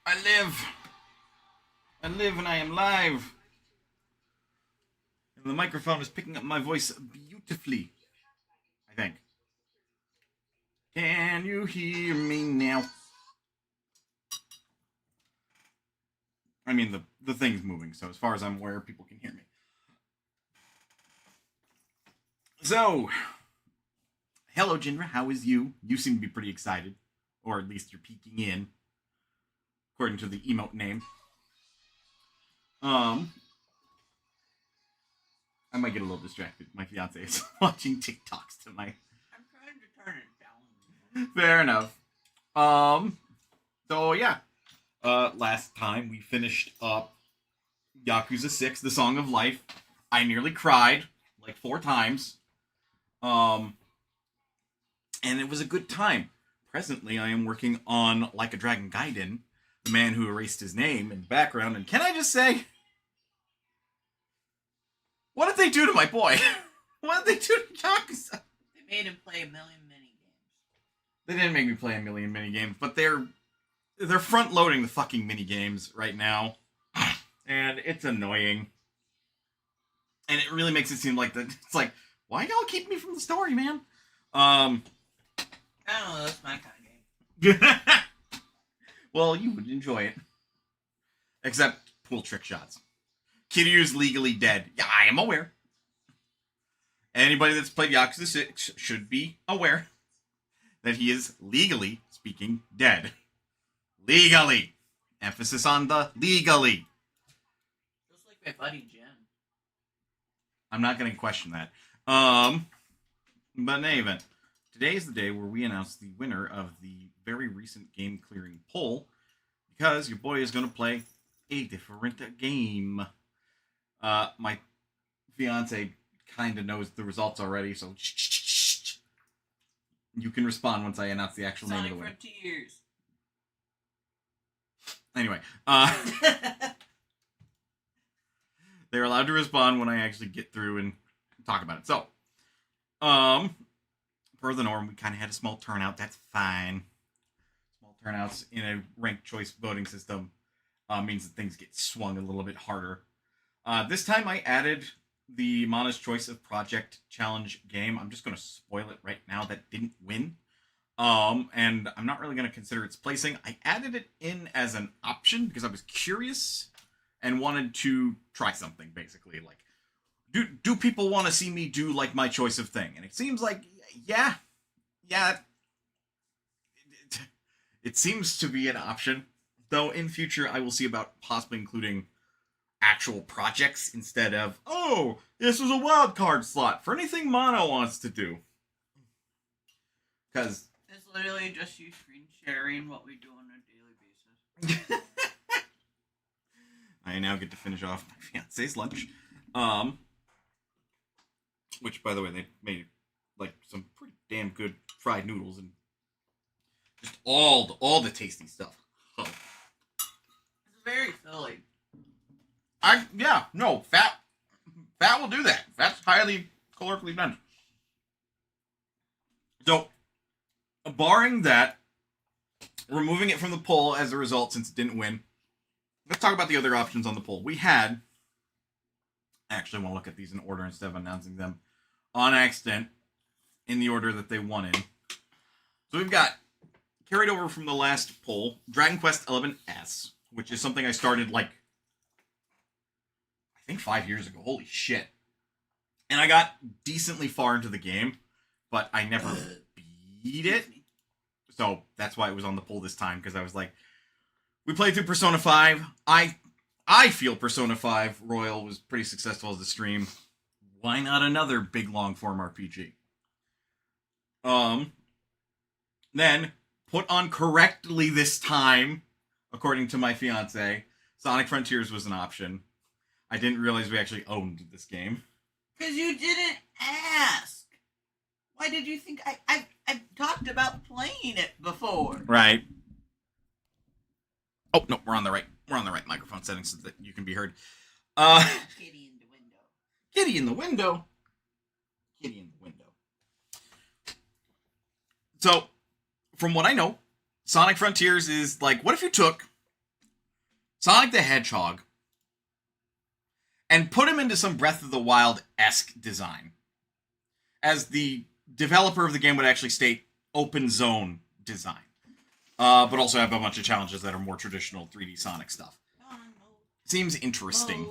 I live. I live and I am live. And the microphone is picking up my voice beautifully. I think. Can you hear me now? I mean, the thing's moving, so as far as I'm aware, people can hear me. So, hello, Jinra. How is you? You seem to be pretty excited. Or at least you're peeking in, according to the emote name. I might get a little distracted. My fiance is watching TikToks tonight. I'm trying to turn it down. Fair enough. So yeah. Last time we finished up Yakuza 6, The Song of Life. I nearly cried like 4 times. And it was a good time. Presently, I am working on Like a Dragon Gaiden, the man who erased his name in the background. And can I just say, what did they do to my boy? What did they do to Yakuza? They made him play a million mini games. They didn't make me play a million mini games, but they're front loading the fucking mini games right now, and it's annoying. And it really makes it seem like that. It's like, why y'all keep me from the story, man? I don't know. That's my kind of game. Well, you would enjoy it, except pool trick shots. Kiryu's legally dead. Yeah, I am aware. Anybody that's played Yakuza 6 should be aware that he is, legally speaking, dead. Legally. Emphasis on the legally. Just like my buddy Jim. I'm not going to question that. But in any event, today is the day where we announce the winner of the very recent game clearing poll, because your boy is going to play a different game. My fiance kind of knows the results already, so you can respond once I announce the actual name of the winner. Frontiers. Anyway, they're allowed to respond when I actually get through and talk about it. So, per the norm, we kind of had a small turnout. That's fine. Small turnouts in a ranked choice voting system means that things get swung a little bit harder. This time I added the Mana's Choice of Project Challenge game. I'm just going to spoil it right now. That didn't win. And I'm not really going to consider its placing. I added it in as an option because I was curious and wanted to try something, basically. Like, do people want to see me do, like, my choice of thing? And it seems like, yeah, it seems to be an option. Though in future, I will see about possibly including actual projects instead of, oh, this was a wild card slot for anything Mono wants to do. Because it's literally just you screen sharing what we do on a daily basis. I now get to finish off my fiance's lunch. Which, by the way, they made like some pretty damn good fried noodles and just all the tasty stuff. Oh. It's very filling. Fat will do that. Fat's highly calorically dense. So, barring that, removing it from the poll as a result since it didn't win, let's talk about the other options on the poll. We had, I actually want to look at these in order instead of announcing them on accident in the order that they won in. So we've got, carried over from the last poll, Dragon Quest XI S, which is something I started like, I think 5 years ago. Holy shit. And I got decently far into the game, but I never beat it. So that's why it was on the poll this time, because I was like, we played through Persona 5. I feel Persona 5 Royal was pretty successful as a stream. Why not another big long form RPG? Then put on correctly this time, according to my fiance, Sonic Frontiers was an option. I didn't realize we actually owned this game. Because you didn't ask. Why did you think I've talked about playing it before? Right. Oh no, we're on the right microphone settings so that you can be heard. Kitty in the window. Kitty in the window. Kitty in the window. So, from what I know, Sonic Frontiers is like, what if you took Sonic the Hedgehog and put him into some Breath of the Wild-esque design. As the developer of the game would actually state, open zone design. But also have a bunch of challenges that are more traditional 3D Sonic stuff. Seems interesting.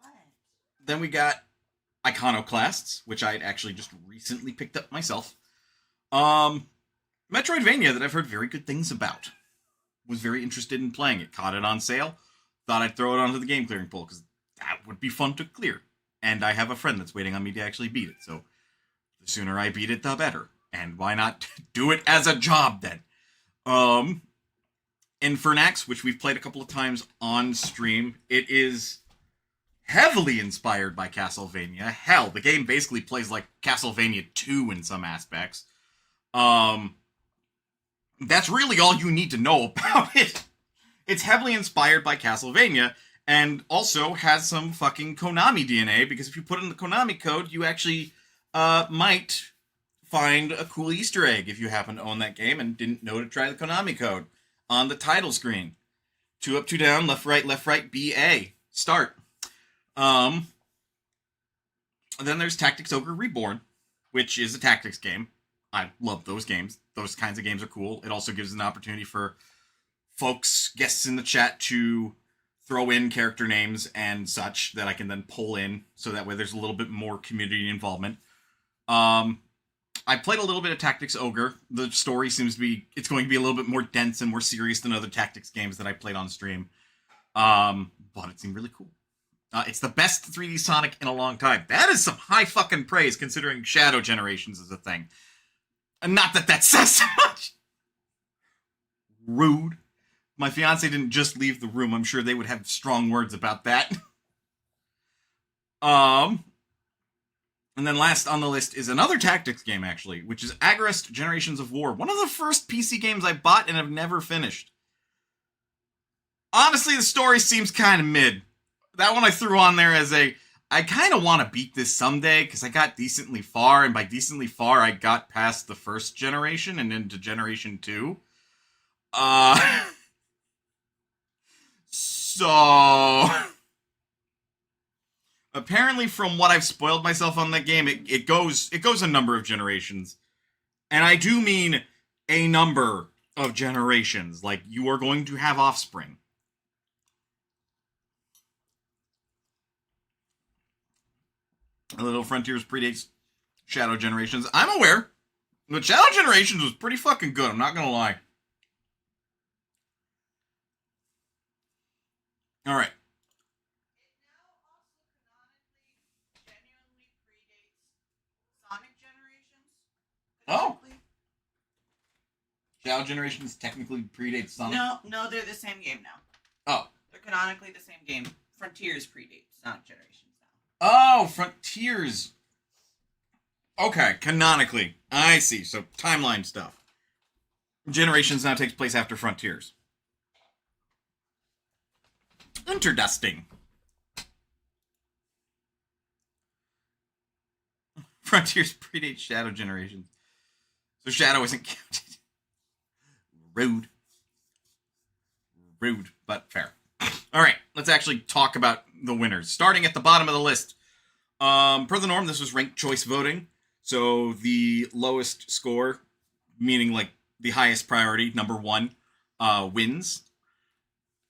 What? Then we got Iconoclasts, which I actually just recently picked up myself. Metroidvania that I've heard very good things about. Was very interested in playing it. Caught it on sale. Thought I'd throw it onto the game clearing pool, because that would be fun to clear. And I have a friend that's waiting on me to actually beat it, so the sooner I beat it, the better. And why not do it as a job, then? Infernax, which we've played a couple of times on stream. It is heavily inspired by Castlevania. Hell, the game basically plays like Castlevania 2 in some aspects. That's really all you need to know about it. It's heavily inspired by Castlevania, and also has some fucking Konami DNA, because if you put in the Konami code, you actually might find a cool Easter egg if you happen to own that game and didn't know to try the Konami code on the title screen. 2 up, 2 down, left, right, B, A. Start. Then there's Tactics Ogre Reborn, which is a tactics game. I love those games. Those kinds of games are cool. It also gives an opportunity for folks, guests in the chat, to throw in character names and such that I can then pull in, so that way there's a little bit more community involvement. I played a little bit of Tactics Ogre. The story seems to be, it's going to be a little bit more dense and more serious than other tactics games that I played on stream. But it seemed really cool. It's the best 3D Sonic in a long time. That is some high fucking praise, considering Shadow Generations is a thing. And not that that says so much. Rude. My fiance didn't just leave the room. I'm sure they would have strong words about that. And then last on the list is another tactics game, actually, which is Agarest Generations of War. One of the first PC games I bought and have never finished. Honestly, the story seems kind of mid. That one I threw on there as I kind of want to beat this someday, because I got decently far, and by decently far, I got past the first generation and into Generation 2. So... Apparently, from what I've spoiled myself on that game, it goes a number of generations. And I do mean a number of generations. Like, you are going to have offspring. Little Frontiers predates Shadow Generations. I'm aware. But Shadow Generations was pretty fucking good, I'm not gonna lie. Alright. Oh. Shadow Generations technically predates Sonic? No, they're the same game now. Oh. They're canonically the same game. Frontiers predates Sonic Generations now. Oh, Frontiers. Okay, canonically. I see. So, timeline stuff. Generations now takes place after Frontiers. Interdusting. Frontiers predates Shadow Generations. So Shadow isn't counted. Rude. Rude, but fair. Alright, let's actually talk about the winners. Starting at the bottom of the list. Per the norm, this was ranked choice voting. So the lowest score, meaning like the highest priority, number 1, wins.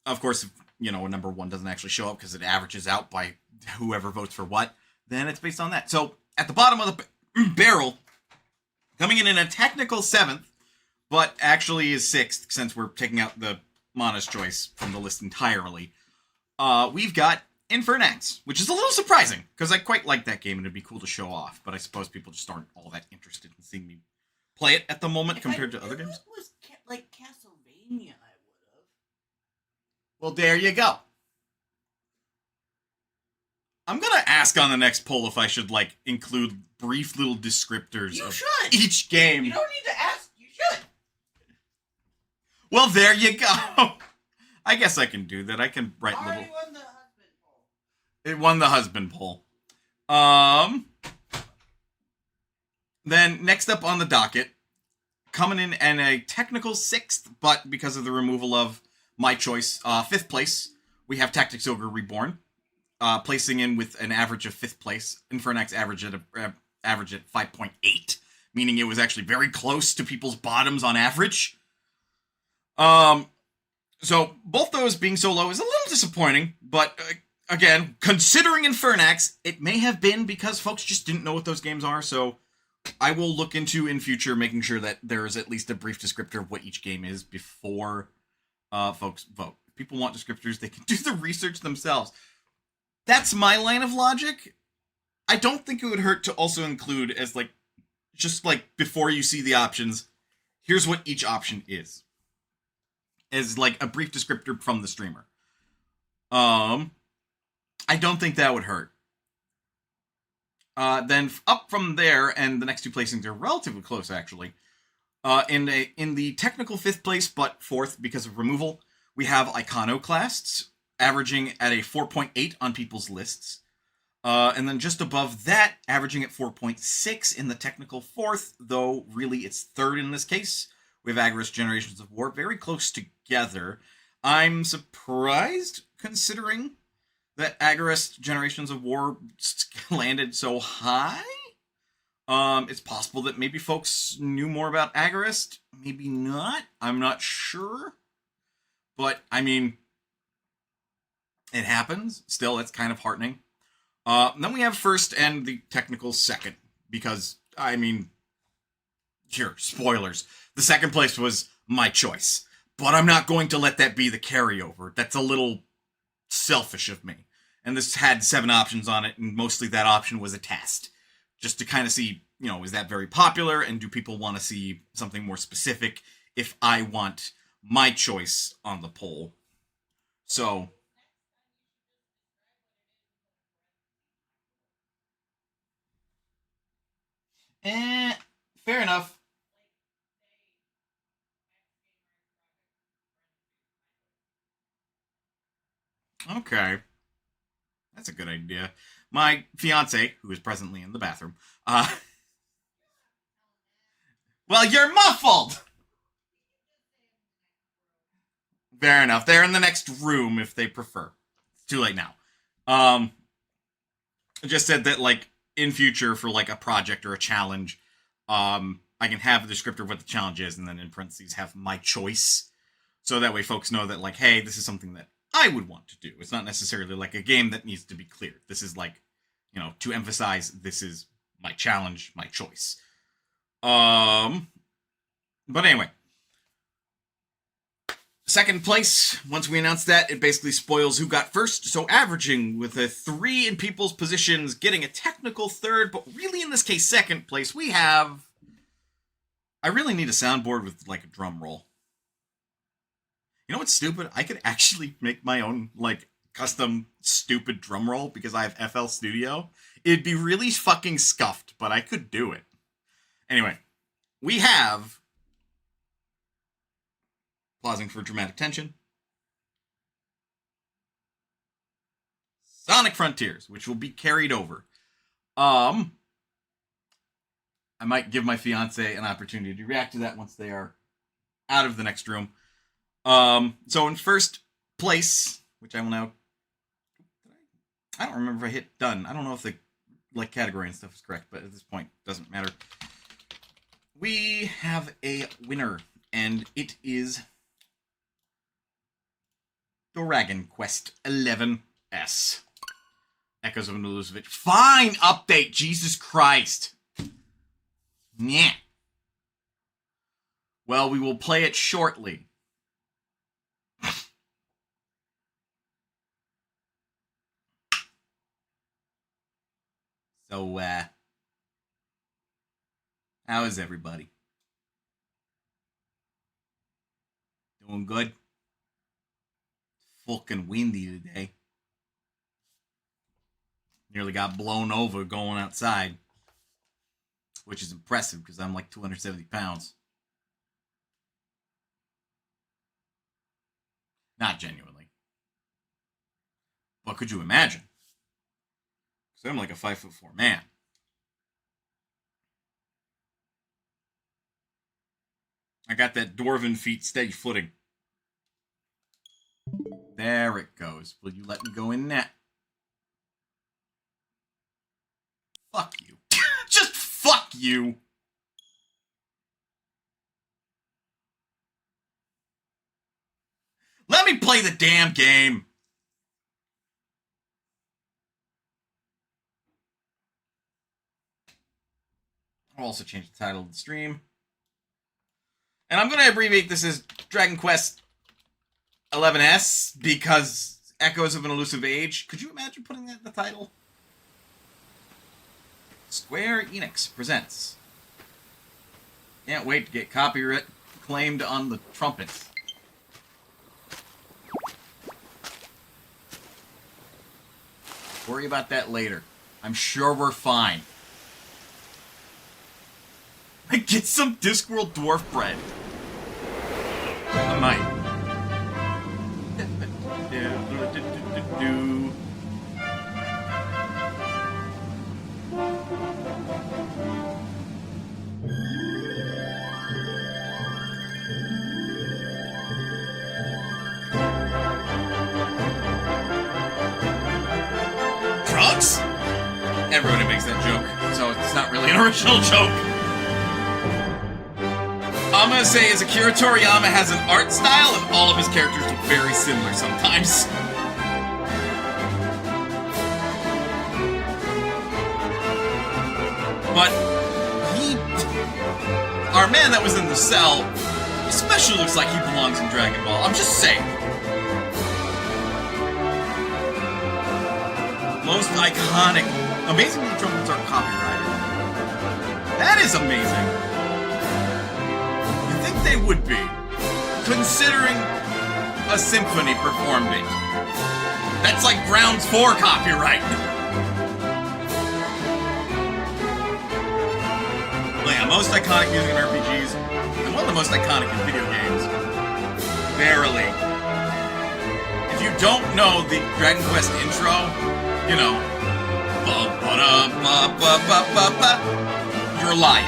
Of course, if, you know, number 1 doesn't actually show up because it averages out by whoever votes for what, then it's based on that. So at the bottom of the barrel, coming in a technical 7th, but actually is 6th, since we're taking out the Mana's choice from the list entirely, we've got Infernax, which is a little surprising, because I quite like that game and it'd be cool to show off, but I suppose people just aren't all that interested in seeing me play it at the moment compared to other games. If it was like Castlevania, I would have. Well, there you go. I'm gonna ask on the next poll if I should, like, include brief little descriptors of each game. You don't need to ask, you should. Well, there you go. I guess I can do that. I can write little... Won the husband poll. It won the husband poll. Then, next up on the docket, coming in a technical 6th, but because of the removal of my choice. 5th place, we have Tactics Ogre Reborn, placing in with an average of 5th place. Infernax average at 5.8, meaning it was actually very close to people's bottoms on average. So both those being so low is a little disappointing, but again, considering Infernax, it may have been because folks just didn't know what those games are, so I will look into in future making sure that there is at least a brief descriptor of what each game is before folks vote. If people want descriptors, they can do the research themselves. That's my line of logic. I don't think it would hurt to also include as just before you see the options, here's what each option is. As a brief descriptor from the streamer. I don't think that would hurt. Then up from there, and the next 2 placings are relatively close, actually. In the technical 5th place, but 4th because of removal, we have Iconoclasts, averaging at a 4.8 on people's lists. And then just above that, averaging at 4.6 in the technical 4th, though really it's 3rd in this case. We have Agorist Generations of War, very close together. I'm surprised, considering that Agorist Generations of War landed so high. It's possible that maybe folks knew more about Agorist, maybe not. I'm not sure. But, I mean, it happens. Still, it's kind of heartening. Then we have 1st and the technical 2nd, because, I mean, here, spoilers. The 2nd place was my choice, but I'm not going to let that be the carryover. That's a little selfish of me. And this had 7 options on it, and mostly that option was a test, just to kind of see, is that very popular, and do people want to see something more specific if I want my choice on the poll. So, fair enough. Okay. That's a good idea. My fiance, who is presently in the bathroom, well, you're muffled! Fair enough. They're in the next room if they prefer. It's too late now. I just said that, in future for, a project or a challenge, I can have a descriptor of what the challenge is, and then in parentheses have my choice. So that way folks know that, hey, this is something that I would want to do. It's not necessarily a game that needs to be cleared. This is to emphasize this is my challenge, my choice. But anyway. 2nd place, once we announce that, it basically spoils who got 1st. So averaging with a 3 in people's positions, getting a technical 3rd, but really in this case 2nd place, we have... I really need a soundboard with a drum roll. You know what's stupid? I could actually make my own, custom stupid drum roll because I have FL Studio. It'd be really fucking scuffed, but I could do it. Anyway, we have... Pausing for dramatic tension. Sonic Frontiers, which will be carried over. I might give my fiance an opportunity to react to that once they are out of the next room. So in 1st place, which I will now... I don't remember if I hit done. I don't know if the category and stuff is correct, but at this point, it doesn't matter. We have a winner, and it is... Dragon Quest 11S. Echoes of Milosevic. Fine update, Jesus Christ. Yeah. Well, we will play it shortly. So, how is everybody? Doing good? Fucking windy today. Nearly got blown over going outside. Which is impressive because I'm 270 pounds. Not genuinely. But could you imagine? Because I'm a 5'4" man. I got that dwarven feet steady footing. There it goes. Will you let me go in there? Fuck you. Just fuck you! Let me play the damn game! I'll also change the title of the stream. And I'm going to abbreviate this as Dragon Quest 11S because Echoes of an Elusive Age. Could you imagine putting that in the title? Square Enix presents. Can't wait to get copyright claimed on the trumpets. Worry about that later. I'm sure we're fine. Get some Discworld dwarf bread. I might. Drugs? Everybody makes that joke, so it's not really an original joke. I'm gonna say is Akira Toriyama has an art style and all of his characters look very similar sometimes. But our man that was in the cell, especially looks like he belongs in Dragon Ball. I'm just saying. Most iconic. Amazingly, trumpets are copyrighted. That is amazing. You think they would be, considering a symphony performed it. That's like grounds for copyright. Well, yeah, most iconic music in RPGs, and one of the most iconic in video games. Barely. If you don't know the Dragon Quest intro, you know, you're lying.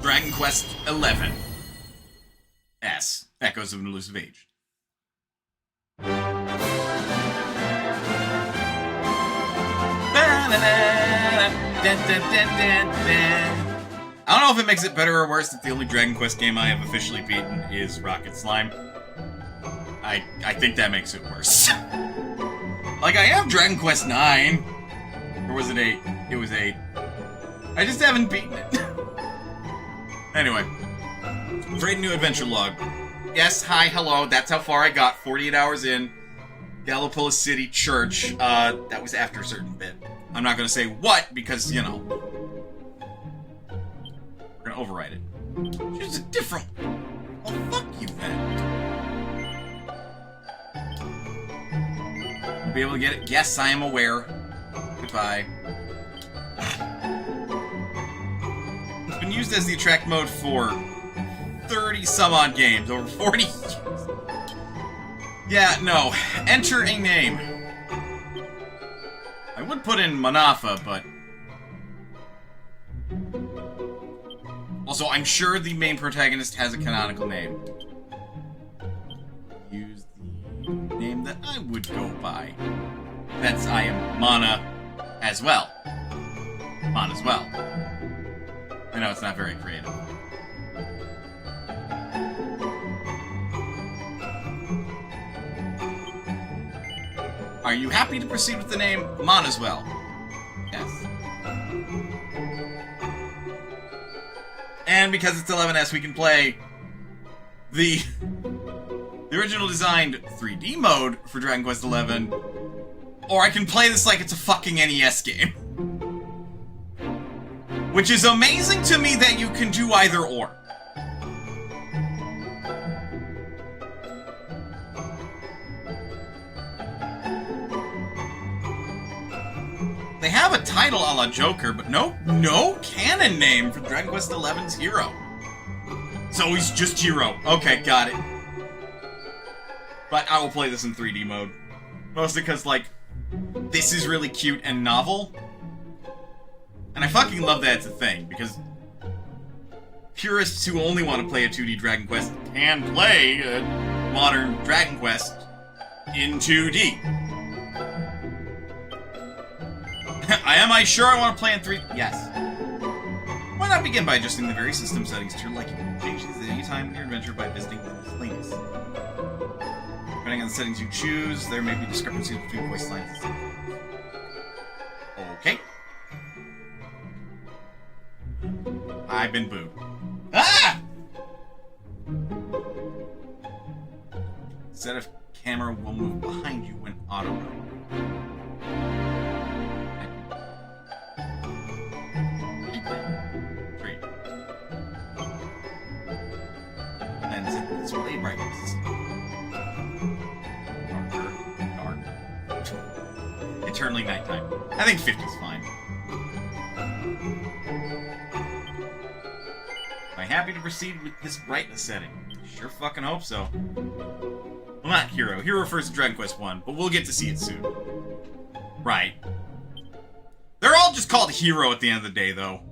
Dragon Quest 11 S. Echoes of an Elusive Age. I don't know if it makes it better or worse that the only Dragon Quest game I have officially beaten is Rocket Slime. I think that makes it worse. Like, I have Dragon Quest 9. Or was it 8? It was 8. I just haven't beaten it. Anyway. Great new adventure log. Yes, hi, hello. That's how far I got. 48 hours in. Gallipolis City Church. That was after a certain bit. I'm not gonna say what, because, you know. We're gonna override it. It's a different... Oh, fuck you, then. Be able to get it? Yes, I am aware. Goodbye. It's been used as the attract mode for 30-some-odd games, over 40 years. Yeah, no. Enter a name. I would put in Manafa, but... Also, I'm sure the main protagonist has a canonical name. Use the name that I would go by. That's I am Mana as well. Mana as well. I know it's not very creative. Are you happy to proceed with the name Mana as well? Yes. And because it's 11S, we can play the original designed 3D mode for Dragon Quest XI, or I can play this like it's a fucking NES game. Which is amazing to me that you can do either or. have a title a la Joker, but no canon name for Dragon Quest XI's hero. So he's just hero. Okay, got it. But I will play this in 3D mode. Mostly because, like, this is really cute and novel. And I fucking love that it's a thing, because purists who only want to play a 2D Dragon Quest can play a modern Dragon Quest in 2D. Am I sure I want to play in 3D? Yes. Why not begin by adjusting the various system settings to your liking? Change these at any time in your adventure by visiting the miscellaneous. Depending on the settings you choose, there may be discrepancies between voice lines and settings. Okay. I've been booed. Ah! Set of camera will move behind you when auto. And then display brightness. Dark. Eternally nighttime. I think 50 is fine. Am I happy to proceed with this brightness setting? Sure fucking hope so. Well, not Hero. Hero refers to Dragon Quest 1, but we'll get to see it soon. Right. They're all just called Hero at the end of the day, though.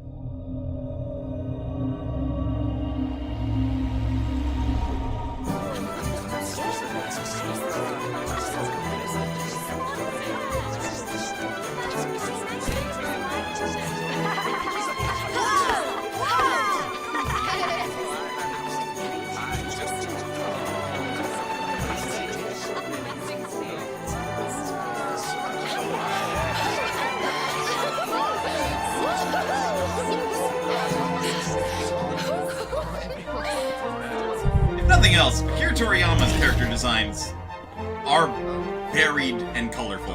Else, Akira Toriyama's character designs are varied and colorful.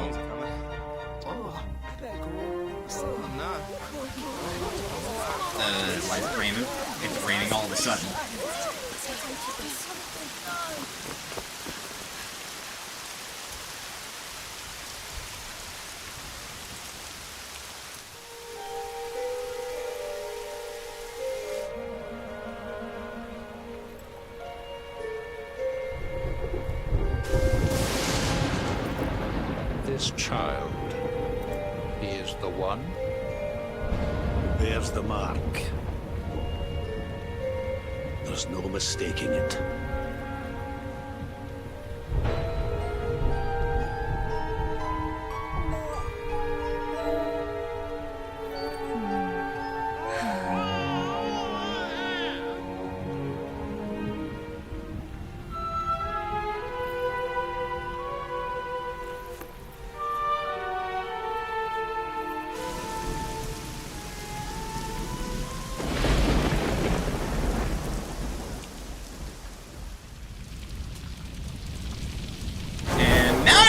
Why is it raining? It's raining all of a sudden. This child, he is the one? There's the mark. There's no mistaking it.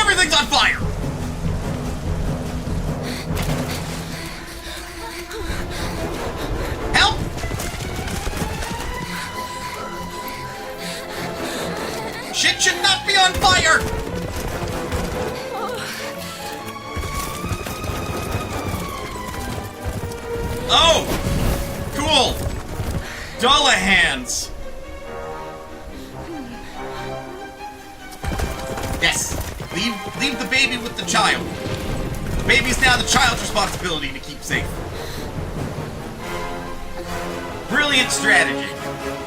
Everything's on fire! Help! Shit should not be on fire! Oh! Cool! Dullahands! Yes! Leave the baby with the child. The baby's now the child's responsibility to keep safe. Brilliant strategy.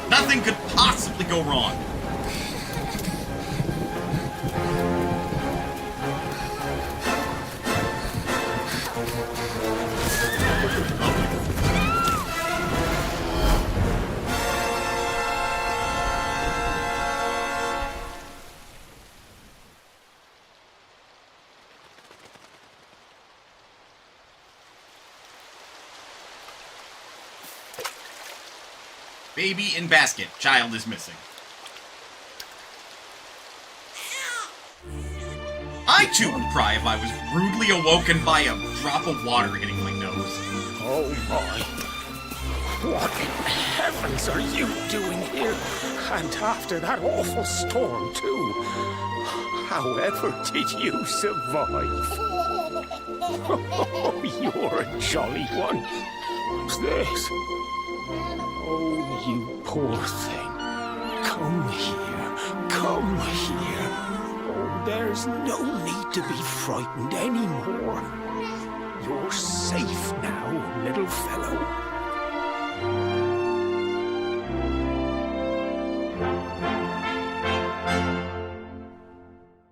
Nothing could possibly go wrong. Baby in basket. Child is missing. I too would cry if I was rudely awoken by a drop of water hitting my nose. Oh my. What in heavens are you doing here? And after that awful storm, too. However did you survive? Oh, you're a jolly one. What's this? Oh, you poor thing. Come here. Come here. Oh, there's no need to be frightened anymore. You're safe now, little fellow.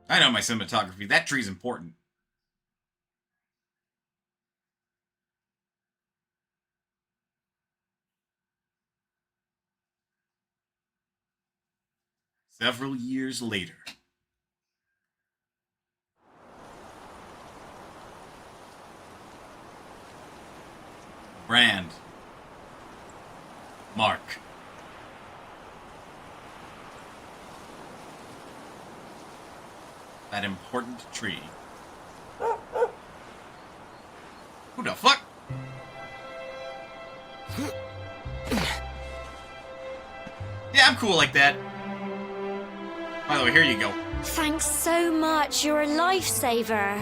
I know my cinematography. That tree's important. Several years later. Brand. Mark. That important tree. Who the fuck? Yeah, I'm cool like that. By the way, here you go. Thanks so much. You're a lifesaver.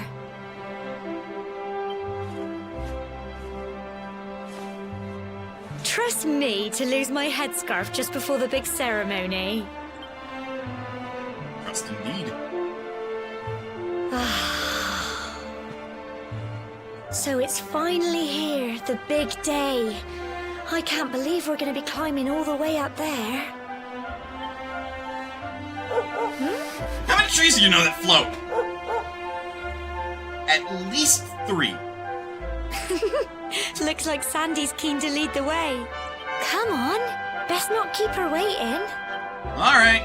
Trust me to lose my headscarf just before the big ceremony. Trust indeed. So it's finally here, the big day. I can't believe we're going to be climbing all the way up there. How many trees do you know that float? At least 3. Looks like Sandy's keen to lead the way. Come on, best not keep her waiting. Alright.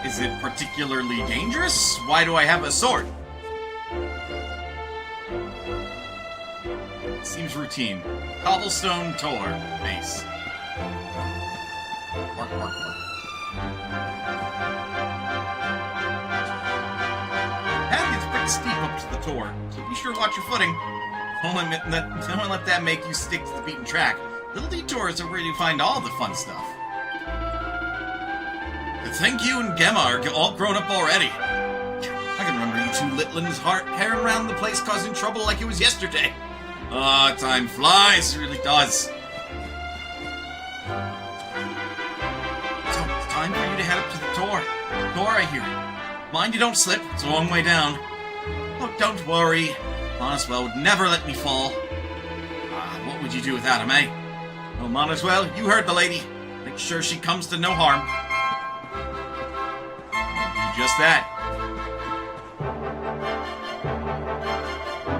Is it particularly dangerous? Why do I have a sword? Seems routine. Cobblestone Tor base. Work, work, work. Path gets pretty steep up to the Tor, so be sure to watch your footing. Don't let that make you stick to the beaten track. Little detours are where you find all the fun stuff. But thank you and Gemma are all grown up already. I can remember you two litlins tearing around the place causing trouble like it was yesterday. Ah, time flies, it really does. So, it's time for you to head up to the Tor. Tor, I hear you. Mind you don't slip, it's a long way down. Oh, don't worry. Monteswell would never let me fall. What would you do without him, eh? Well, Monteswell, you heard the lady. Make sure she comes to no harm. I'll do just that.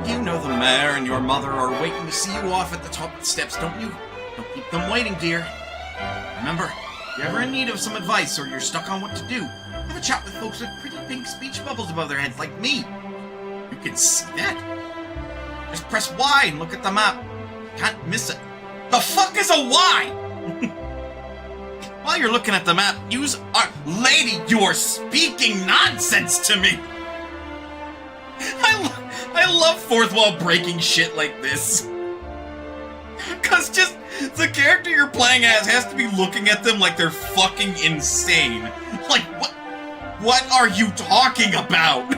You know the mayor and your mother are waiting to see you off at the top of the steps, don't you? Don't keep them waiting, dear. Remember, if you're ever in need of some advice or you're stuck on what to do, have a chat with folks with pretty pink speech bubbles above their heads like me. You can see that. Just press Y and look at the map. Can't miss it. The fuck is a Y? While you're looking at the map, use our... Lady, you're speaking nonsense to me! I love fourth wall breaking shit like this. Cause just the character you're playing as has to be looking at them like they're fucking insane. Like, what are you talking about?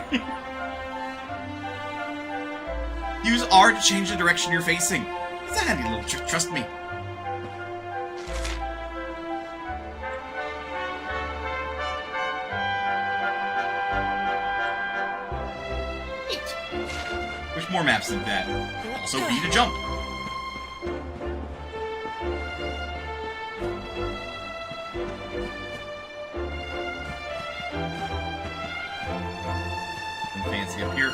Use R to change the direction you're facing. It's a handy little trick, trust me. There's more maps than that. Also B to jump. Nothing fancy up here.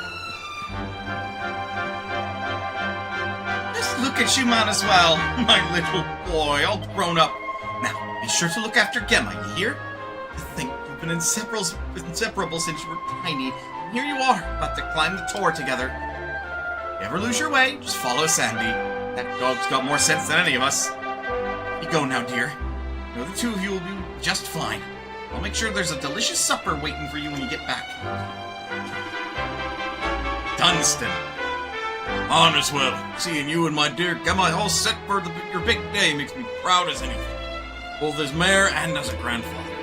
Just look at you, Monteswell, my little boy, all grown up. Now, be sure to look after Gemma, you hear? To think you've been inseparable since you were tiny. And here you are, about to climb the Tor together. If you ever lose your way, just follow Sandy. That dog's got more sense than any of us. You go now, dear. Know the two of you will be just fine. I'll make sure there's a delicious supper waiting for you when you get back. Dunstan. Monteswell, seeing you and my dear Gemma all set for your big day makes me proud as anything. both as mayor and as a grandfather.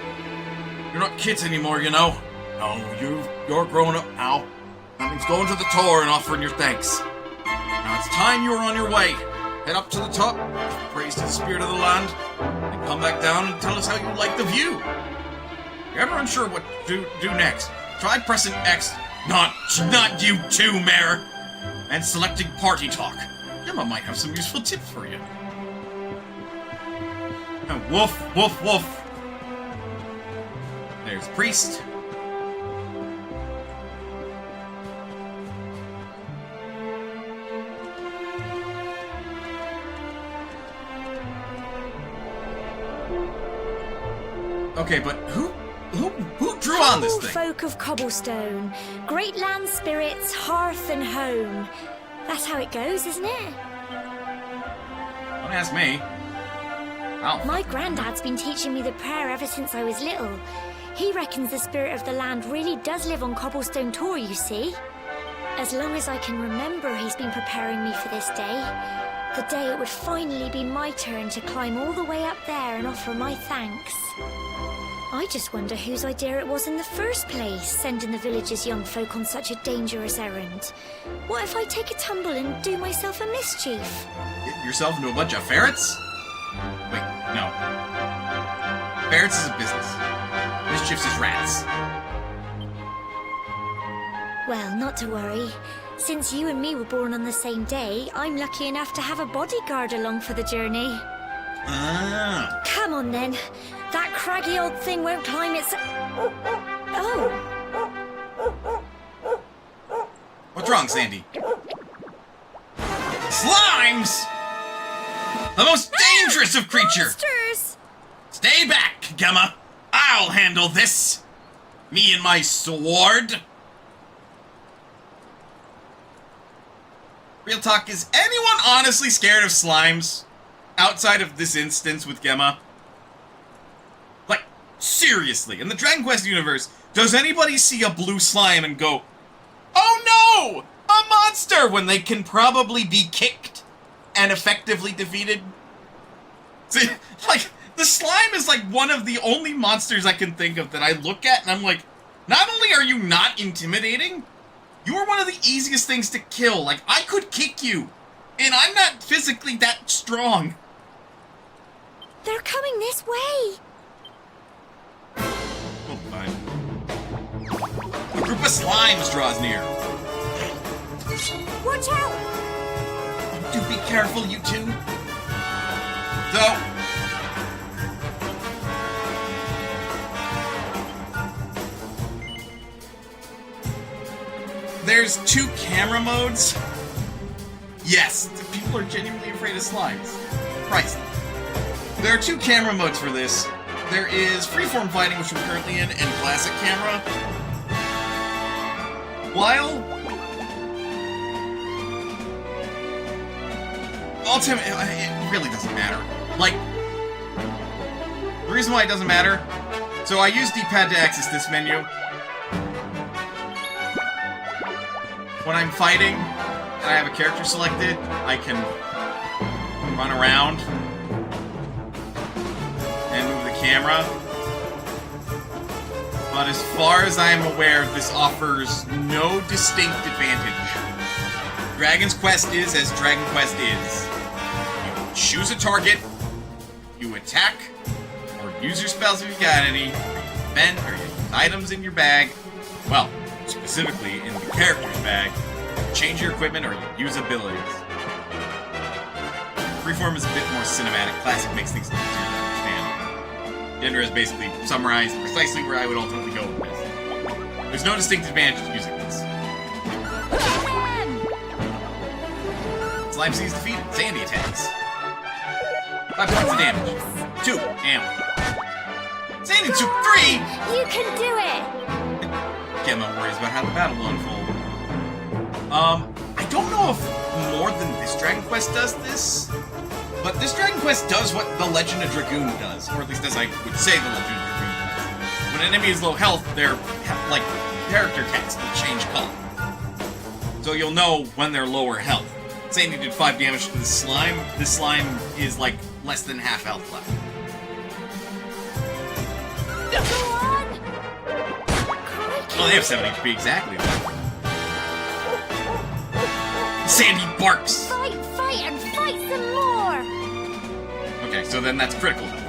You're not kids anymore, you know. No, you're grown up now. That means going to the tour and offering your thanks. Now it's time you were on your way. Head up to the top, give praise to the spirit of the land, and come back down and tell us how you like the view. If you're ever unsure what to do next, try pressing X, not you too, Mayor, and selecting Party Talk. Emma might have some useful tips for you. And woof, woof, woof. There's Priest. Okay, but who drew on this thing? Folk of cobblestone, great land spirits, hearth and home. That's how it goes, isn't it? Don't ask me. Oh. My granddad's been teaching me the prayer ever since I was little. He reckons the spirit of the land really does live on Cobblestone Tor, you see. As long as I can remember, he's been preparing me for this day. The day it would finally be my turn to climb all the way up there and offer my thanks. I just wonder whose idea it was in the first place, sending the village's young folk on such a dangerous errand. What if I take a tumble and do myself a mischief? Get yourself into a bunch of ferrets? Wait, no. Ferrets is a business. Mischiefs is rats. Well, not to worry. Since you and me were born on the same day, I'm lucky enough to have a bodyguard along for the journey. Ah. Come on then. That craggy old thing won't climb its... Oh. What's wrong, Sandy? Slimes! The most dangerous of creatures! Monsters! Stay back, Gemma. I'll handle this. Me and my sword. Real talk, is anyone honestly scared of slimes? Outside of this instance with Gemma? Like, seriously, in the Dragon Quest universe, does anybody see a blue slime and go, "Oh no! A monster!" when they can probably be kicked and effectively defeated? See, like, the slime is like one of the only monsters I can think of that I look at and I'm like, not only are you not intimidating, you are one of the easiest things to kill. Like, I could kick you, and I'm not physically that strong. They're coming this way. Oh, fine. A group of slimes draws near. Watch out! Do be careful, you two. So, there's 2 camera modes. Yes, people are genuinely afraid of slimes. Priceless. There are 2 camera modes for this. There is freeform fighting, which we're currently in, and classic camera. While ultimately, it really doesn't matter. Like, the reason why it doesn't matter, so I use D-pad to access this menu. When I'm fighting and I have a character selected, I can run around and move the camera. But as far as I am aware, this offers no distinct advantage. Dragon's Quest is as Dragon Quest is. You choose a target, you attack, or use your spells if you've got any, defend, or you use items in your bag. Well, specifically in the character's bag, change your equipment, or you use abilities. Freeform is a bit more cinematic. Classic makes things easier to understand. Gender is basically summarized precisely where I would ultimately go with this. There's no distinct advantage to using this. Slime sees defeated. Sandy attacks. 5 points of damage. 2. Ammo. Sandy took 3! You can do it! Gemma worries about how the battle will unfold. I don't know if more than this Dragon Quest does this, but this Dragon Quest does what the Legend of Dragoon does, or at least as I would say the Legend of Dragoon does. When an enemy is low health, their, like, character text will change color. So you'll know when they're lower health. Sandy did 5 damage to this slime. This slime is, like, less than half health left. on! Crikey. Well, they have 7 HP exactly. Sandy barks! Fight, and fight some more! Okay, so then that's critical then.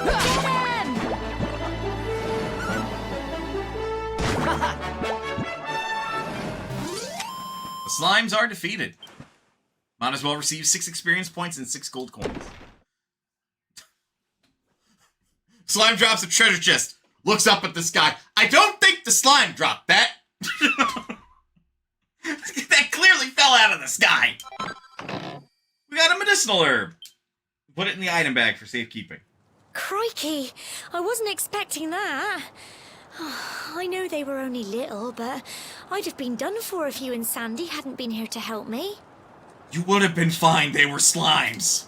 Get him! The slimes are defeated. Might as well receive 6 experience points and 6 gold coins. Slime drops a treasure chest. Looks up at the sky. I don't think the slime dropped that. That clearly fell out of the sky. We got a medicinal herb. Put it in the item bag for safekeeping. Crikey, I wasn't expecting that. I know they were only little, but I'd have been done for if you and Sandy hadn't been here to help me. You would have been fine. They were slimes.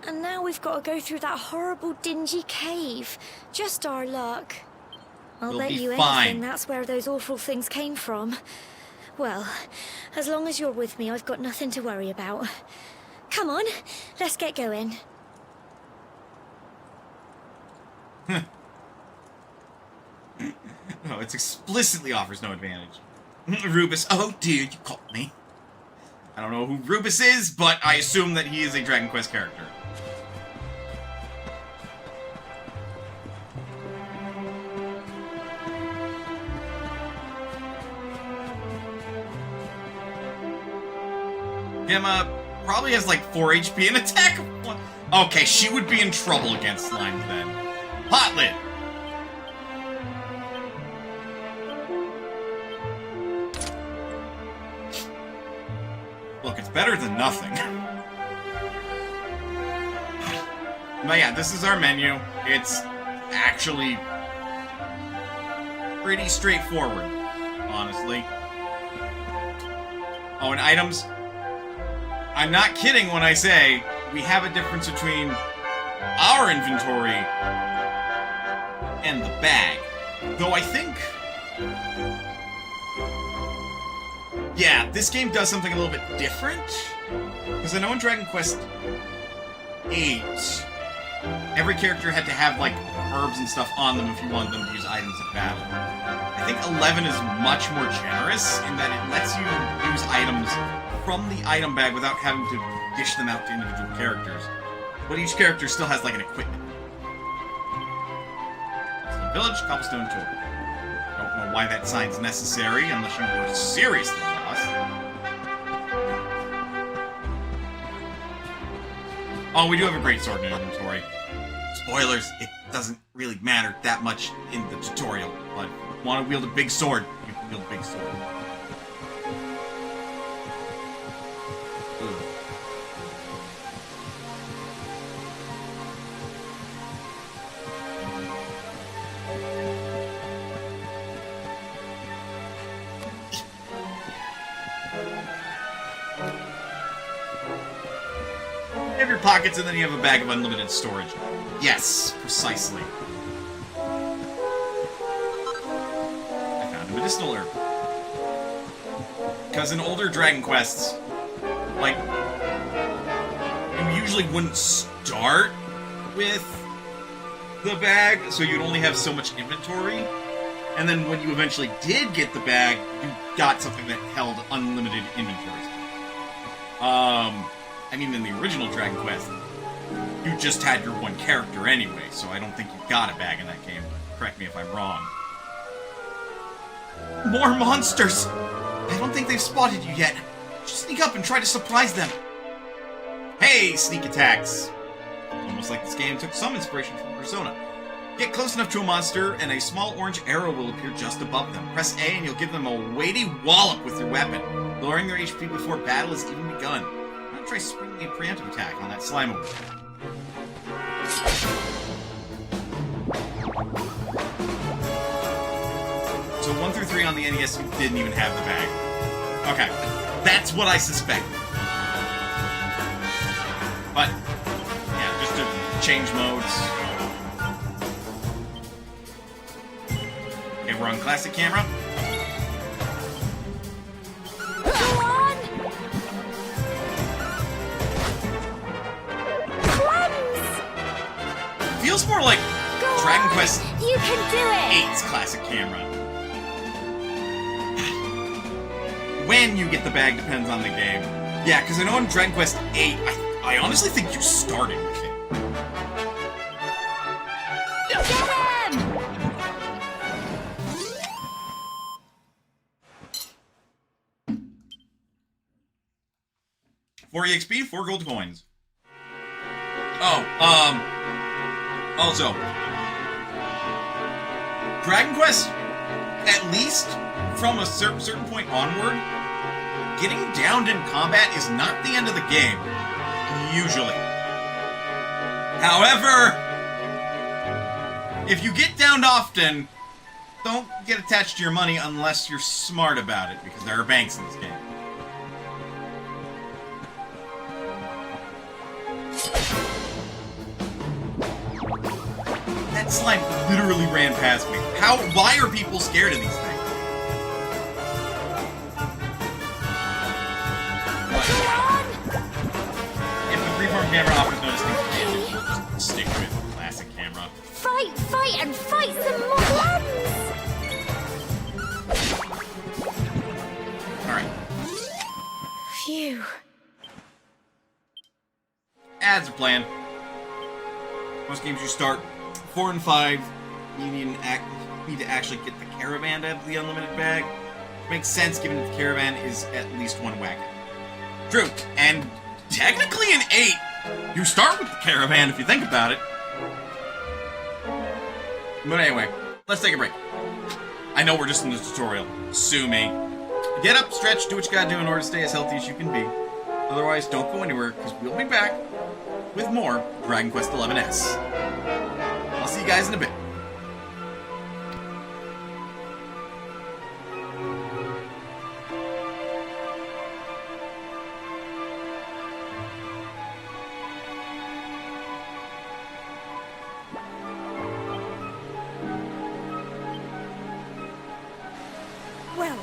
And now we've got to go through that horrible, dingy cave. Just our luck. I'll We'll bet be you fine. anything that's where those awful things came from. Well, as long as you're with me, I've got nothing to worry about. Come on, let's get going. Oh, it explicitly offers no advantage. Rubus, oh dude, you called me. I don't know who Rubus is, but I assume that he is a Dragon Quest character. Gemma probably has like 4 HP and attack. Okay, she would be in trouble against slimes then. Hotlit. Look, it's better than nothing. But yeah, this is our menu. It's actually pretty straightforward, honestly. Oh, and items. I'm not kidding when I say we have a difference between our inventory and the bag. Though I think... yeah, this game does something a little bit different. Because I know in Dragon Quest 8, every character had to have, like, herbs and stuff on them if you wanted them to use items in battle. I think 11 is much more generous in that it lets you use items from the item bag without having to dish them out to individual characters. But each character still has, like, an equipment. Cobblestone Village, Cobblestone Tour. Don't know why that sign's necessary unless you were seriously lost. Oh, we do have a great sword in inventory. Spoilers, it doesn't really matter that much in the tutorial, but if you want to wield a big sword, you can wield a big sword. Ugh. You have your pockets and then you have a bag of unlimited storage. Yes, precisely. I found a medicinal herb. Because in older Dragon Quests, like, you usually wouldn't start with the bag, so you'd only have so much inventory. And then when you eventually did get the bag, you got something that held unlimited inventory. I mean, in the original Dragon Quest, you just had your one character anyway, so I don't think you got a bag in that game, but correct me if I'm wrong. More monsters! I don't think they've spotted you yet. Just sneak up and try to surprise them. Hey, sneak attacks! Almost like this game took some inspiration from Persona. Get close enough to a monster, and a small orange arrow will appear just above them. Press A and you'll give them a weighty wallop with your weapon, lowering their HP before battle has even begun. Now try springing a preemptive attack on that slime over there. So 1 through 3 on the NES, you didn't even have the bag. Okay, that's what I suspect. But, yeah, just to change modes. Okay, we're on classic camera. Go on! more like Go Dragon on. Quest You can do it! 8's classic camera. When you get the bag depends on the game. Yeah, because I know in Dragon Quest 8, I honestly think you started with it. Get him! 4 EXP, 4 gold coins. Oh, also, Dragon Quest, at least from a certain point onward, getting downed in combat is not the end of the game, usually. However, if you get downed often, don't get attached to your money unless you're smart about it, because there are banks in this game. That slime literally ran past me. Why are people scared of these things? If the freeform camera offers no distinct advantage, just stick with the classic camera. Fight, and fight some more ones! Alright. Phew. As a plan. Most games you start 4 and 5, you need to actually get the caravan to have the unlimited bag. Makes sense given that the caravan is at least one wagon. True, and technically in 8, you start with the caravan if you think about it. But anyway, let's take a break. I know we're just in the tutorial. Sue me. Get up, stretch, do what you gotta do in order to stay as healthy as you can be. Otherwise, don't go anywhere, because we'll be back with more Dragon Quest XI's. I'll see you guys in a bit. Well,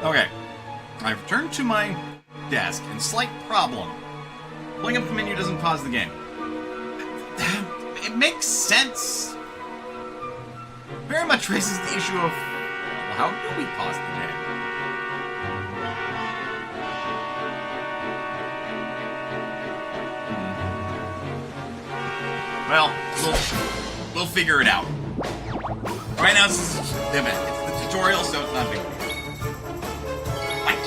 Okay, I've returned to my desk, and slight problem. Pulling up the menu doesn't pause the game. It makes sense. Very much raises the issue of, well, how do we pause the game? Well, we'll figure it out. Right now, it's the tutorial, so it's not big. Fight.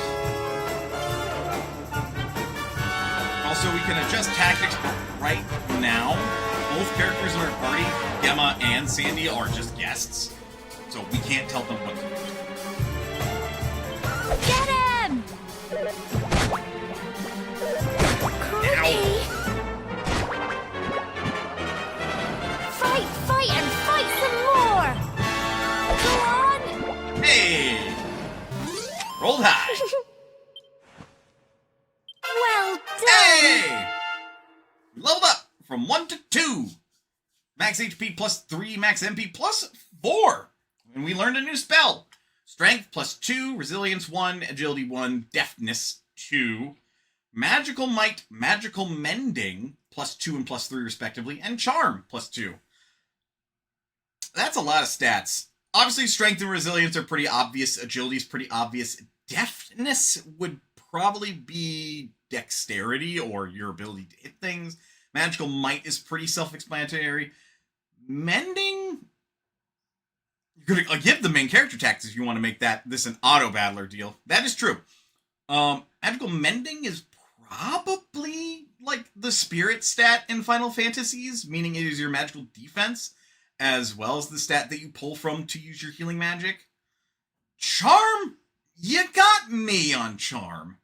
so we can adjust tactics, but right now, both characters in our party, Gemma and Sandy, are just guests. So we can't tell them what to do. Get him! Crikey! Fight, and fight some more! Go on! Hey! Rolled high! Well done! Hey! We leveled up from 1 to 2. Max HP plus 3, max MP plus 4. And we learned a new spell. Strength plus 2, resilience 1, agility 1, deftness 2. Magical might, magical mending plus 2 and plus 3 respectively, and charm plus 2. That's a lot of stats. Obviously, strength and resilience are pretty obvious. Agility is pretty obvious. Deftness would probably be dexterity or your ability to hit things. Magical might is pretty self-explanatory. Mending, you're gonna give the main character tactics if you want to make this an auto battler deal. That is true. Magical mending is probably like the spirit stat in Final Fantasies, meaning it is your magical defense as well as the stat that you pull from to use your healing magic. Charm, you got me on charm.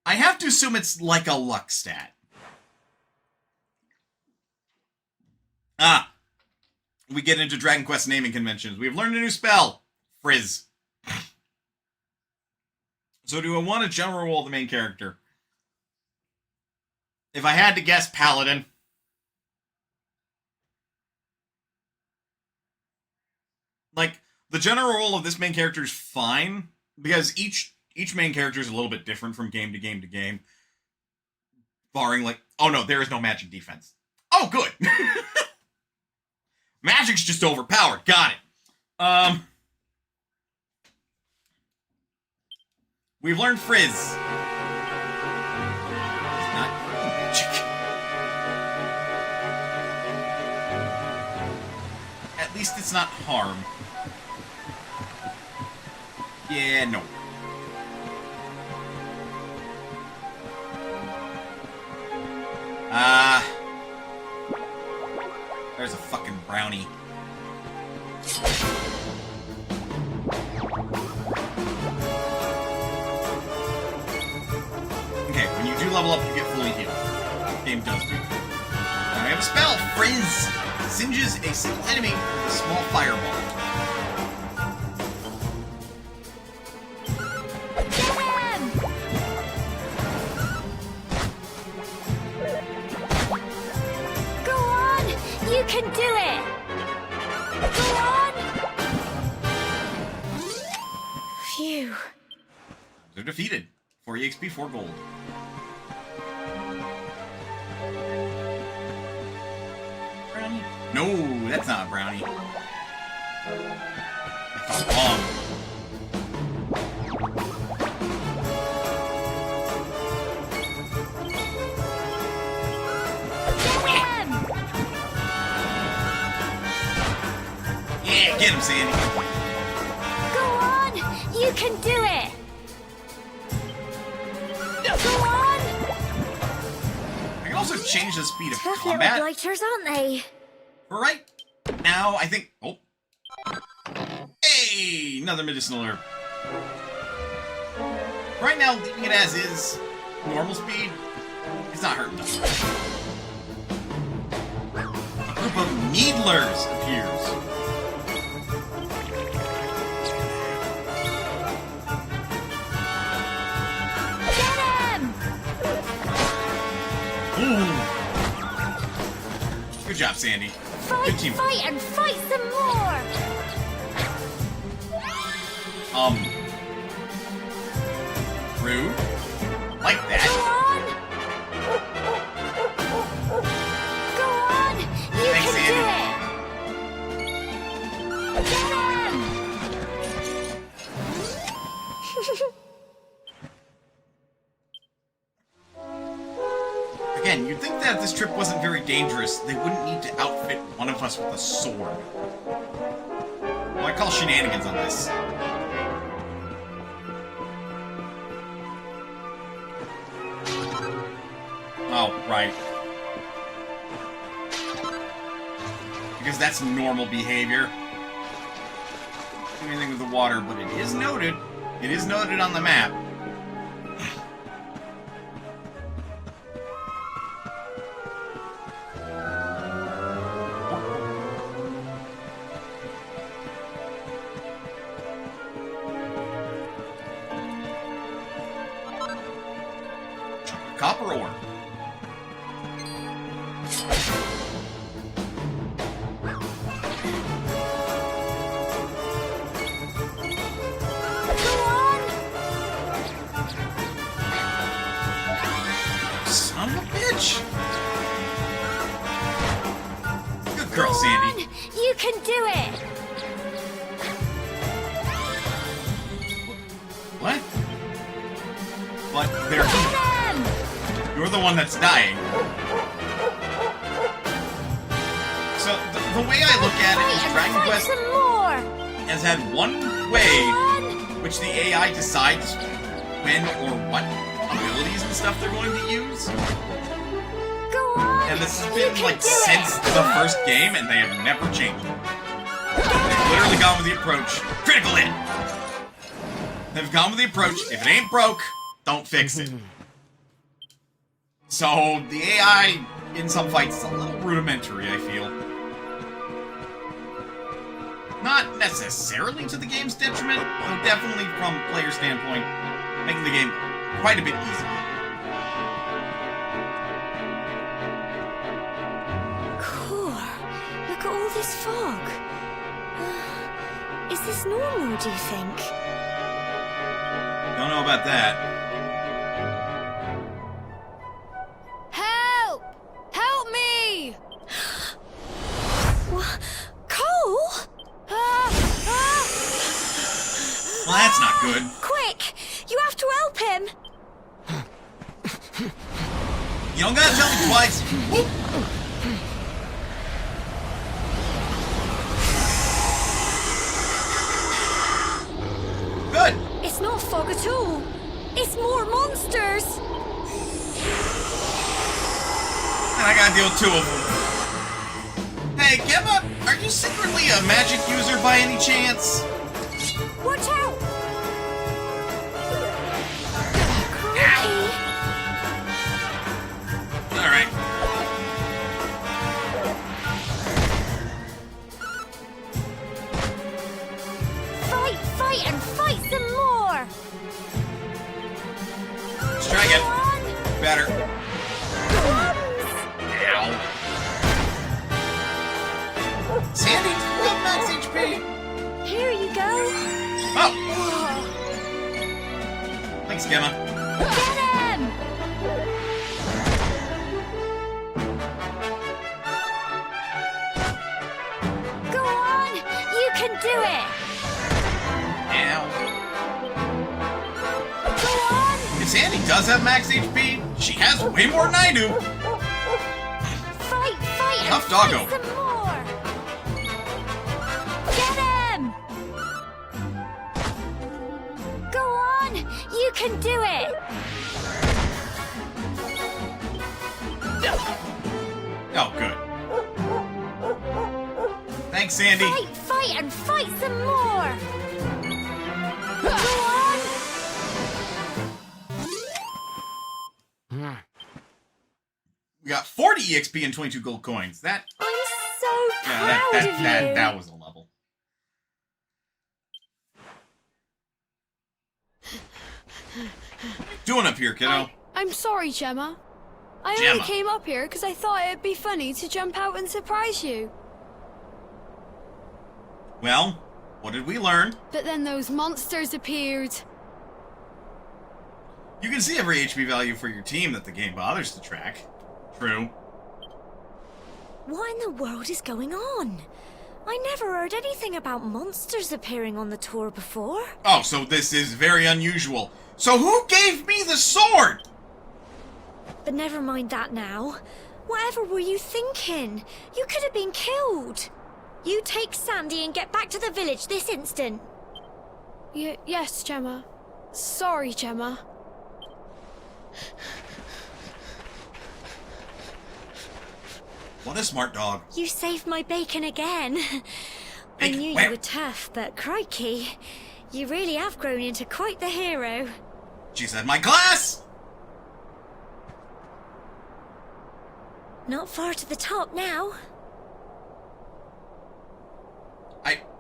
I have to assume it's like a luck stat. We get into Dragon Quest naming conventions. We have learned a new spell. Frizz. So do I want a general role of the main character? If I had to guess, Paladin. Like, the general role of this main character is fine, because each main character is a little bit different from game to game to game. Barring, like, oh no, there is no magic defense. Oh, good! Magic's just overpowered. Got it. We've learned Frizz. It's not magic. At least it's not harm. Yeah, no. There's a fucking brownie. Okay, when you do level up, you get fully healed. This game does do. Now we have a spell, Frizz. Singes a single enemy with a small fireball. You can do it! Go on! Phew. They're defeated. 4 EXP, 4 gold. Brownie? No, that's not a brownie. That's wrong. Get him, Sandy. Go on! You can do it! Go on! I can also change the speed of Tough little combat. blighters, aren't they? Right now, I think... Oh. Hey! Another medicinal herb. Right now, leaving it as is, normal speed, it's not hurting us. A group of needlers appears. Good job, Sandy. Good team. Fight and fight some more! Rude. Like that. Go on! You Thanks, can Sandy. do it! Get him! Again, you'd think that if this trip wasn't very dangerous, they wouldn't need to outfit one of us with a sword. Well, I call shenanigans on this. Oh, right. Because that's normal behavior. Anything with the water, but it is noted. It is noted on the map. Copper ore. Son of a bitch! Good girl, Sandy. You can do it! What? But they're... You're the one that's dying. So, the way I look at it is Dragon Quest has had one way which the AI decides when or what abilities and stuff they're going to use. Go on! And this has been, like, since the first game, and they have never changed it. They've literally gone with the approach, critical hit! They've gone with the approach, if it ain't broke, don't fix it. So, the AI in some fights is a little rudimentary, I feel. Not necessarily to the game's detriment, though definitely from a player standpoint, making the game quite a bit easier. Cool. Look at all this fog. Is this normal, do you think? Don't know about that. Help! Help me! What? Cole? Well, that's not good. Quick! You have to help him! You don't gotta tell me twice. Whoop. Good. It's not fog at all. It's more monsters. And I gotta deal with two of them. Hey, Gemma, are you secretly a magic user by any chance? Watch out! Alright. Fight and fight some more! Let's try again. Better. Ow. Sandy, do you have max HP? Here you go. Oh! Thanks, Gemma. Get him! Go on! You can do it! Ow. Go on! If Sandy does have max HP, she has way more than I do. Fight and Tough fight doggo. some more! Get him! Go on! You can do it! Oh, good. Thanks, Sandy. Fight and fight some more! Go on! We got 40 EXP and 22 gold coins. That I'm so proud of you! that was a level. Doing up here, kiddo? I'm sorry, Gemma. I Gemma. only came up here because I thought it'd be funny to jump out and surprise you. Well, what did we learn? But then those monsters appeared. You can see every HP value for your team that the game bothers to track. True. What in the world is going on? I never heard anything about monsters appearing on the tour before. Oh, so this is very unusual. So who gave me the sword? But never mind that now. Whatever were you thinking? You could have been killed. You take Sandy and get back to the village this instant. Yes, Gemma. Sorry, Gemma. What a smart dog. You saved my bacon again. I Bacon, knew where? you were tough, but crikey, you really have grown into quite the hero. She said, my glass! Not far to the top now.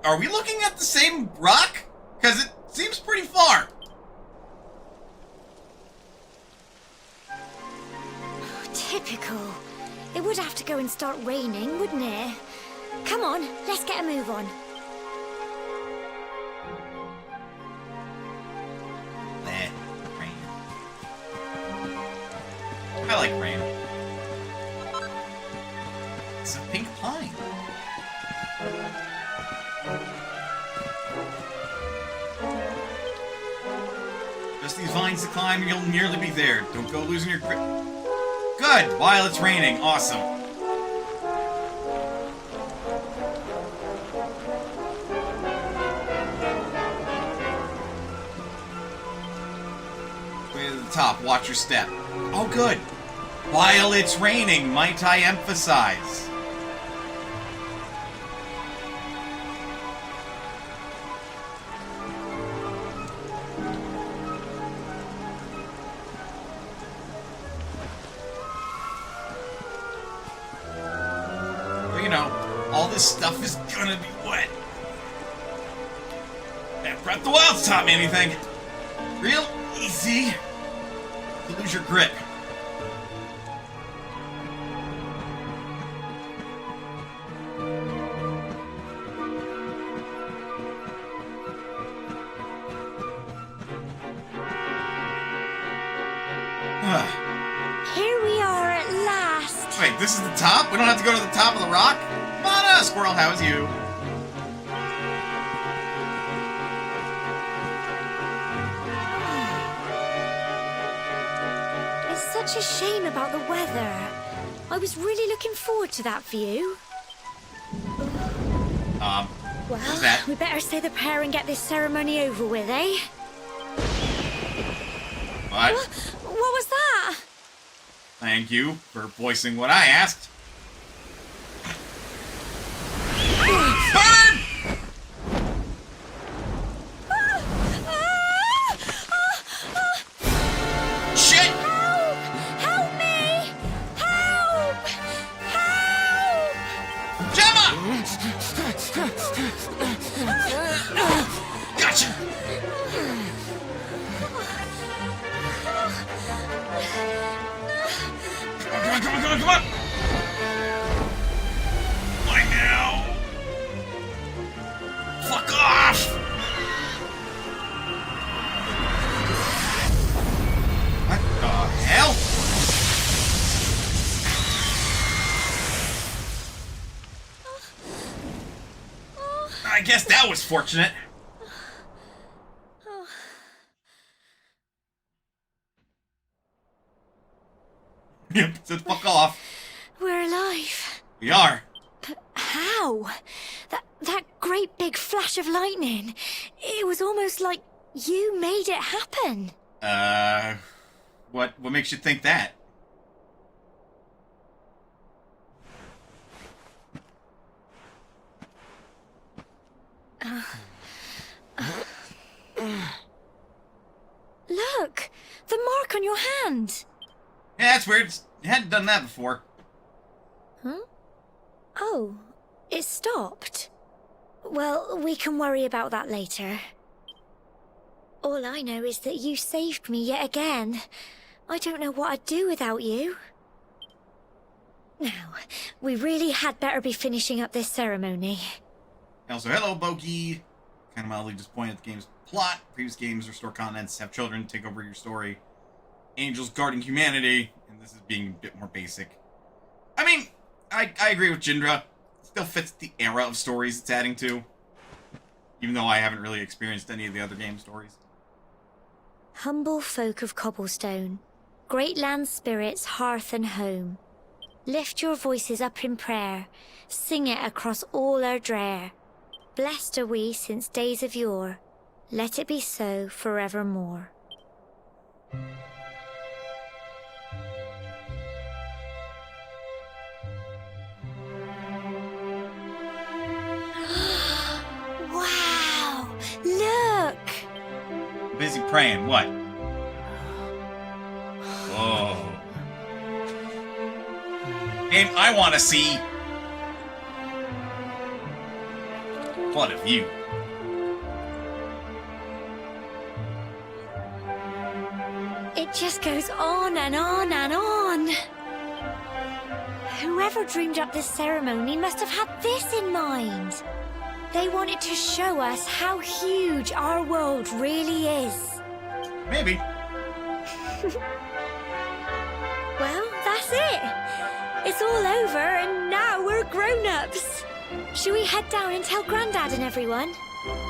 Are we looking at the same rock? Because it seems pretty far. Typical. It would have to go and start raining, wouldn't it? Come on, let's get a move on. Rain. I like rain. It's a pink pine. Just these vines to climb and you'll nearly be there. Don't go losing your grip. Good! While it's raining. Awesome. Way to the top. Watch your step. Oh, good. While it's raining, might I emphasize? Well, you know, all this stuff is gonna be wet. And Breath of the Wild's taught me anything. Real easy to lose your grip. Here we are at last. Wait, this is the top? We don't have to go to the top of the rock? Come on, Squirrel, how's you? It's such a shame about the weather. I was really looking forward to that view. What's Well, that? we better say the prayer and get this ceremony over with, eh? What? What was that? Thank you for voicing what I asked. Burn! Shit! Help me! Help! Help! Gemma! Gotcha! Come on! Why now? Fuck off! What the hell? I guess that was fortunate. Yep, said fuck off. We're alive. We are. How? That great big flash of lightning. It was almost like you made it happen. What makes you think that? Look, the mark on your hand. Yeah, that's weird. You hadn't done that before. Huh? Oh, it stopped. Well, we can worry about that later. All I know is that you saved me yet again. I don't know what I'd do without you. Now, we really had better be finishing up this ceremony. Also, hello, Bogey. Kind of mildly disappointed at the game's plot. Previous games restore continents, have children take over your story. Angels guarding humanity, and this is being a bit more basic. I mean, I agree with Jindra. Still fits the era of stories it's adding to. Even though I haven't really experienced any of the other game stories. Humble folk of cobblestone, great land spirits, hearth and home. Lift your voices up in prayer, sing it across all our drear. Blessed are we since days of yore, let it be so forevermore. praying. What? Oh. Game, I want to see. What a view. It just goes on and on and on. Whoever dreamed up this ceremony must have had this in mind. They wanted to show us how huge our world really is. Maybe. Well, that's it. It's all over and now we're grown-ups. Should we head down and tell Grandad and everyone?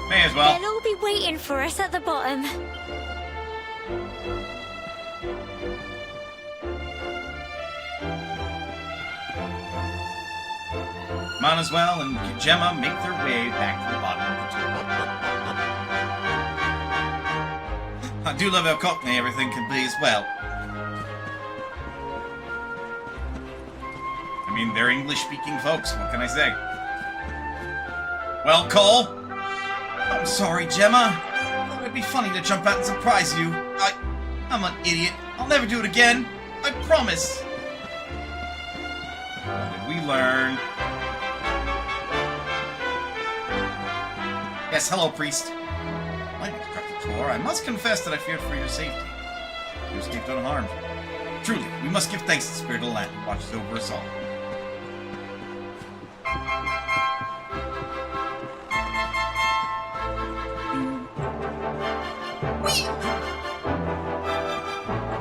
May as well. They'll all be waiting for us at the bottom. Might as well and Gemma make their way back to the bottom of the tour. I do love how cockney everything can be as well. I mean, they're English-speaking folks. What can I say? Well, Cole? I'm sorry, Gemma. I thought it'd be funny to jump out and surprise you. I'm an idiot. I'll never do it again. I promise. What did we learn? Yes, hello, priest. My name's Dr. Tor. I must confess that I feared for your safety. You escaped unharmed. Truly, we must give thanks to the spirit of the land who watches over us all.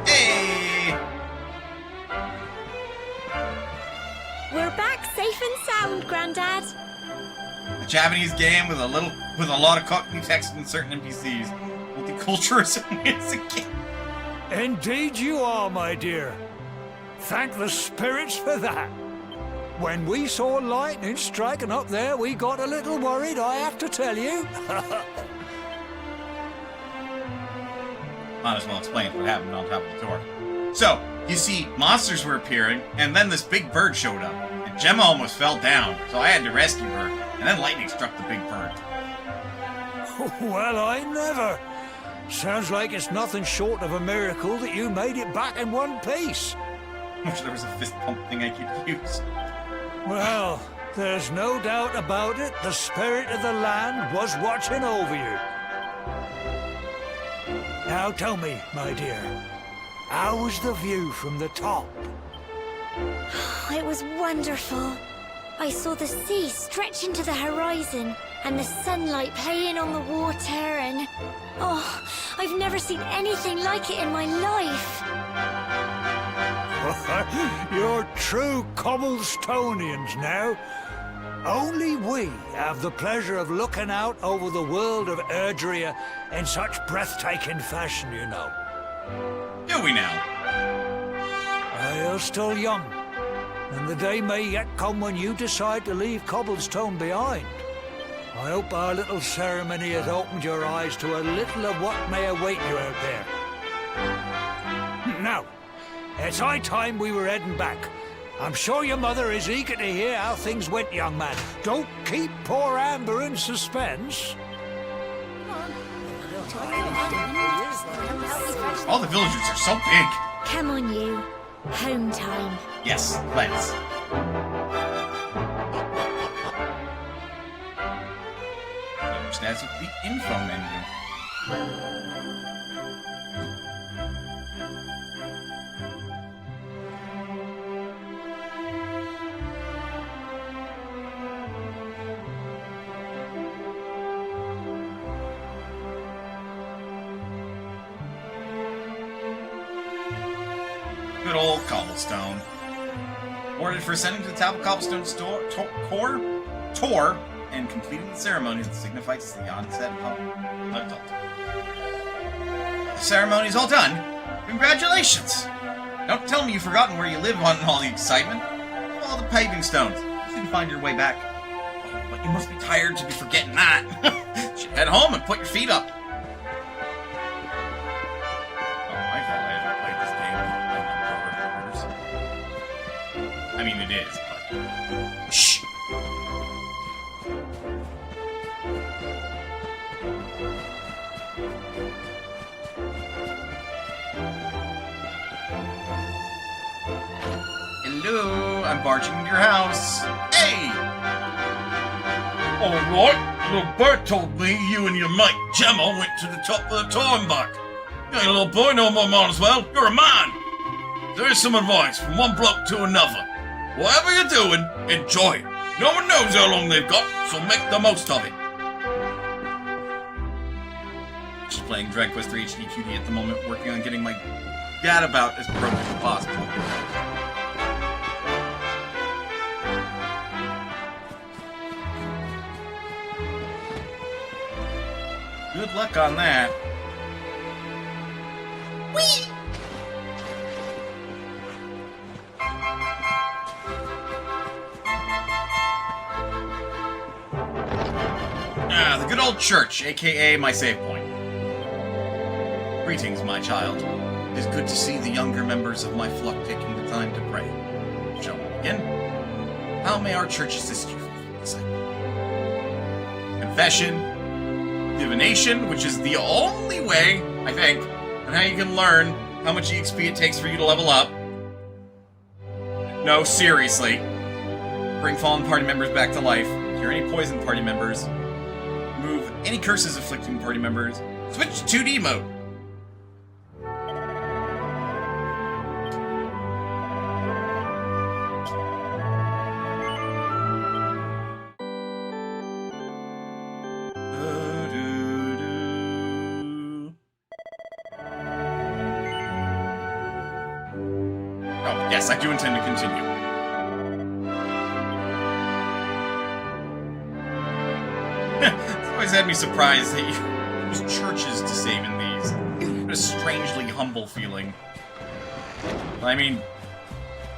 Hey! We're back safe and sound, Grandad. A Japanese game with a lot of cockney text and certain NPCs. Multiculturalism is a game. Indeed you are, my dear. Thank the spirits for that. When we saw lightning striking up there, we got a little worried, I have to tell you. Might as well explain what happened on top of the door. So, you see, monsters were appearing, and then this big bird showed up. And Gemma almost fell down, so I had to rescue her. And then lightning struck the big bird. Well, I never. Sounds like it's nothing short of a miracle that you made it back in one piece. Wish there was a fist pump thing I could use. Well, there's no doubt about it. The spirit of the land was watching over you. Now tell me, my dear, how was the view from the top? It was wonderful. I saw the sea stretch into the horizon and the sunlight playing on the water and... Oh, I've never seen anything like it in my life. You're true Cobblestonians now. Only we have the pleasure of looking out over the world of Erdrea in such breathtaking fashion, you know. Do we now? You're still young, and the day may yet come when you decide to leave Cobblestone behind. I hope our little ceremony has opened your eyes to a little of what may await you out there. Now, it's high time we were heading back. I'm sure your mother is eager to hear how things went, young man. Don't keep poor Amber in suspense. All the villagers are so big. Come on, you. Home time. Yes, let's. That's with the info menu. Good old Cobblestone. Ordered for ascending to the top of Cobblestone's Tor, and completing the ceremony that signifies the onset of adult. The ceremony's all done. Congratulations! Don't tell me you've forgotten where you live on all the excitement. Follow the paving stones. You can find your way back. Oh, but you must be tired to be forgetting that. You should head home and put your feet up. I thought I ever played this game. I mean, it is, but... Shh! Hello, I'm barging into your house. Hey! Alright, little bird told me you and your mate Gemma went to the top of the tower and back. You ain't a little boy no more, man, as well. You're a man. There's some advice from one bloke to another. Whatever you're doing, enjoy it. No one knows how long they've got, so make the most of it. Just playing Dragon Quest III HD QD at the moment, working on getting my dad about as broken as possible. Good luck on that. Whee! The good old church, aka my save point. Greetings, my child. It is good to see the younger members of my flock taking the time to pray. Shall we begin? How may our church assist you? Confession, divination, which is the only way, I think, on how you can learn how much EXP it takes for you to level up. No, seriously. Bring fallen party members back to life. Cure any poisoned party members. Remove any curses afflicting party members. Switch to 2D mode. Oh, yes, I do intend to continue. It's always had me surprised that you use churches to save in these. A strangely humble feeling. I mean,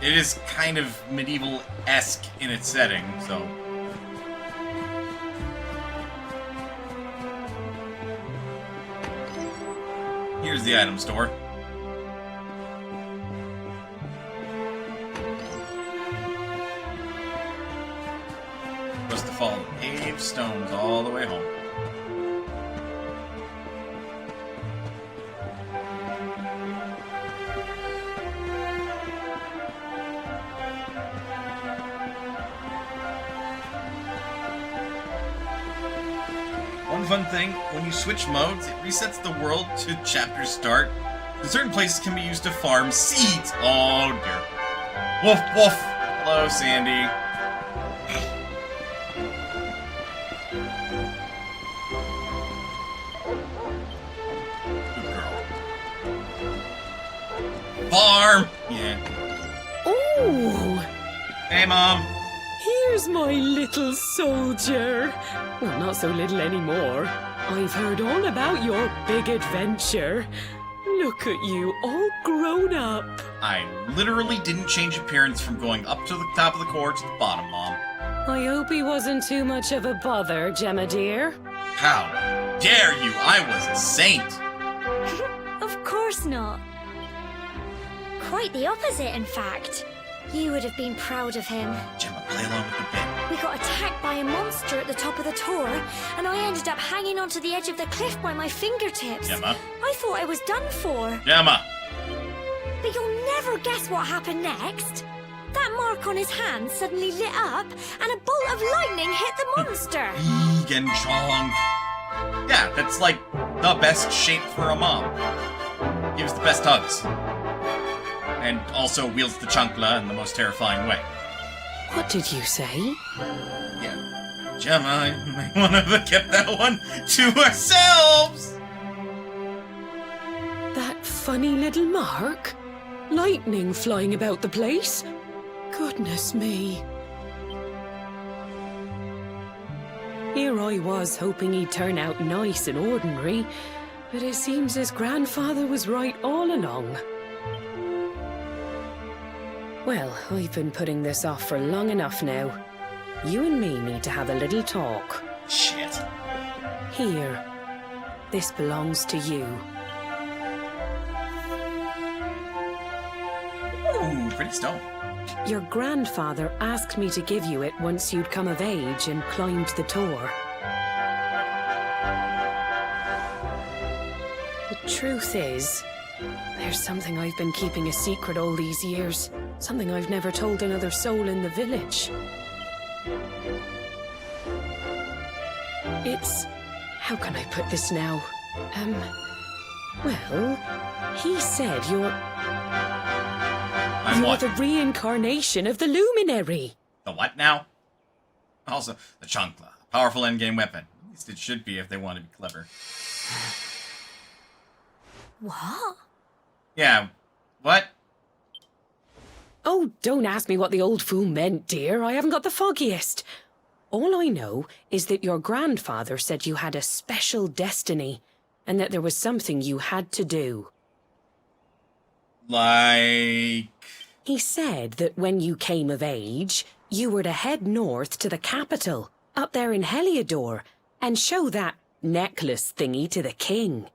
it is kind of medieval-esque in its setting, so... Here's the item store. Supposed to follow the paved stones all the way home. One fun thing, when you switch modes, it resets the world to chapter start. Certain places can be used to farm seeds. Oh dear. Woof woof. Hello, Sandy. Farm! Yeah. Oh! Hey, Mom. Here's my little soldier. Well, not so little anymore. I've heard all about your big adventure. Look at you, all grown up. I literally didn't change appearance from going up to the top of the core to the bottom, Mom. I hope he wasn't too much of a bother, Gemma dear. How dare you? I was a saint. Of course not. Quite the opposite, in fact. You would have been proud of him. Gemma, play along with the bit. We got attacked by a monster at the top of the tower, and I ended up hanging onto the edge of the cliff by my fingertips. Gemma. I thought I was done for. Gemma. But you'll never guess what happened next. That mark on his hand suddenly lit up, and a bolt of lightning hit the monster. Egan Chong. Yeah, that's like the best shape for a mom. Gives the best hugs. And also wields the chancla in the most terrifying way. What did you say? Yeah. Gemma, you might want to have kept that one to ourselves! That funny little mark? Lightning flying about the place? Goodness me. Here I was hoping he'd turn out nice and ordinary, but it seems his grandfather was right all along. Well, I've been putting this off for long enough now. You and me need to have a little talk. Shit. Here. This belongs to you. Ooh, pretty stone. Your grandfather asked me to give you it once you'd come of age and climbed the tor. The truth is, there's something I've been keeping a secret all these years. Something I've never told another soul in the village. It's... how can I put this now? Well, he said you're what? the reincarnation of the Luminary. The what now? Also, the Chancla. A powerful endgame weapon. At least it should be if they want to be clever. What? Yeah. What? Oh, don't ask me what the old fool meant, dear. I haven't got the foggiest. All I know is that your grandfather said you had a special destiny, and that there was something you had to do. Like... He said that when you came of age, you were to head north to the capital, up there in Heliodor, and show that necklace thingy to the king.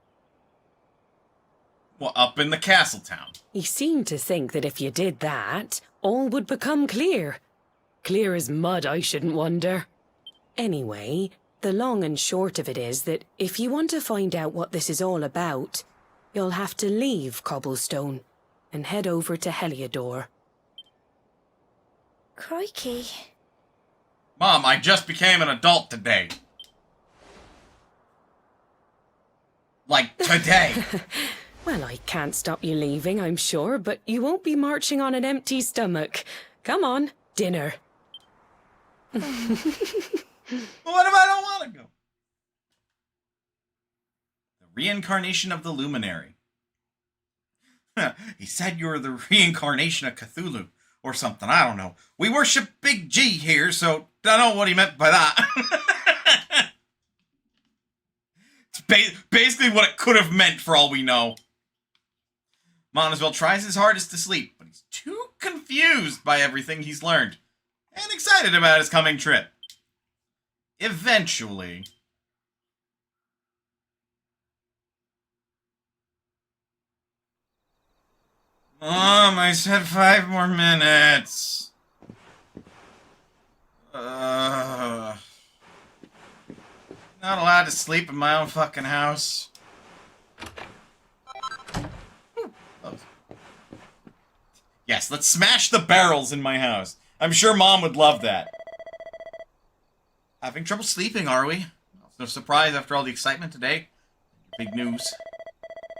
Well, up in the castle town. He seemed to think that if you did that, all would become clear. Clear as mud, I shouldn't wonder. Anyway, the long and short of it is that if you want to find out what this is all about, you'll have to leave Cobblestone and head over to Heliodor. Crikey. Mom, I just became an adult today. Like, today. Well, I can't stop you leaving, I'm sure, but you won't be marching on an empty stomach. Come on, dinner. What if I don't want to go? The reincarnation of the Luminary. He said you were the reincarnation of Cthulhu, or something, I don't know. We worship Big G here, so don't know what he meant by that. It's basically what it could have meant for all we know. Monteswell tries his hardest to sleep, but he's too confused by everything he's learned, and excited about his coming trip. Eventually... Mom, I said 5 more minutes. Not allowed to sleep in my own fucking house. Yes, let's smash the barrels in my house. I'm sure Mom would love that. Having trouble sleeping, are we? No surprise after all the excitement today. Big news.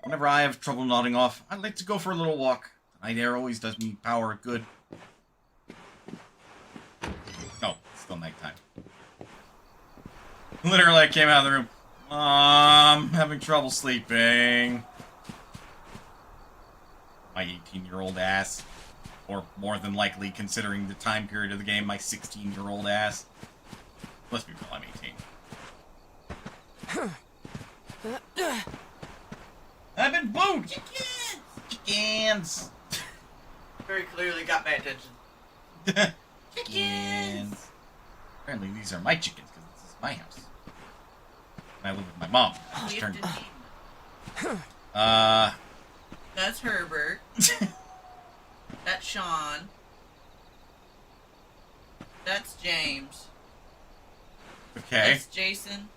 Whenever I have trouble nodding off, I'd like to go for a little walk. The night air always does me power good. Oh, it's still nighttime. Literally, I came out of the room. Mom, having trouble sleeping. My 18-year-old ass. Or more than likely, considering the time period of the game, my 16-year-old ass. Let's be real, I'm 18. I've been booed! Chickens! Chickens! Very clearly got my attention. Chickens! Apparently these are my chickens, because this is my house. And I live with my mom. I just turned That's Herbert. That's Sean. That's James. Okay. That's Jason.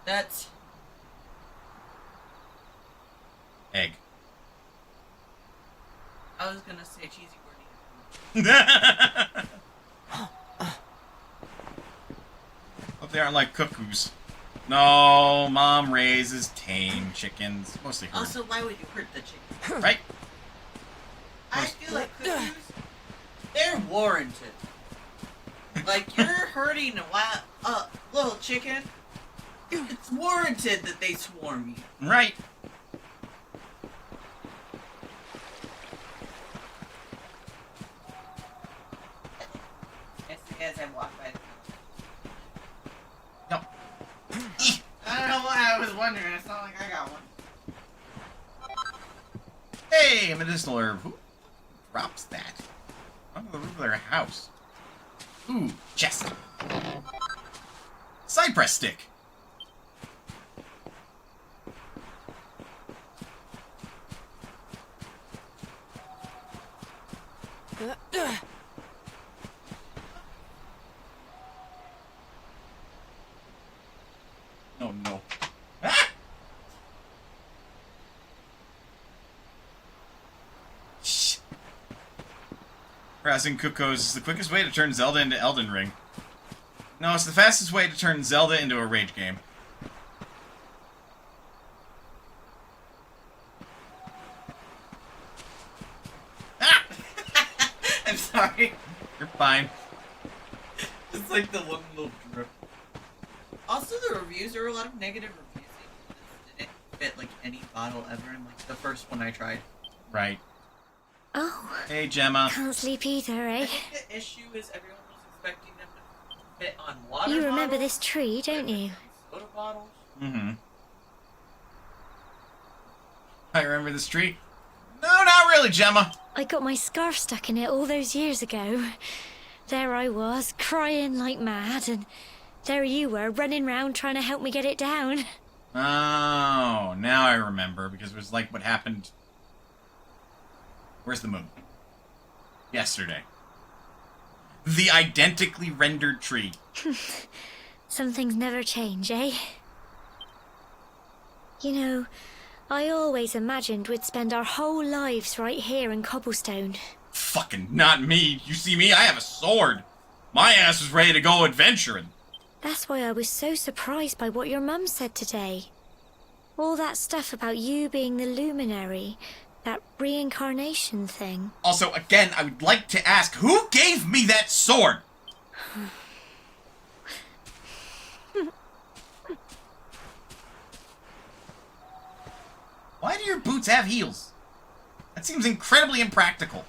That's... Egg. I was gonna say cheesy word. Hope they aren't like cuckoos. No, Mom raises tame chickens. Mostly her. Also, why would you hurt the chicken? Right? I feel like cuckoos, they're warranted. Like, you're hurting a little chicken, it's warranted that they swarm you. Right. As I walk by. No. I don't know why I was wondering. It's not like I got one. Hey, a medicinal herb. Who drops that? Under the roof of their house. Ooh, chest. Cypress stick. Oh no. Ah! Harassing Cuckoos is the quickest way to turn Zelda into Elden Ring. No, it's the fastest way to turn Zelda into a rage game. Ah! I'm sorry. You're fine. It's like the one little drip. Also, the reviews, there were a lot of negative reviews. It didn't fit like any bottle ever, and like the first one I tried. Right. Oh. Hey, Gemma. Can't sleep either, I eh? think the issue is everyone was expecting them to fit on water You remember bottles, this tree, don't you? soda bottles. Mm-hmm. I remember this tree. No, not really, Gemma. I got my scarf stuck in it all those years ago. There I was, crying like mad, and there you were, running round trying to help me get it down. Oh, now I remember, because it was like what happened... Where's the moon? Yesterday. The identically rendered tree. Some things never change, eh? You know, I always imagined we'd spend our whole lives right here in Cobblestone. Fucking not me. You see me? I have a sword. My ass was ready to go adventuring. That's why I was so surprised by what your mum said today. All that stuff about you being the Luminary, that reincarnation thing. Also, again, I would like to ask, who gave me that sword? Why do your boots have heels? That seems incredibly impractical.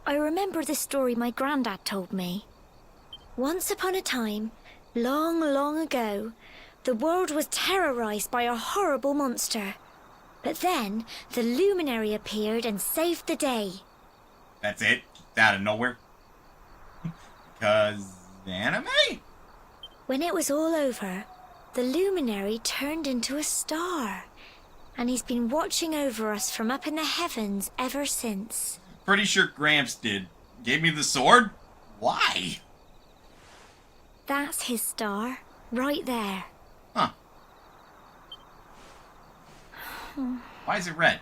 I remember the story my granddad told me. Once upon a time, long, long ago, the world was terrorized by a horrible monster. But then, the Luminary appeared and saved the day. That's it? Out of nowhere? Because... anime? When it was all over, the Luminary turned into a star. And he's been watching over us from up in the heavens ever since. Pretty sure Gramps did. Gave me the sword? Why? That's his star, right there. Huh. Why is it red?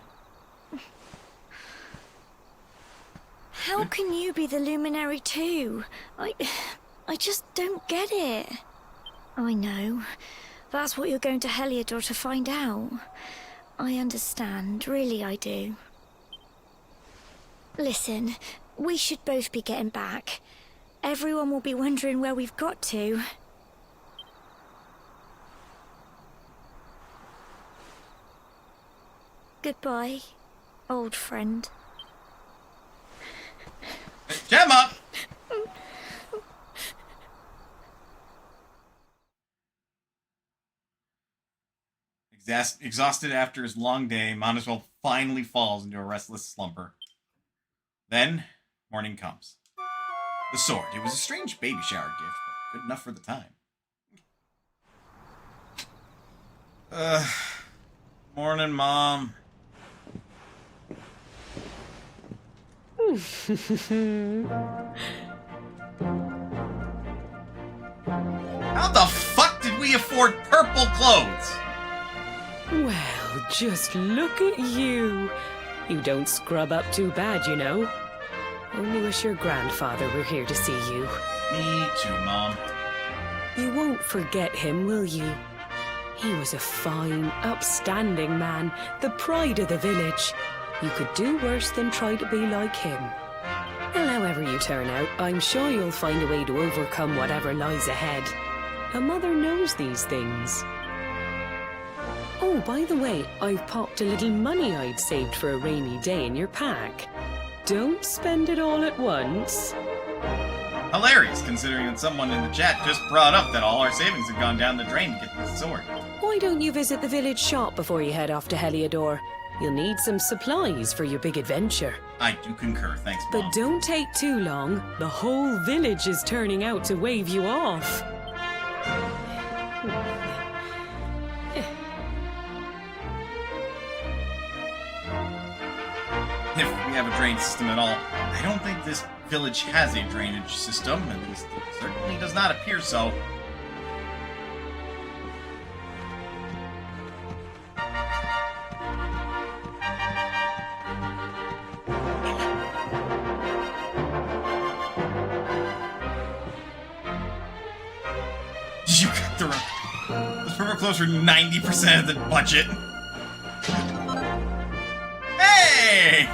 How can you be the Luminary too? I just don't get it. I know. That's what you're going to Heliodor to find out. I understand, really I do. Listen, we should both be getting back. Everyone will be wondering where we've got to. Goodbye, old friend. Gemma! Exhausted after his long day, Monteswell finally falls into a restless slumber. Then, morning comes. The sword. It was a strange baby shower gift, but good enough for the time. Morning, Mom. How the fuck did we afford purple clothes? Well, just look at you. You don't scrub up too bad, you know. Only wish your grandfather were here to see you. Me too, Mom. You won't forget him, will you? He was a fine, upstanding man, the pride of the village. You could do worse than try to be like him. Well, however you turn out, I'm sure you'll find a way to overcome whatever lies ahead. A mother knows these things. Oh, by the way, I've popped a little money I'd saved for a rainy day in your pack. Don't spend it all at once. Hilarious, considering that someone in the chat just brought up that all our savings had gone down the drain to get this sword. Why don't you visit the village shop before you head off to Heliodor? You'll need some supplies for your big adventure. I do concur, thanks, Mom. But don't take too long. The whole village is turning out to wave you off. If we have a drain system at all, I don't think this village has a drainage system. At least it certainly does not appear so. closer to 90% of the budget. Hey!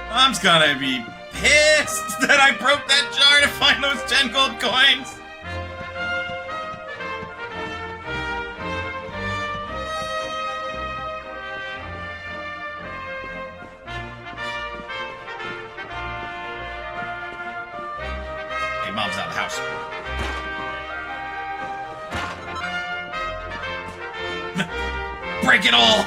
Mom's gonna be pissed that I broke that jar to find those 10 gold coins. Hey, Mom's out of the house. Break it all!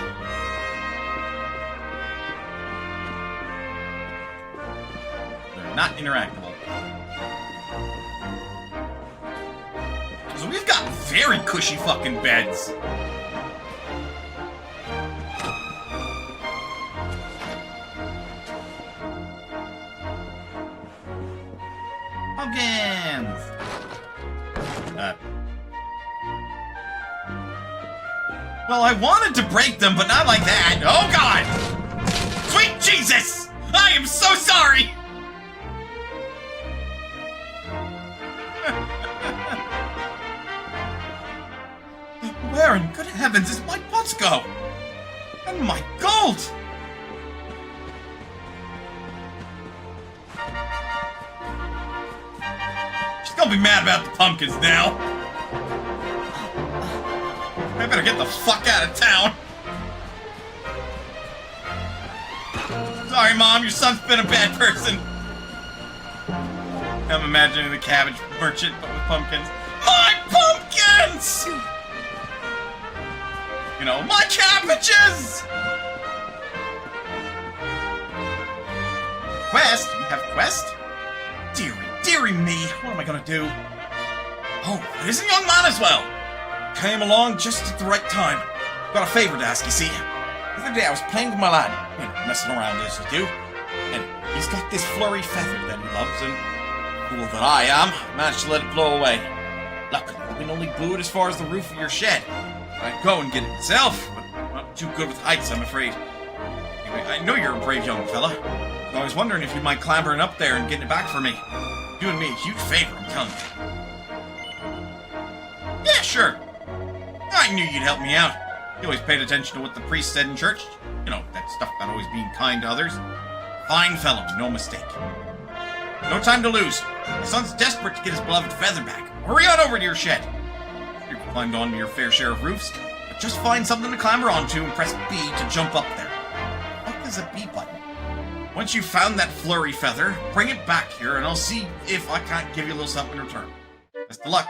They're not interactable. So we've got very cushy fucking beds. Pumpkins! Well, I wanted to break them, but not like that. Oh, God! Sweet Jesus! I am so sorry! Where in good heavens is my pots go? And my gold! She's gonna be mad about the pumpkins now. I better get the fuck out of town. Sorry, Mom, your son's been a bad person. I'm imagining the cabbage merchant, but with pumpkins. My pumpkins! You know, my cabbages! Quest? You have a quest? Dearie me, what am I gonna do? Oh, there's a young man as well. Came along just at the right time. Got a favor to ask, you see. The other day I was playing with my lad, you know, messing around as you do, and he's got this flurry feather that he loves, and fool that I am, managed to let it blow away. Luckily, the wind only blew it as far as the roof of your shed. I'd go and get it myself, but I'm not too good with heights, I'm afraid. Anyway, I know you're a brave young fella, so I was wondering if you'd mind clambering up there and getting it back for me. Doing me a huge favor, I'm telling you. Yeah, sure. I knew you'd help me out. You always paid attention to what the priest said in church. You know, that stuff about always being kind to others. Fine fellow, no mistake. No time to lose. My son's desperate to get his beloved feather back. Hurry on over to your shed. You've climbed onto your fair share of roofs, but just find something to clamber onto and press B to jump up there. What is a B button? Once you've found that flurry feather, bring it back here and I'll see if I can't give you a little something in return. Best of luck.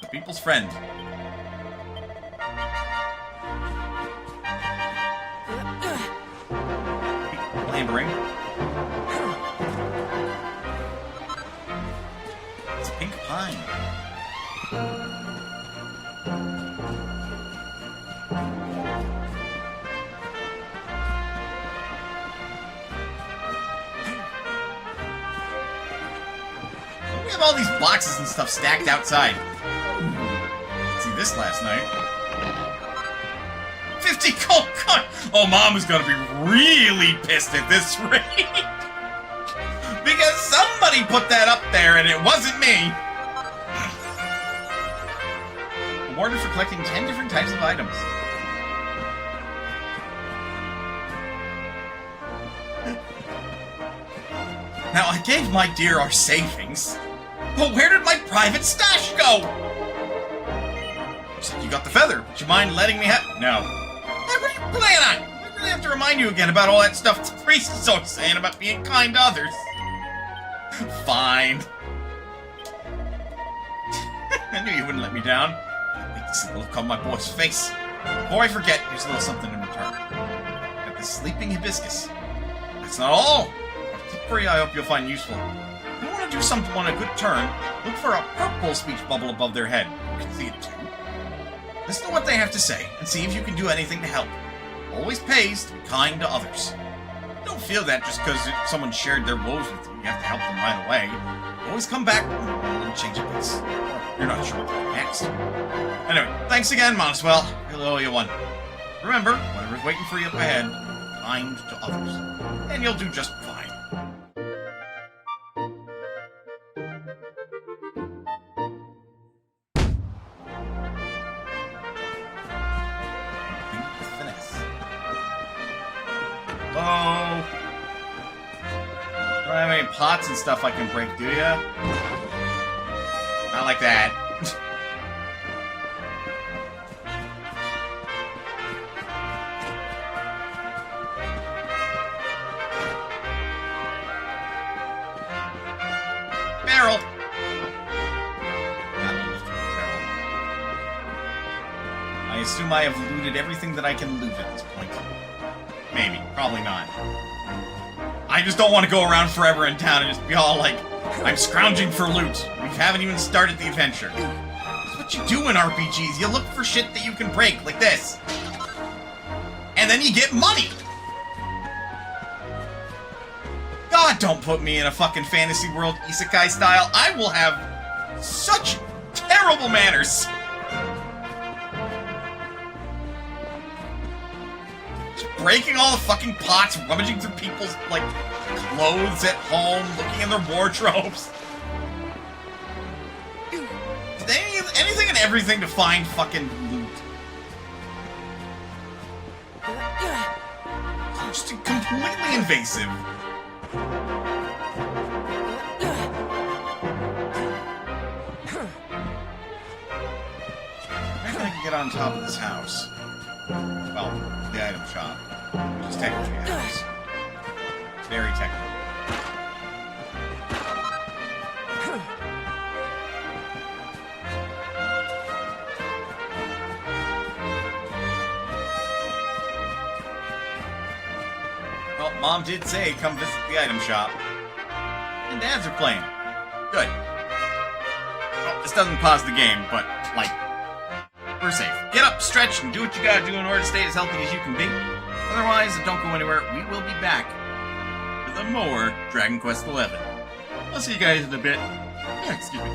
The people's friend. Clambering. It's a pink pine. We have all these boxes and stuff stacked outside. See this last night. 50 gold coin! Oh, Mom is gonna be really pissed at this rate. Because somebody put that up there and it wasn't me. Awarded for collecting 10 different types of items. Now, I gave my dear our savings, but where did my private stash go? You said you got the feather. Would you mind letting me have... No. Hey, what are you playing on? I really have to remind you again about all that stuff the priest is always saying about being kind to others. Fine. I knew you wouldn't let me down. Wait to see the look on my boy's face. Before I forget, here's a little something in return. Got this sleeping hibiscus. That's not all. Free, I hope you'll find useful. If you want to do something on a good turn, look for a purple speech bubble above their head. You can see it too. Listen to what they have to say, and see if you can do anything to help. Always pays to be kind to others. Don't feel that just because someone shared their woes with you, you have to help them right away. Always come back and change of pace. You're not sure what to do next. Anyway, thanks again, Monaswell. Really owe you one. Remember, whatever's waiting for you up ahead, be kind to others. And you'll do just fine. Hello? Don't have any pots and stuff I can break, do ya? Not like that. Barrel! I assume I have looted everything that I can loot at this point. Maybe. Probably not. I just don't want to go around forever in town and just be all like, I'm scrounging for loot. We haven't even started the adventure. That's what you do in RPGs. You look for shit that you can break, like this. And then you get money! God, don't put me in a fucking fantasy world isekai style. I will have such terrible manners. Just breaking all the fucking pots, rummaging through people's, like, clothes at home, looking in their wardrobes. Anything and everything to find fucking loot. Just completely invasive. Maybe I can get on top of this house. Well, the item shop, which is technically a house. It's very technical. Well, Mom did say come visit the item shop. And Dads are playing. Good. Well, this doesn't pause the game, but, like, we're safe. Get up, stretch, and do what you gotta do in order to stay as healthy as you can be. Otherwise, don't go anywhere. We will be back with a more Dragon Quest XI. I'll see you guys in a bit. Yeah, excuse me.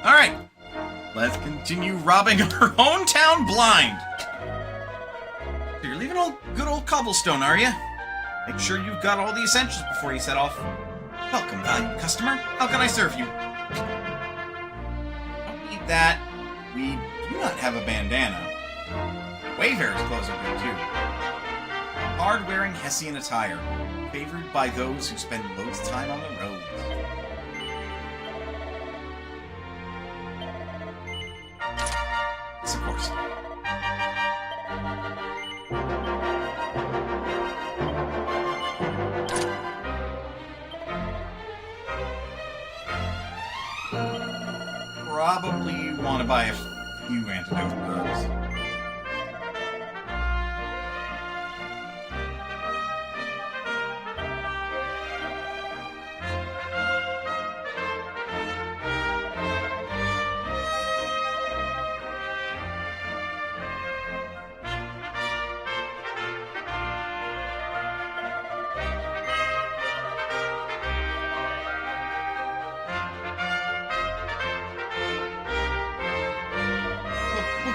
Alright. Let's continue robbing our own town blind. So you're leaving good old cobblestone, are you? Make sure you've got all the essentials before you set off. Welcome, valued customer. How can I serve you? Don't need that. We do not have a bandana. Wayfarer's clothes are good, too. Hard-wearing Hessian attire, favored by those who spend loads of time on the roads. Yes, of course. Probably want to buy a few antidote herbs.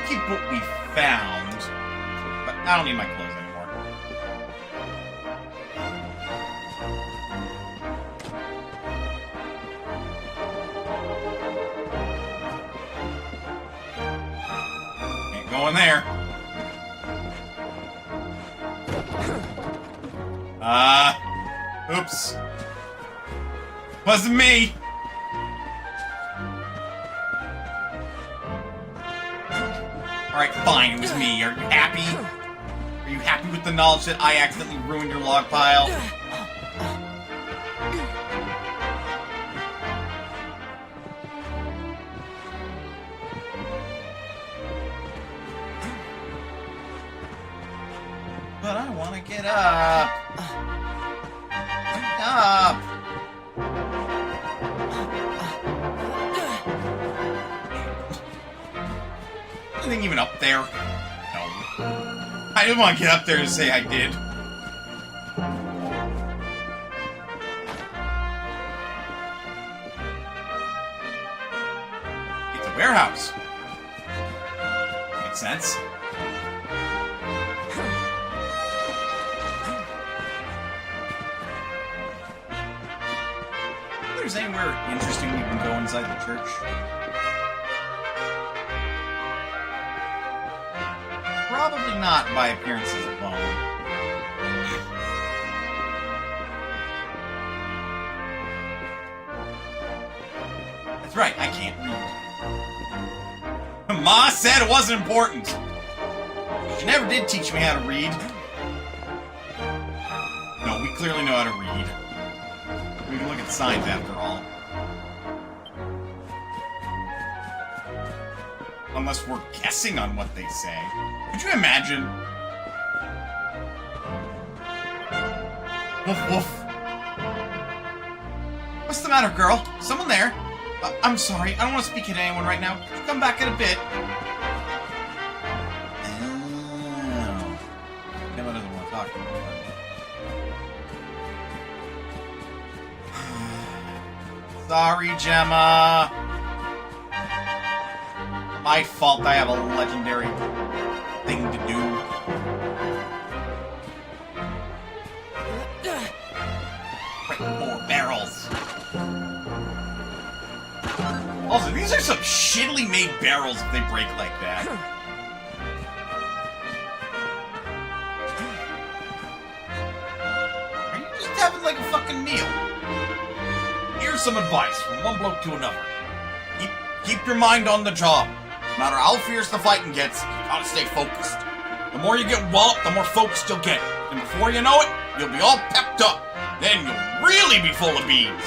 Keep what we found, but I don't need my clothes anymore. Ain't going there. Oops. Wasn't me. Alright, fine, it was me. Are you happy? Are you happy with the knowledge that I accidentally ruined your log pile? But I want to get up. Get up. Anything even up there? No. I didn't want to get up there to say I did. It's a warehouse. Makes sense. If there's anywhere interesting we can go inside the church. Probably not by appearances alone. That's right, I can't read. Ma said it wasn't important. She never did teach me how to read. No, we clearly know how to read. We can look at signs after all. Unless we're guessing on what they say. Could you imagine? Woof woof. What's the matter, girl? Someone there? I'm sorry, I don't want to speak to anyone right now. Could you come back in a bit? Oh. Gemma doesn't want to talk to me. Sorry, Gemma. My fault, I have a legendary thing to do. Break more barrels. Also, these are some shittily made barrels if they break like that. Are you just having like a fucking meal? Here's some advice from one bloke to another. Keep your mind on the job. No matter how fierce the fighting gets, you gotta stay focused. The more you get walloped, the more focused you'll get. And before you know it, you'll be all pepped up. Then you'll really be full of beans.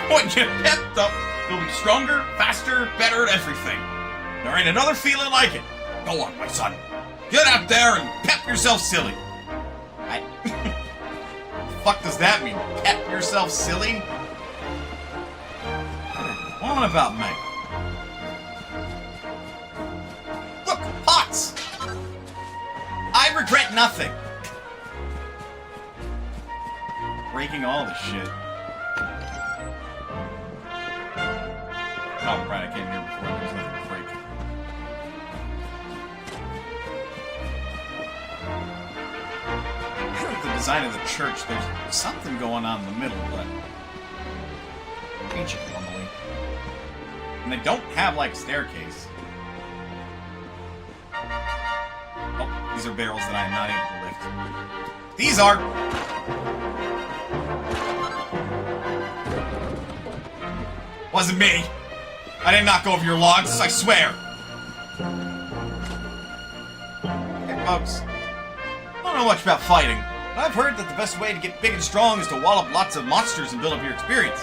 When you get pepped up, you'll be stronger, faster, better at everything. There ain't another feeling like it. Go on, my son. Get out there and pep yourself silly. What the fuck does that mean? Pep yourself silly? What on about me? Look, pots! I regret nothing. Breaking all the shit. Oh, right, I came here before. There's nothing to break. The design of the church, there's something going on in the middle, but ancient normally. And they don't have, like, staircase. Oh, these are barrels that I am not able to lift. These are! Wasn't me! I didn't knock over your logs, I swear! Hey, folks. I don't know much about fighting, but I've heard that the best way to get big and strong is to wall up lots of monsters and build up your experience.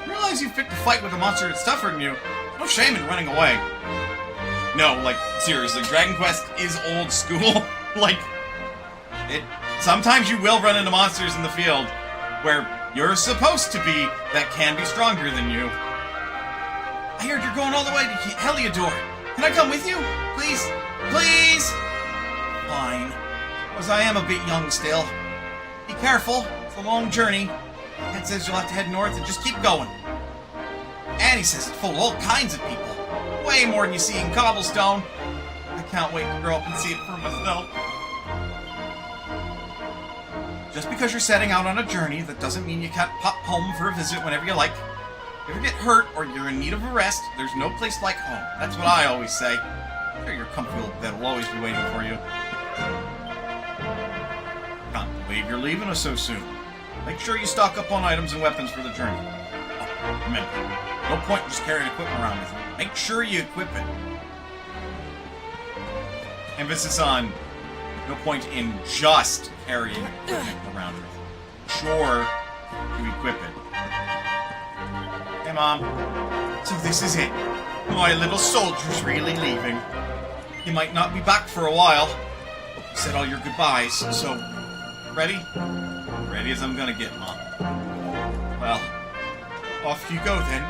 Realize you picked a fight with a monster that's tougher than you. No shame in running away. No, like, seriously, Dragon Quest is old school. Like, sometimes you will run into monsters in the field where you're supposed to be that can be stronger than you. I heard you're going all the way to Heliodor. Can I come with you? Please? Please? Fine. Because I am a bit young still. Be careful. It's a long journey. Dad says you'll have to head north and just keep going. And he says it's full of all kinds of people. Way more than you see in Cobblestone. I can't wait to grow up and see it for myself. Just because you're setting out on a journey, that doesn't mean you can't pop home for a visit whenever you like. If you ever get hurt or you're in need of a rest, there's no place like home. That's what I always say. Sure, your comfy old bed will always be waiting for you. Can't believe you're leaving us so soon. Make sure you stock up on items and weapons for the journey. Oh, remember, no point in just carrying equipment around with you. Make sure you equip it. Emphasis on no point in just carrying equipment around with you. Sure, you equip it. Hey, Mom. So this is it. My little soldier's really leaving. You might not be back for a while. You said all your goodbyes, so... Ready? Ready as I'm gonna get, Mom. Well, off you go then.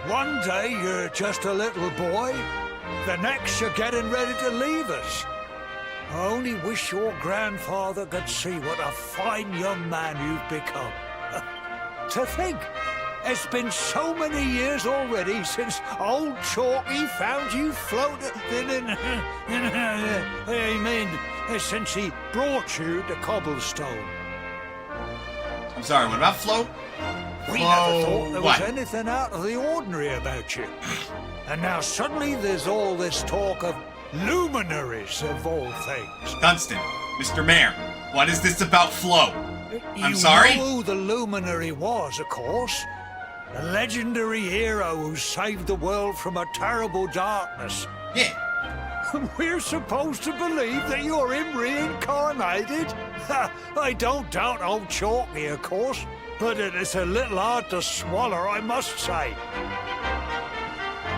One day you're just a little boy, the next you're getting ready to leave us. I only wish your grandfather could see what a fine young man you've become. To think, it's been so many years already since old Chalky found you floating since he brought you to Cobblestone. I'm sorry, what about float? We never thought there was anything out of the ordinary about you. And now suddenly there's all this talk of luminaries of all things. Dunstan, Mr. Mayor, what is this about Flo? I'm sorry? sorry? You know who the luminary was, of course. A legendary hero who saved the world from a terrible darkness. Yeah. We're supposed to believe that you're him reincarnated? I don't doubt old Chalky, of course, but it's a little hard to swallow, I must say.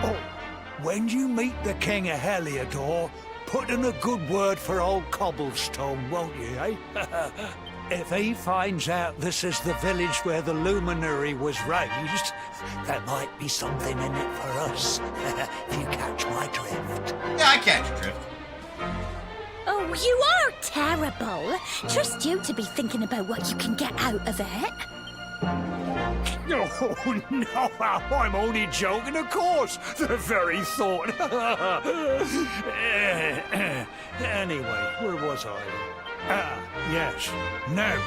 Oh, when you meet the King of Heliodor, put in a good word for old Cobblestone, won't you, eh? If he finds out this is the village where the Luminary was raised, there might be something in it for us, if you catch my drift. Yeah, I catch your drift. Oh, you are terrible. Trust you to be thinking about what you can get out of it. Oh, no, I'm only joking, of course. The very thought. Anyway, where was I? Yes. Now,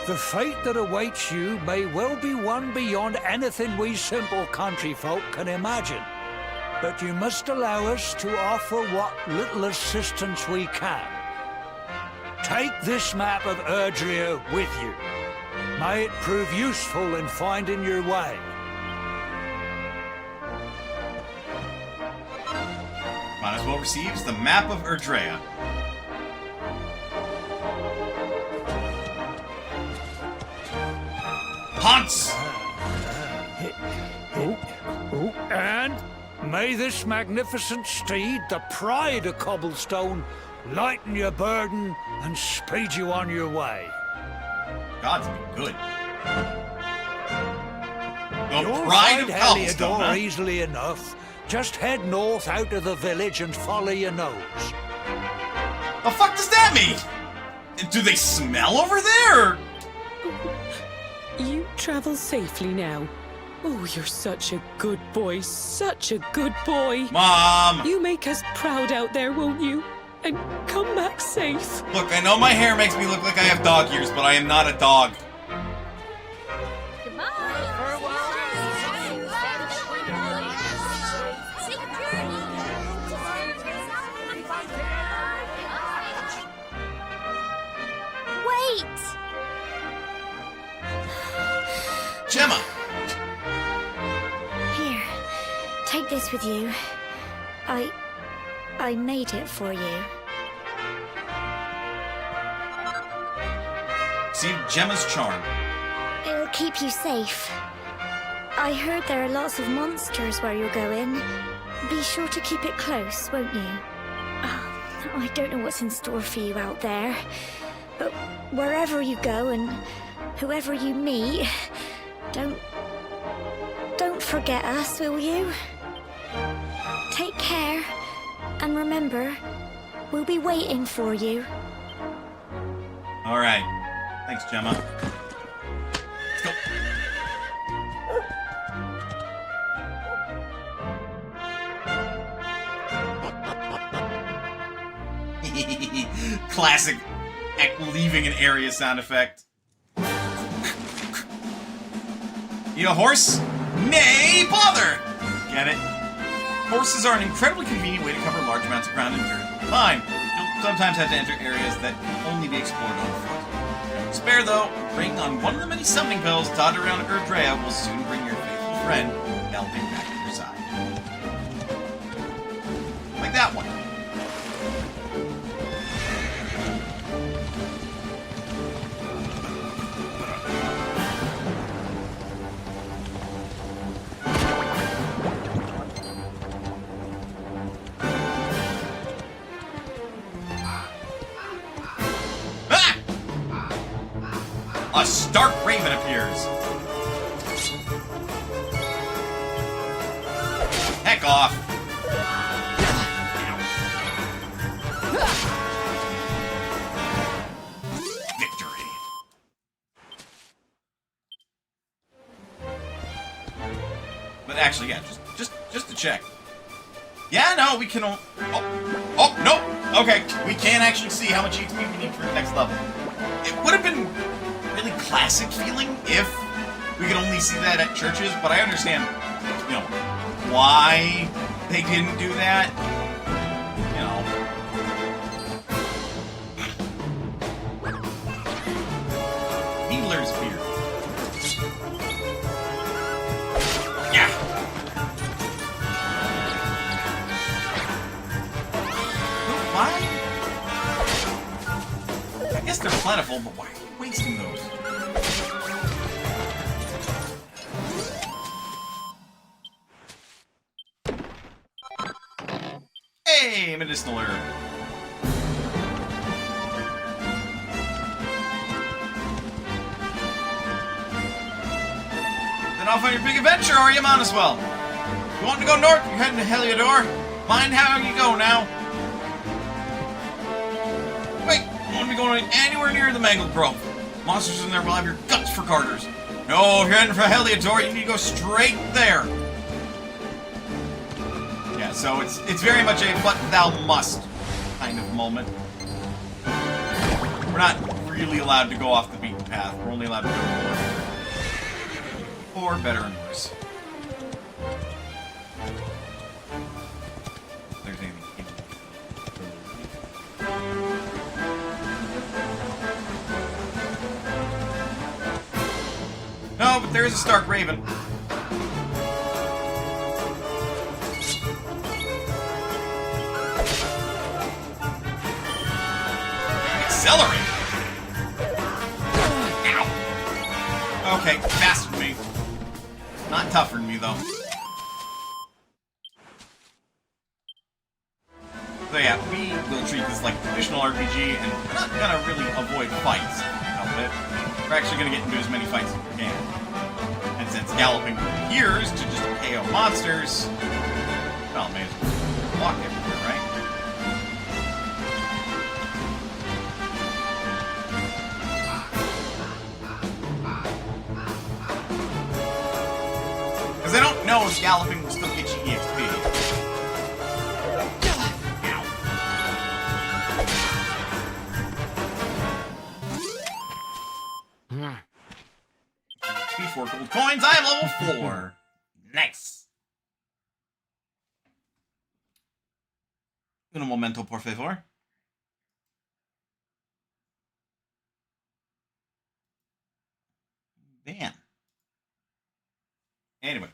the fate that awaits you may well be one beyond anything we simple country folk can imagine. But you must allow us to offer what little assistance we can. Take this map of Erdrea with you. May it prove useful in finding your way. Might as well receives the map of Erdrea. Hunts! And may this magnificent steed, the pride of Cobblestone, lighten your burden and speed you on your way. God's been good. You'll pride find of Cobblestone, Heliodor huh? easily enough. Just head north out of the village and follow your nose. The fuck does that mean? Do they smell over there? You travel safely now. Oh, you're such a good boy, such a good boy. Mom! You make us proud out there, won't you? And come back safe. Look, I know my hair makes me look like I have dog ears, but I am not a dog. Wait! Gemma! Here, take this with you. I made it for you. See, Gemma's charm. It'll keep you safe. I heard there are lots of monsters where you're going. Be sure to keep it close, won't you? Oh, I don't know what's in store for you out there, but wherever you go and whoever you meet, don't forget us, will you? Take care, and remember, we'll be waiting for you. All right. Thanks, Gemma. Let's go. Classic leaving an area sound effect. Need a horse? Nay, bother! Get it? Horses are an incredibly convenient way to cover large amounts of ground in dirt. Fine. You'll sometimes have to enter areas that can only be explored on foot. Don't despair, though. Ring on one of the many summoning bells dotted around Erdrea will soon bring your faithful friend galloping back to your side. Like that one. A stark raven appears. Heck off. Victory. But actually, yeah, just to check. Yeah, no, we can. Oh, no. Okay, we can actually see how much XP we need for the next level. It would have been really classic feeling if we could only see that at churches, but I understand, you know, why they didn't do that. You know. Healer's beer. Yeah. Why? I guess they're plentiful, but why? Wasting those. Hey, medicinal herb. Then off on your big adventure, are you, Monteswell? You want to go north? You're heading to Heliodor. Mind how you go now. Wait, you want to be going anywhere near the Mangled Grove. Monsters in there will have your guts for garters. No, if you're heading for Heliodor, you need to go straight there. Yeah, so it's very much a but thou must kind of moment. We're not really allowed to go off the beaten path. We're only allowed to go north. Or better and worse. If there's anything in No, but there is a stark raven. Accelerate! Ow! Okay, faster than me. Not tougher than me, though. So yeah, we will treat this like a traditional RPG, and we're not gonna really avoid fights. We're actually gonna get into as many fights as we can. And since galloping appears to just KO monsters, well, may as well walk everywhere, right? house galloping will still get you EXP. Ow. XP 4 gold coins. I am level 4. Nice. Un momento, por favor. Man. Anyway.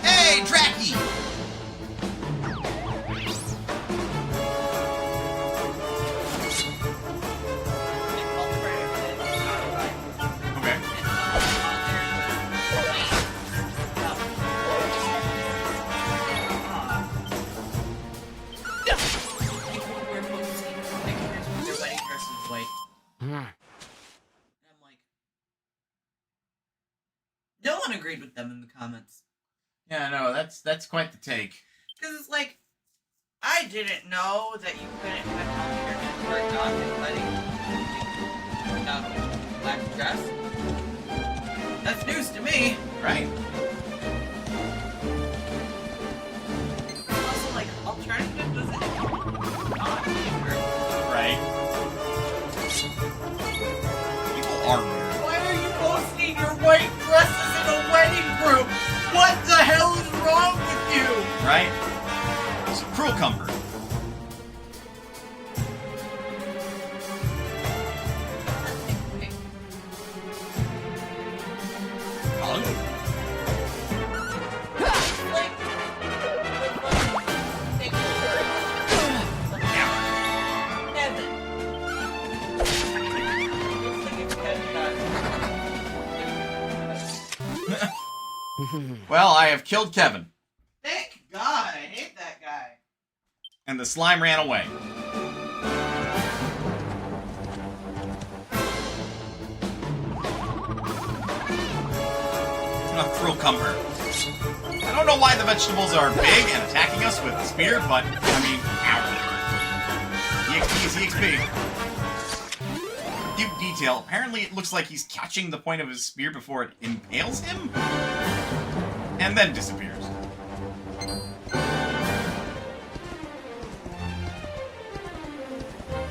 Hey, Dracky! Okay. No one agreed with them in the comments. Yeah, no, that's quite the take. Because it's like, I didn't know that you couldn't have your adopted wedding without black dress. That's news to me. Right. Also, like, alternative doesn't not either. Right. People are weird. Why are you posting your white dresses in a wedding group? What the hell is wrong with you? Right? It's cruel comfort. Well, I have killed Kevin. Thank God, I hate that guy. And the slime ran away. Oh, cruel comfort. I don't know why the vegetables are big and attacking us with a spear, but, I mean, ow. EXP is EXP. Cute detail. Apparently it looks like he's catching the point of his spear before it impales him? And then disappears.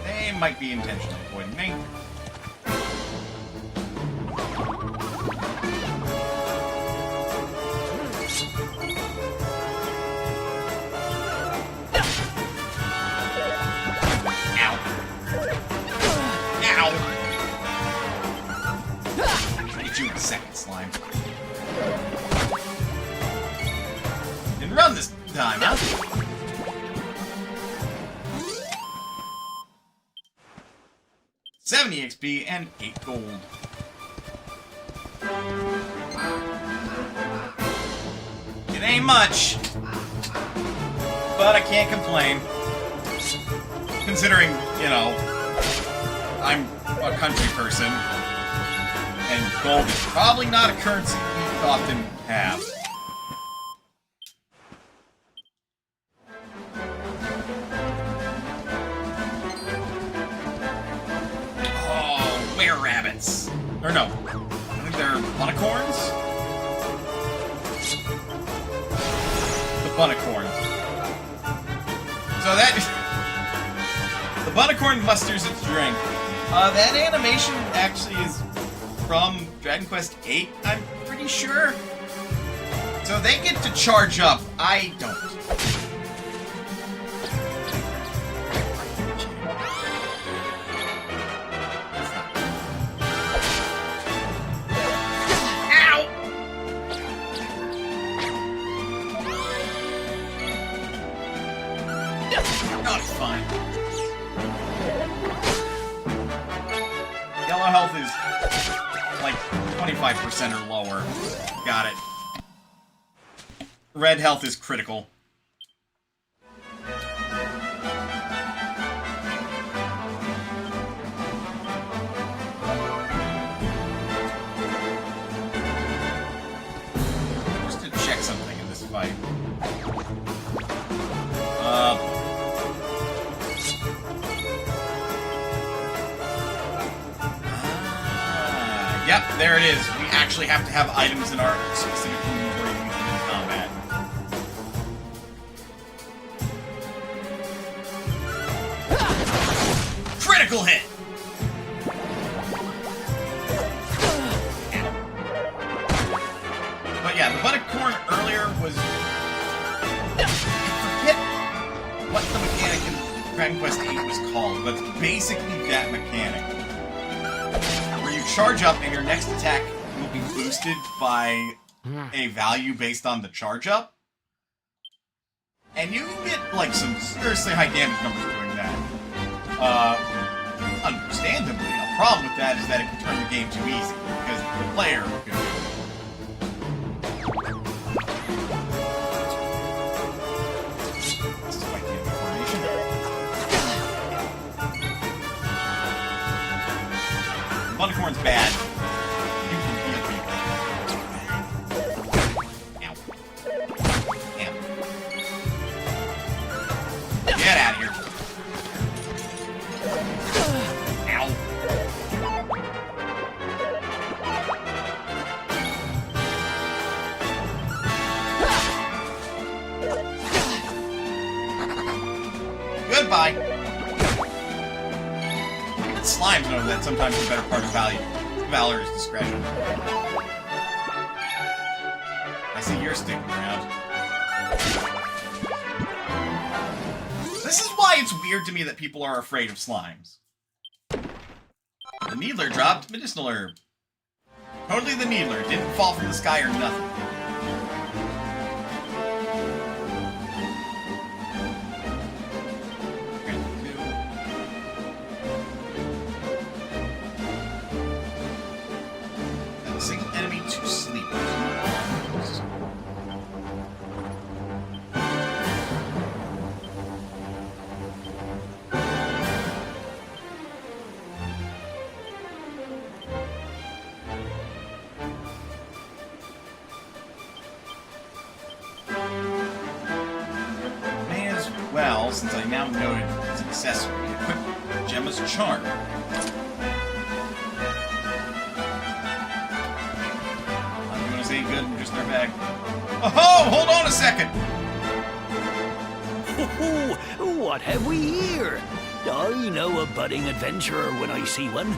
They might be intentionally avoiding me. Ow. Ow. I'll get you in a second, slime. Didn't run this time, huh? $70 XP and 8 gold. It ain't much, but I can't complain. Considering, you know, I'm a country person, and gold is probably not a currency we often have. Oh, were-rabbits. Or no, I think they're unicorns? The bunicorn. So that... The bunicorn musters its drink. That animation actually is from Dragon Quest VIII, I'm pretty sure. So they get to charge up. I don't. Ow! No, it's fine. Yellow health is like 25% or lower. Got it. Red health is critical. Just to check something in this fight. there it is. We actually have to have items in our specific inventory to use them in combat. Critical hit! But yeah, the butt of corn earlier was... I forget what the mechanic in Dragon Quest VIII was called, but it's basically that mechanic. Where you charge up and your next attack will be boosted by a value based on the charge up. And you get, like, some seriously high damage numbers doing that. Understandably, a problem with that is that it can turn the game too easy, because the player can do it. This is quite the information. Buttercorn's bad. You can heal people. Ow. Ow. Get out of here. Ow. Goodbye. Even slimes know that sometimes the better part of valor is discretion. I see you're sticking around. This is why it's weird to me that people are afraid of slimes. The Needler dropped medicinal herb. Totally the Needler. Didn't fall from the sky or nothing. A single enemy, 2 sleepers. May as well, since I now noted his accessory, equip Gemma's charm. Not doing us any good, we're just in our bag. Oh, hold on a second! Oh, what have we here? I know a budding adventurer when I see one.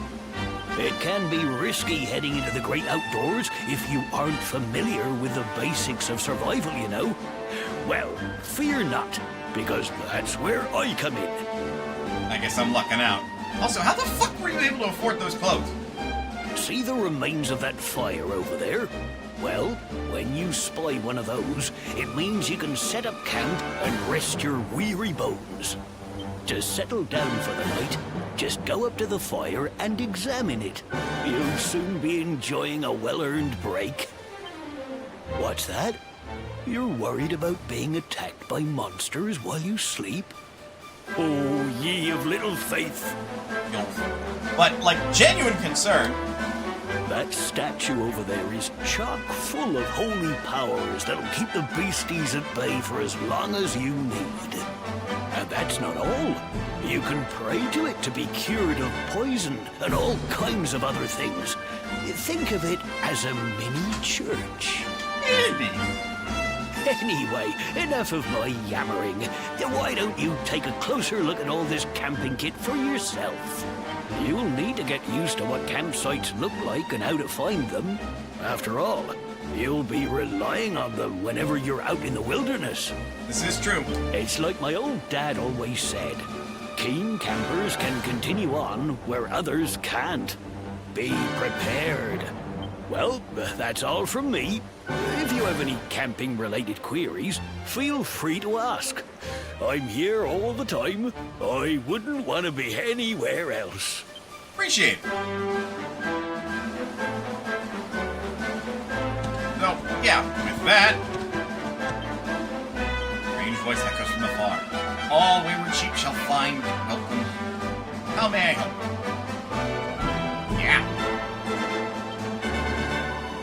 It can be risky heading into the great outdoors if you aren't familiar with the basics of survival, you know. Well, fear not, because that's where I come in. I guess I'm lucking out. Also, how the fuck were you able to afford those clothes? See the remains of that fire over there? Well, when you spy one of those, it means you can set up camp and rest your weary bones. To settle down for the night, just go up to the fire and examine it. You'll soon be enjoying a well-earned break. What's that? You're worried about being attacked by monsters while you sleep? Oh, ye of little faith. But, like, genuine concern. That statue over there is chock full of holy powers that'll keep the beasties at bay for as long as you need. And that's not all. You can pray to it to be cured of poison and all kinds of other things. Think of it as a mini church. Maybe. Anyway, enough of my yammering. Why don't you take a closer look at all this camping kit for yourself? You'll need to get used to what campsites look like and how to find them. After all, you'll be relying on them whenever you're out in the wilderness. This is true. It's like my old dad always said. Keen campers can continue on where others can't. Be prepared. Well, that's all from me. If you have any camping-related queries, feel free to ask. I'm here all the time. I wouldn't want to be anywhere else. Appreciate it. So, yeah, with that, strange voice echoes from afar. All wayward sheep shall find welcome. How may I help? Yeah.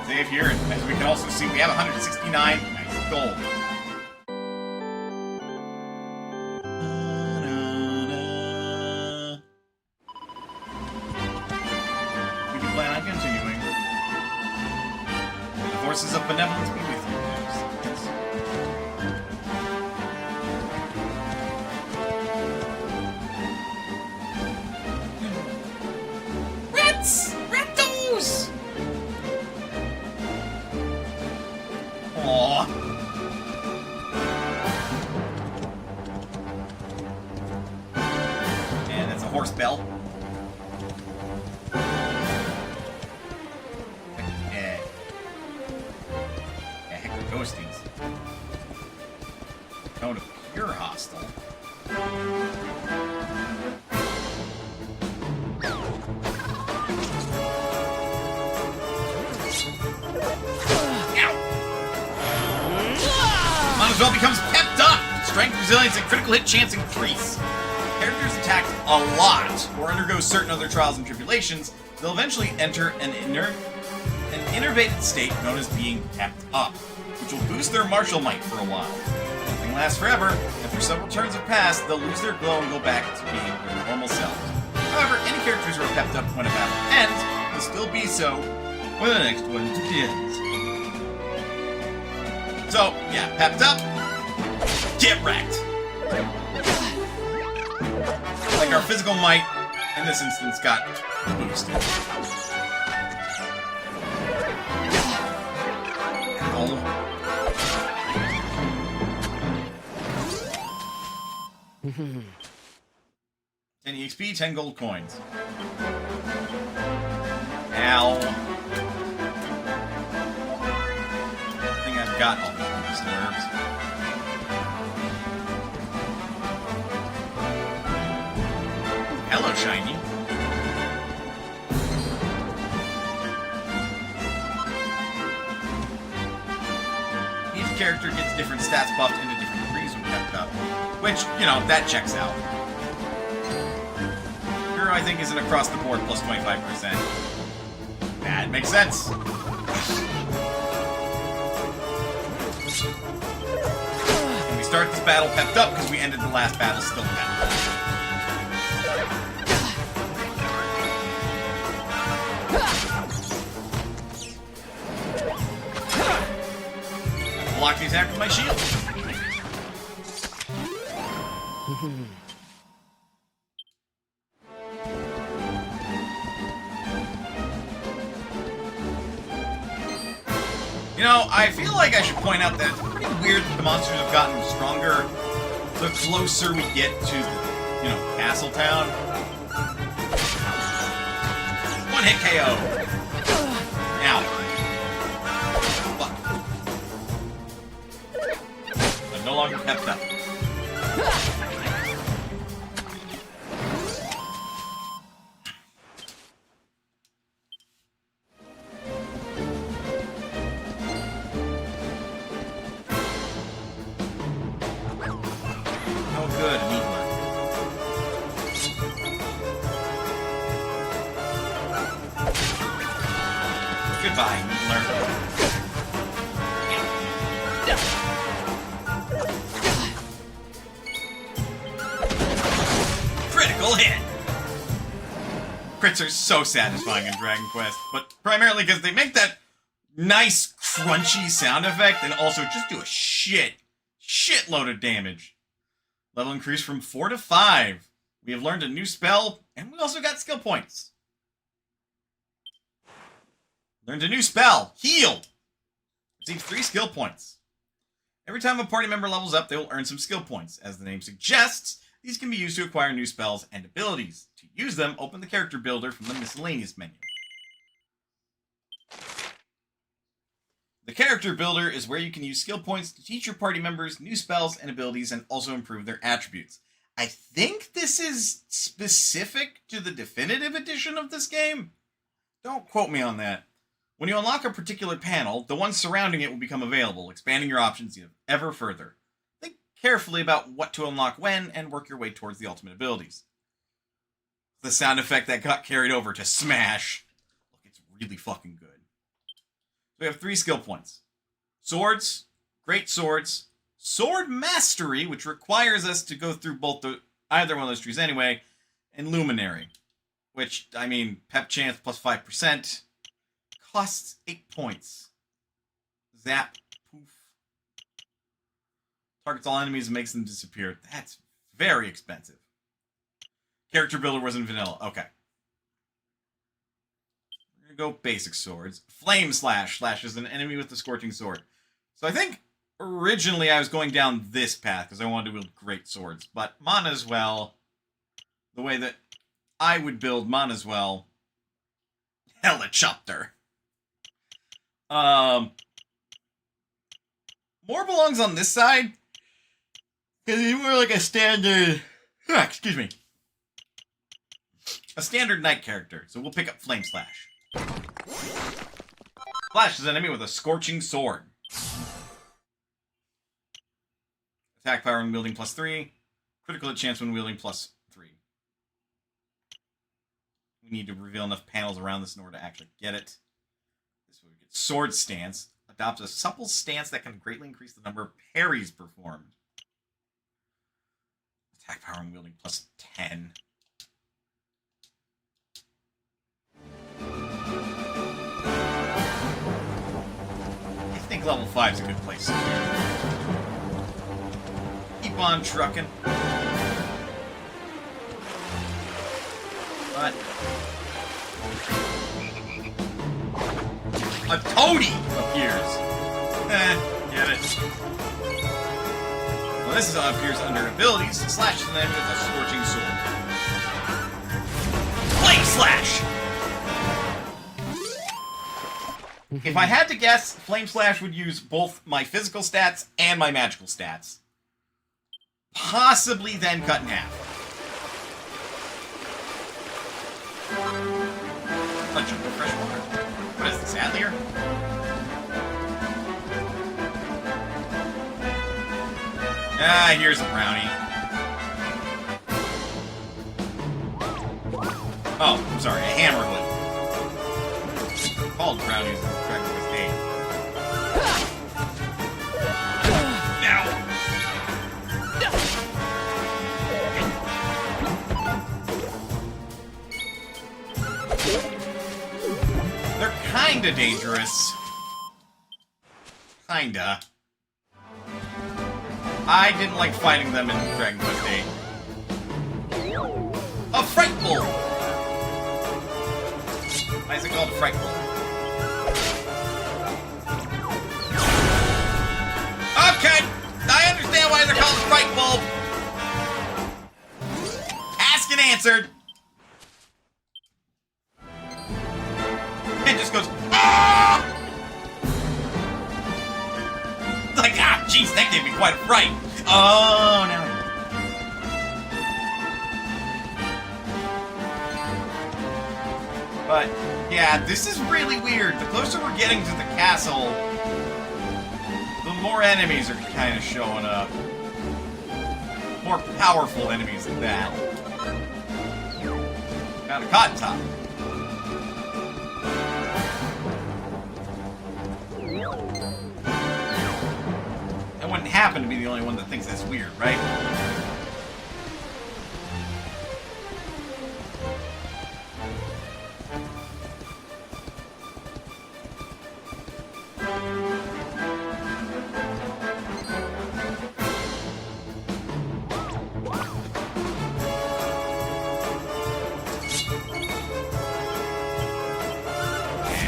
Save here, and as we can also see, we have 169 nice gold. We can plan on continuing. forces of benevolence be with you. Yes. Rattos! Aww. And that's a horse bell. Ghosties. Tone of pure hostile. Well becomes pepped up. Strength, resilience, and critical hit chance increase. Characters attacked a lot or undergo certain other trials and tribulations, they'll eventually enter an innervated state known as being pepped up, which will boost their martial might for a while. Nothing lasts forever. After several turns have passed, they'll lose their glow and go back to being their normal selves. However, any characters who are pepped up when a battle ends will still be so when the next one begins. So, yeah, pepped up, get wrecked. Like our physical might, in this instance, got boosted. Ow. 10 EXP, 10 gold coins. Ow. I think I've got all these nerves. Hello, Shiny. Each character gets different stats buffed into different degrees when kept up. Which, you know, that checks out. Hero, I think, is an across-the-board plus 25%. That makes sense. And we start this battle pepped up because we ended the last battle still pepped. Block the attack with my shield. You know, I feel like I should point out that it's pretty weird that the monsters have gotten stronger the closer we get to the, you know, castle town. One hit KO. Ow. Fuck. I'm no longer pepped up. Goodbye, Needler. Critical hit! Crits are so satisfying in Dragon Quest, but primarily because they make that nice, crunchy sound effect and also just do a shitload of damage. Level increase from 4 to 5. We have learned a new spell, and we also got skill points. Learned a new spell, Heal. Receive 3 skill points. Every time a party member levels up, they will earn some skill points. As the name suggests, these can be used to acquire new spells and abilities. To use them, open the character builder from the miscellaneous menu. The character builder is where you can use skill points to teach your party members new spells and abilities and also improve their attributes. I think this is specific to the definitive edition of this game. Don't quote me on that. When you unlock a particular panel, the ones surrounding it will become available, expanding your options ever further. Think carefully about what to unlock when, and work your way towards the ultimate abilities. The sound effect that got carried over to Smash. Look, it's really fucking good. We have 3 skill points. Swords, Great Swords, Sword Mastery, which requires us to go through either one of those trees anyway, and Luminary, which, I mean, pep chance plus 5%. Costs 8 points. Zap. Poof. Targets all enemies and makes them disappear. That's very expensive. Character builder wasn't vanilla. Okay. We're going to go basic swords. Flame Slash. Slashes an enemy with the scorching sword. So I think originally I was going down this path because I wanted to build great swords. But Mana as well, the way that I would build Mana as well, Helicopter. More belongs on this side. Because he's more like a standard... excuse me. A standard knight character. So we'll pick up Flame Slash. Flashes an enemy with a scorching sword. Attack power when wielding +3. Critical chance when wielding +3. We need to reveal enough panels around this in order to actually get it. This way we get Sword Stance. Adopts a supple stance that can greatly increase the number of parries performed. Attack power when wielding +10. I think level 5 is a good place. Keep on trucking. But a toady appears. Get it. Well, this appears under abilities. Slashes an enemy with a scorching sword. Flame Slash! If I had to guess, Flame Slash would use both my physical stats and my magical stats. Possibly then cut in half. Punch of fresh water. What is this, Atelier? Ah, here's a brownie. Oh, I'm sorry, a hammerwood. Called brownies in Dragon Quest Date. Now. They're kinda dangerous. Kinda. I didn't like fighting them in Dragon Quest VIII. A Fright Bull! Why is it called a Fright Bull? Okay! I understand why they're called a Fright Bull! Asked and answered! It just goes, ah! Like, ah, jeez, that gave me quite a fright. Oh, now. But, yeah, this is really weird. The closer we're getting to the castle, the more enemies are kind of showing up. More powerful enemies than that. Found a cotton top. I wouldn't happen to be the only one that thinks that's weird, right?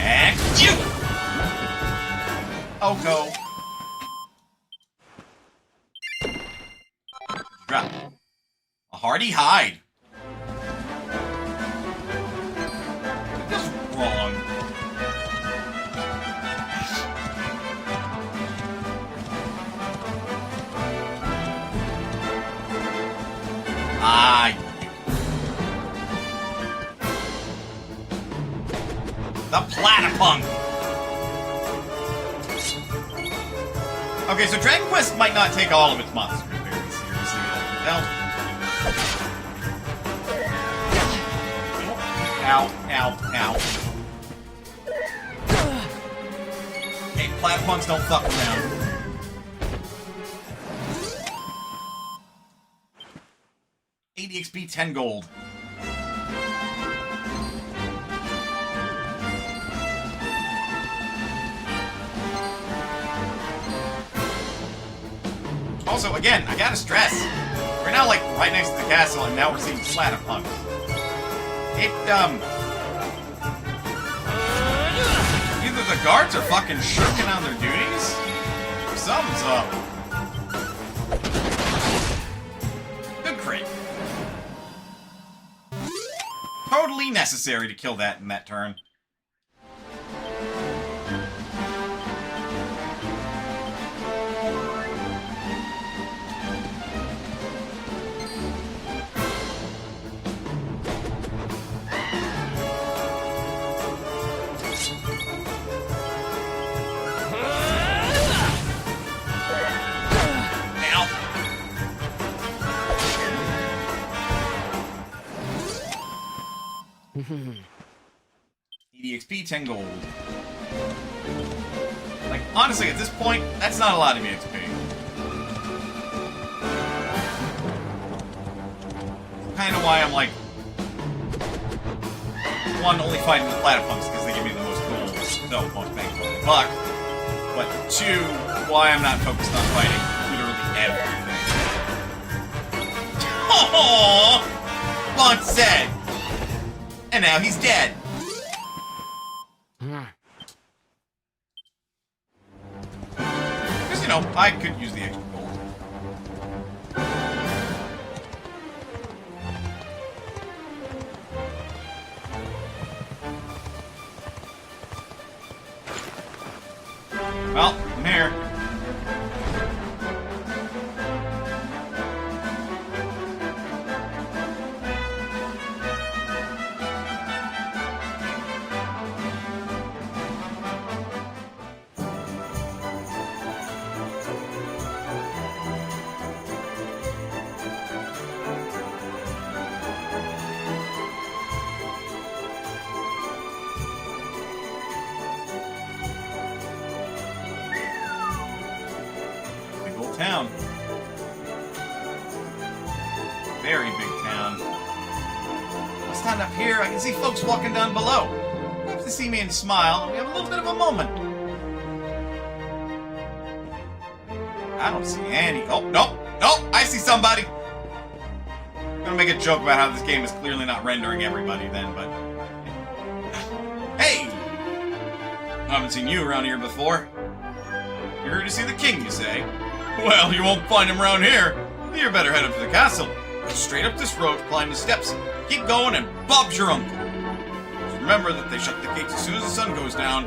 And you! Oh, go. Drop. A hardy hide. That's wrong. The Platypunk. Okay, so Dragon Quest might not take all of its monsters very seriously. Well, ow, ow, ow. Hey, Platypunks don't fuck around. XP 10 gold. Also, again, I gotta stress, we're now, like, right next to the castle, and now we're seeing platypus. Either the guards are fucking shirking on their duties, or something's up. Good crit. Totally necessary to kill that in that turn. EXP, 10 gold. Like, honestly, at this point, that's not a lot of EXP. Kind of why I'm like, one, only fighting the platypus because they give me the most gold, no, most bang for the buck. But two, why I'm not focused on fighting literally everything. Aww! Blunt said! And now he's dead. Because, you know, I could use the extra gold. Well, I'm here. Town. Very big town. I stand up here, I can see folks walking down below. Perhaps they see me and smile, and we have a little bit of a moment. I don't see any. Oh, no! No! I see somebody! I'm gonna make a joke about how this game is clearly not rendering everybody then, but... Hey! I haven't seen you around here before. You're here to see the king, you say? Well, you won't find him around here. You better head up to the castle. Go straight up this road, climb the steps, keep going, and Bob's your uncle. Just remember that they shut the gates as soon as the sun goes down.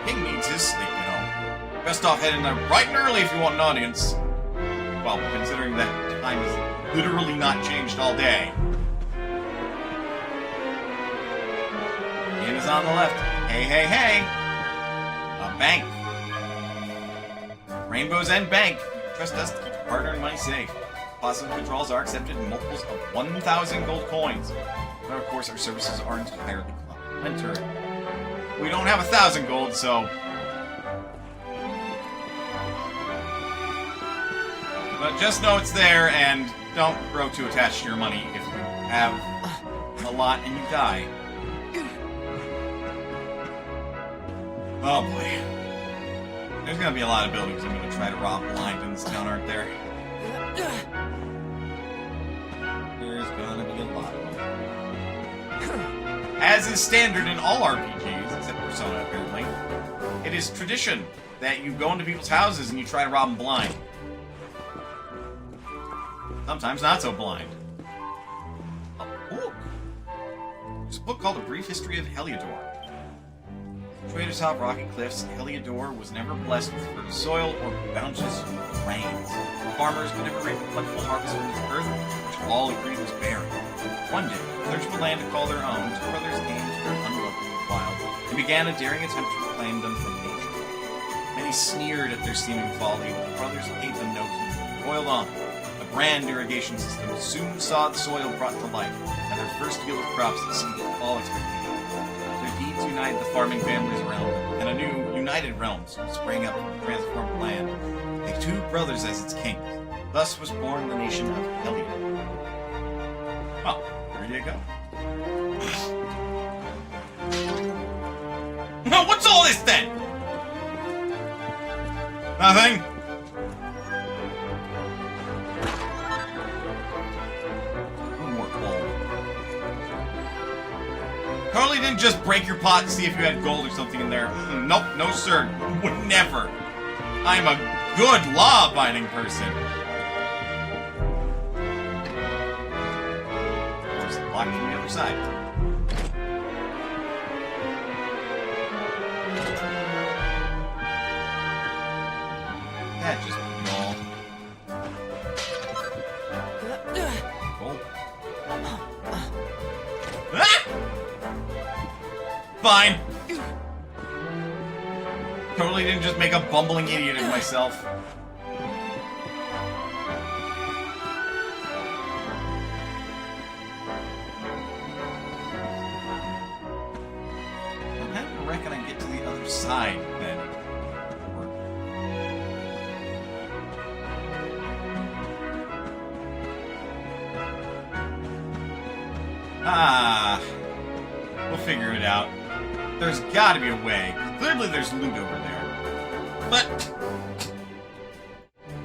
King needs his sleep, you know. Best off heading there bright and early if you want an audience. Well, considering that time has literally not changed all day. The inn is on the left. Hey, hey, hey! A bank. Rainbow's End Bank. Trust us to keep your hard-earned money safe. Positive withdrawals are accepted in multiples of 1,000 gold coins. But of course, our services aren't entirely complimentary. We don't have 1,000 gold, so... But just know it's there, and don't grow too attached to your money if you have a lot and you die. Oh boy. There's gonna be a lot of buildings I'm gonna try to rob blind in this town, aren't there? There's gonna be a lot of them. As is standard in all RPGs, except Persona apparently, it is tradition that you go into people's houses and you try to rob them blind. Sometimes not so blind. A book! There's a book called A Brief History of Heliodor. Situated atop rocky cliffs, Heliodor was never blessed with fertile soil or bounteous rains. Farmers could never reap a plentiful harvest from this earth, which all agreed was barren. One day, searching for land to call their own, two brothers came to their unlovely wild and began a daring attempt to reclaim them from nature. Many sneered at their seeming folly, but the brothers paid them no heed and toiled on. A grand irrigation system soon saw the soil brought to life, and their first yield of crops exceeded all expectations. United the farming families around them, and a new United Realm sprang up from the transformed land, with two brothers as its kings. Thus was born the nation of Heliodor. Well, there you go. Now, what's all this then? Nothing? Totally didn't just break your pot to see if you had gold or something in there. Nope, no sir. Would never. I'm a good law-abiding person. Of course, locked from the other side. That just all. Gold. Ah! Fine. Totally didn't just make a bumbling idiot of myself. I reckon I get to the other side then. Ah, we'll figure it out. There's gotta be a way. Clearly there's loot over there. But,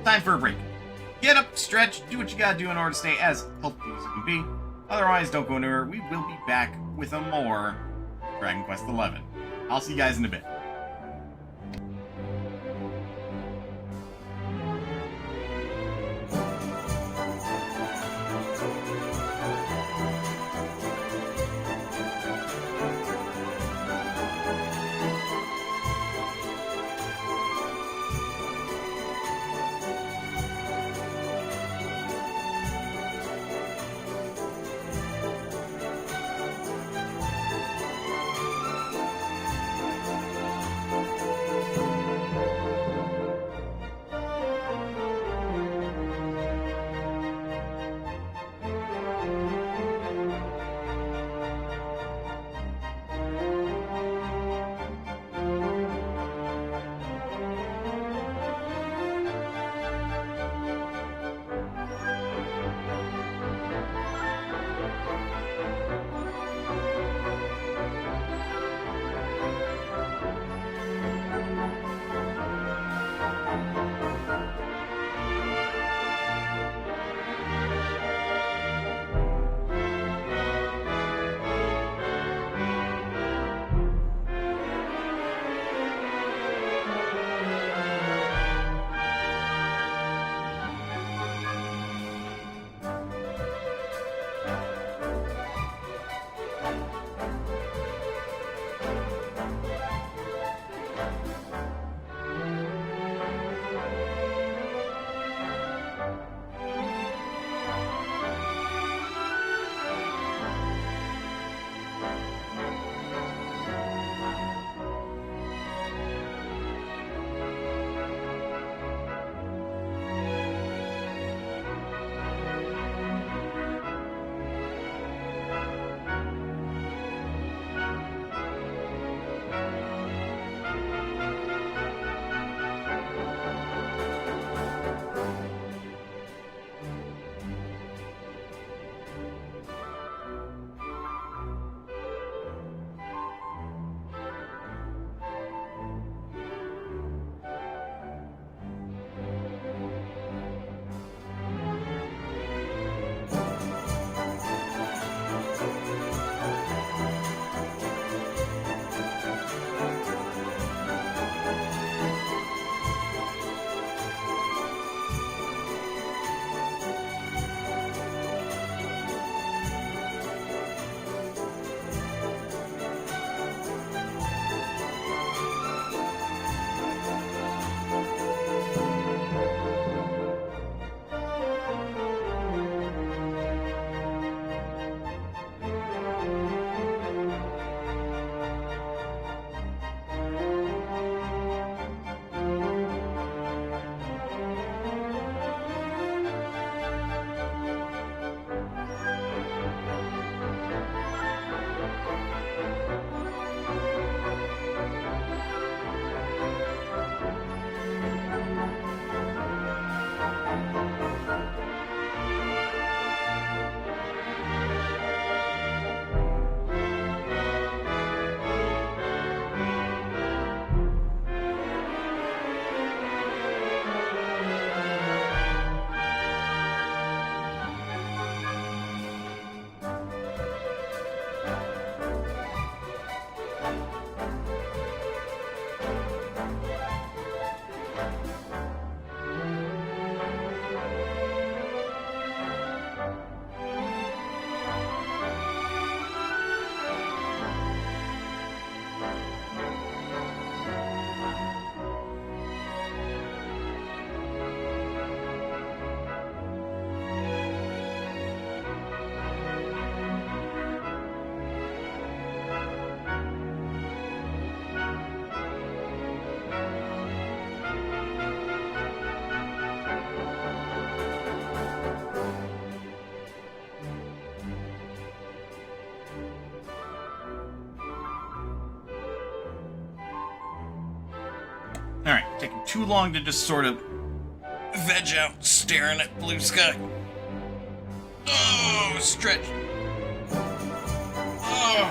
time for a break. Get up, stretch, do what you gotta do in order to stay as healthy as you can be. Otherwise, don't go anywhere. We will be back with a more Dragon Quest XI. I'll see you guys in a bit. Alright, taking too long to just sort of veg out staring at blue sky. Oh, stretch. Oh.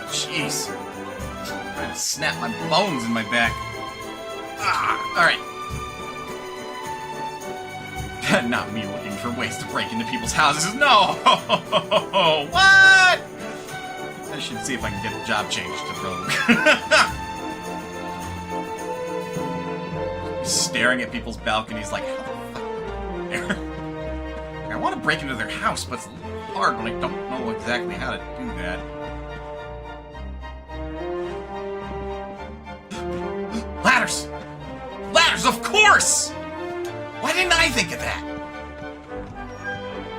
Jeez. I'm trying to snap my bones in my back. Alright. Not me looking for ways to break into people's houses. No! What? I should see if I can get a job change to Rogue. Staring at people's balconies like, how the fuck there? I want to break into their house, but it's a little hard when I don't know exactly how to do that. Ladders! Ladders, of course! Why didn't I think of that?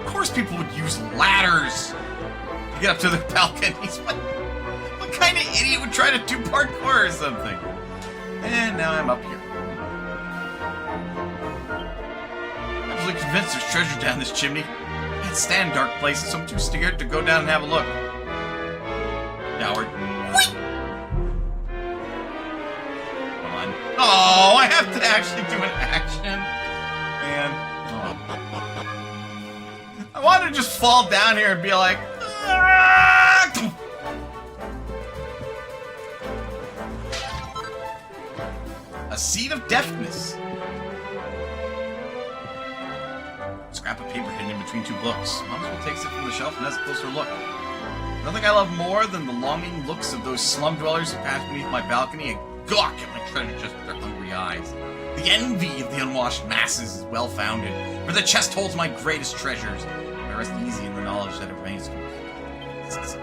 Of course people would use ladders to get up to their balconies. What kind of idiot would try to do parkour or something? And now I'm up here. I'm absolutely convinced there's treasure down this chimney. I can't stand dark places, so I'm too scared to go down and have a look. Coward. Come on. Oh, I have to actually do an action. Man. Oh. I want to just fall down here and be like, a seed of deafness. Scrap of paper hidden in between two books. Momsville takes it from the shelf and has a closer look. Nothing I love more than the longing looks of those slum dwellers who pass beneath my balcony and gawk at my treasure chest with their hungry eyes. The envy of the unwashed masses is well-founded, for the chest holds my greatest treasures, and I rest easy in the knowledge that it remains complete. As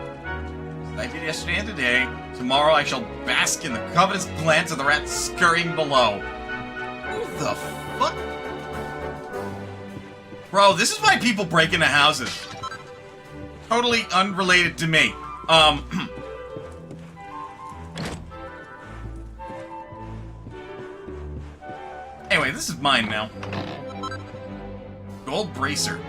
I did yesterday and today, tomorrow I shall bask in the covetous glance of the rats scurrying below. Who the fuck? Bro, this is why people break into houses. Totally unrelated to me. Anyway, this is mine now. Gold bracer.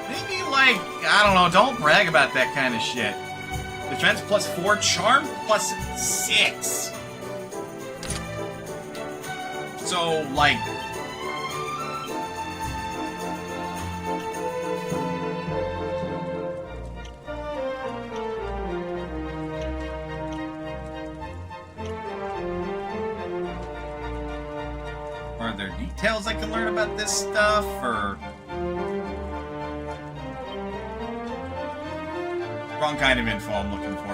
Maybe, like, I don't know, don't brag about that kind of shit. Defense +4, charm +6. So, like... Are there details I can learn about this stuff, or... Wrong kind of info I'm looking for.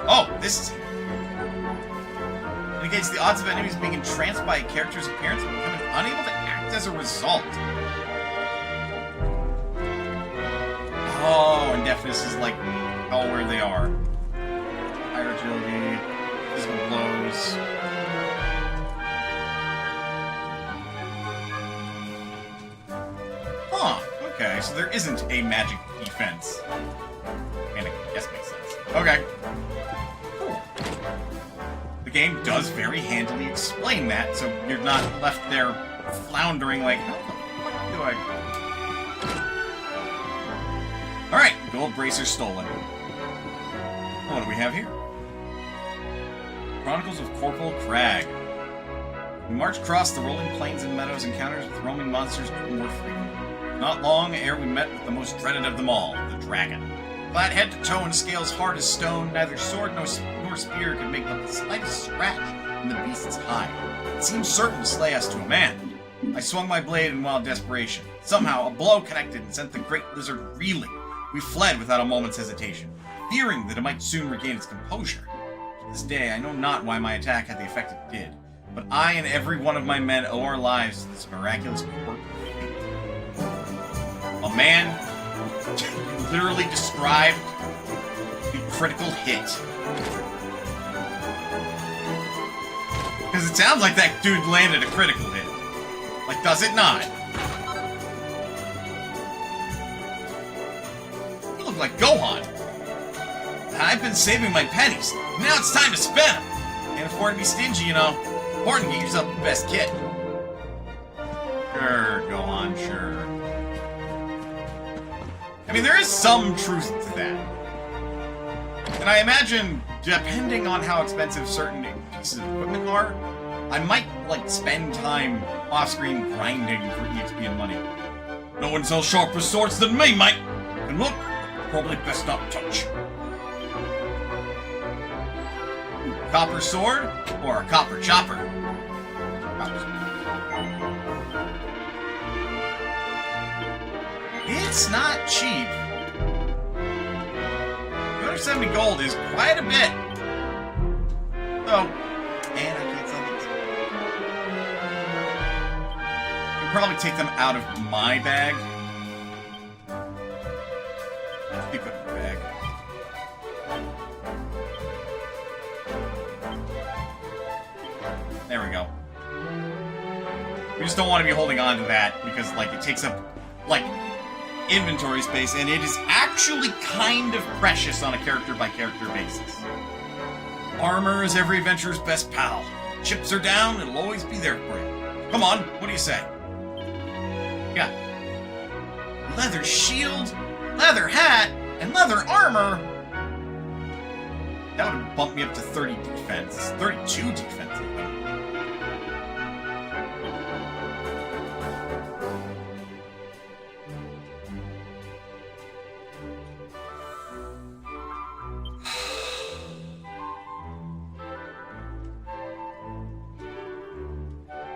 Oh, this is it. Indicates the odds of enemies being entranced by a character's appearance and becoming unable to act as a result. Oh, and deafness is like, oh, where they are. Higher agility, physical blows. Huh, okay, so there isn't a magic defense. And I guess makes sense. Okay. Cool. The game does very handily explain that, so you're not left there floundering like, how the fuck do I... Alright, gold bracer stolen. What do we have here? Chronicles of Corporal Crag. We march across the rolling plains and meadows, encounters with roaming monsters more frequent. Not long ere we met with the most dreaded of them all, the dragon. Clad head to toe in scales hard as stone, neither sword nor spear could make but the slightest scratch in the beast's hide. It seemed certain to slay us to a man. I swung my blade in wild desperation. Somehow, a blow connected and sent the great lizard reeling. We fled without a moment's hesitation, fearing that it might soon regain its composure. To this day, I know not why my attack had the effect it did, but I and every one of my men owe our lives to this miraculous quirk of fate. A man literally described the critical hit. Because it sounds like that dude landed a critical hit. Like, does it not? like Gohan. I've been saving my pennies. Now it's time to spend them. Can't afford to be stingy, you know. Important to get yourself the best kit. Sure, Gohan, sure. I mean, there is some truth to that. And I imagine, depending on how expensive certain pieces of equipment are, I might, like, spend time off-screen grinding for EXP and money. No one sells sharper swords than me, mate. And look, probably best not touch. Copper sword or a copper chopper? Copper sword. It's not cheap. 270 gold is quite a bit. Oh, and I can't sell these. I can probably take them out of my bag. Equipment bag. There we go. We just don't want to be holding on to that because, like, it takes up, like, inventory space, and it is actually kind of precious on a character-by-character basis. Armor is every adventurer's best pal. Chips are down, it'll always be there for you. Come on, what do you say? Yeah. Leather shield, leather hat, and leather armor. That would have bumped me up to 30 defense. 32 defense, even.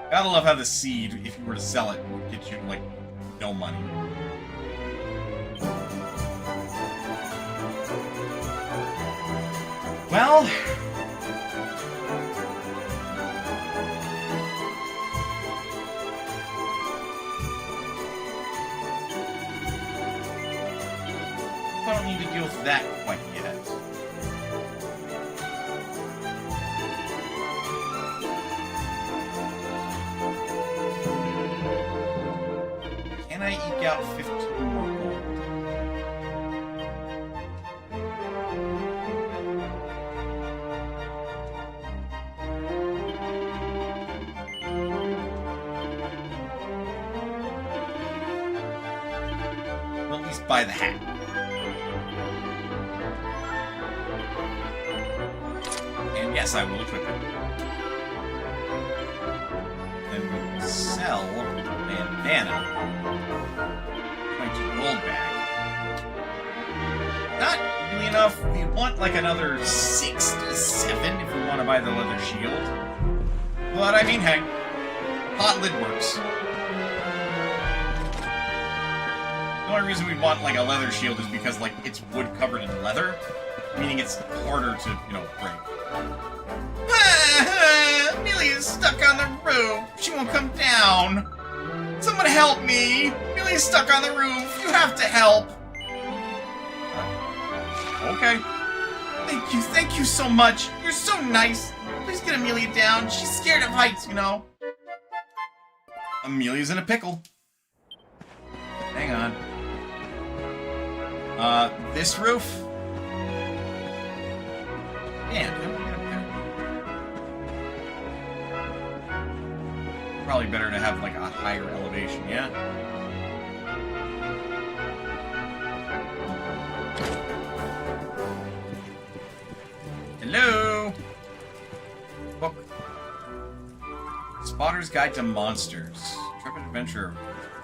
Gotta love how the seed, if you were to sell it, would get you, like, no money. Well... I don't need to deal with that quite yet. Can I eke out 15 more gold? Well, at least buy the hat. And yes, I will equip it. Then we will sell bandana. 22 gold bag. Not really enough. We want like another 67 if we want to buy the leather shield. But I mean, heck, hot lid works. The only reason we want like a leather shield is because like it's wood covered in leather, meaning it's harder to, you know, break. Amelia's stuck on the roof. She won't come down. Someone help me! Amelia's stuck on the roof. You have to help. Okay. Thank you so much. You're so nice. Please get Amelia down. She's scared of heights, you know. Amelia's in a pickle. Hang on. This roof? Man, how do we get up there? Probably better to have, like, a higher elevation, yeah? Hello? Book. Spotter's Guide to Monsters. Intrepid adventurer.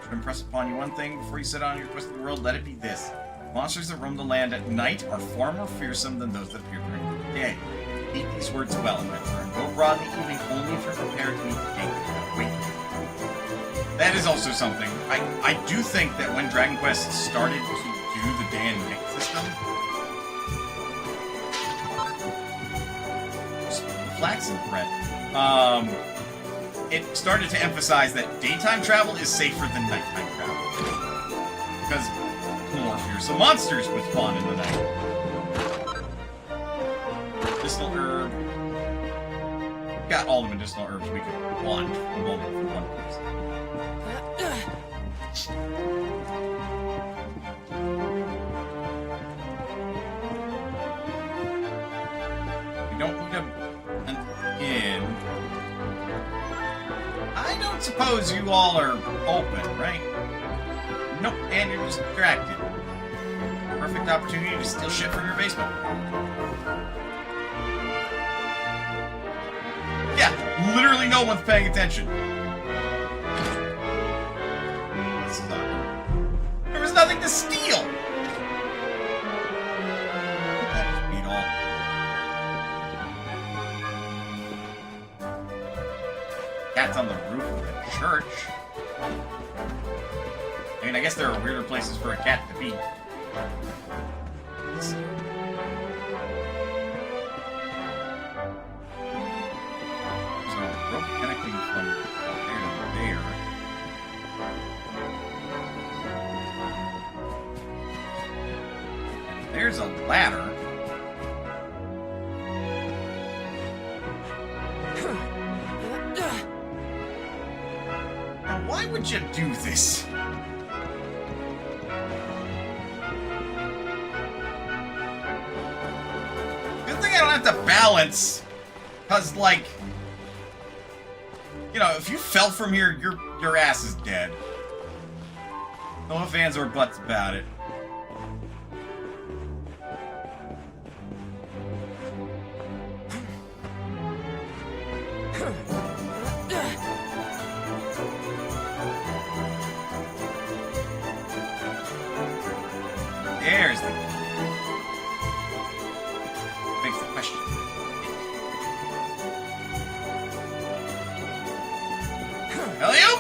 Should impress upon you one thing before you set on your quest of the world, let it be this. Monsters that roam the land at night are far more fearsome than those that appear during the day. Keep these words well, adventurer, and go abroad in the evening only if you're prepared to meet the king. Wait. That is also something. I do think that when Dragon Quest started to do the day and night system, flaxen thread, it started to emphasize that daytime travel is safer than nighttime travel. Because more fearsome monsters would spawn in the night. Medicinal herb. Got all the medicinal herbs we could want for the moment for one person. don't suppose you all are open, right? Nope, and you're distracted. Perfect opportunity to steal shit from your basement. Yeah, literally no one's paying attention. This is awkward. There was nothing to steal! That just beat all. Cat's on the roof of the church. I mean, I guess there are weirder places for a cat to be. Let's see. So, rope connecting from there to there. And there's a ladder. Now, why would you do this? Good thing I don't have to balance. Cause like, you know, if you fell from here, your ass is dead. No ifs, ands, or buts about it. There's the begs the question. Helio?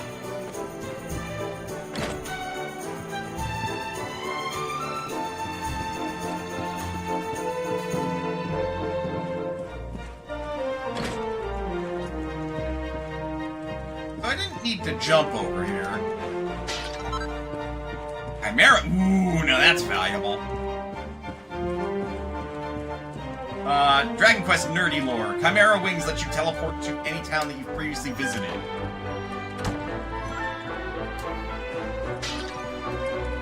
So I didn't need to jump over here. Chimera. Ooh, now that's valuable. Dragon Quest nerdy lore. Chimera wings let you teleport to any town that you've previously visited.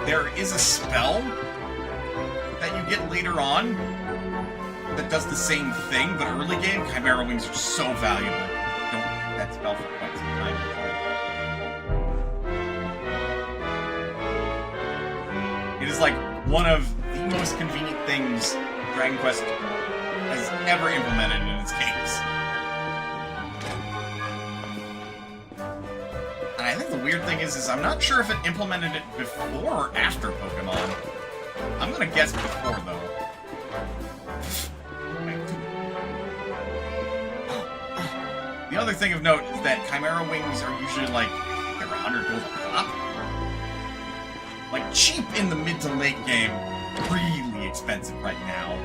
There is a spell that you get later on that does the same thing, but early game, Chimera wings are so valuable. Don't get that spell for quite some time. It is like one of the most convenient things Dragon Quest has ever implemented in its games. And I think the weird thing is I'm not sure if it implemented it before or after Pokemon. I'm gonna guess before, though. The other thing of note is that Chimera wings are usually like, they're 100 gold a pop. Like, cheap in the mid to late game, really expensive right now.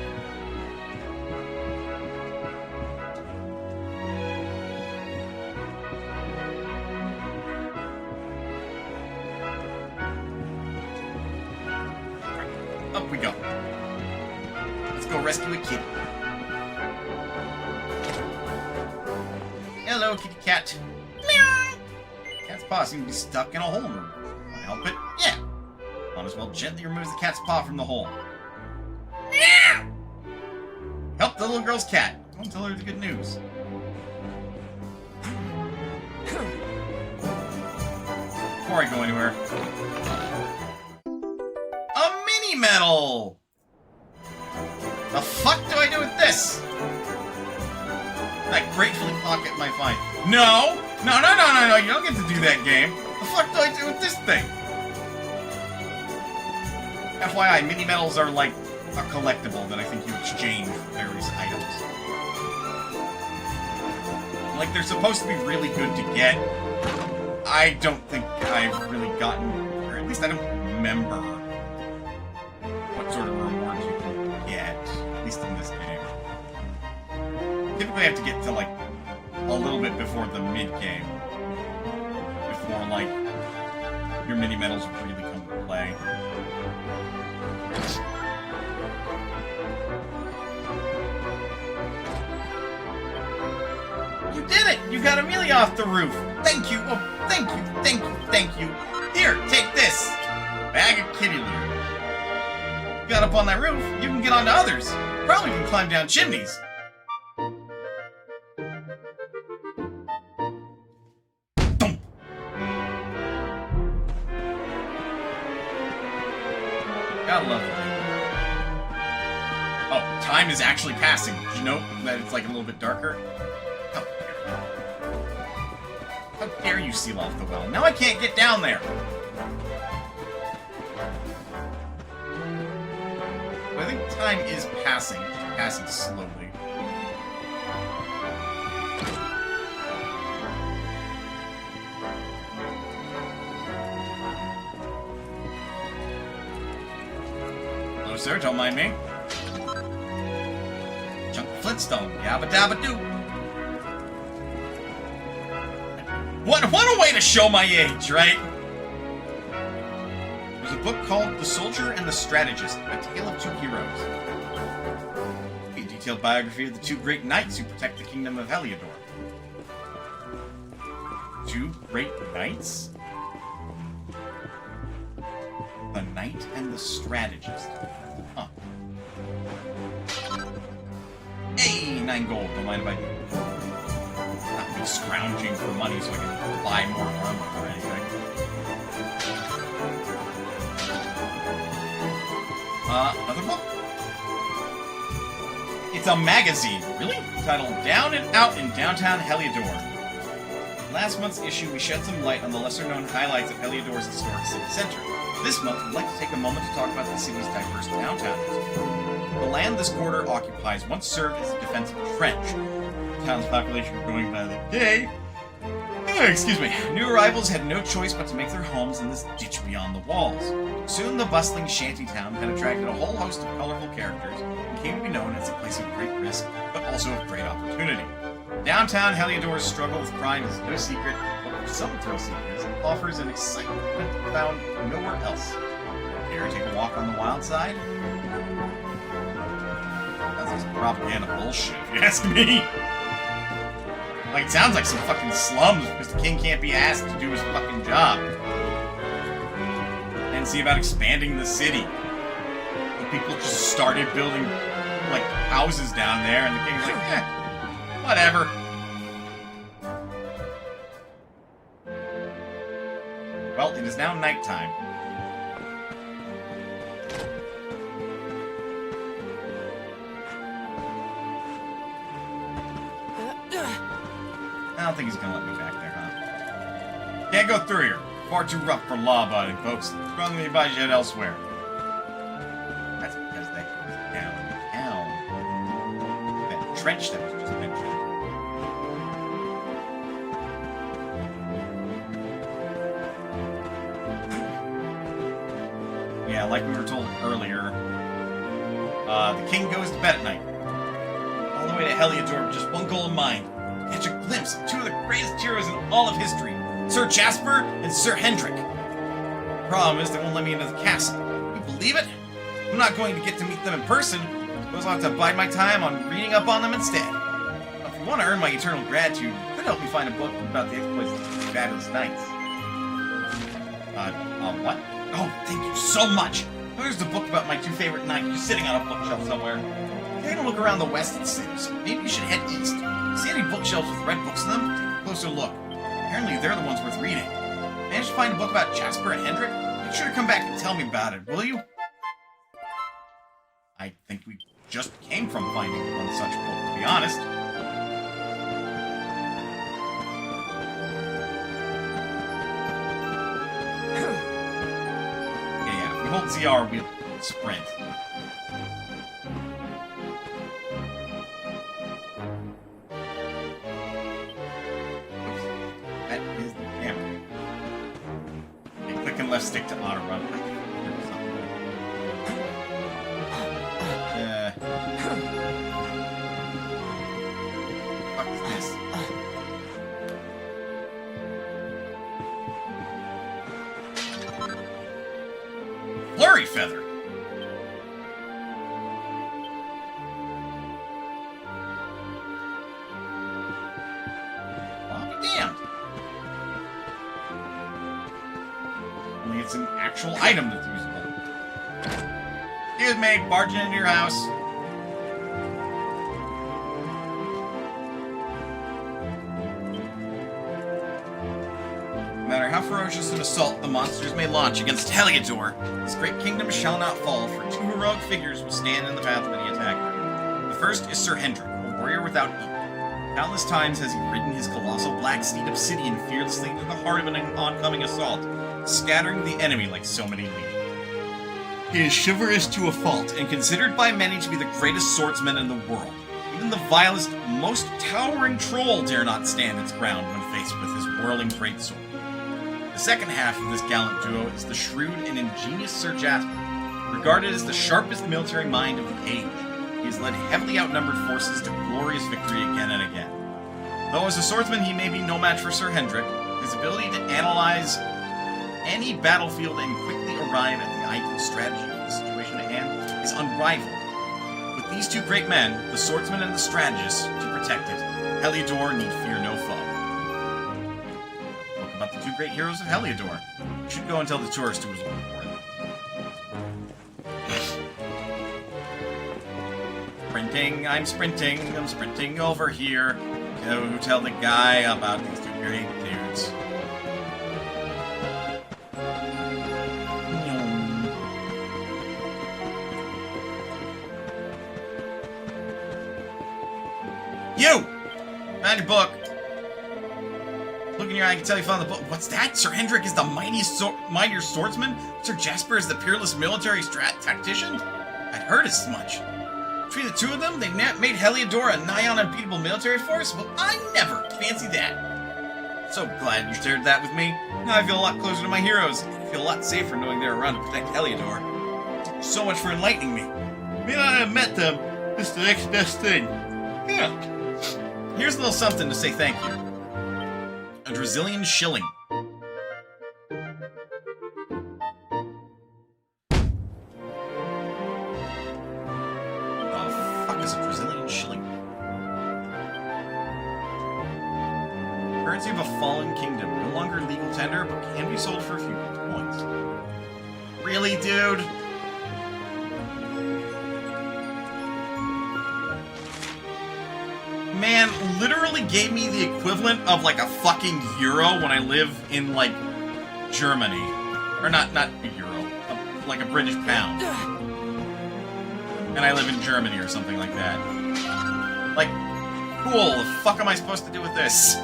Up we go. Let's go rescue a kitty. Hello, kitty cat. Meow. Cat's paw seems to be stuck in a hole. Want to help it? Yeah. Might as well gently remove the cat's paw from the hole. Meow. Help the little girl's cat. Don't tell her the good news. Before I go anywhere. A mini medal! The fuck do I do with this? I gratefully pocket my find. No! No, you don't get to do that game. The fuck do I do with this thing? FYI, mini medals are like a collectible that I think you exchange for various items. Like, they're supposed to be really good to get. I don't think I've really gotten, or at least I don't remember what sort of rewards you can get, at least in this game. Typically I have to get to, like, a little bit before the mid-game. Before, like, your mini-medals really come into play. You did it! You got Amelia off the roof! Thank you! Oh, thank you! Thank you! Thank you! Here, take this! Bag of kitty litter. You got up on that roof, you can get onto others. Probably can climb down chimneys. Thump. Gotta love it. Oh, time is actually passing. Did you know that it's like a little bit darker? How dare you seal off the well? Now I can't get down there! I think time is passing. Just passing slowly. Hello, sir. Don't mind me. Chunk Flintstone. Yabba dabba doo. What a way to show my age, right? There's a book called The Soldier and the Strategist, A Tale of Two Heroes. A detailed biography of the two great knights who protect the kingdom of Heliodor. Two great knights? The Knight and the Strategist. Huh. Hey, 9 gold. Don't mind if I do. Not be scrounging for money so I can buy more armor or anything. Another book? It's a magazine, really? Titled Down and Out in Downtown Heliodor. In last month's issue, we shed some light on the lesser-known highlights of Heliodor's historic city center. This month, we'd like to take a moment to talk about the city's diverse downtown history. The land this quarter occupies once served as a defensive trench. The town's population growing by the day. Excuse me. New arrivals had no choice but to make their homes in this ditch beyond the walls. Soon the bustling shanty town had attracted a whole host of colorful characters and came to be known as a place of great risk, but also of great opportunity. Downtown Heliodor's struggle with crime is no secret, but for some thrill seekers, it offers an excitement found nowhere else. Dare take a walk on the wild side? That's just propaganda bullshit, if you ask me. Like, it sounds like some fucking slums because the king can't be asked to do his fucking job. And see about expanding the city. The people just started building, like, houses down there, and the king's like, whatever. Well, it is now nighttime. I don't think he's gonna let me back there, huh? Can't go through here. Far too rough for law-abiding folks. Strongly advise you head elsewhere. That's because that goes downtown. That trench that was just mentioned. Yeah, like we were told earlier, the king goes to bed at night. All the way to Heliodor with just one goal in mind. Catch a glimpse of two of the greatest heroes in all of history, Sir Jasper and Sir Hendrik. The problem is they won't let me into the castle. You believe it? I'm not going to get to meet them in person. Suppose I'll have to bide my time on reading up on them instead. Now, if you want to earn my eternal gratitude, you could help me find a book about the exploits of these fabulous knights. What? Oh, thank you so much! There's the book about my two favorite knights just sitting on a bookshelf somewhere. Take a look around the west of the city, so maybe you should head east. See any bookshelves with red books in them? Take a closer look. Apparently they're the ones worth reading. Managed to find a book about Jasper and Hendrik? Make sure to come back and tell me about it, will you? I think we just came from finding one such book, to be honest. Yeah, if we hold ZR, we'll sprint. Left stick to auto run. Fuck is this? Flurry feather. I'll be damned. It's an actual item that's usable. Excuse me, barging into your house. No matter how ferocious an assault the monsters may launch against Heliodor, this great kingdom shall not fall, for two heroic figures will stand in the path of any attacker. The first is Sir Hendrik, a warrior without equal. Countless times has he ridden his colossal black steed Obsidian fearlessly into the heart of an oncoming assault, scattering the enemy like so many leaves. He is chivalrous to a fault, and considered by many to be the greatest swordsman in the world. Even the vilest, most towering troll dare not stand its ground when faced with his whirling greatsword. The second half of this gallant duo is the shrewd and ingenious Sir Jasper, regarded as the sharpest military mind of the age. He has led heavily outnumbered forces to glorious victory again and again. Though as a swordsman he may be no match for Sir Hendrik, his ability to analyze any battlefield and quickly arrive at the ideal strategy for the situation at hand is unrivaled. With these two great men, the swordsman and the strategist, to protect it, Heliodor need fear no foe. Book about the two great heroes of Heliodor. You should go and tell the tourist who was looking for it. I'm sprinting over here to tell the guy about these two great dudes. You! Find your book. Look in your eye, I can tell you found the book. What's that? Sir Hendrik is the mightier swordsman? Sir Jasper is the peerless military tactician? I'd heard as much. Between the two of them, they've made Heliodor a nigh on unbeatable military force? Well, I never fancy that. So glad you shared that with me. Now I feel a lot closer to my heroes. I feel a lot safer knowing they're around to protect Heliodor. So much for enlightening me. May not have met them. It's the next best thing. Yeah. Here's a little something to say thank you. A Brazilian shilling. Is a Brazilian shilling. Currency of a fallen kingdom. No longer legal tender, but can be sold for a few coins. Really, dude? Man, literally gave me the equivalent of like a fucking euro when I live in like Germany. Or not a euro, like a British pound. And I live in Germany or something like that. Like, cool, the fuck am I supposed to do with this?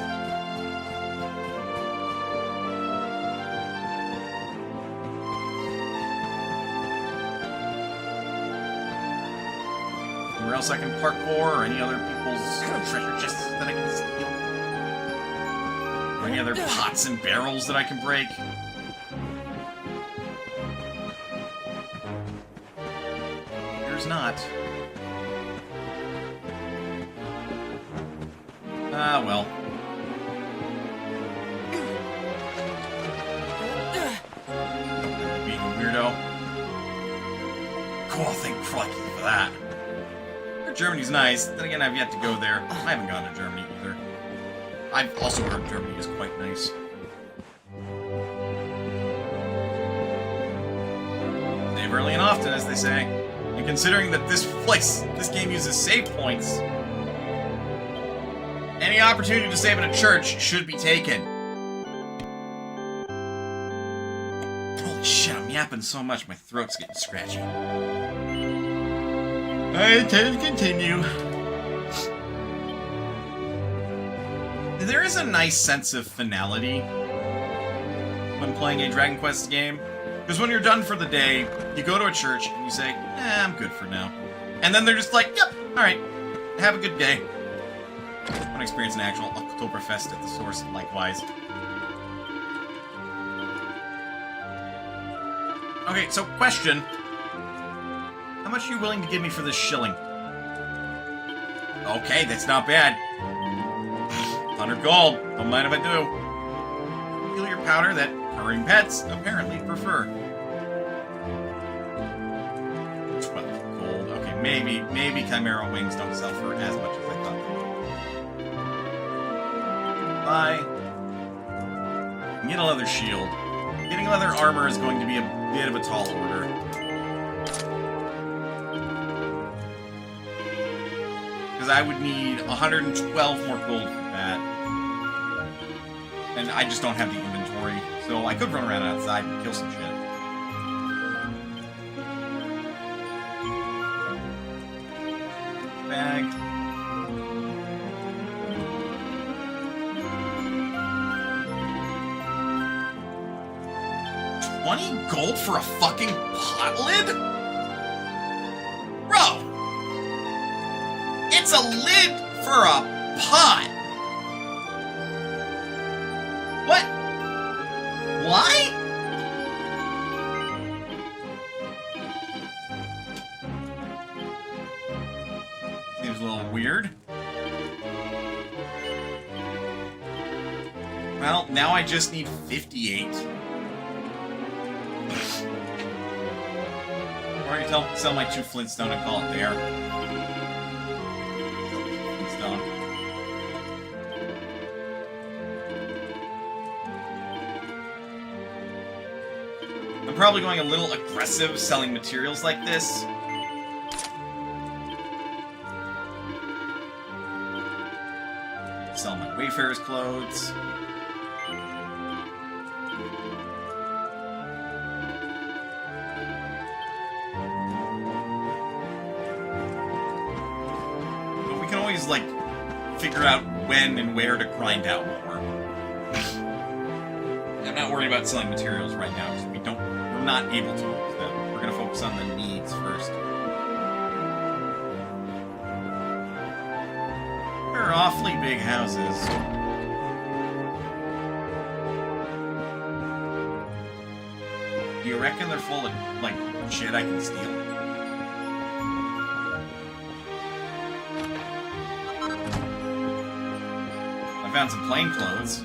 Where else I can parkour, or any other people's treasure chests that I can steal? Or any other pots and barrels that I can break? Not. Ah, well. Being a weirdo. Cool, thank crikey for that. Germany's nice. Then again, I've yet to go there. I haven't gone to Germany either. I've also heard Germany is quite nice. Save early and often, as they say. And considering that this game uses save points, any opportunity to save in a church should be taken. Holy shit, I'm yapping so much, my throat's getting scratchy. I intend to continue. There is a nice sense of finality when playing a Dragon Quest game. Because when you're done for the day, you go to a church and you say, I'm good for now. And then they're just like, yep, alright, have a good day. I want to experience an actual Oktoberfest at the source, likewise. Okay, so question. How much are you willing to give me for this shilling? Okay, that's not bad. 100 gold, don't mind if I do. Peculiar powder that purring pets apparently prefer. 12 gold. Okay, maybe Chimera wings don't sell for as much as I thought they would. Bye. Get a leather shield. Getting leather armor is going to be a bit of a tall order. Because I would need 112 more gold for that. And I just don't have the inventory, so I could run around outside and kill some shit. Bag. $20 gold for a fucking pot lid? Bro! It's a lid for a pot! What? Why? Seems a little weird. Well, now I just need 58. Or I can sell my 2 Flintstone and call it there. Flintstone. I'm probably going a little aggressive selling materials like this. Sell my Wayfarer's clothes. But we can always, like, figure out when and where to grind out more. I'm not worried about selling materials right now because we're not able to use them. We're gonna focus on the needs first. They're awfully big houses. Do you reckon they're full of, like, shit I can steal? I found some plain clothes.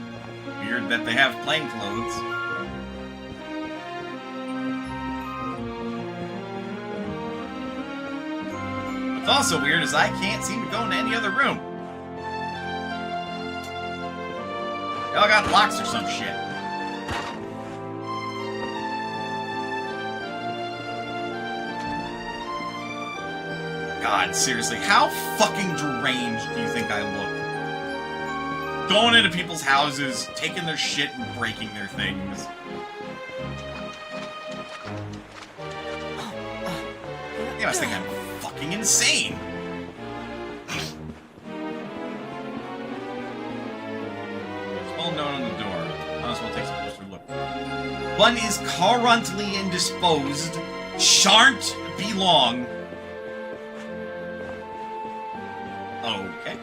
Weird that they have plain clothes. What's also weird is I can't seem to go into any other room. Y'all got locks or some shit. God, seriously, how fucking deranged do you think I look? Going into people's houses, taking their shit and breaking their things. You must think I'm fucking insane. Small note on the door. Might as well take some closer look. One is currently indisposed. Shan't be long. Okay.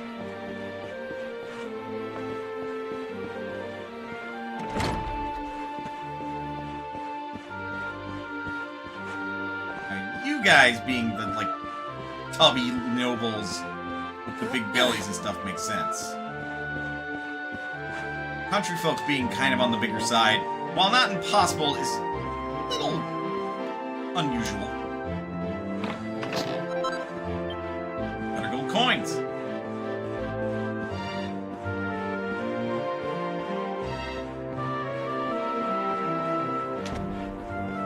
You guys being the, like, tubby nobles with the big bellies and stuff makes sense. Country folks being kind of on the bigger side, while not impossible, is a little unusual. Better gold coins.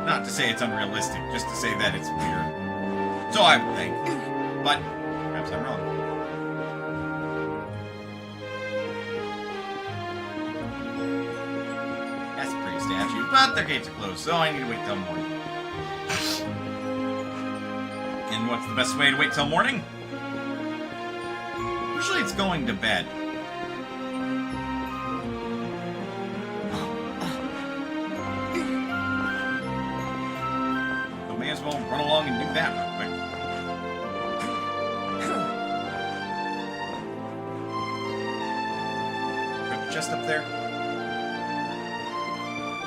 Not to say it's unrealistic, just to say that it's weird. So I would think. But perhaps I'm wrong. That's a pretty statue, but their gates are closed, so I need to wait till morning. And what's the best way to wait till morning? Usually it's going to bed. May as well run along and do that real quick. Treasure chest up there.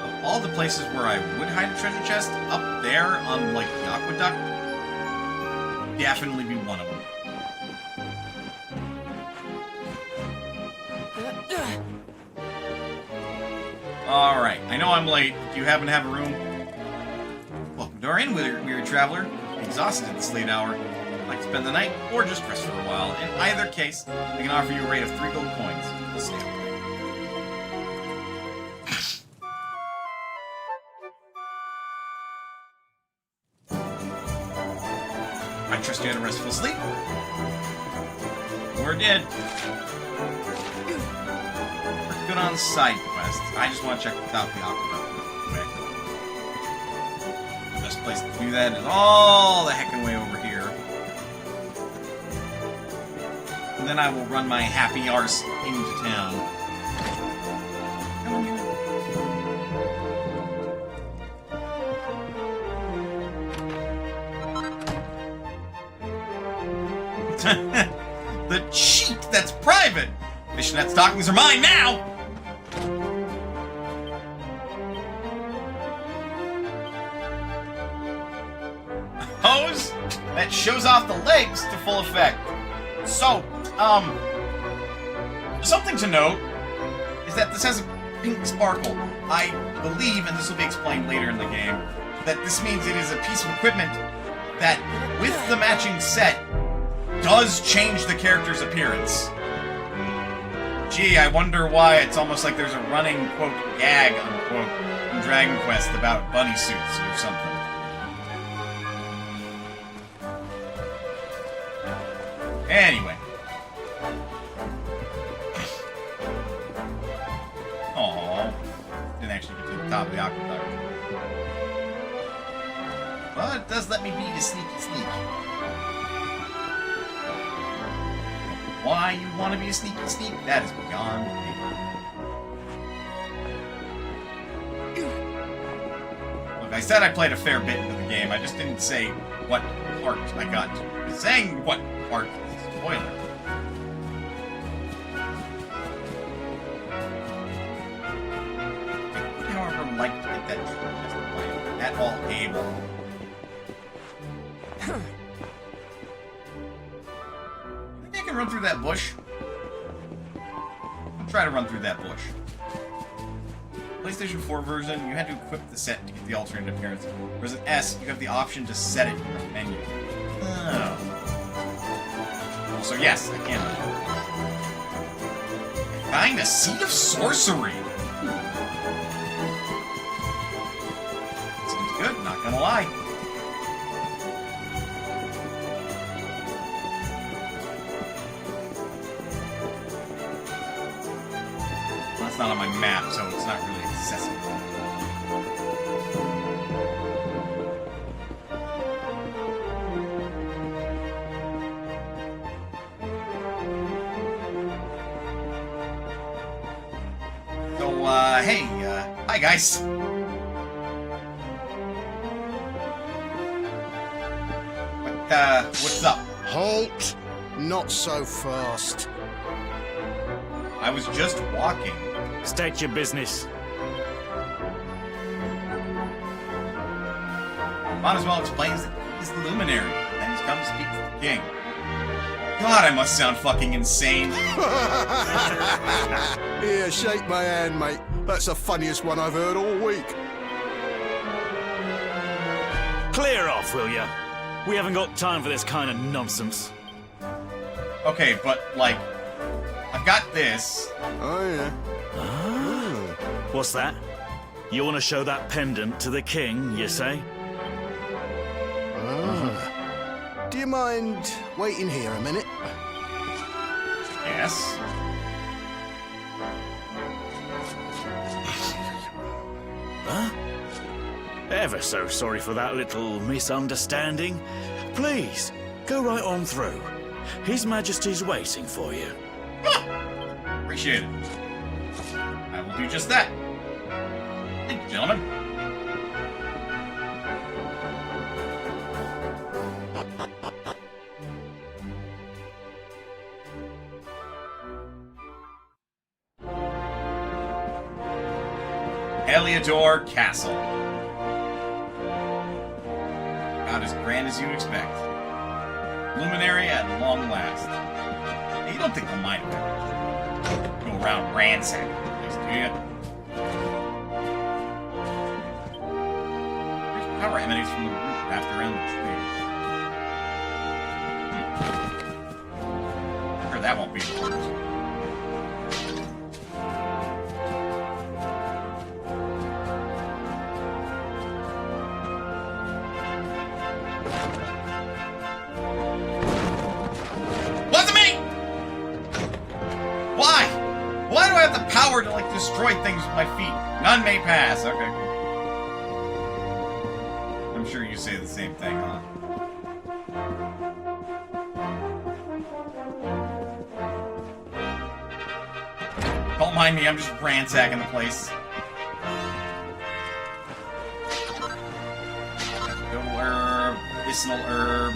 Of all the places where I would hide a treasure chest, up there on, like, the aqueduct, definitely be one of them. Alright, I know I'm late. Do you happen to have a room? Welcome to our inn, weary traveler. Exhausted this late hour. Like to spend the night, or just rest for a while. In either case, I can offer you a rate of 3 gold coins. We'll stay up late. I trust you had a restful sleep. Or did. We're good on side quests. quest. I just want to check the top of the aqueduct real quick. Best place to do that is all the heckin' way over here. And then I will run my happy arse into town. Come on, you. The cheat that's private! Fishnet stockings are mine now! Hose that shows off the legs to full effect. So, something to note is that this has a pink sparkle. I believe, and this will be explained later in the game, that this means it is a piece of equipment that, with the matching set, does change the character's appearance. Gee, I wonder why it's almost like there's a running, quote, gag, unquote, in Dragon Quest about bunny suits or something. Anyway. Aww. Didn't actually get to the top of the aqueduct. But it does let me be the sneaky sneak. Why you want to be a sneaky sneak? That is beyond me. Look, I said I played a fair bit into the game. I just didn't say what part I got to. I was saying what part is a spoiler. I would, however, like to get that at all able. I can run through that bush. I'll try to run through that bush. PlayStation 4 version, you had to equip the set to get the alternate appearance. Whereas in S, you have the option to set it in the menu. Oh. So yes, I can. Find a Seat of Sorcery. Seems good, not gonna lie. It's not on my map, so it's not really accessible. So, hey, hi guys. What's up? Halt! Not so fast. I was just walking. State your business. Might as well explain that he's the Luminary, and he's come to speak to the king. God, I must sound fucking insane. Here, shake my hand, mate. That's the funniest one I've heard all week. Clear off, will ya? We haven't got time for this kind of nonsense. Okay, but, like, I've got this. Oh, yeah. What's that? You want to show that pendant to the king, you say? Do you mind waiting here a minute? Yes. Huh? Ever so sorry for that little misunderstanding. Please, go right on through. His Majesty's waiting for you. Appreciate it. I will do just that. Thank you, gentlemen. Heliodor Castle. About as grand as you'd expect. Luminary at long last. Hey, you don't think they'll mind it? Go around ransacking the place, do you? There's power emanates from the root wrapped around the tree. Sure, that won't be important. Wasn't me! Why? What? do I have the power to, like, destroy things with my feet? None may pass. Okay, cool. I'm sure you say the same thing, huh? Don't mind me, I'm just ransacking the place. Total herb, medicinal herb.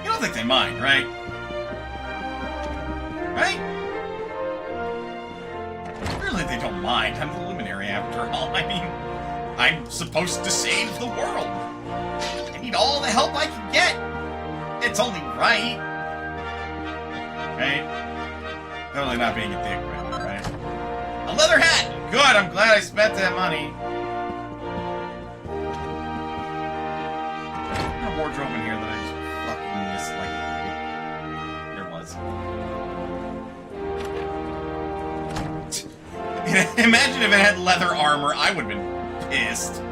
You don't think they mind, right? Right? Really, they don't mind. I'm the Luminary after all. I mean, I'm supposed to save the world. I need all the help I can get. It's only right. Right? Totally not being a dick right now, right? A leather hat! Good, I'm glad I spent that money. There's a wardrobe in here that I just fucking mislike. There was. Imagine if it had leather armor, I would have been pissed.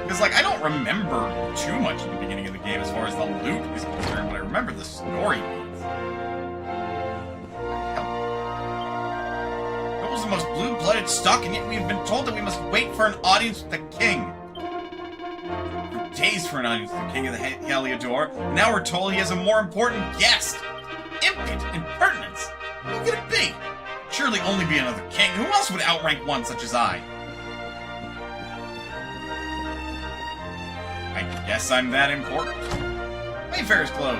Because, like, I don't remember too much at the beginning of the game as far as the loot is concerned, but I remember the story beats. That was the most blue-blooded stock, and yet we have been told that we must wait for an audience with the king. Days for an audience with the king of the Heliodor, and now we're told he has a more important guest. Impudent impertinence! Who could it be? Surely only be another king. Who else would outrank one such as I? I guess I'm that important. Wayfarer's clothes.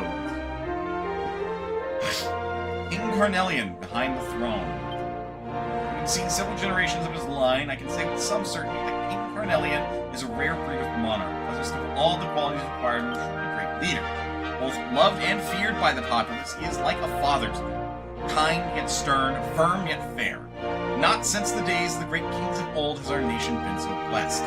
King Carnelian behind the throne. Having seen several generations of his line, I can say with some certainty that King Carnelian is a rare breed of monarch, possessed of all the qualities required of a great leader. Both loved and feared by the populace, he is like a father to them. Kind yet stern, firm yet fair. Not since the days of the great kings of old has our nation been so blessed.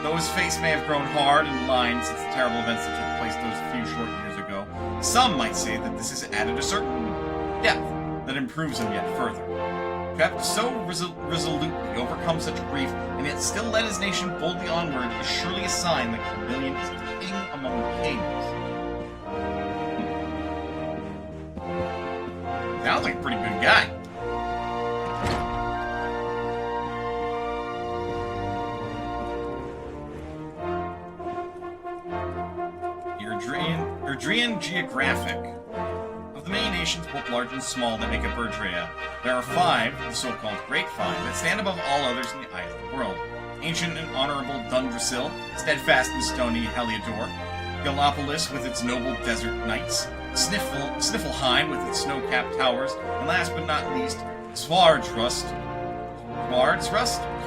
Though his face may have grown hard and lined since the terrible events that took place those few short years ago, some might say that this has added a certain depth that improves him yet further. To have so resolutely overcome such grief, and yet still led his nation boldly onward, is surely a sign that Carnelian is the king among kings. Sounds like a pretty good guy. Erdrian Geographic. Of the many nations, both large and small, that make up Erdrea, there are 5, the so-called Great Five, that stand above all others in the eyes of the world. Ancient and honorable Dundrasil, steadfast and stony Heliodor, Gallopolis with its noble desert knights, Sniffelheim with its snow-capped towers, and last but not least, Svardsrust,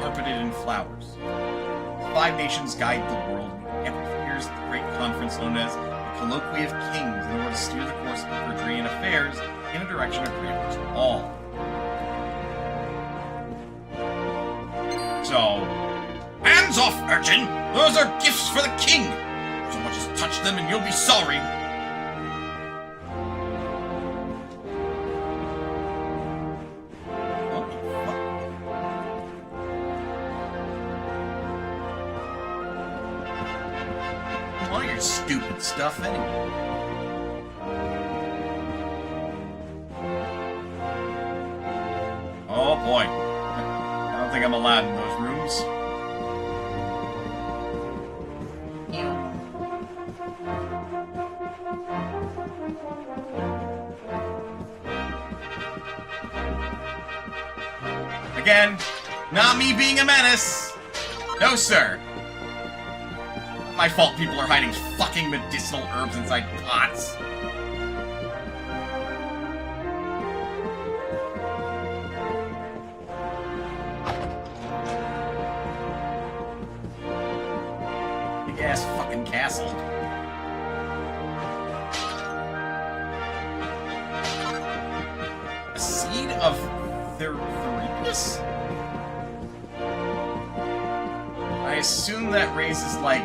carpeted in flowers. The 5 nations guide the world, and every year's the great conference known as Colloquy of Kings in order to steer the course of Erdrian affairs in a direction agreeable to all. So, hands off, urchin! Those are gifts for the king! So much as touch them and you'll be sorry! Stupid stuff anyway. Oh boy. I don't think I'm allowed in those rooms. Again, not me being a menace. No, sir. My fault people are hiding fucking medicinal herbs inside pots. Big ass fucking castle. A seed of Theripius? I assume that raises like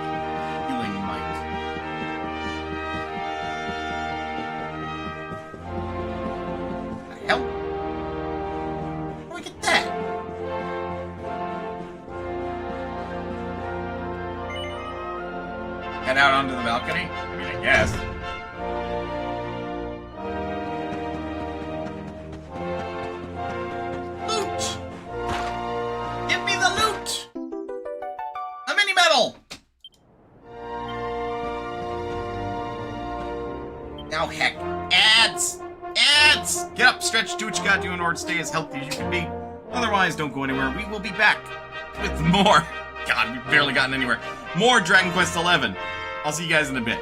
head out onto the balcony? I mean, I guess. Get up, stretch, do what you gotta do in order to stay as healthy as you can be. Otherwise, don't go anywhere. We will be back with more. God, we've barely gotten anywhere. More Dragon Quest XI. I'll see you guys in a bit.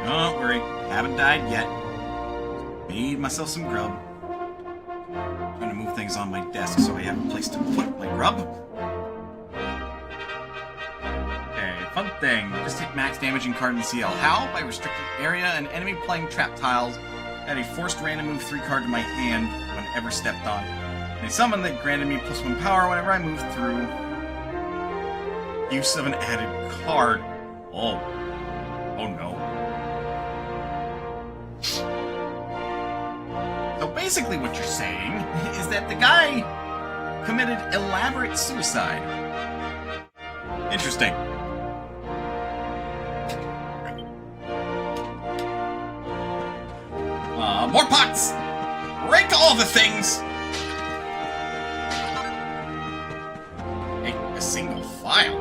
Don't worry, haven't died yet. Made myself some grub. Trying to move things on my desk so I have a place to put my grub. Okay, fun thing. Just hit max damage in card and CL. How? By restricting area and enemy playing trap tiles. Add a forced random move 3 card to my hand whenever stepped on. And a summon that granted me +1 power whenever I move through. Use of an added card. Oh. Oh no. So basically what you're saying is that the guy committed elaborate suicide. Interesting. More pots! Break all the things! Make a single file.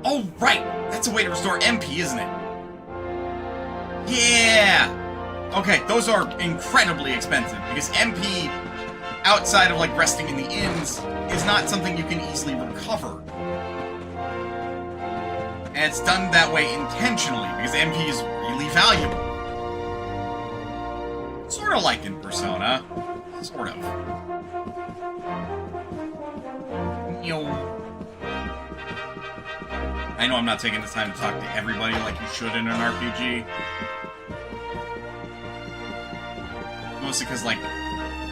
Oh, right! That's a way to restore MP, isn't it? Yeah! Okay, those are incredibly expensive, because MP, outside of, like, resting in the inns, is not something you can easily recover. And it's done that way intentionally, because MP is really valuable. Sort of like in Persona. Sort of. I know I'm not taking the time to talk to everybody like you should in an RPG. Mostly because, like,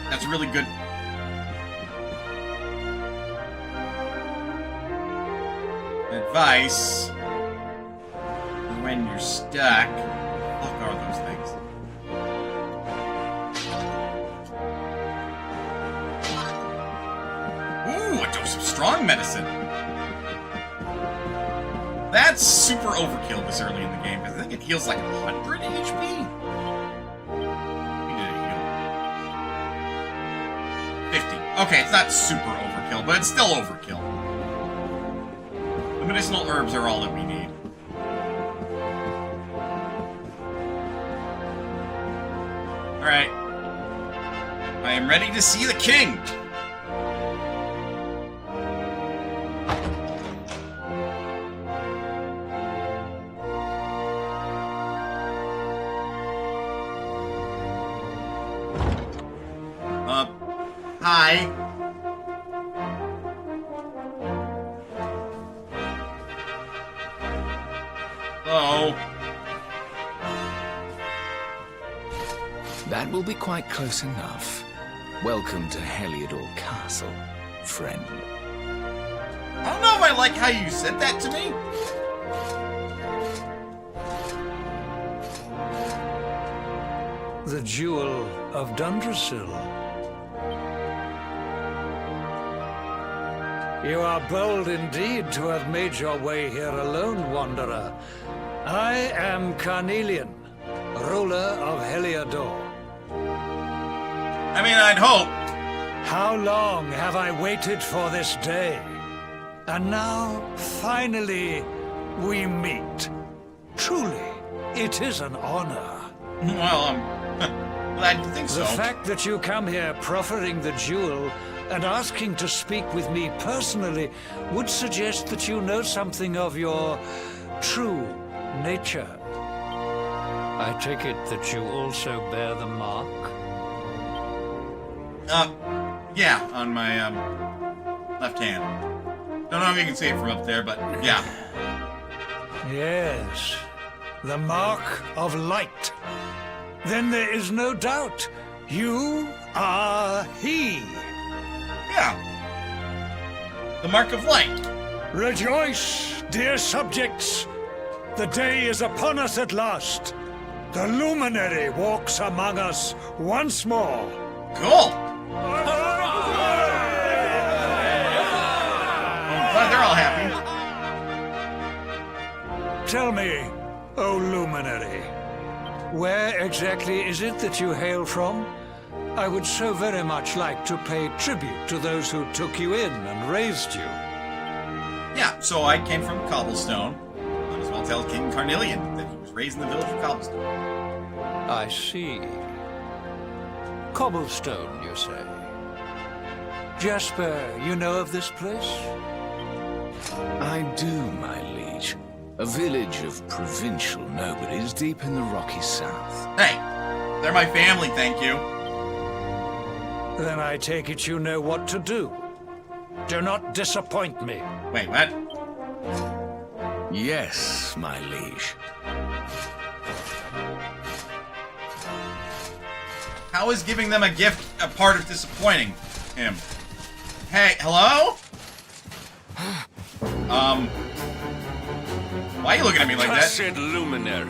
that's really good. Advice for when you're stuck. What the fuck are those things? Ooh, a dose of strong medicine. That's super overkill this early in the game, because I think it heals like 100 HP. We did it heal 50. Okay, it's not super overkill, but it's still overkill. The medicinal herbs are all that we need. Alright. I am ready to see the king! Hi. Hello. That will be quite close enough. Welcome to Heliodor Castle, friend. I don't know if I like how you said that to me. The Jewel of Dundrasil. You are bold indeed to have made your way here alone, Wanderer. I am Carnelian, ruler of Heliodor. I mean, I'd hope. How long have I waited for this day? And now, finally, we meet. Truly, it is an honor. Well, I'm glad you think so. The fact that you come here proffering the jewel and asking to speak with me personally would suggest that you know something of your true nature. I take it that you also bear the mark? Yeah, on my, left hand. Don't know if you can see it from up there, but yeah. Yes, the mark of light. Then there is no doubt you are he. Yeah. The mark of light. Rejoice, dear subjects. The day is upon us at last. The Luminary walks among us once more. Cool. I'm glad they're all happy. Tell me, O Luminary, where exactly is it that you hail from? I would so very much like to pay tribute to those who took you in and raised you. Yeah, so I came from Cobblestone. Might as well tell King Carnelian that he was raised in the village of Cobblestone. I see. Cobblestone, you say? Jasper, you know of this place? I do, my liege. A village of provincial nobody's deep in the rocky south. Hey, they're my family, thank you. Then I take it you know what to do. Do not disappoint me. Wait, what? Yes, my liege. How is giving them a gift a part of disappointing him? Hey, hello? Why are you looking at me like that? Cursed Luminary.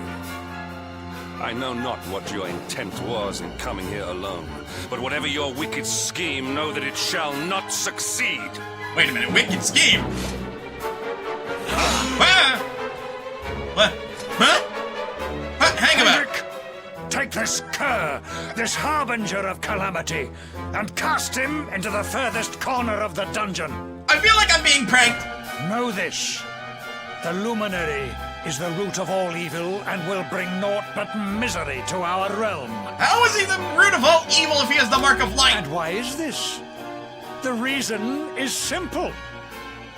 I know not what your intent was in coming here alone, but whatever your wicked scheme, know that it shall not succeed. Wait a minute, wicked scheme? What? Huh? Hang about. Take this cur, this harbinger of calamity, and cast him into the furthest corner of the dungeon. I feel like I'm being pranked. Know this. The Luminary is the root of all evil and will bring naught but misery to our realm. How is he the root of all evil if he has the mark of light? And why is this? The reason is simple.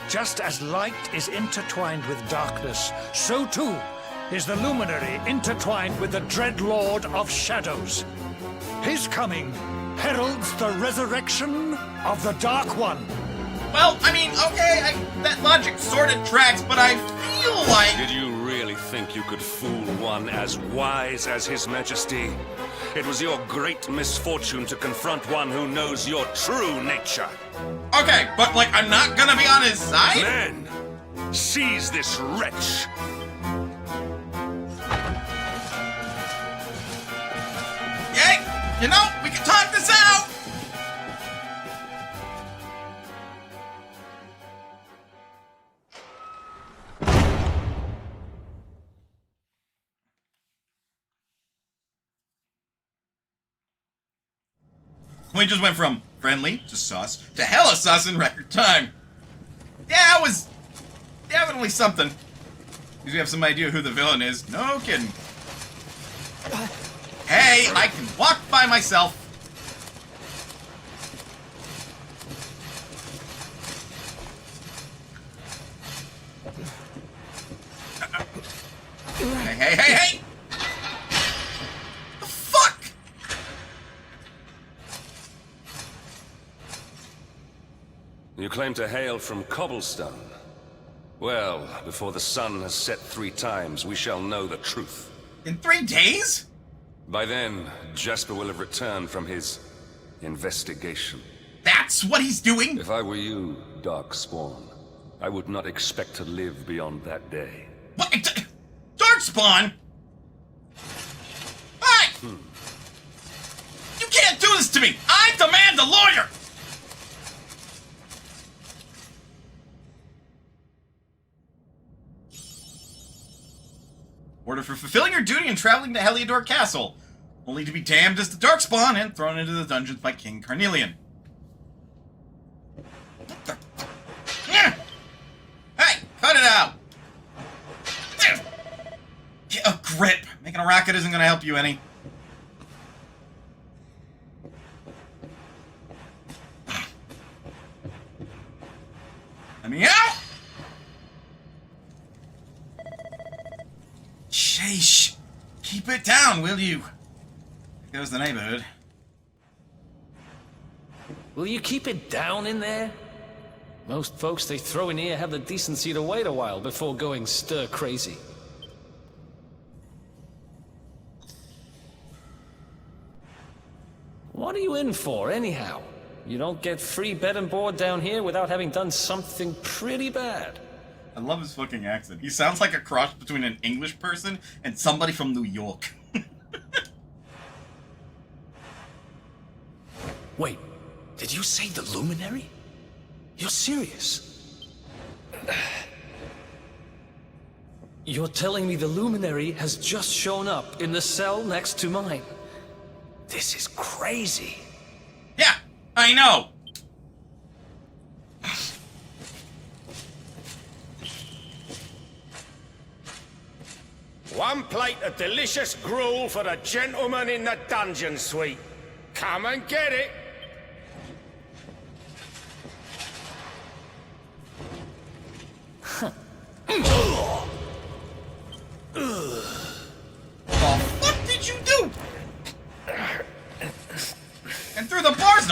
Just as light is intertwined with darkness, so too is the Luminary intertwined with the dread Lord of Shadows. His coming heralds the resurrection of the Dark One. Well, I mean, okay, that logic sort of tracks, but I feel like... Did you really think you could fool one as wise as His Majesty? It was your great misfortune to confront one who knows your true nature. Okay, but, like, I'm not gonna be on his side? Men, seize this wretch. Hey, you know, we can talk this out! We just went from friendly to sus to hella sus in record time. Yeah, it was definitely something. Because we have some idea who the villain is. No kidding. Hey, I can walk by myself. Hey! The fuck? You claim to hail from Cobblestone. Well, before the sun has set 3 times, we shall know the truth. In 3 days? By then, Jasper will have returned from his investigation. That's what he's doing? If I were you, Darkspawn, I would not expect to live beyond that day. What? Darkspawn? Hey! You can't do this to me! I demand a lawyer! Order for fulfilling your duty and traveling to Heliodor Castle, only to be damned as the Darkspawn and thrown into the dungeons by King Carnelian. Hey, cut it out! Get a grip! Making a racket isn't gonna help you any. Let me out! Sheesh. Keep it down, will you? There goes the neighborhood. Will you keep it down in there? Most folks they throw in here have the decency to wait a while before going stir crazy. What are you in for, anyhow? You don't get free bed and board down here without having done something pretty bad. I love his fucking accent. He sounds like a cross between an English person and somebody from New York. Wait, did you say the Luminary? You're serious? You're telling me the Luminary has just shown up in the cell next to mine? This is crazy. Yeah, I know. One plate of delicious gruel for the gentleman in the dungeon suite. Come and get it.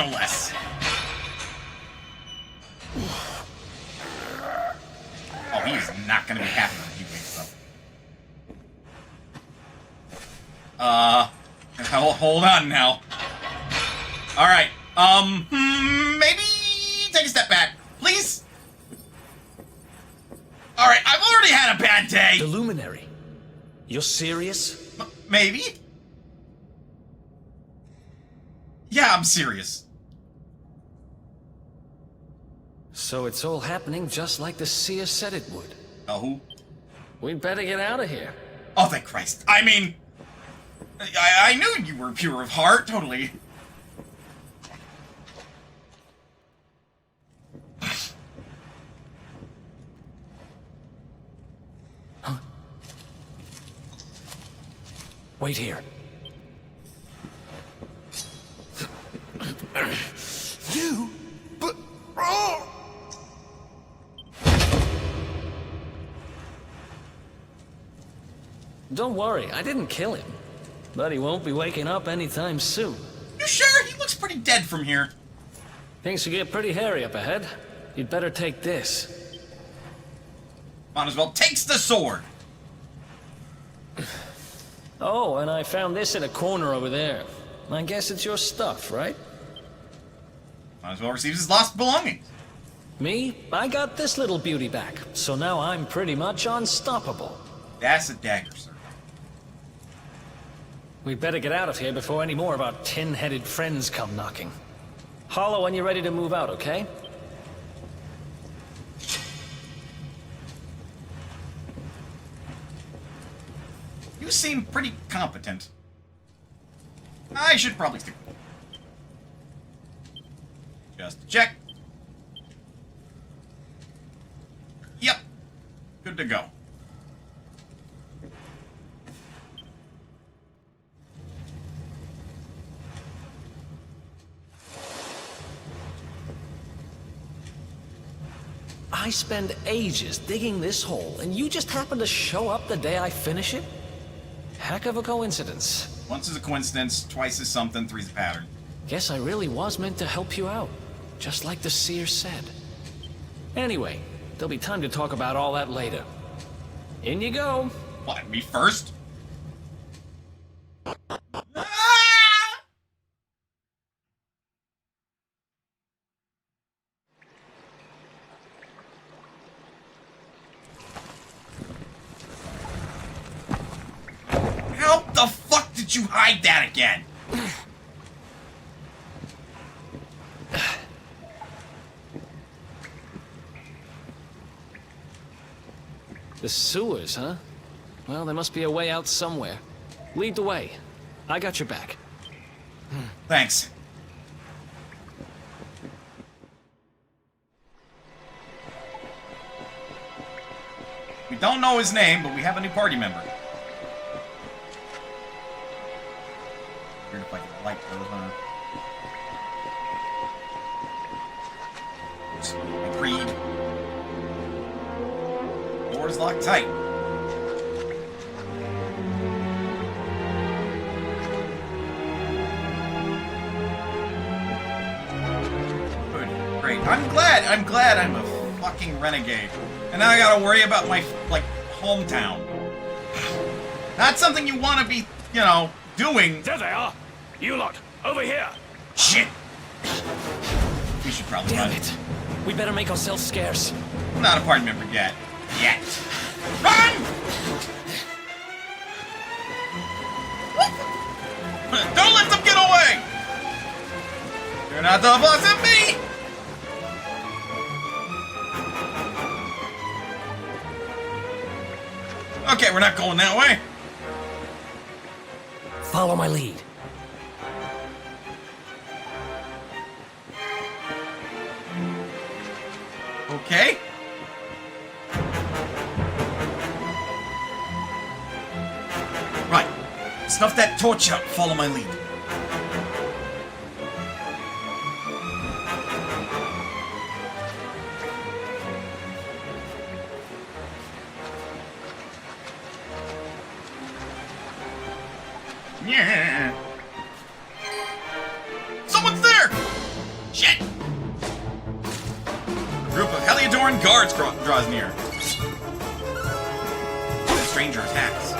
no less. Oh, he is not going to be happy when he wakes up. Hold on now. All right. Maybe take a step back, please. All right, I've already had a bad day. The Luminary. You're serious? Maybe. Yeah, I'm serious. So it's all happening just like the seer said it would. Oh? We'd better get out of here. Oh, thank Christ. I mean, I knew you were pure of heart, totally. Huh? Wait here. You? But... Oh! Don't worry, I didn't kill him. But he won't be waking up anytime soon. You sure? He looks pretty dead from here. Things will get pretty hairy up ahead. You'd better take this. Might as well takes the sword. Oh, and I found this in a corner over there. I guess it's your stuff, right? Might as well receive his lost belongings. Me? I got this little beauty back, so now I'm pretty much unstoppable. That's a dagger, sir. We'd better get out of here before any more of our tin-headed friends come knocking. Holler when you're ready to move out, okay? You seem pretty competent. I should probably stick with you. Just check. Yep. Good to go. I spend ages digging this hole, and you just happen to show up the day I finish it? Heck of a coincidence. Once is a coincidence, twice is something, three's a pattern. Guess I really was meant to help you out, just like the seer said. Anyway, there'll be time to talk about all that later. In you go. What, me first? How the fuck did you hide that again? The sewers, huh? Well, there must be a way out somewhere. Lead the way. I got your back. Thanks. We don't know his name, but we have a new party member. Weird if I can light those, huh? Agreed. Doors locked tight. Good. Great. I'm glad I'm a fucking renegade. And now I gotta worry about my, like, hometown. Not something you want to be, you know, doing. There they are! You lot, over here! Shit! We should probably Damn run. it! We better make ourselves scarce. I'm not a party member yet. Yet. Run! Don't let them get away! You're not the boss of me! Okay, we're not going that way. Follow my lead. Okay. Right. Snuff that torch out. Follow my lead. Yeah. Someone's there! guards draws near. The stranger attacks.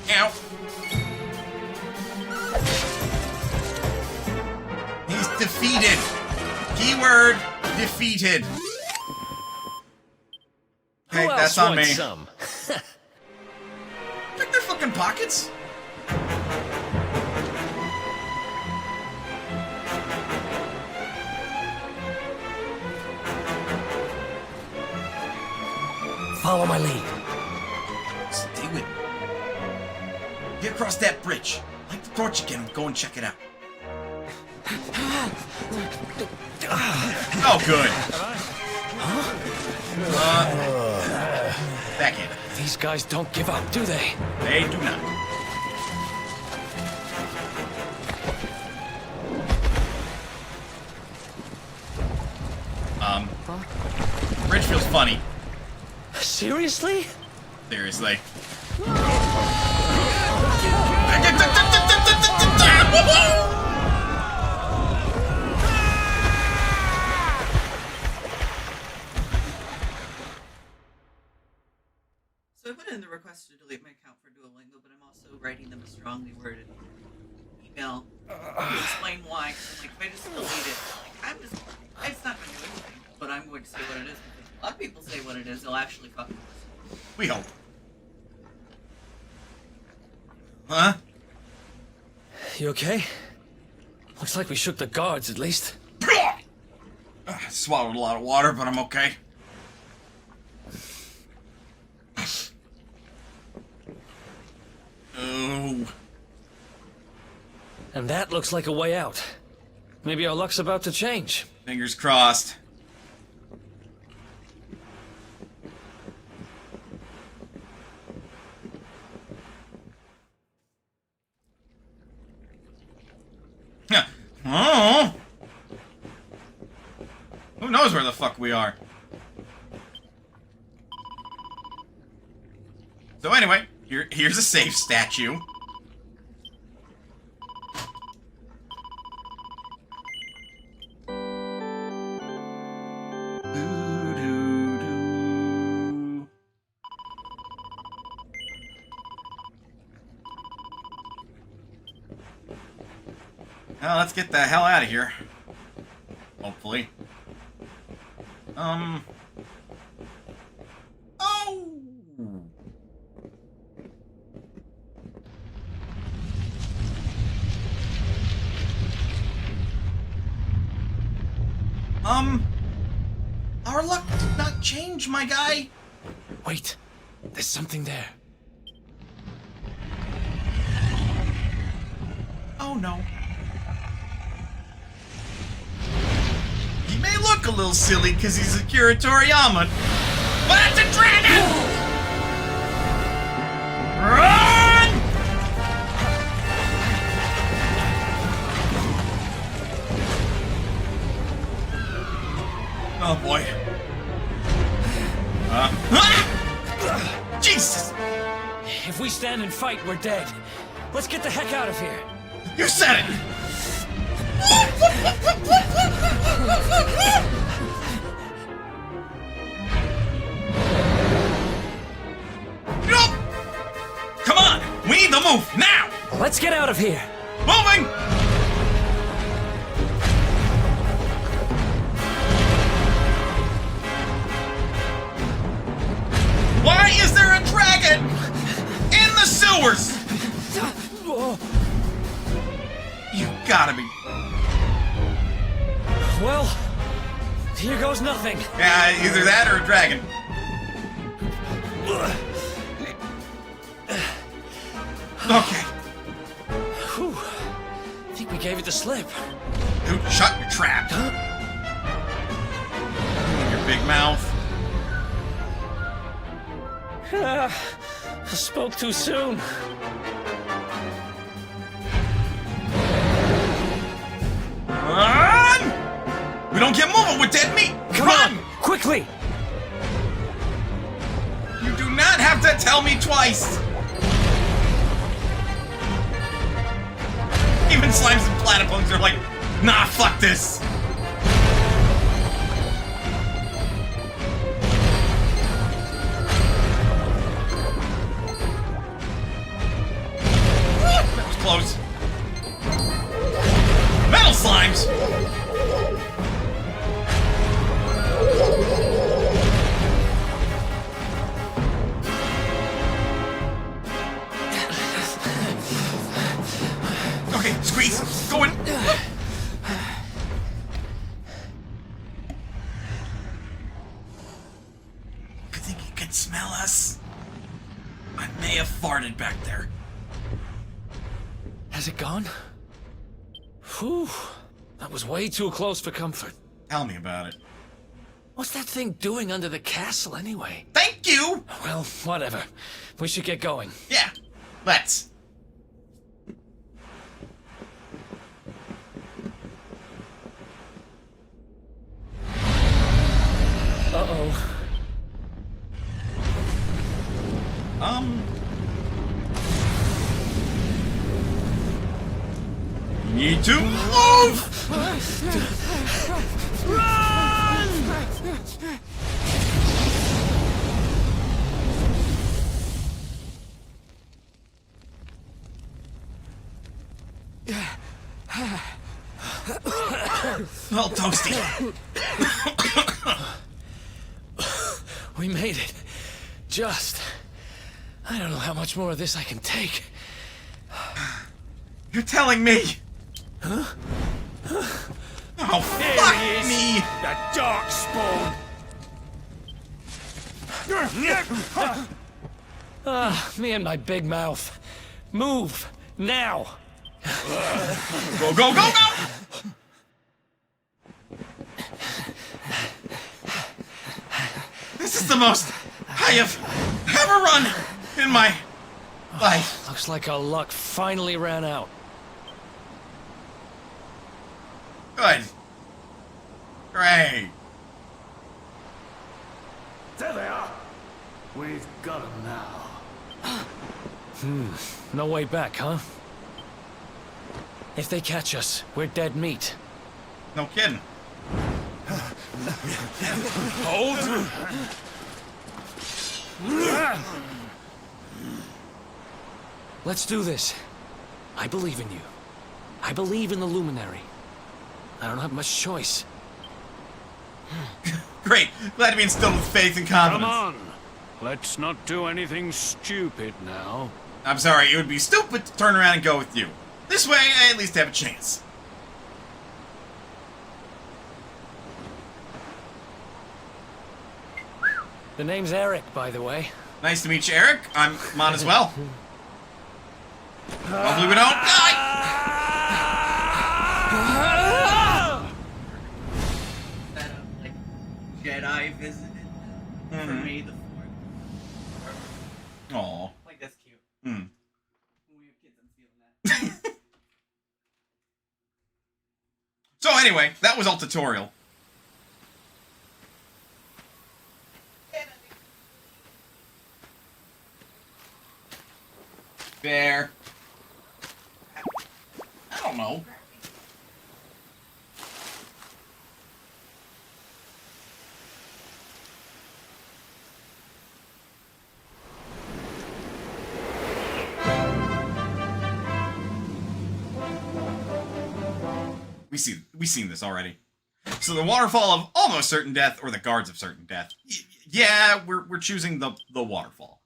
Ow. He's defeated. Keyword defeated. Okay, Who that's else on wants me. some? Pick their fucking pockets. Follow my lead. Stay with me. Get across that bridge. Light the torch again and go and check it out. Oh, good. Backhand. These guys don't give up, do they? They do not. Bridge feels funny. Seriously? Seriously. So I put in the request to delete my account for Duolingo, but I'm also writing them a strongly worded email to explain why. I'm like, if I just delete it, like, it's not going to do anything, but I'm going to say what it is, because a lot of people say what it is, they'll actually copy this. We hope. Huh? You okay? Looks like we shook the guards, at least. Swallowed a lot of water, but I'm okay. Oh. And that looks like a way out. Maybe our luck's about to change. Fingers crossed. Oh. Who knows where the fuck we are? So anyway, here's a safe statue. Now let's get the hell out of here. Hopefully. Oh! Our luck did not change, my guy. Wait, there's something there. Oh no. He may look a little silly because he's a Kuratoriyama, but it's a dragon! Run! Oh boy. Jesus! If we stand and fight, we're dead. Let's get the heck out of here. You said it! Nope! Come on! We need to move, now! Let's get out of here! Moving! Why is there a dragon in the sewers? You gotta be... Well, here goes nothing. Yeah, either that or a dragon. Okay. Whew. I think we gave it the slip. Dude, shut your trap. Your big mouth. I spoke too soon. Run! We don't get moving with dead meat. Come on, quickly! You do gotta tell me twice! Even slimes and platypugs are like, nah, fuck this! That was close. Metal slimes! Okay, squeeze! Go in! I think he can smell us. I may have farted back there. Has it gone? Whew. That was way too close for comfort. Tell me about it. What's that thing doing under the castle anyway? Thank you! Well, whatever. We should get going. Yeah, let's. Uh-oh. Need to move! Run! Well, toasty. We made it. Just. I don't know how much more of this I can take. You're telling me? Huh? Oh, fuck me! The Darkspawn! Me and my big mouth. Move! Now! Go, go, go, go! This is the most I have ever run in my life. Looks like our luck finally ran out. Good. Great. There they are. We've got them now. No way back, huh? If they catch us, we're dead meat. No kidding. Hold. Let's do this. I believe in you. I believe in the Luminary. I don't have much choice. Great. Glad to be instilled with faith and confidence. Come on. Let's not do anything stupid now. I'm sorry, it would be stupid to turn around and go with you. This way, I at least have a chance. The name's Eric, by the way. Nice to meet you, Eric. I'm Mon as well. Hopefully we don't die! That like Jedi visited for me the fourth. Aw. Like that's cute. Hmm. When we have kids, I'm feeling that. So anyway, that was all tutorial. Fair. I don't know. We've seen this already. So the waterfall of almost certain death, or the guards of certain death. Yeah, we're choosing the waterfall.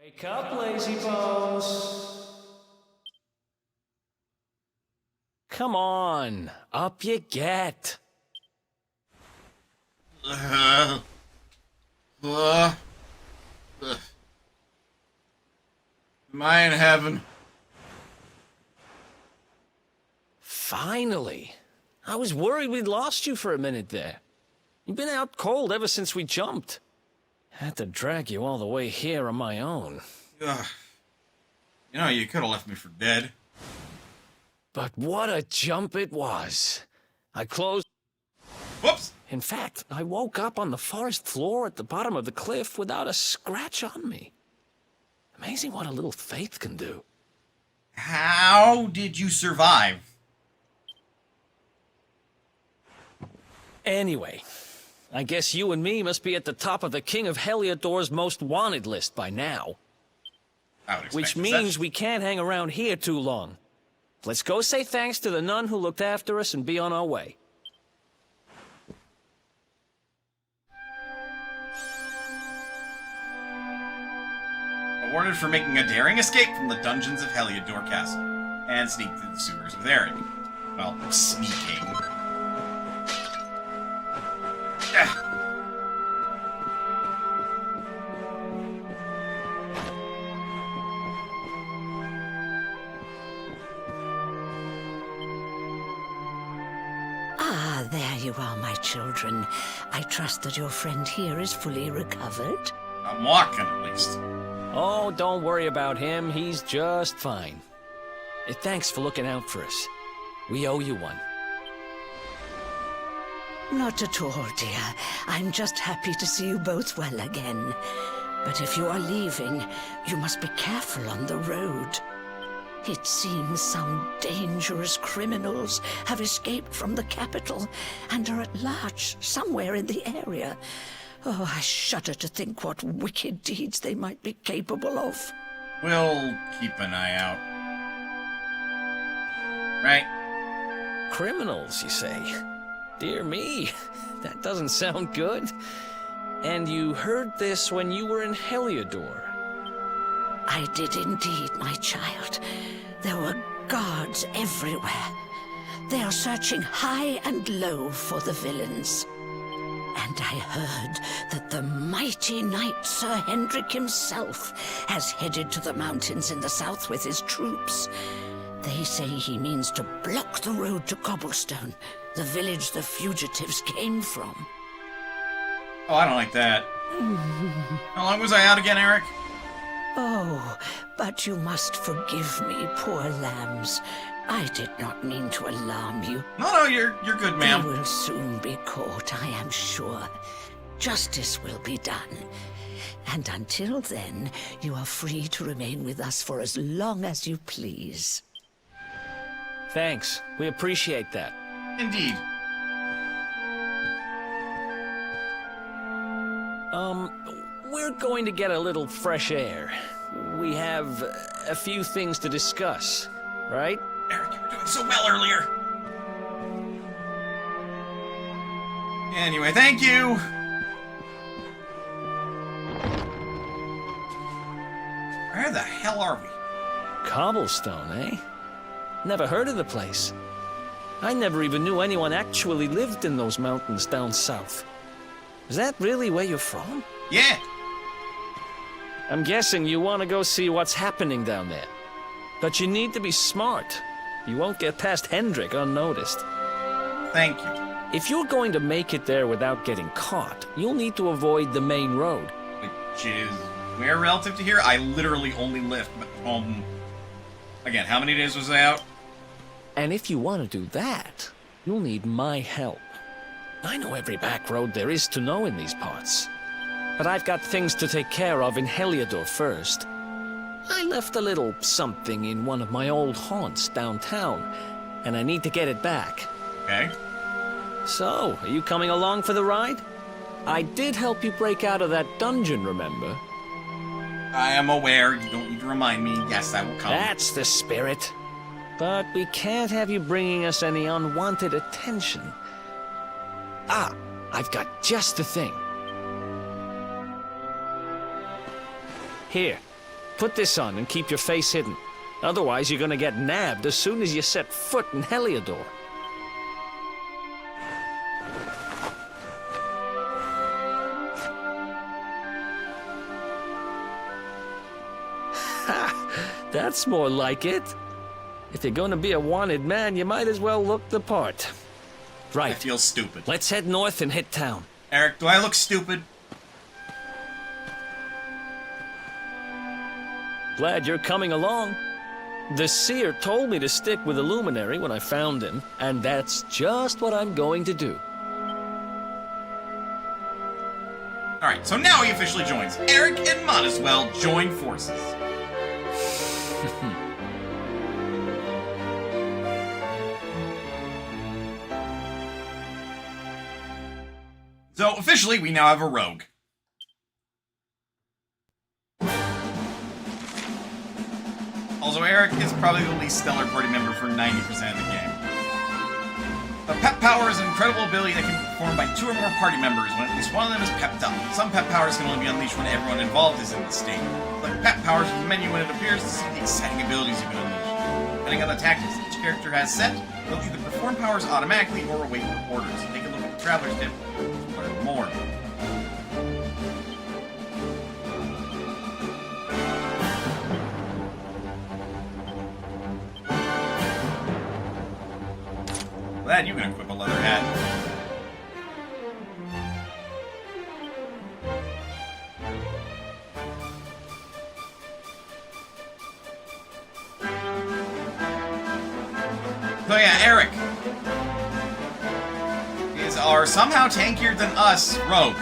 Wake up, lazy bones. Come on, up you get. Am I in heaven? Finally. I was worried we'd lost you for a minute there. You've been out cold ever since we jumped. Had to drag you all the way here on my own. Ugh. You know, you could have left me for dead. But what a jump it was. I closed... Whoops! In fact, I woke up on the forest floor at the bottom of the cliff without a scratch on me. Amazing what a little faith can do. How did you survive? Anyway, I guess you and me must be at the top of the King of Heliodor's most wanted list by now. Which means we can't hang around here too long. Let's go say thanks to the nun who looked after us and be on our way. Awarded for making a daring escape from the dungeons of Heliodor Castle and sneak through the sewers with Eric. Well, sneaking. Ah, there you are, my children. I trust that your friend here is fully recovered. I'm walking, at least. Oh, don't worry about him. He's just fine. Thanks for looking out for us. We owe you one. Not at all, dear. I'm just happy to see you both well again. But if you are leaving, you must be careful on the road. It seems some dangerous criminals have escaped from the capital and are at large somewhere in the area. Oh, I shudder to think what wicked deeds they might be capable of. We'll keep an eye out. Right? Criminals, you say? Dear me, that doesn't sound good. And you heard this when you were in Heliodor? I did indeed, my child. There were guards everywhere. They are searching high and low for the villains. And I heard that the mighty knight Sir Hendrik himself has headed to the mountains in the south with his troops. They say he means to block the road to Cobblestone, the village the fugitives came from. Oh, I don't like that. How long was I out again, Eric? Oh, but you must forgive me, poor lambs. I did not mean to alarm you. No, you're good, ma'am. They will soon be caught, I am sure. Justice will be done. And until then, you are free to remain with us for as long as you please. Thanks. We appreciate that. Indeed. We're going to get a little fresh air. We have a few things to discuss, right? Eric, you were doing so well earlier. Anyway, thank you. Where the hell are we? Cobblestone, eh? Never heard of the place. I never even knew anyone actually lived in those mountains down south. Is that really where you're from? Yeah. I'm guessing you want to go see what's happening down there. But you need to be smart. You won't get past Hendrik unnoticed. Thank you. If you're going to make it there without getting caught, you'll need to avoid the main road. Which is where relative to here? I literally only left home. Again, how many days was I out? And if you want to do that, you'll need my help. I know every back road there is to know in these parts. But I've got things to take care of in Heliodor first. I left a little something in one of my old haunts downtown, and I need to get it back. Okay. So, are you coming along for the ride? I did help you break out of that dungeon, remember? I am aware. You don't need to remind me. Yes, I will come. That's the spirit. But we can't have you bringing us any unwanted attention. Ah, I've got just the thing. Here, put this on and keep your face hidden. Otherwise, you're gonna get nabbed as soon as you set foot in Heliodor. Ha! That's more like it. If you're gonna be a wanted man, you might as well look the part. Right. I feel stupid. Let's head north and hit town. Eric, do I look stupid? Glad you're coming along. The seer told me to stick with the Luminary when I found him, and that's just what I'm going to do. Alright, so now he officially joins. Eric and Monteswell join forces. So, officially, we now have a rogue. Also, Eric is probably the least stellar party member for 90% of the game. A pep power is an incredible ability that can be performed by 2 or more party members when at least one of them is pepped up. Some pep powers can only be unleashed when everyone involved is in the state. Click pep powers from the menu when it appears to see the exciting abilities you can unleash. Depending on the tactics each character has set, they'll either perform powers automatically or await orders. Take a look at the Traveler's Tip to learn more. Glad you can equip a leather hat. So yeah, Eric are somehow tankier than us, rogue.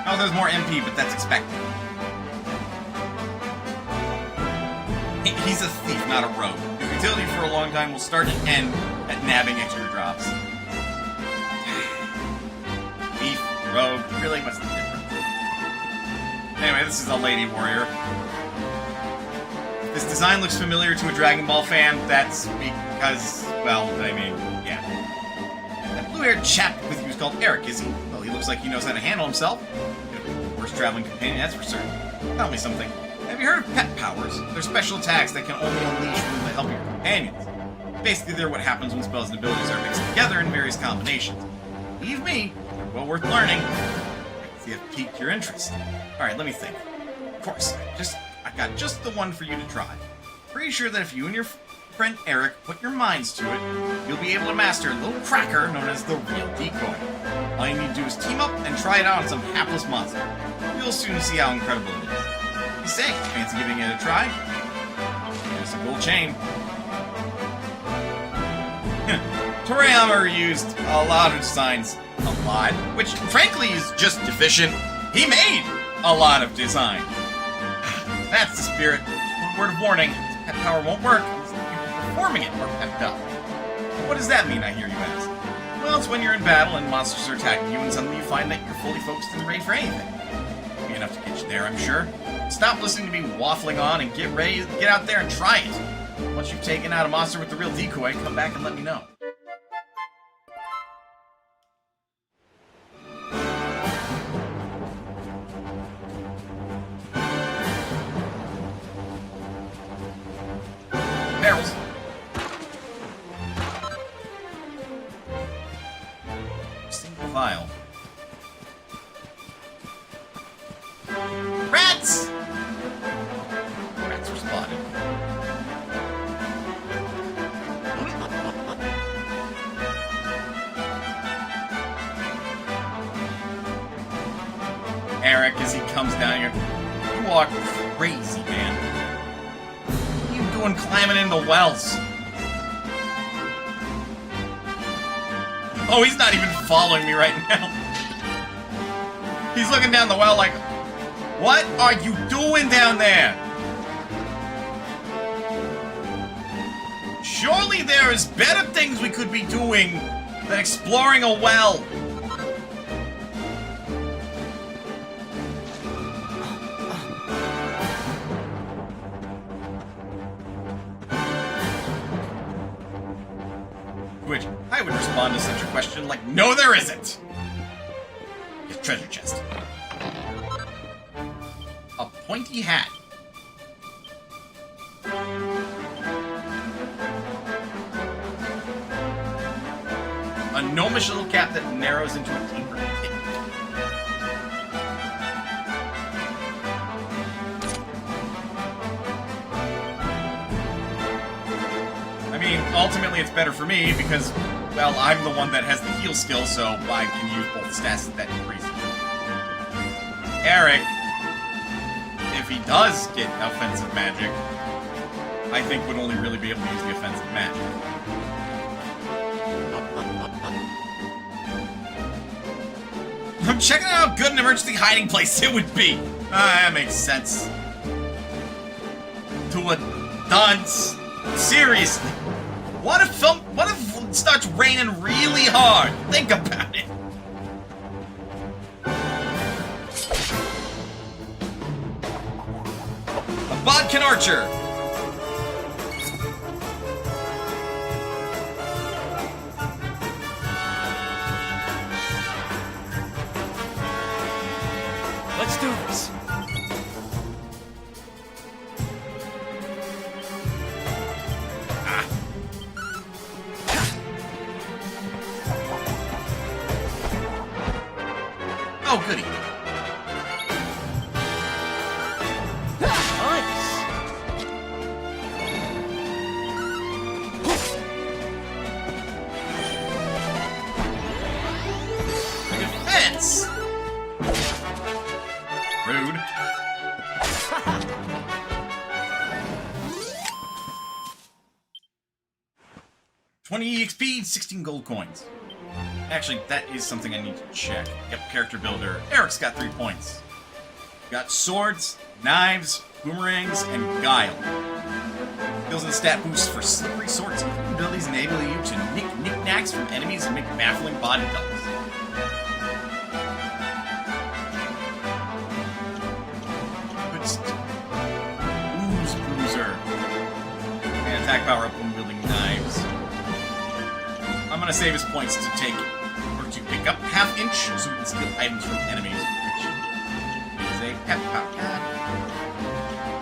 Oh, there's more MP, but that's expected. He's a thief, not a rogue. His utility for a long time will start and end at nabbing extra drops. Thief, rogue, really, what's the difference? Anyway, this is a lady warrior. This design looks familiar to a Dragon Ball fan. That's because, well, I mean, yeah. That blue-haired chap with you is called Eric, is he? Well, he looks like he knows how to handle himself. Worst traveling companion, that's for certain. Tell me something. Have you heard of pet powers? They're special attacks that can only unleash with the help of your companions. Basically, they're what happens when spells and abilities are mixed together in various combinations. Believe me, they're well worth learning. See if I've piqued your interest. Alright, let me think. Of course, I got just the one for you to try. Pretty sure that if you and your friend Eric put your minds to it, you'll be able to master a little cracker known as the real decoy. All you need to do is team up and try it out on some hapless monster. You'll soon see how incredible it is. You say, fancy giving it a try? Here's a gold chain. Toriyama used a lot of designs. A lot. Which, frankly, is just deficient. He made a lot of design. That's the spirit. One word of warning. Pet power won't work unless the people performing it are pepped up. What does that mean, I hear you ask? Well, it's when you're in battle and monsters are attacking you and suddenly you find that you're fully focused and ready for anything. Won't be enough to get you there, I'm sure. Stop listening to me waffling on and get ready, get out there and try it. Once you've taken out a monster with the real decoy, come back and let me know. Barrels. Single file. Rats! Rats were spotted. Eric, as he comes down here, you are crazy, man. What are you doing climbing into wells? Oh, he's not even following me right now. He's looking down the well like, what are you doing down there? Surely there is better things we could be doing than exploring a well. Which I would respond to such a question like, no there isn't. His treasure chest. A pointy hat. A gnomish little cap that narrows into a deeper pit. I mean, ultimately it's better for me because, well, I'm the one that has the heal skill, so I can use both stats that increase. Eric, if he does get offensive magic, I think would only really be able to use the offensive magic. I'm checking out how good an emergency hiding place it would be. That makes sense. To a dunce. Seriously. What if it starts raining really hard? Think about it. A Bodkin Archer. Let's do this. Oh, goody. Like a fence. Rude. 20 EXP, 16 gold coins. Actually, that is something I need to check. Yep, character builder. Eric's got 3 points. Got swords, knives, boomerangs, and guile. Skills and stat boosts for slippery swords. Abilities enable you to nick knickknacks from enemies and make baffling body doubles. Good stuff. Ooze bruiser. And attack power up when wielding knives. I'm gonna save his points to take, or to pick up half-inch zoom and skill items from enemies, which is a pep pouch.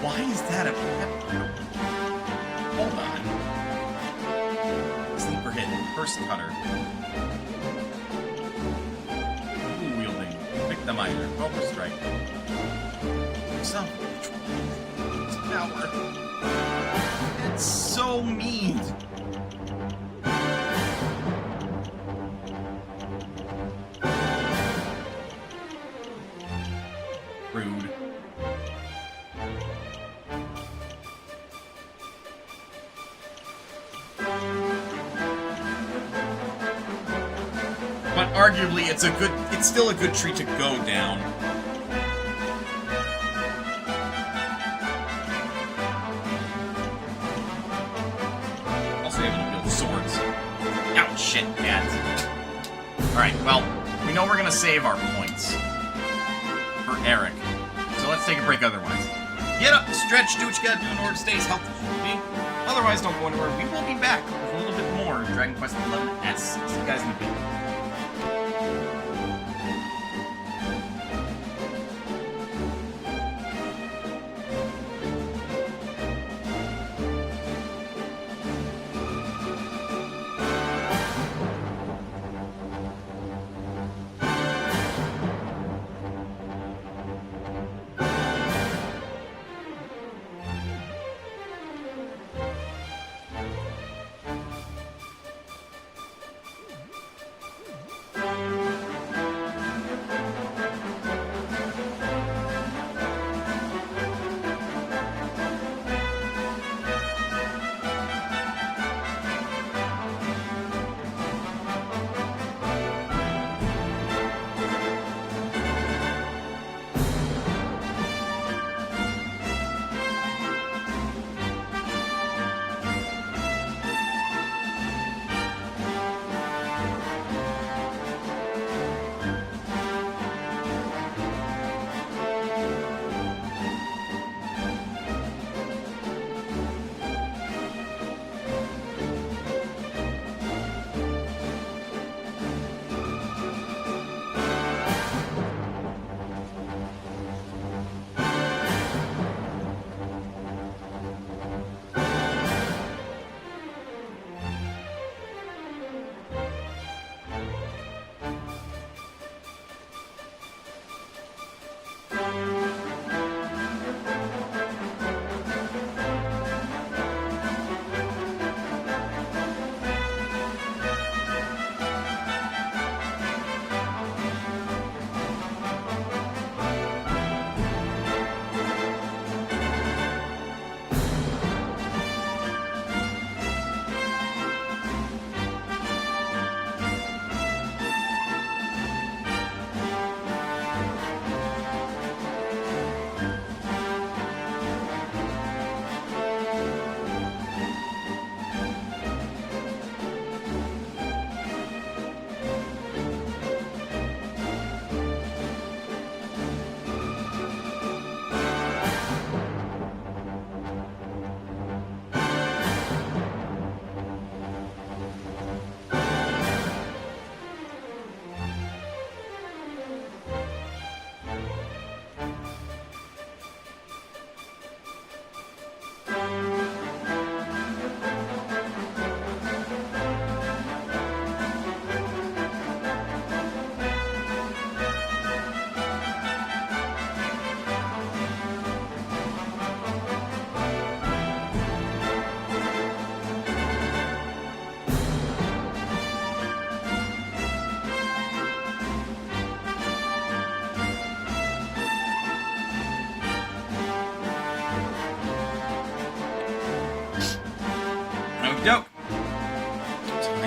Why is that a pep pouch? Hold on. Sleeper hit, first cutter. Ooh, wielding, pick them either. Cobra strike. Some power. It's so mean. Rude. But arguably, it's still a good tree to go down. Also able to build swords. Ouch, shit, cats. Alright, well, we know we're gonna save our points for Eric. So let's take a break otherwise. Get up, stretch, do what you gotta do in order to stay as healthy as you can be. Otherwise, don't go anywhere. We will be back with a little bit more Dragon Quest XI S. See you guys in a bit.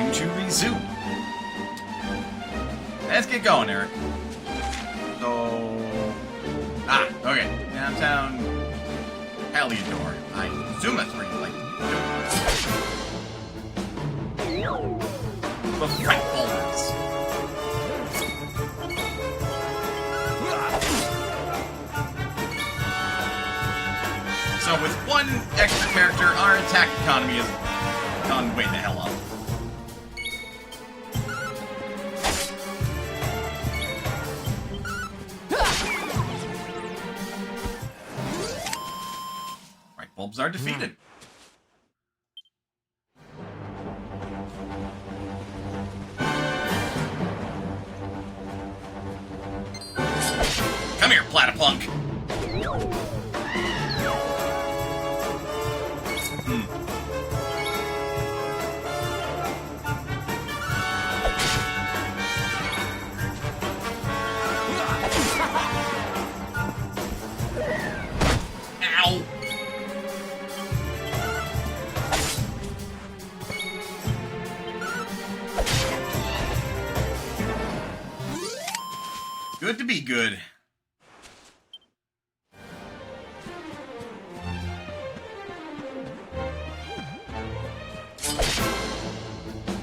time to resume. Let's get going, Eric. So... okay. Downtown Heliodor. I assume that's where you like to go. The fret boulders. So with one extra character, our attack economy has gone way the hell up. Right, bulbs are defeated. Come here, Platypunk. Ow! Good to be good.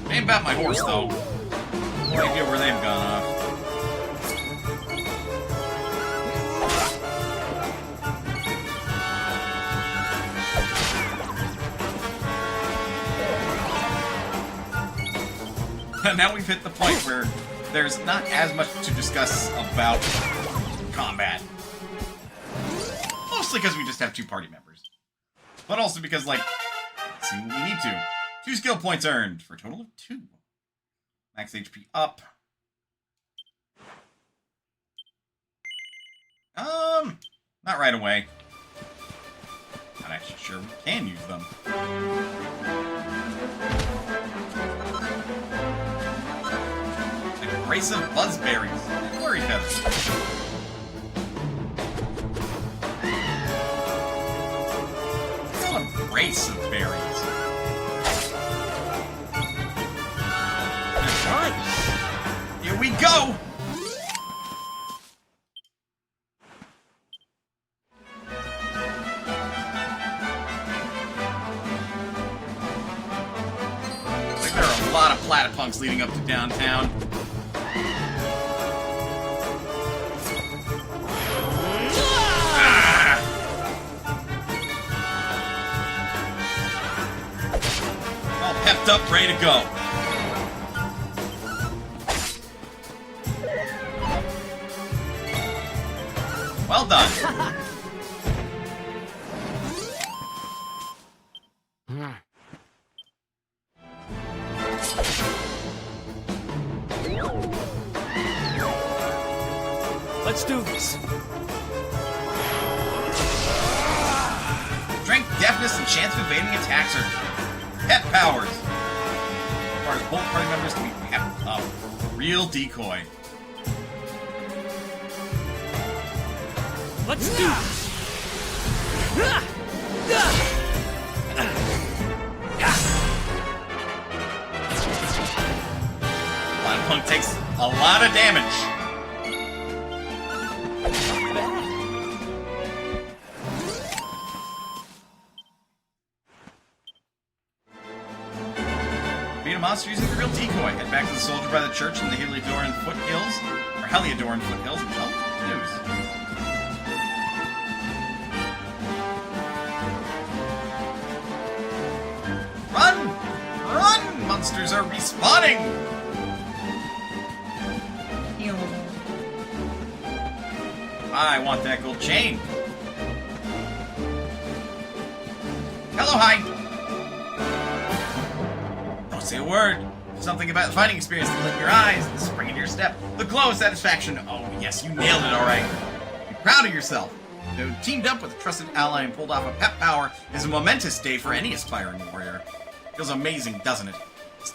Ain't about my horse, though. No idea where they've gone off. Now we've hit the point where there's not as much to discuss about combat. Mostly because we just have 2 party members. But also because, like, let's see what we need to. 2 skill points earned for a total of 2. Max HP up. Not right away. Not actually sure we can use them. A brace of buzzberries and flurry feathers. A brace of berries. Nice. Here we go! Like there are a lot of platypunks leading up to downtown. All pepped up, ready to go. Well done. Let's do this. Strength, deafness, and chance of evading attacks are pet powers. As far as both party members can be kept up. Real decoy. Let's do this. Platypunk takes a lot of damage. Beat a monster using the real decoy. Head back to the soldier by the church in the Heliodor foothills, or Heliodor foothills, and tell them the news. Run! Run! Monsters are respawning! I want that gold chain. Hello, hi! Don't say a word. Something about the fighting experience to lit your eyes, the spring in your step, the glow of satisfaction. Oh, yes, you nailed it, alright. Be proud of yourself. You know, teamed up with a trusted ally and pulled off a pep power is a momentous day for any aspiring warrior. Feels amazing, doesn't it?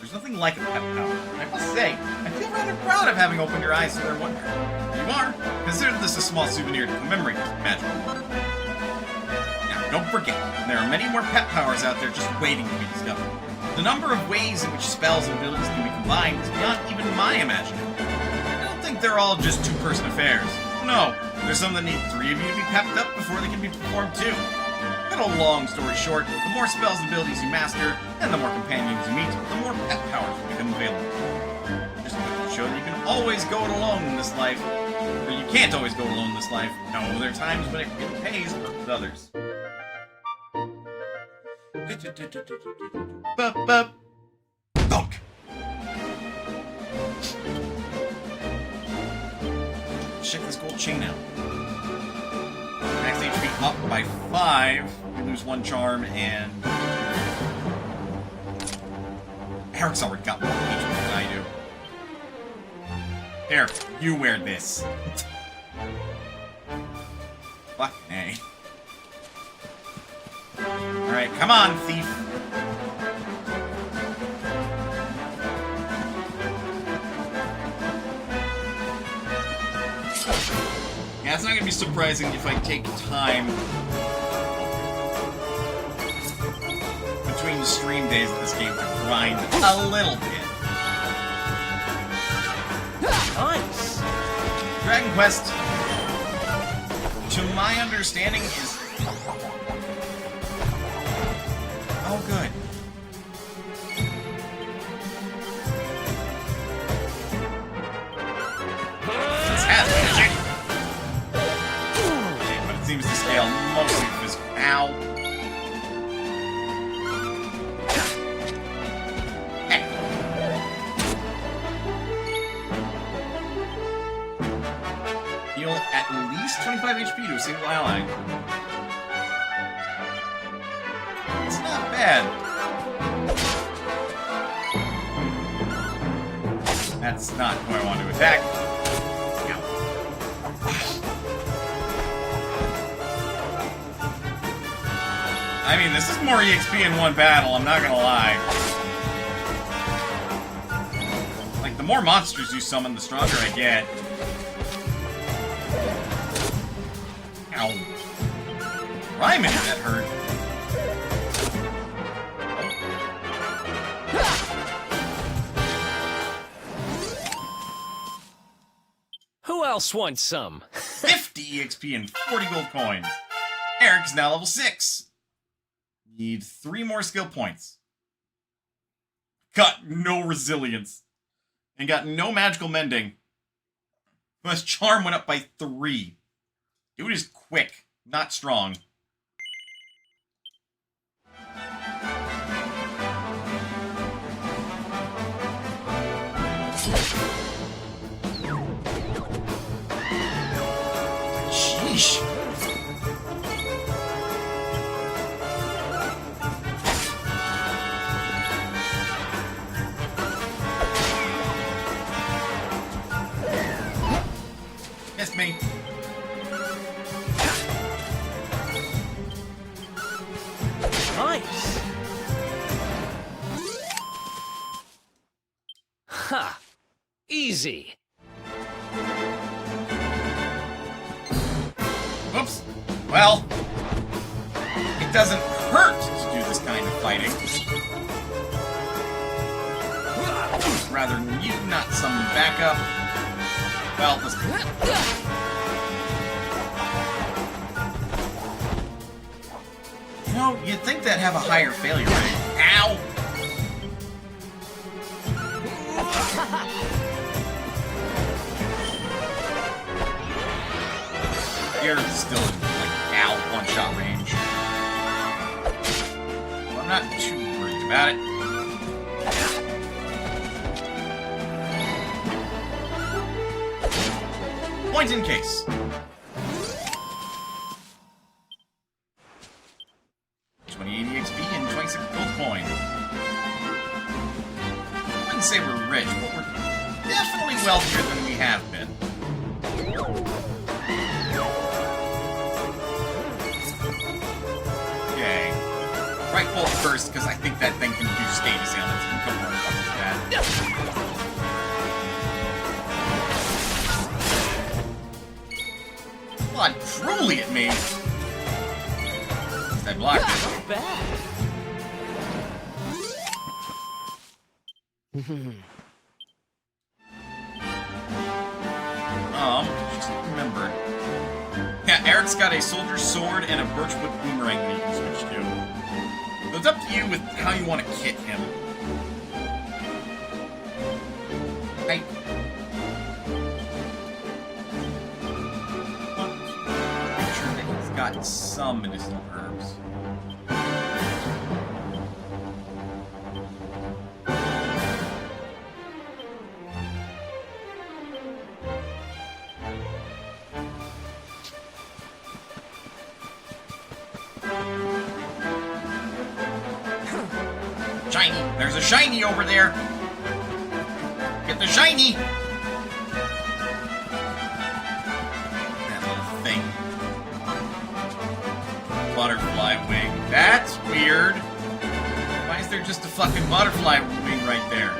There's nothing like a pep power. I must say, I feel rather proud of having opened your eyes to their wonder. You are. Consider this a small souvenir to commemorate this magical moment. Now, don't forget, there are many more pep powers out there just waiting to be discovered. The number of ways in which spells and abilities can be combined is beyond even my imagining. I don't think they're all just two-person affairs. No, there's some that need 3 of you to be pepped up before they can be performed too. Cut a long story short, the more spells and abilities you master, and the more companions you meet, the more pet powers will become available. Just to show that you can always go it alone in this life. Or you can't always go it alone in this life. No, there are times when it pays to work with others. Bonk! Check this gold chain out. Max HP up by 5. We lose 1 charm, and Eric's already got more HP than I do. Here, you wear this. Fuck A. Alright, come on, thief. Yeah, it's not gonna be surprising if I take time between the stream days of this game to grind a little bit. Nice! Dragon Quest, to my understanding, is... Oh, good. This has magic. Okay, but it seems to scale mostly physical. Ow. Heal at least 25 HP to a single ally. It's not bad. That's not who I want to attack. Ow. I mean, this is more EXP in one battle, I'm not gonna lie. Like, the more monsters you summon, the stronger I get. Ow. Rhyming, that hurt. Who else wants some? 50 EXP and 40 gold coins. Eric's now level 6. Need 3 more skill points. Got no resilience. And got no magical mending. Plus charm went up by 3. Dude is quick, not strong. Sheesh. Missed me. Nice! Ha! Easy! Oops. Well, it doesn't hurt to do this kind of fighting. Rather than you not summon backup. Well, let's do it. You know, you'd think that'd have a higher failure rate. Ow! You're still in, like, ow, one-shot range. Well, I'm not too worried about it. Points in case. XP and 26 gold coins. I wouldn't say we're rich, but we're definitely wealthier than we have been. Okay. Right bolt first, because I think that thing can do status ailments. Don't worry about that. Blood cruelly at me. I blocked it. Not bad. Just remembered. Yeah, Eric's got a soldier's sword and a birchwood boomerang that he can switch to. So it's up to you with how you want to kit him. Make sure that he's got some medicinal herbs. Shiny! There's a shiny over there! Get the shiny! That little thing. Butterfly wing. That's weird. Why is there just a fucking butterfly wing right there?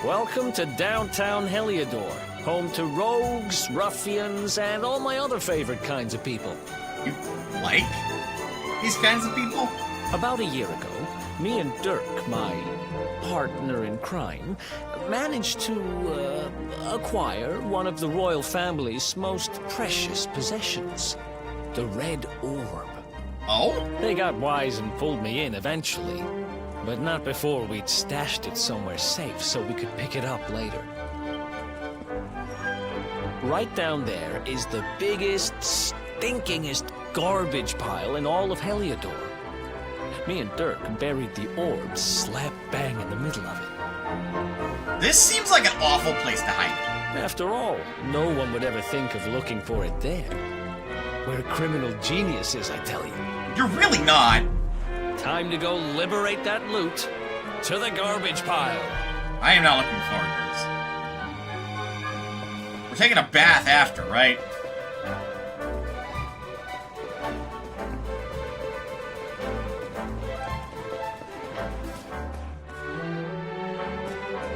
Welcome to downtown Heliodor, home to rogues, ruffians, and all my other favorite kinds of people. You like these kinds of people? About a year ago, me and Dirk, my partner in crime, managed to acquire one of the royal family's most precious possessions, the Red Orb. Oh? They got wise and pulled me in eventually. But not before we'd stashed it somewhere safe so we could pick it up later. Right down there is the biggest, stinkingest garbage pile in all of Heliodor. Me and Dirk buried the orb slap bang in the middle of it. This seems like an awful place to hide it. After all, no one would ever think of looking for it there. We're criminal geniuses, I tell you. You're really not. Time to go liberate that loot to the garbage pile. I am not looking forward to this. We're taking a bath after, right?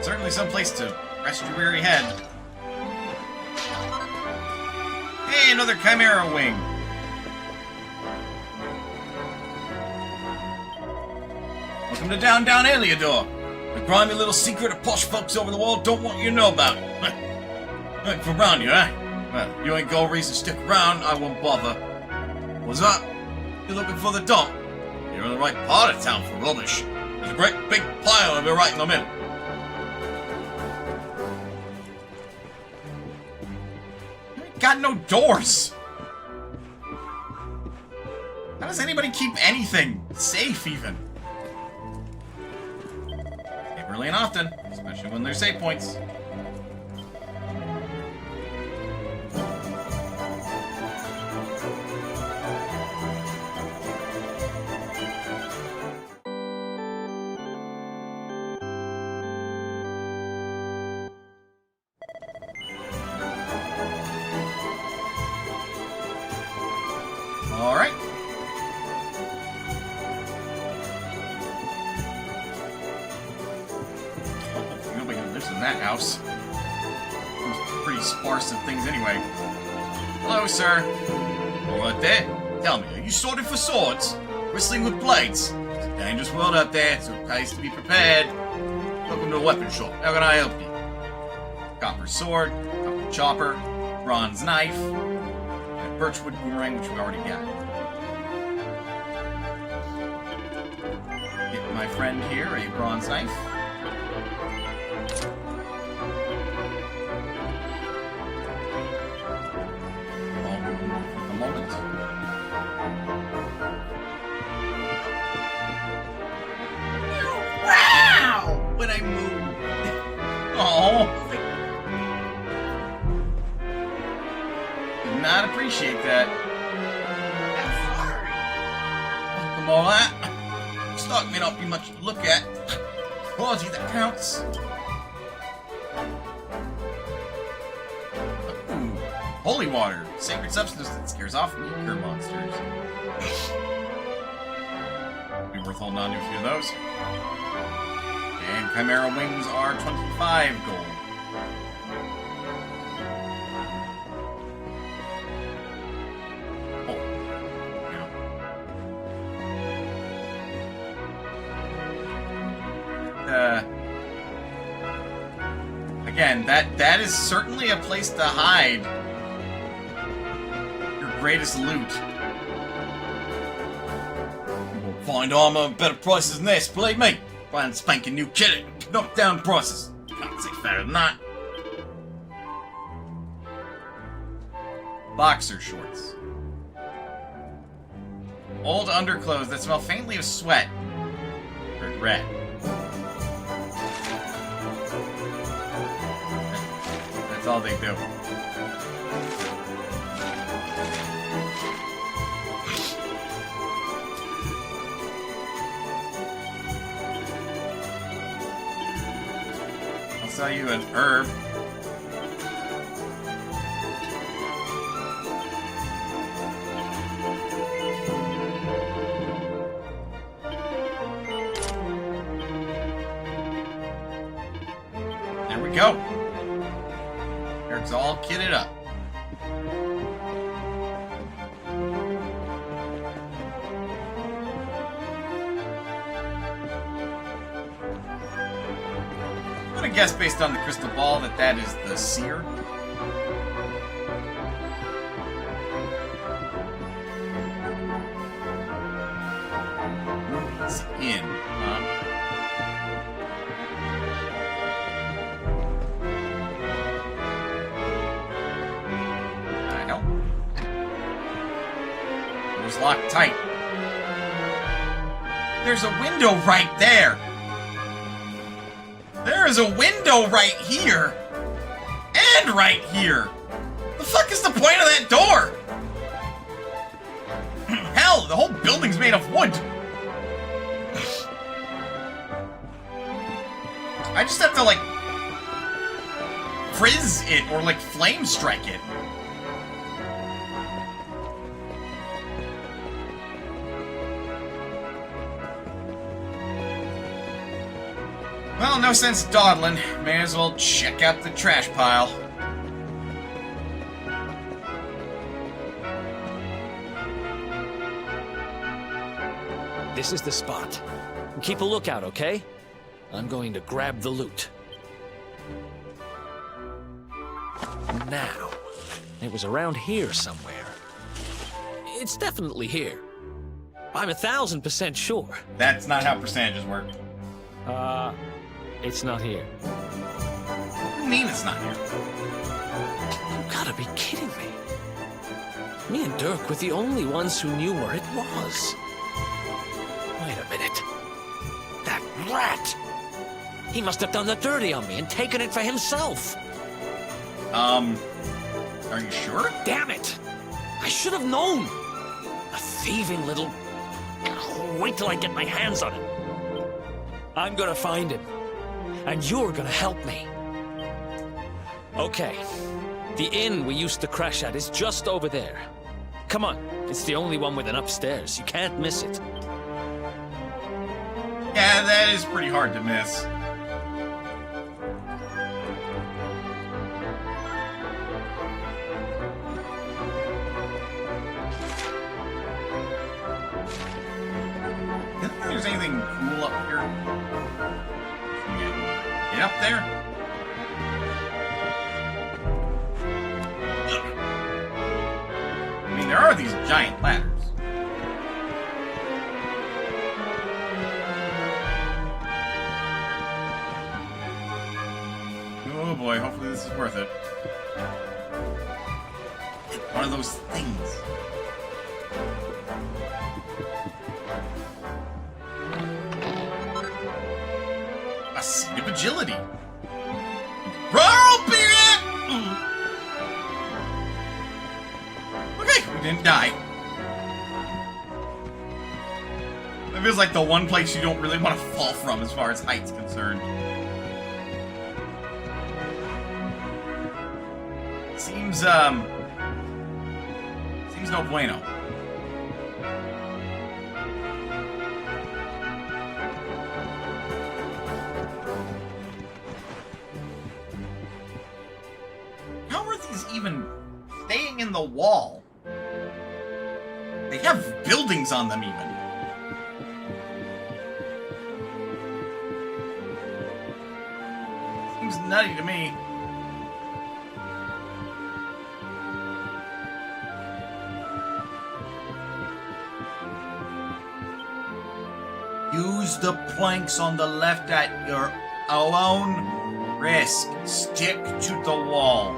Certainly some place to rest your weary head. Hey, another Chimera wing. Welcome to downtown Heliodor. The grimy little secret of posh folks over the wall don't want you to know about. Looking for around you, eh? Well, you ain't got a reason to stick around, I won't bother. What's up? You're looking for the dump? You're in the right part of town for rubbish. There's a great big pile of it right in the middle. Got no doors. How does anybody keep anything safe, even? Early and often, especially when there's save points. All right. In that house. It's pretty sparse of things anyway. Hello, sir. All right there. Tell me, are you sorted for swords? Whistling with blades? It's a dangerous world out there, so it pays to be prepared. Welcome to a weapon shop. How can I help you? Copper sword, copper chopper, bronze knife, and a birchwood boomerang, which we already got. Get my friend here a bronze knife. Wow! When I move. Oh. Do not appreciate that. I'm sorry. Come on, that. Stock may not be much to look at. Quality that counts. Ooh, holy water. Sacred substance that scares off weaker monsters. Be worth holding on to a few of those. And Chimera Wings are 25 gold. Oh. Yeah. Again, that is certainly a place to hide your greatest loot. We'll find armor at better prices than this, believe me. Brand spanking new kit at knock down prices. Can't say better than that. Boxer shorts. Old underclothes that smell faintly of sweat. Regret. That's all they do. I'll sell you an herb. There we go. Eric's all kitted up. I'm gonna guess based on the crystal ball that is the seer. It's in, huh? Locked tight. There's a window right there. There is a window right here. And right here. The fuck is the point of that door? Hell, the whole building's made of wood. I just have to, like, frizz it or, like, flame strike it. Well, no sense dawdling. May as well check out the trash pile. This is the spot. Keep a lookout, okay? I'm going to grab the loot. Now, it was around here somewhere. It's definitely here. I'm 1000% sure. That's not how percentages work. It's not here. What do you mean it's not here? You gotta be kidding me. Me and Dirk were the only ones who knew where it was. Wait a minute. That rat! He must have done the dirty on me and taken it for himself. Are you sure? Damn it! I should have known! A thieving little... Wait till I get my hands on him. I'm gonna find him. And you're gonna help me. Okay. The inn we used to crash at is just over there. Come on. It's the only one with an upstairs. You can't miss it. Yeah, that is pretty hard to miss. I don't think there's anything cool up here. Get up there. I mean, there are these giant ladders. Oh boy, hopefully this is worth it. One of those things. A seed of agility. Roll, period! dog didn't die. It feels like the one place you don't really want to fall from as far as height's concerned. Seems no bueno. How are these even staying in the wall? They have buildings on them even. Seems nutty to me. Use the planks on the left at your own risk. Stick to the wall.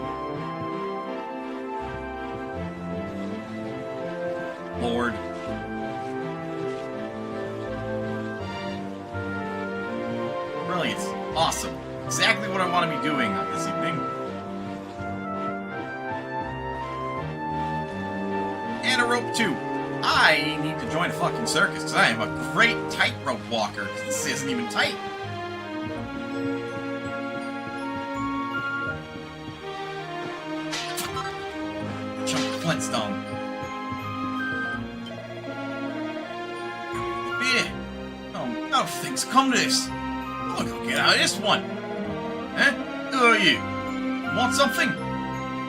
Lord. Brilliant. Awesome. Exactly what I want to be doing on this evening. And a rope too. I need to join a fucking circus because I am a great tightrope walker. This isn't even tight. Chunk of Flintstone. Yeah. No things come to this. Look, I'll get out of this one. Eh? Who are you? Want something?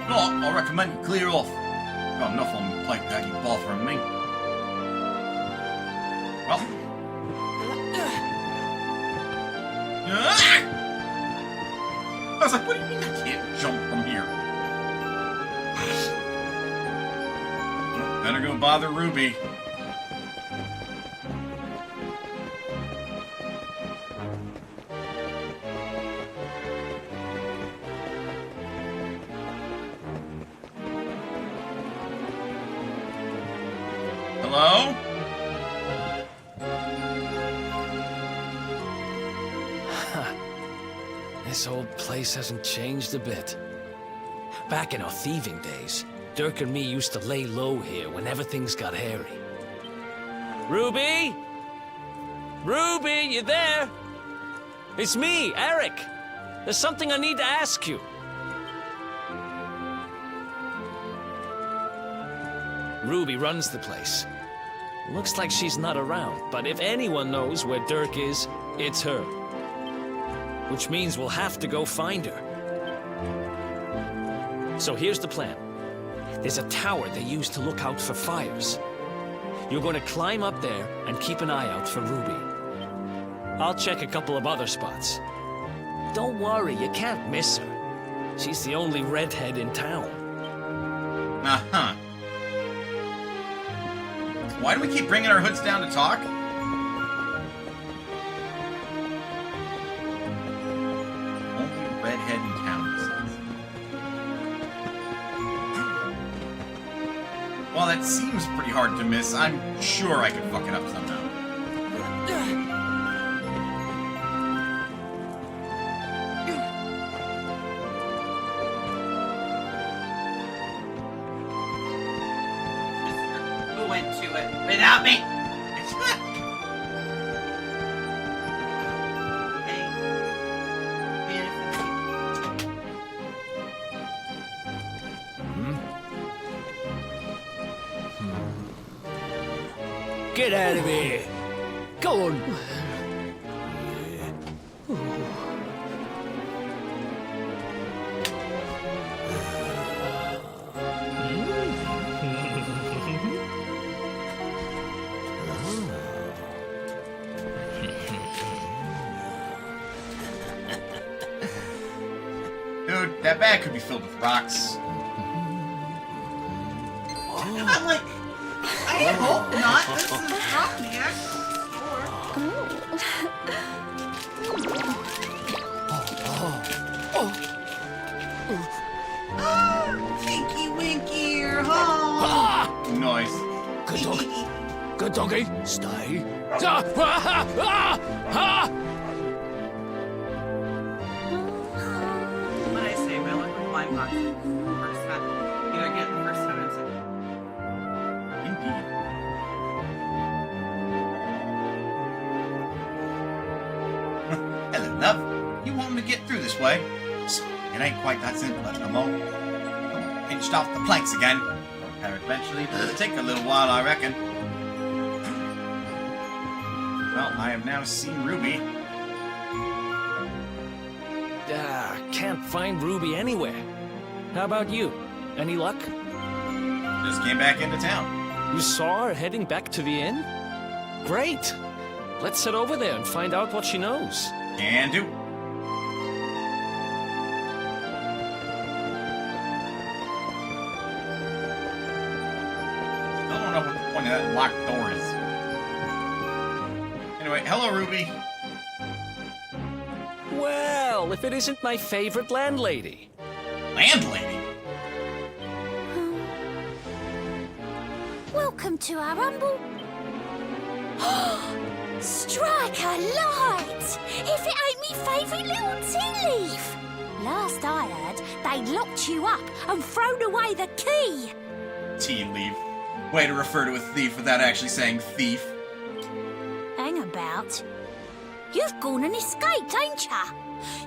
No, I recommend you clear off. Got enough on the plate that you bothering me. Well. I was like, what do you mean I can't jump from here? Better go bother Ruby. Hello? This old place hasn't changed a bit. Back in our thieving days, Dirk and me used to lay low here whenever things got hairy. Ruby? Ruby, you there? It's me, Eric. There's something I need to ask you. Ruby runs the place. Looks like she's not around, but if anyone knows where Dirk is, it's her. Which means we'll have to go find her. So here's the plan. There's a tower they use to look out for fires. You're going to climb up there and keep an eye out for Ruby. I'll check a couple of other spots. Don't worry, you can't miss her. She's the only redhead in town. Uh-huh. Why do we keep bringing our hoods down to talk? Only redhead in town, he says. Well, that seems pretty hard to miss. I'm sure I could fuck it up somehow. Who went to it without me? Get out of here. Go on. Dude, that bag could be filled with rocks. I'm like, I hope not. This is from the actual store. Tinky Winky, you're home. Nice. Good dog. Good doggy. Stay. What I say, my luck with blind box. First time. Either get the first time or second. get through this way. So, it ain't quite that simple at the moment. Pinched off the planks again. Repair eventually, but it'll take a little while, I reckon. Well, I have now seen Ruby. Can't find Ruby anywhere. How about you? Any luck? Just came back into town. You saw her heading back to the inn? Great! Let's head over there and find out what she knows. Can do. Still don't know what the point of that locked door is. Anyway, hello, Ruby. Well, if it isn't my favorite landlady. Landlady? Welcome to our humble... Strike a light! If it ain't me favourite little tea leaf! Last I heard, they'd locked you up and thrown away the key! Tea leaf. Way to refer to a thief without actually saying thief. Hang about. You've gone and escaped, ain't ya?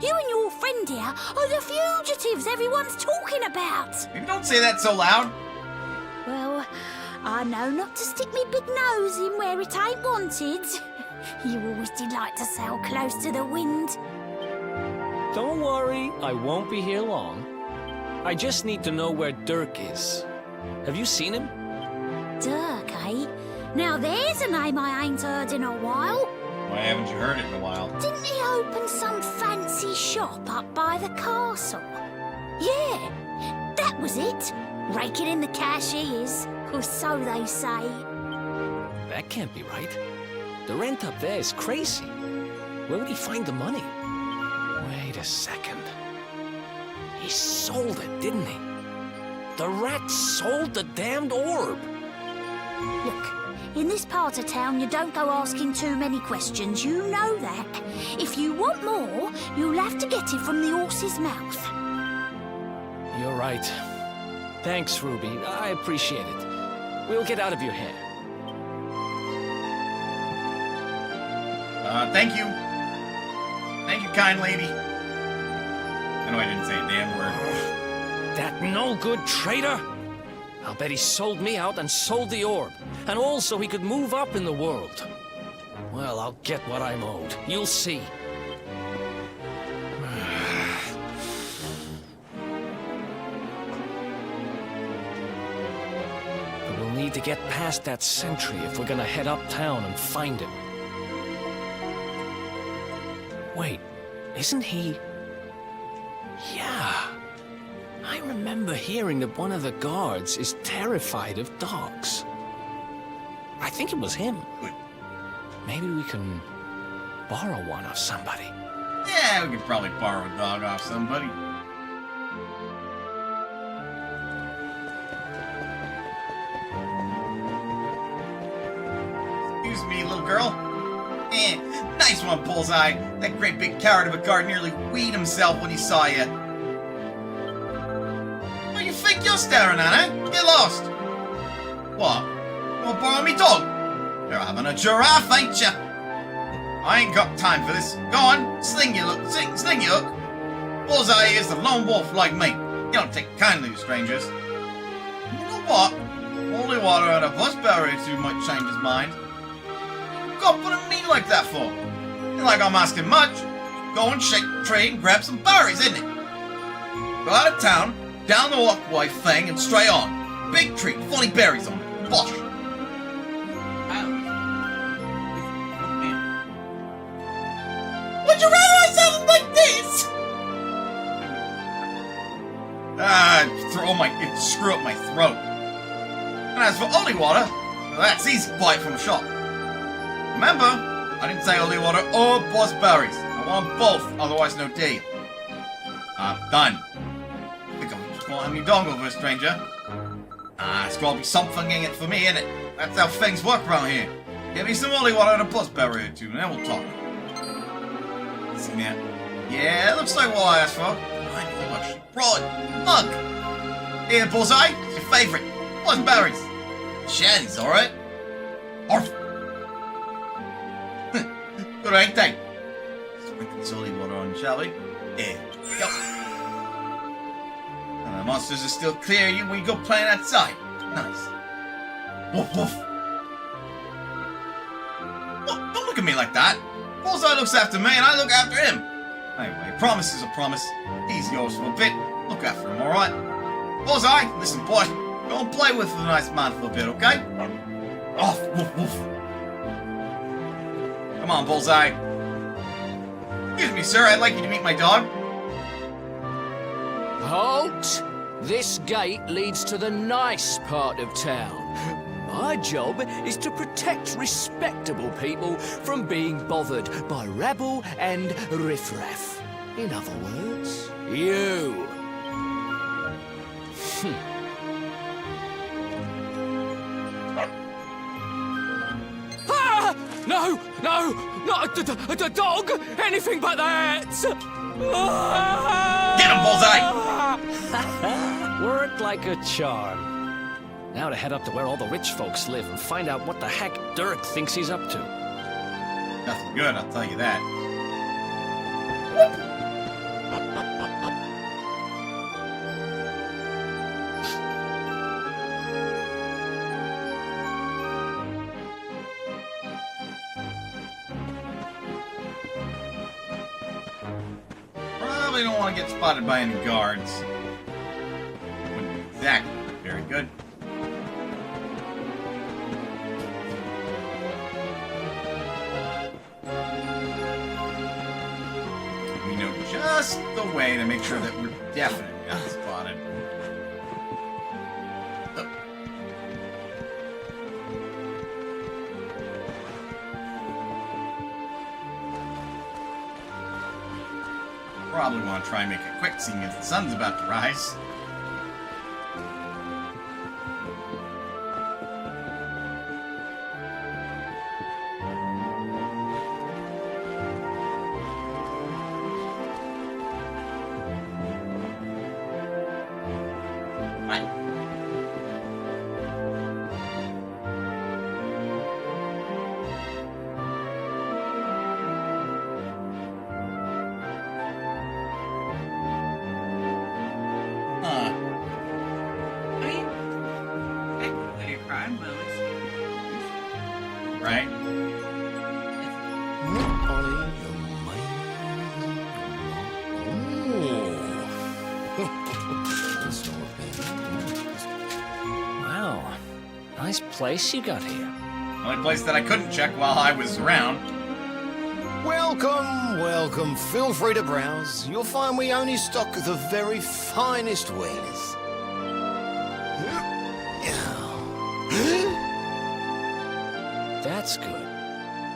You and your friend here are the fugitives everyone's talking about! Maybe don't say that so loud. Well, I know not to stick me big nose in where it ain't wanted. You always delight to sail close to the wind. Don't worry, I won't be here long. I just need to know where Dirk is. Have you seen him? Dirk, eh? Now there's a name I ain't heard in a while. Why haven't you heard it in a while? Didn't he open some fancy shop up by the castle? Yeah, that was it. Raking in the cash he is, or so they say. That can't be right. The rent up there is crazy. Where would he find the money? Wait a second. He sold it, didn't he? The rat sold the damned orb. Look, in this part of town, you don't go asking too many questions. You know that. If you want more, you'll have to get it from the horse's mouth. You're right. Thanks, Ruby. I appreciate it. We'll get out of your hair. Thank you. Thank you, kind lady. I know I didn't say a damn word. That no-good traitor! I'll bet he sold me out and sold the orb. And also he could move up in the world. Well, I'll get what I'm owed. You'll see. But we'll need to get past that sentry if we're gonna head uptown and find him. Wait, isn't he... Yeah. I remember hearing that one of the guards is terrified of dogs. I think it was him. Maybe we can borrow one off somebody. Yeah, we could probably borrow a dog off somebody. Excuse me, little girl. Nice one, Bullseye. That great big coward of a guard nearly weed himself when he saw you. What do you think you're staring at, eh? Get lost. What? You want to borrow me dog? You're having a giraffe, ain't ya? I ain't got time for this. Go on, sling your hook. Sling your hook. Bullseye is a lone wolf like me. You don't take kindly to strangers. You know what? Holy water and a bus barrier too might change his mind. Go put at me like that for? Ain't like I'm asking much. Go and shake the tree and grab some berries, isn't it? Go out of town, down the walkway thing, and straight on. Big tree, funny berries on it. Bosh. Would you rather I sound like this? Screw up my throat. And as for holy water, well, that's easy to buy it from a shop. Remember, I didn't say holy water or boss berries. I want both, otherwise no deal. Done. I think I'm just gonna have me dong over, stranger. It's gotta be something in it for me, innit? That's how things work around here. Give me some holy water and a boss berry or two, and then we'll talk. See now? Yeah, looks like what I asked for. I know much. Broad. Mug. Here, Bullseye. It's your favourite. Boss berries. Shandy's alright. Orph. Good, ain't they? Sprinkle some holy water on, shall we? There we go. And the monsters are still clear you when you go playing outside. Nice. Woof woof. Well, don't look at me like that. Bullseye looks after me and I look after him. Anyway, promise is a promise. He's yours for a bit. Look after him, alright? Bullseye, listen boy. Go and play with the nice man for a bit, okay? Off, woof woof. Come on, Bullseye. Excuse me, sir, I'd like you to meet my dog. Halt! This gate leads to the nice part of town. My job is to protect respectable people from being bothered by rabble and riffraff. In other words, you. Ah! No! No! Not the dog! Anything but that! Get him, Bullseye! Worked like a charm. Now to head up to where all the rich folks live and find out what the heck Dirk thinks he's up to. Nothing good, I'll tell you that. Probably don't want to get spotted by any guards. Wouldn't exactly be very good. We know just the way to make sure that we're definitely not spotted. Probably want to try and make it quick, seeing as the sun's about to rise. Right? Wow. Nice place you got here. Only place that I couldn't check while I was around. Welcome, welcome. Feel free to browse. You'll find we only stock the very finest wares. That's good.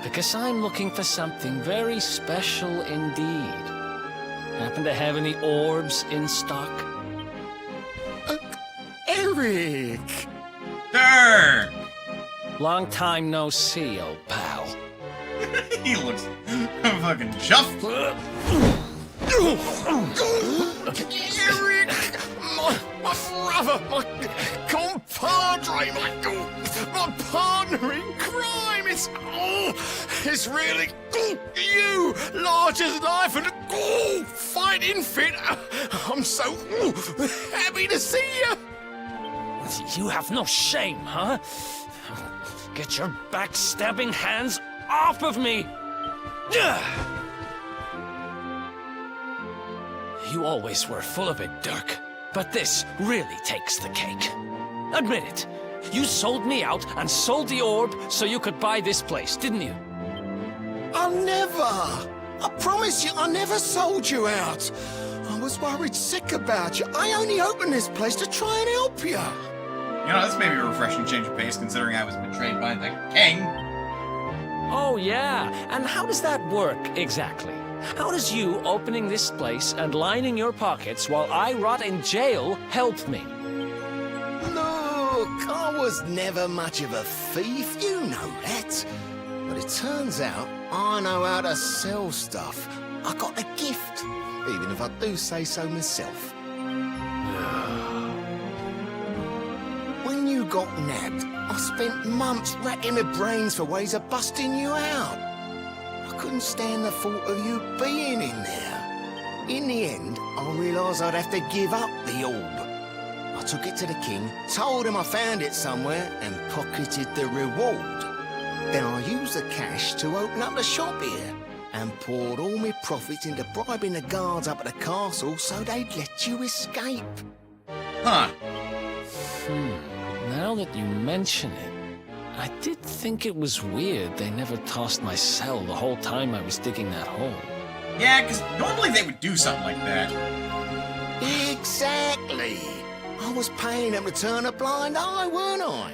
Because I'm looking for something very special indeed. Happen to have any orbs in stock? Eric! Dirk! Long time no see, old pal. He looks fucking chuffed. Eric! My brother, my compadre, my partner in crime. It's really you, large as life and fighting fit. I'm so happy to see you. You have no shame, huh? Get your backstabbing hands off of me! You always were full of it, Dirk. But this really takes the cake. Admit it. You sold me out and sold the orb so you could buy this place, didn't you? I never! I promise you, I never sold you out. I was worried sick about you. I only opened this place to try and help you. You know, this may be a refreshing change of pace, considering I was betrayed by the king. Oh, yeah. And how does that work, exactly? How does you opening this place and lining your pockets while I rot in jail help me? Look, I was never much of a thief, you know that. But it turns out I know how to sell stuff. I got a gift, even if I do say so myself. When you got nabbed, I spent months racking my brains for ways of busting you out. I couldn't stand the thought of you being in there. In the end, I realised I'd have to give up the orb. I took it to the king, told him I found it somewhere, and pocketed the reward. Then I used the cash to open up the shop here, and poured all my profits into bribing the guards up at the castle so they'd let you escape. Huh. Now that you mention it, I did think it was weird they never tossed my cell the whole time I was digging that hole. Yeah, because normally they would do something like that. Exactly. I was paying them to turn a blind eye, weren't I?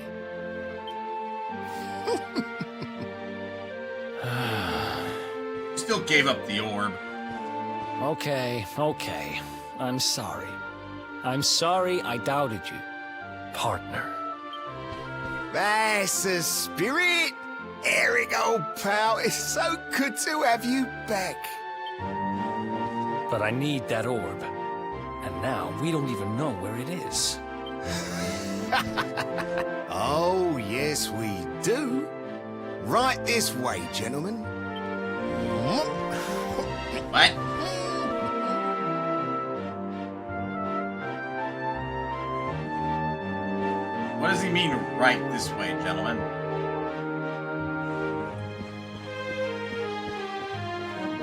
Still gave up the orb. Okay. I'm sorry. I'm sorry I doubted you, partner. That's the spirit. Eric, old pal, it's so good to have you back. But I need that orb. And now we don't even know where it is. Oh, yes, we do. Right this way, gentlemen. What? What does he mean, right this way, gentlemen?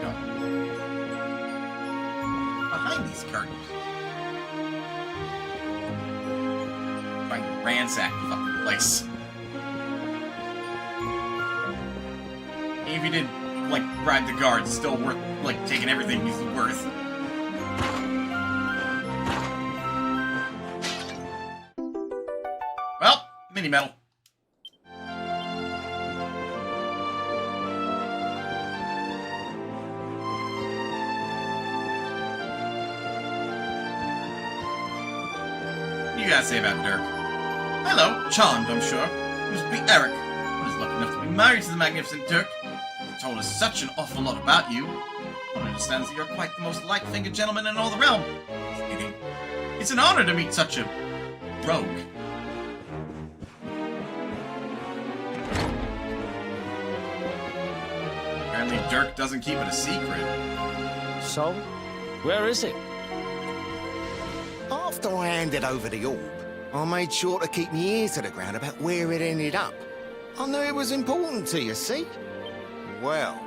Go. Behind these curtains. Trying to ransack the fucking place. Even if you did, like, bribe the guards, it's still worth, like, taking everything he's worth. Well, mini metal. What do you gotta say about Dirk? Hello, charmed, I'm sure. It must be Eric. I was lucky enough to be married to the magnificent Dirk. He told us such an awful lot about you. One understands that you're quite the most light-fingered gentleman in all the realm. It's an honor to meet such a rogue. Apparently Dirk doesn't keep it a secret. So, where is it? After I handed over the orb, I made sure to keep my ear to the ground about where it ended up. I knew it was important to you, see? Well,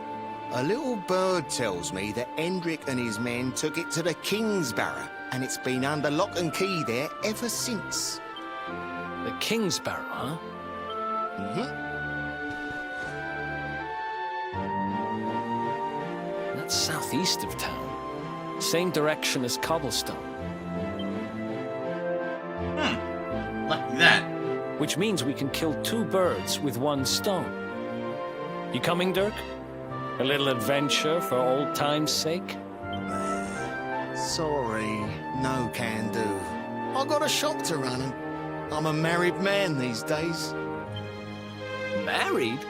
a little bird tells me that Hendrik and his men took it to the Kingsbarrow, and it's been under lock and key there ever since. The Kingsbarrow, huh? That's southeast of town. Same direction as Cobblestone. Lucky that. Which means we can kill two birds with one stone. You coming, Dirk? A little adventure for old time's sake? Sorry, no can do. I got a shop to run and I'm a married man these days. Married?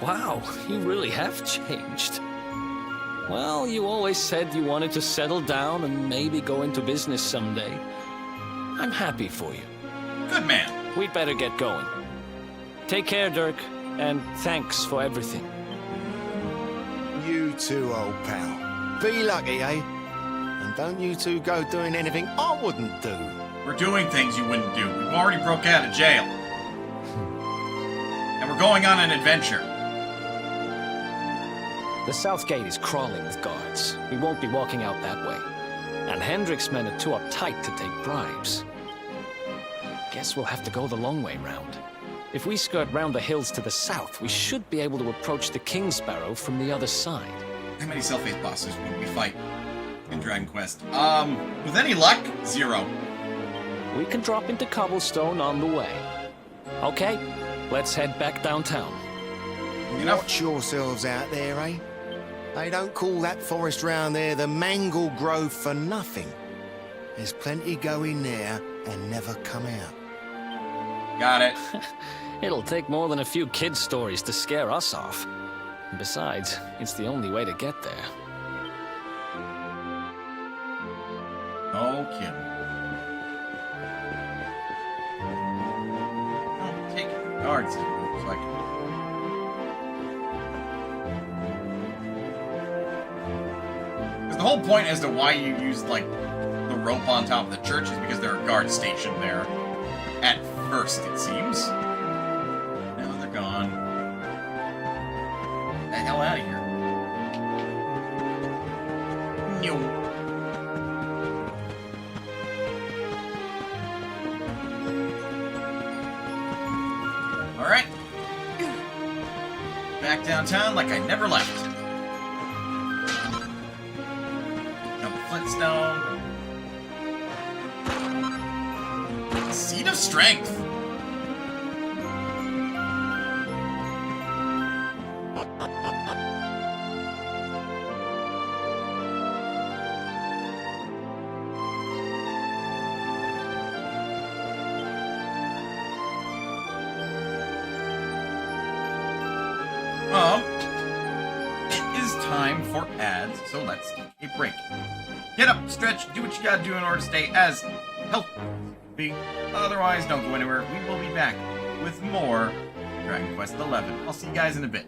Wow, you really have changed. Well, you always said you wanted to settle down and maybe go into business someday. I'm happy for you. Good man. We'd better get going. Take care, Dirk, and thanks for everything. You too, old pal. Be lucky, eh? And don't you two go doing anything I wouldn't do. We're doing things you wouldn't do. We've already broke out of jail. And we're going on an adventure. The south gate is crawling with guards. We won't be walking out that way. And Hendrik's men are too uptight to take bribes. Guess we'll have to go the long way round. If we skirt round the hills to the south, we should be able to approach the Kingsbarrow from the other side. How many self-hate bosses would we fight in Dragon Quest? With any luck, 0. We can drop into Cobblestone on the way. Okay, let's head back downtown. Watch yourselves out there, eh? They don't call that forest round there the Mangle Grove for nothing. There's plenty go in there and never come out. Got it. It'll take more than a few kid stories to scare us off. And besides, it's the only way to get there. No kidding. I'll take the guards so I can... Because The whole point as to why you used, like, the rope on top of the church is because there are guards stationed there. At first, it seems. Now they're gone. Get the hell out of here. No. Alright. Back downtown like I never left. Jump Flintstone. Seed of Strength. It is time for ads, so let's take a break. Get up, stretch, do what you gotta do in order to stay as healthy. Otherwise, don't go anywhere. We will be back with more Dragon Quest XI. I'll see you guys in a bit.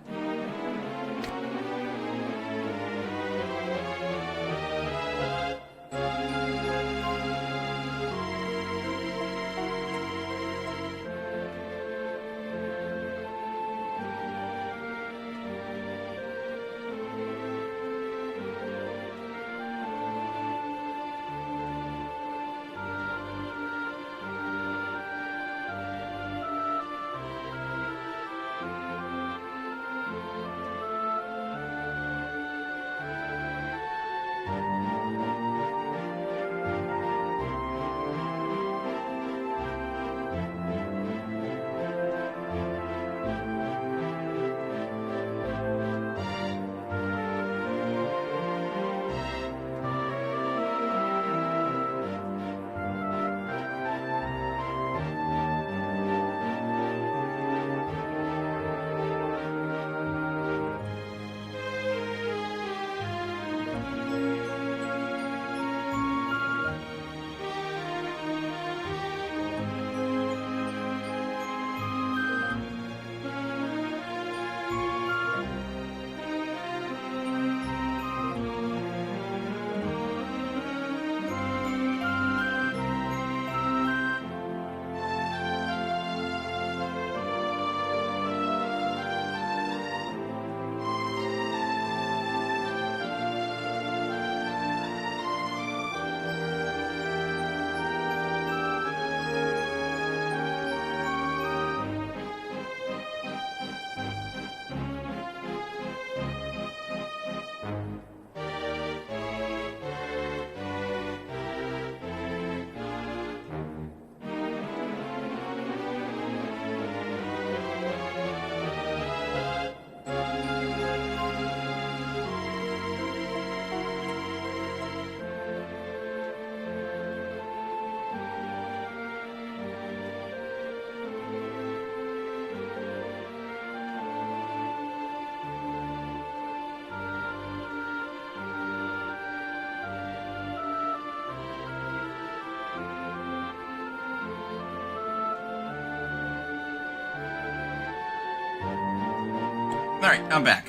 Alright, I'm back.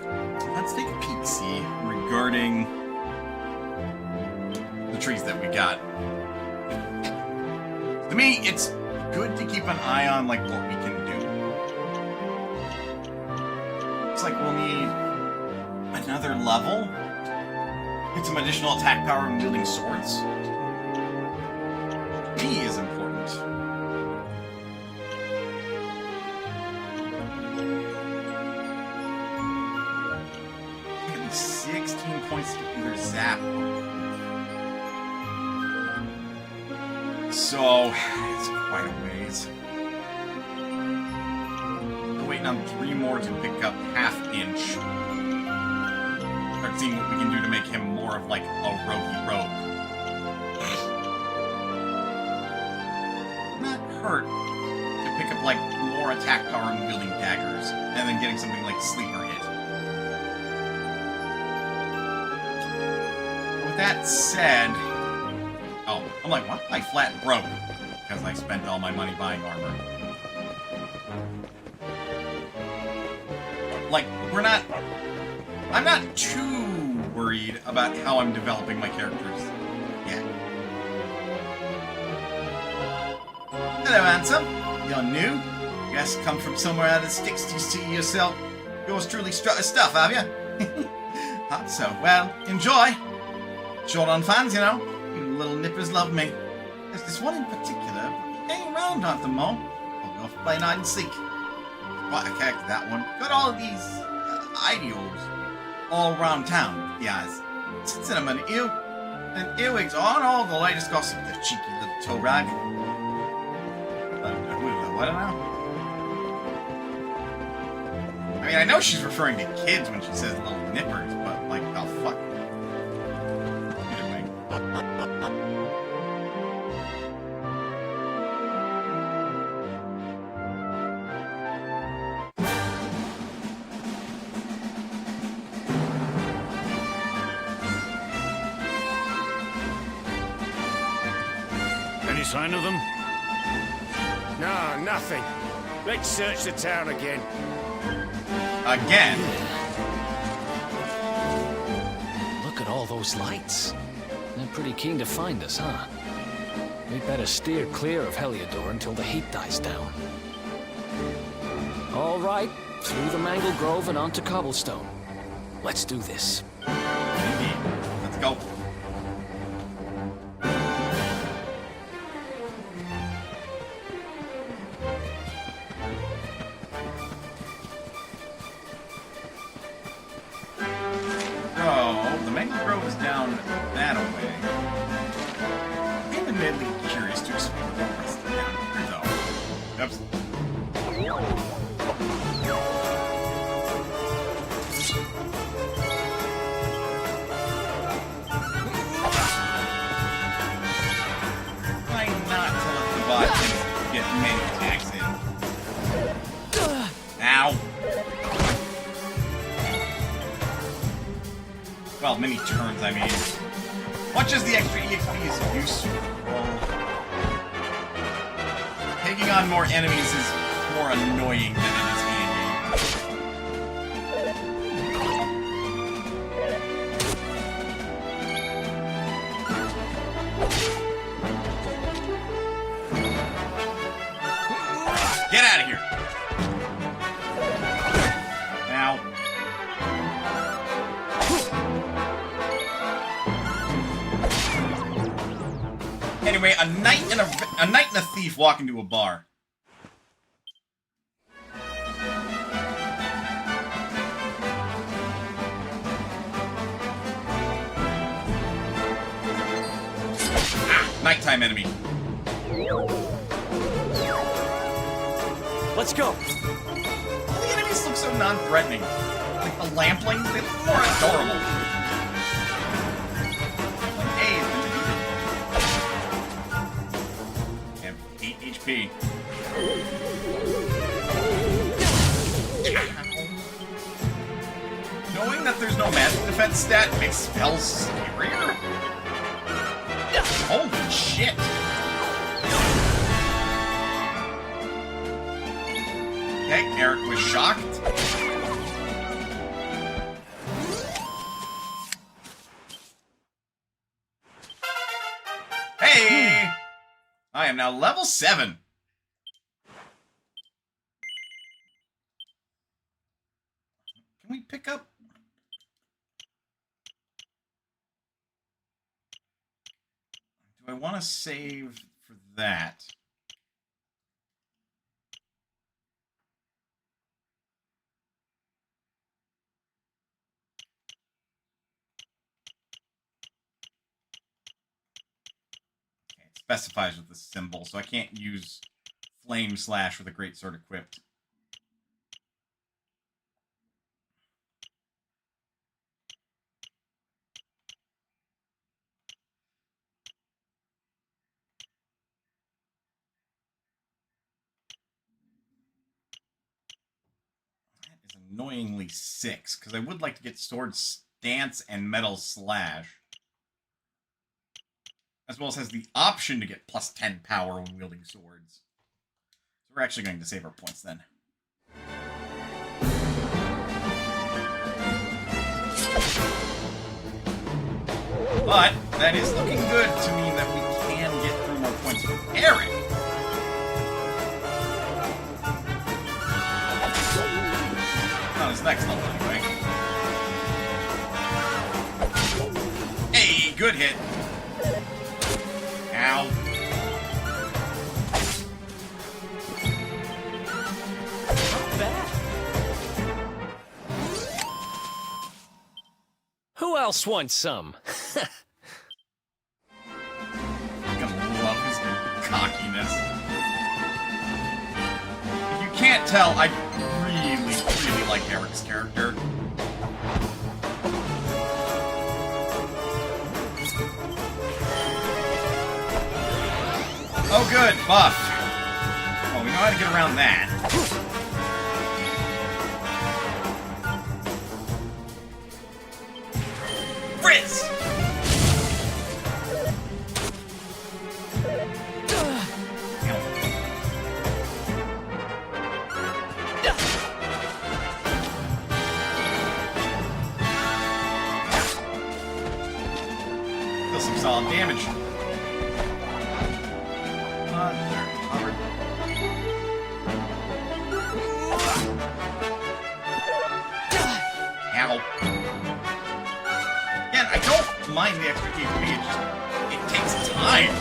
Let's take a peek-see regarding the trees that we got. To me, it's good to keep an eye on, like, what we can do. Looks like we'll need another level. Get some additional attack power and wielding swords. To me is important. 16 points to either zap. So, it's quite a ways. We're waiting on 3 more to pick up half-inch. Start seeing what we can do to make him more of, like, a roguey rogue. Not hurt to pick up, like, more attack power and wielding daggers, and then getting something like Sleeper Hit. With that said... Oh, I'm like, what? I flat broke. Because I spent all my money buying armor. Like, we're not... I'm not too worried worried about how I'm developing my characters yet. Hello, handsome. You're new? Guess come from somewhere out of the sticks to see yourself. Yours truly strut his stuff, have you? Thought so. Well, enjoy. Short on fans, you know. You little nippers love me. There's this one in particular, but he ain't around after more. I'll go off play hide and seek. Quite a character, that one. Got all of these ideals all around town, the eyes. Sits in them and earwigs on all the latest gossip, the cheeky little toe rag. What now? I mean, I know she's referring to kids when she says little nippers, but like, oh fuck. Either way. Any sign of them? No, nothing. Let's search the town again. Again? Look at all those lights. They're pretty keen to find us, huh? We'd better steer clear of Heliodor until the heat dies down. All right, through the Mangle Grove and onto Cobblestone. Let's do this. Indeed. Let's go. Well, many turns, I mean. Much as the extra EXP is useful, taking on more enemies is more annoying than it is handy. Get out of here! Now. Anyway, a knight and a thief walk into a bar. Ah, nighttime enemy. Let's go. The enemies look so non-threatening. Like the lamplings, they look more adorable. HP. Knowing that there's no magic defense stat makes spells scarier? Holy shit! Okay, Eric was shocked. Hey! I am now level 7. Can we pick up? Do I want to save for that? Specifies with the symbol, so I can't use Flame Slash with a great sword equipped. That is annoyingly 6, because I would like to get Sword Stance and Metal Slash. As well as has the option to get plus 10 power when wielding swords. So we're actually going to save our points then. But that is looking good to mean that we can get through more points with Eric. Not his next level, anyway. Hey, good hit. Ow. Who else wants some? I'm gonna love his cockiness. If you can't tell, I really like Eric's character. Oh good, buff. Oh, we know how to get around that. Frizz! Deal some solid damage. Ow. Again, I don't mind the extra HP, it takes time.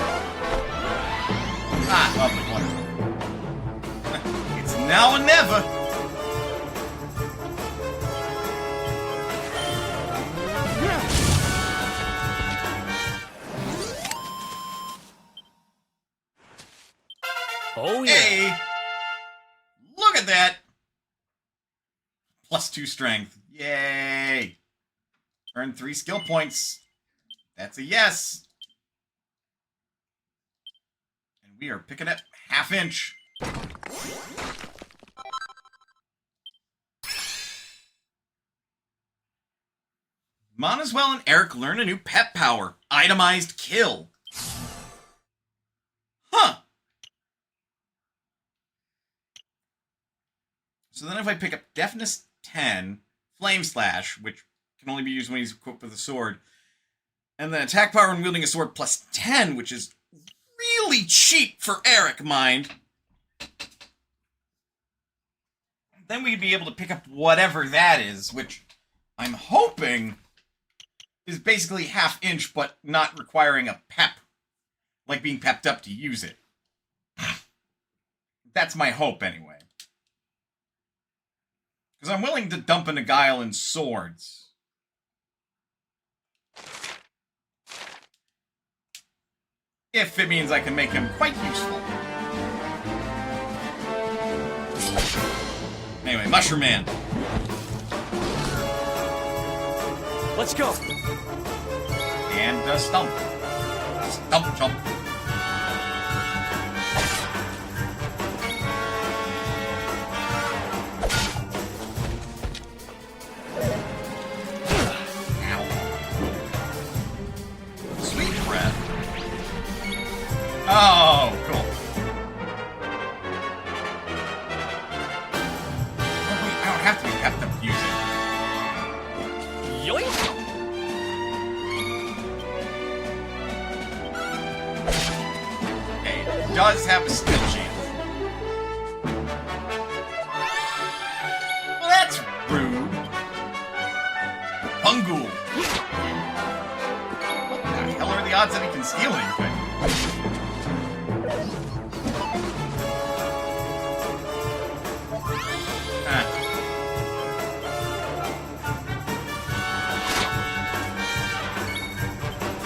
Ah, lovely, wonderful. It's now or never. Oh, yeah. Hey! Look at that! +2 strength. Yay! Earn 3 skill points. That's a yes. And we are picking up half-inch. Monoswell and Eric learn a new pet power. Itemized kill. Huh. So then if I pick up Deafness 10, Flame Slash, which can only be used when he's equipped with a sword, and then attack power when wielding a sword +10, which is really cheap for Eric, mind. Then we'd be able to pick up whatever that is, which I'm hoping is basically half-inch, but not requiring a pep. Like being pepped up to use it. That's my hope, anyway. Because I'm willing to dump in a guile in swords. If it means I can make him quite useful. Anyway, Mushroom Man. Let's go. And Stump. Stump Jump. Oh, cool. Oh, wait, I don't have to be kept up using. Yoink! Hey, it does have a skill chance. Well, that's rude. Pungul. What the hell are the odds that he can steal anything?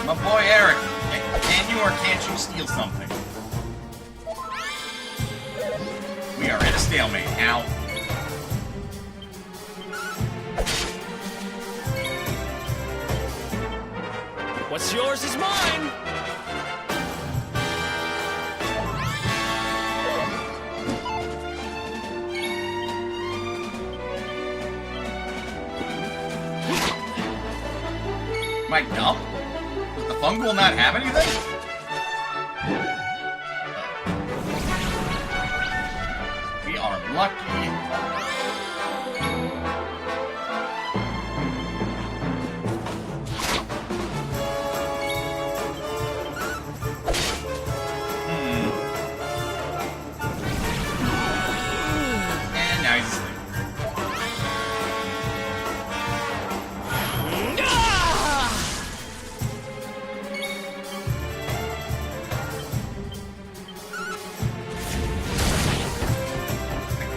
My boy Eric, can you or can't you steal something? We are at a stalemate now. What's yours is mine! My dump? Does the fungal not have anything? We are lucky.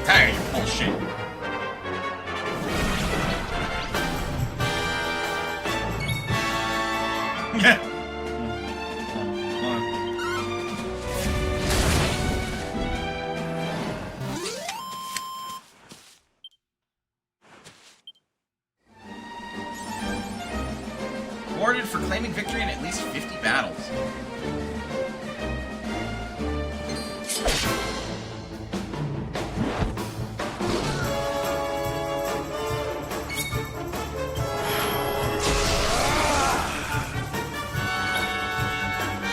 tired of your bullshit. Awarded for claiming victory in at least 50 battles.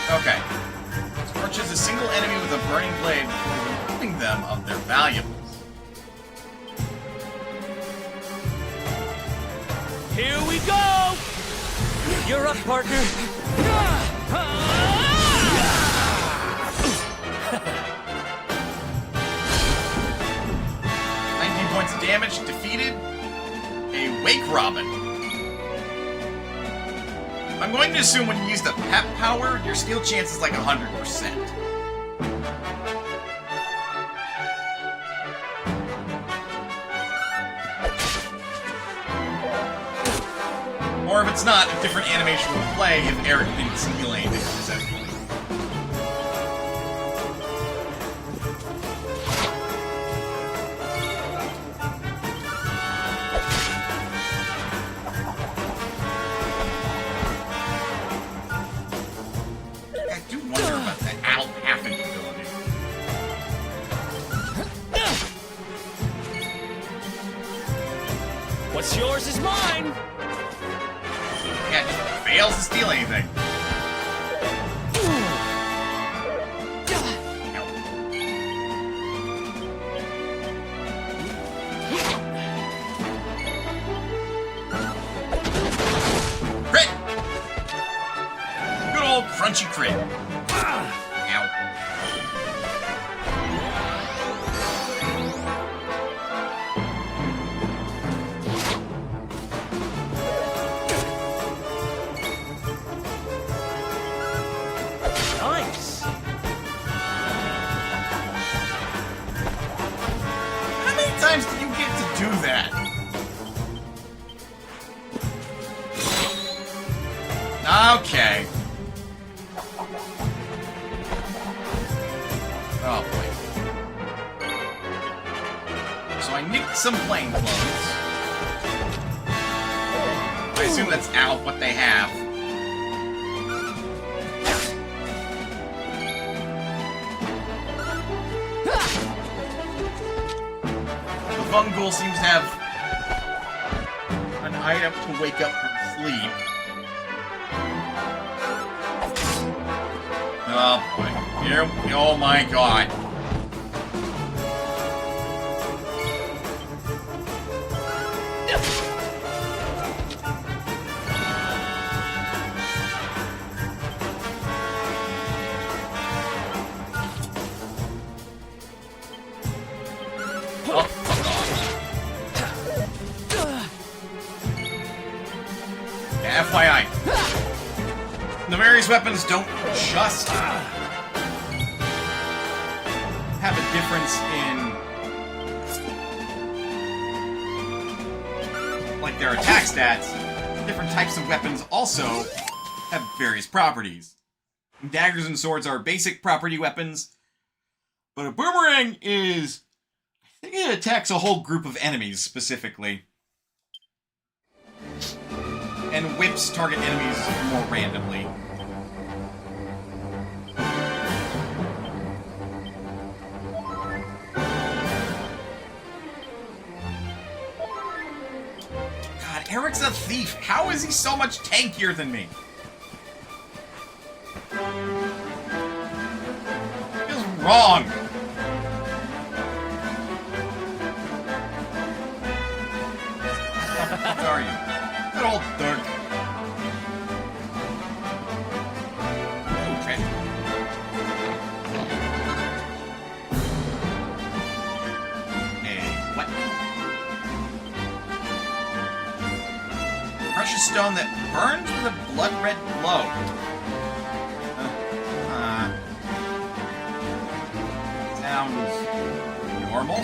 Okay. Scorches a single enemy with a burning blade before removing them of their valuables. Here we go! You're up, partner. 19 points of damage, defeated a Wake Robin. I'm going to assume when you use the pep power, your steal chance is like 100%. Or if it's not, a different animation will play if Eric didn't steal anything successfully. I do wonder about the out-halfing ability. What's yours is mine! Yeah, just fails to steal anything. Crit! Good old crunchy crit. Ow. Nice! How many times do you get to do that? Okay. Oh boy. So I nicked some plain clothes. I assume that's out what they have. The Vungul seems to have an item to wake up from sleep. Oh boy. Here, oh my god. Oh, fuck off. Yeah, FYI. The various weapons don't just have a difference in, like, their attack stats. Different types of weapons also have various properties. Daggers and swords are basic property weapons, but a boomerang is, I think it attacks a whole group of enemies specifically. And whips target enemies more randomly. God, Eric's a thief. How is he so much tankier than me? Feels wrong. What are you? Good old Dirk. Okay. What? Precious stone that burns with a blood-red glow. Sounds normal.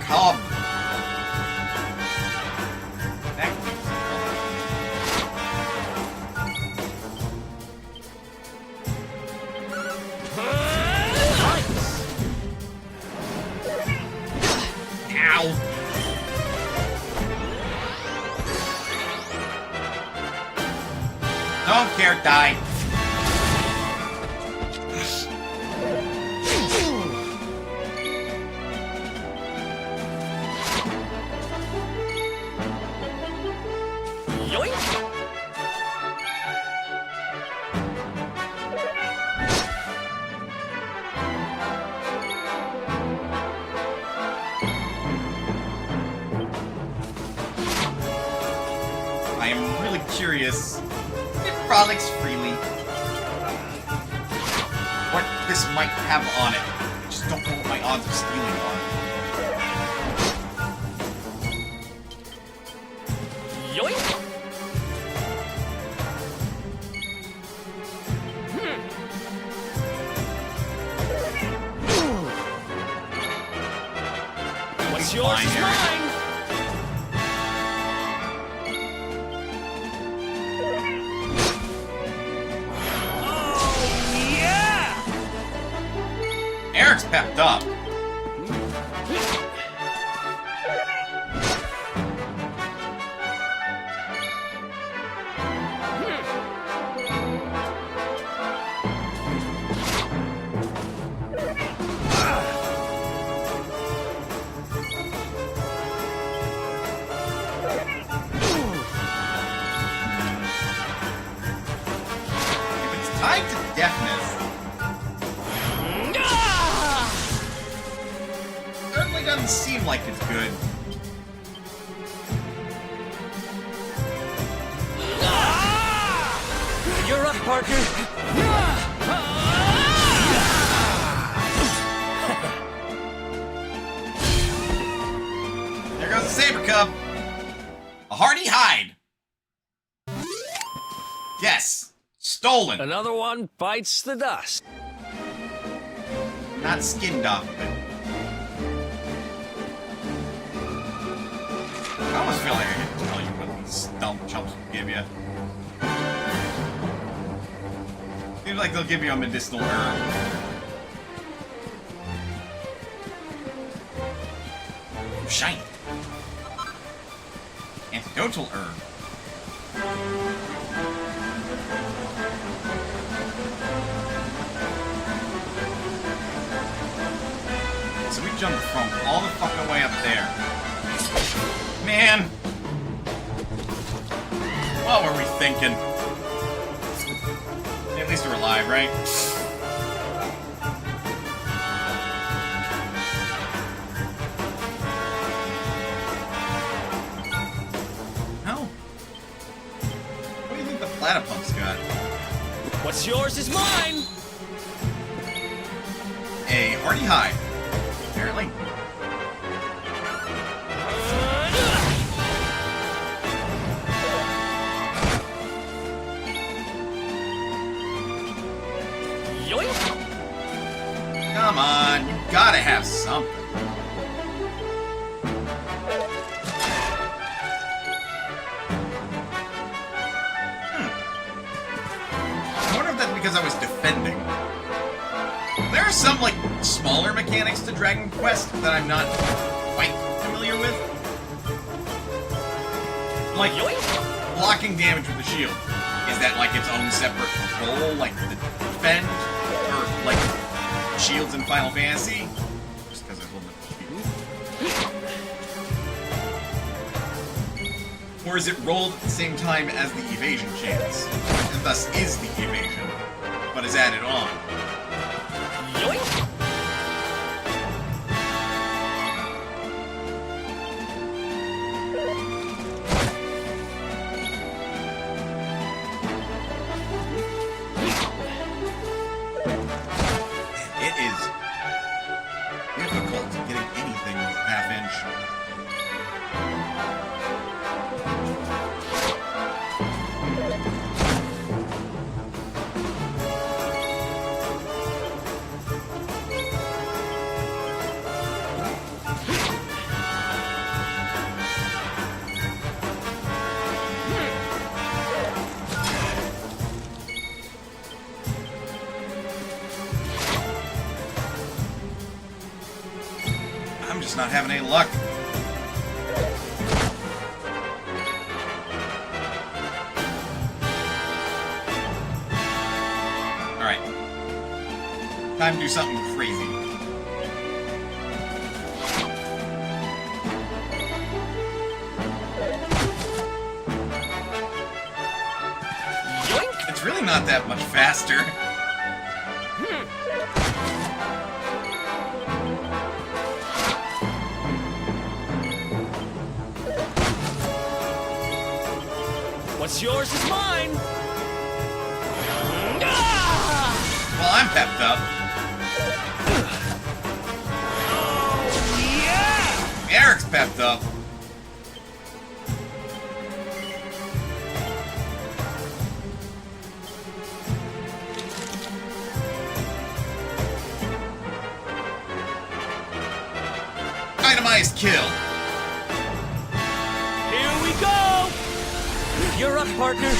Cobb. Ow. Don't care, die. I am really curious if Frolics freely what this might have on it. I just don't know what my odds of stealing are. Yoink! What's yours is mine! Eric's pepped up. If it's tied to deafness, certainly doesn't seem like it's good. You're up, Parker! There goes the saber cub. A hardy hide. Yes, stolen. Another one bites the dust. Not skinned off of it. I almost feel like I can tell you what these stump chumps will give you. Seems like they'll give you a medicinal herb. Shiny. Antidotal herb. So we jumped from all the fucking way up there. Man! What were we thinking? At least we're alive, right? No. What do you think the platypus got? What's yours is mine! A hardy hide. Apparently. Come on, you gotta have something. I wonder if that's because I was defending. There are some, like, smaller mechanics to Dragon Quest that I'm not quite familiar with. Like, blocking damage with the shield. Is that, like, its own separate role, like the defend? Or, like, shields in Final Fantasy? Just because I hold the shield. Or is it rolled at the same time as the evasion chance? And thus is the evasion, but is added on. It is difficult getting anything with half-inch. not having any luck. Alright. Time to do something crazy. Yoink! It's really not that much faster. What's yours is mine! Well, I'm pepped up. Oh, yeah! Eric's pepped up. Itemized kill. Here we go! You're up, partner.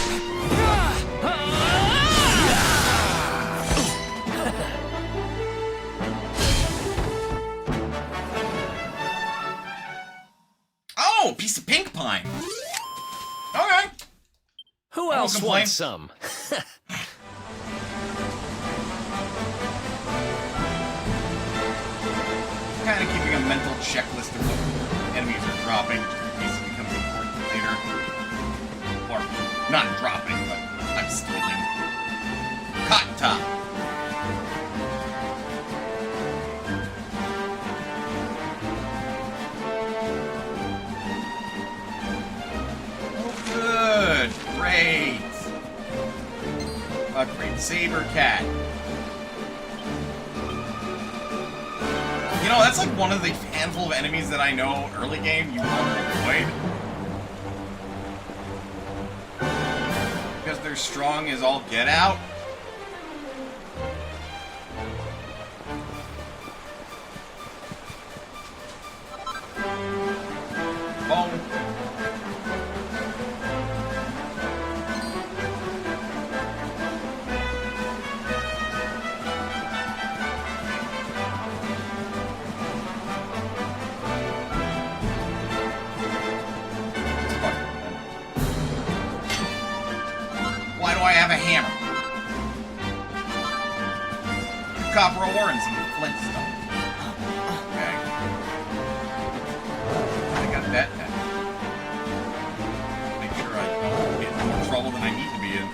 Oh, piece of pink pine. Okay. Who else wants some? Kind of keeping a mental checklist of what enemies are dropping, just in case it becomes important later. Or, not dropping, but I'm stealing. Cotton top. Oh, good. Great. A great saber cat. You know, that's like one of the handful of enemies that I know early game you want to avoid. Because they're strong as all get out. Oh. Why do I have a hammer? Copper ore and some flintstone. Okay. I got that now. Make sure I don't get in more trouble than I need to be in.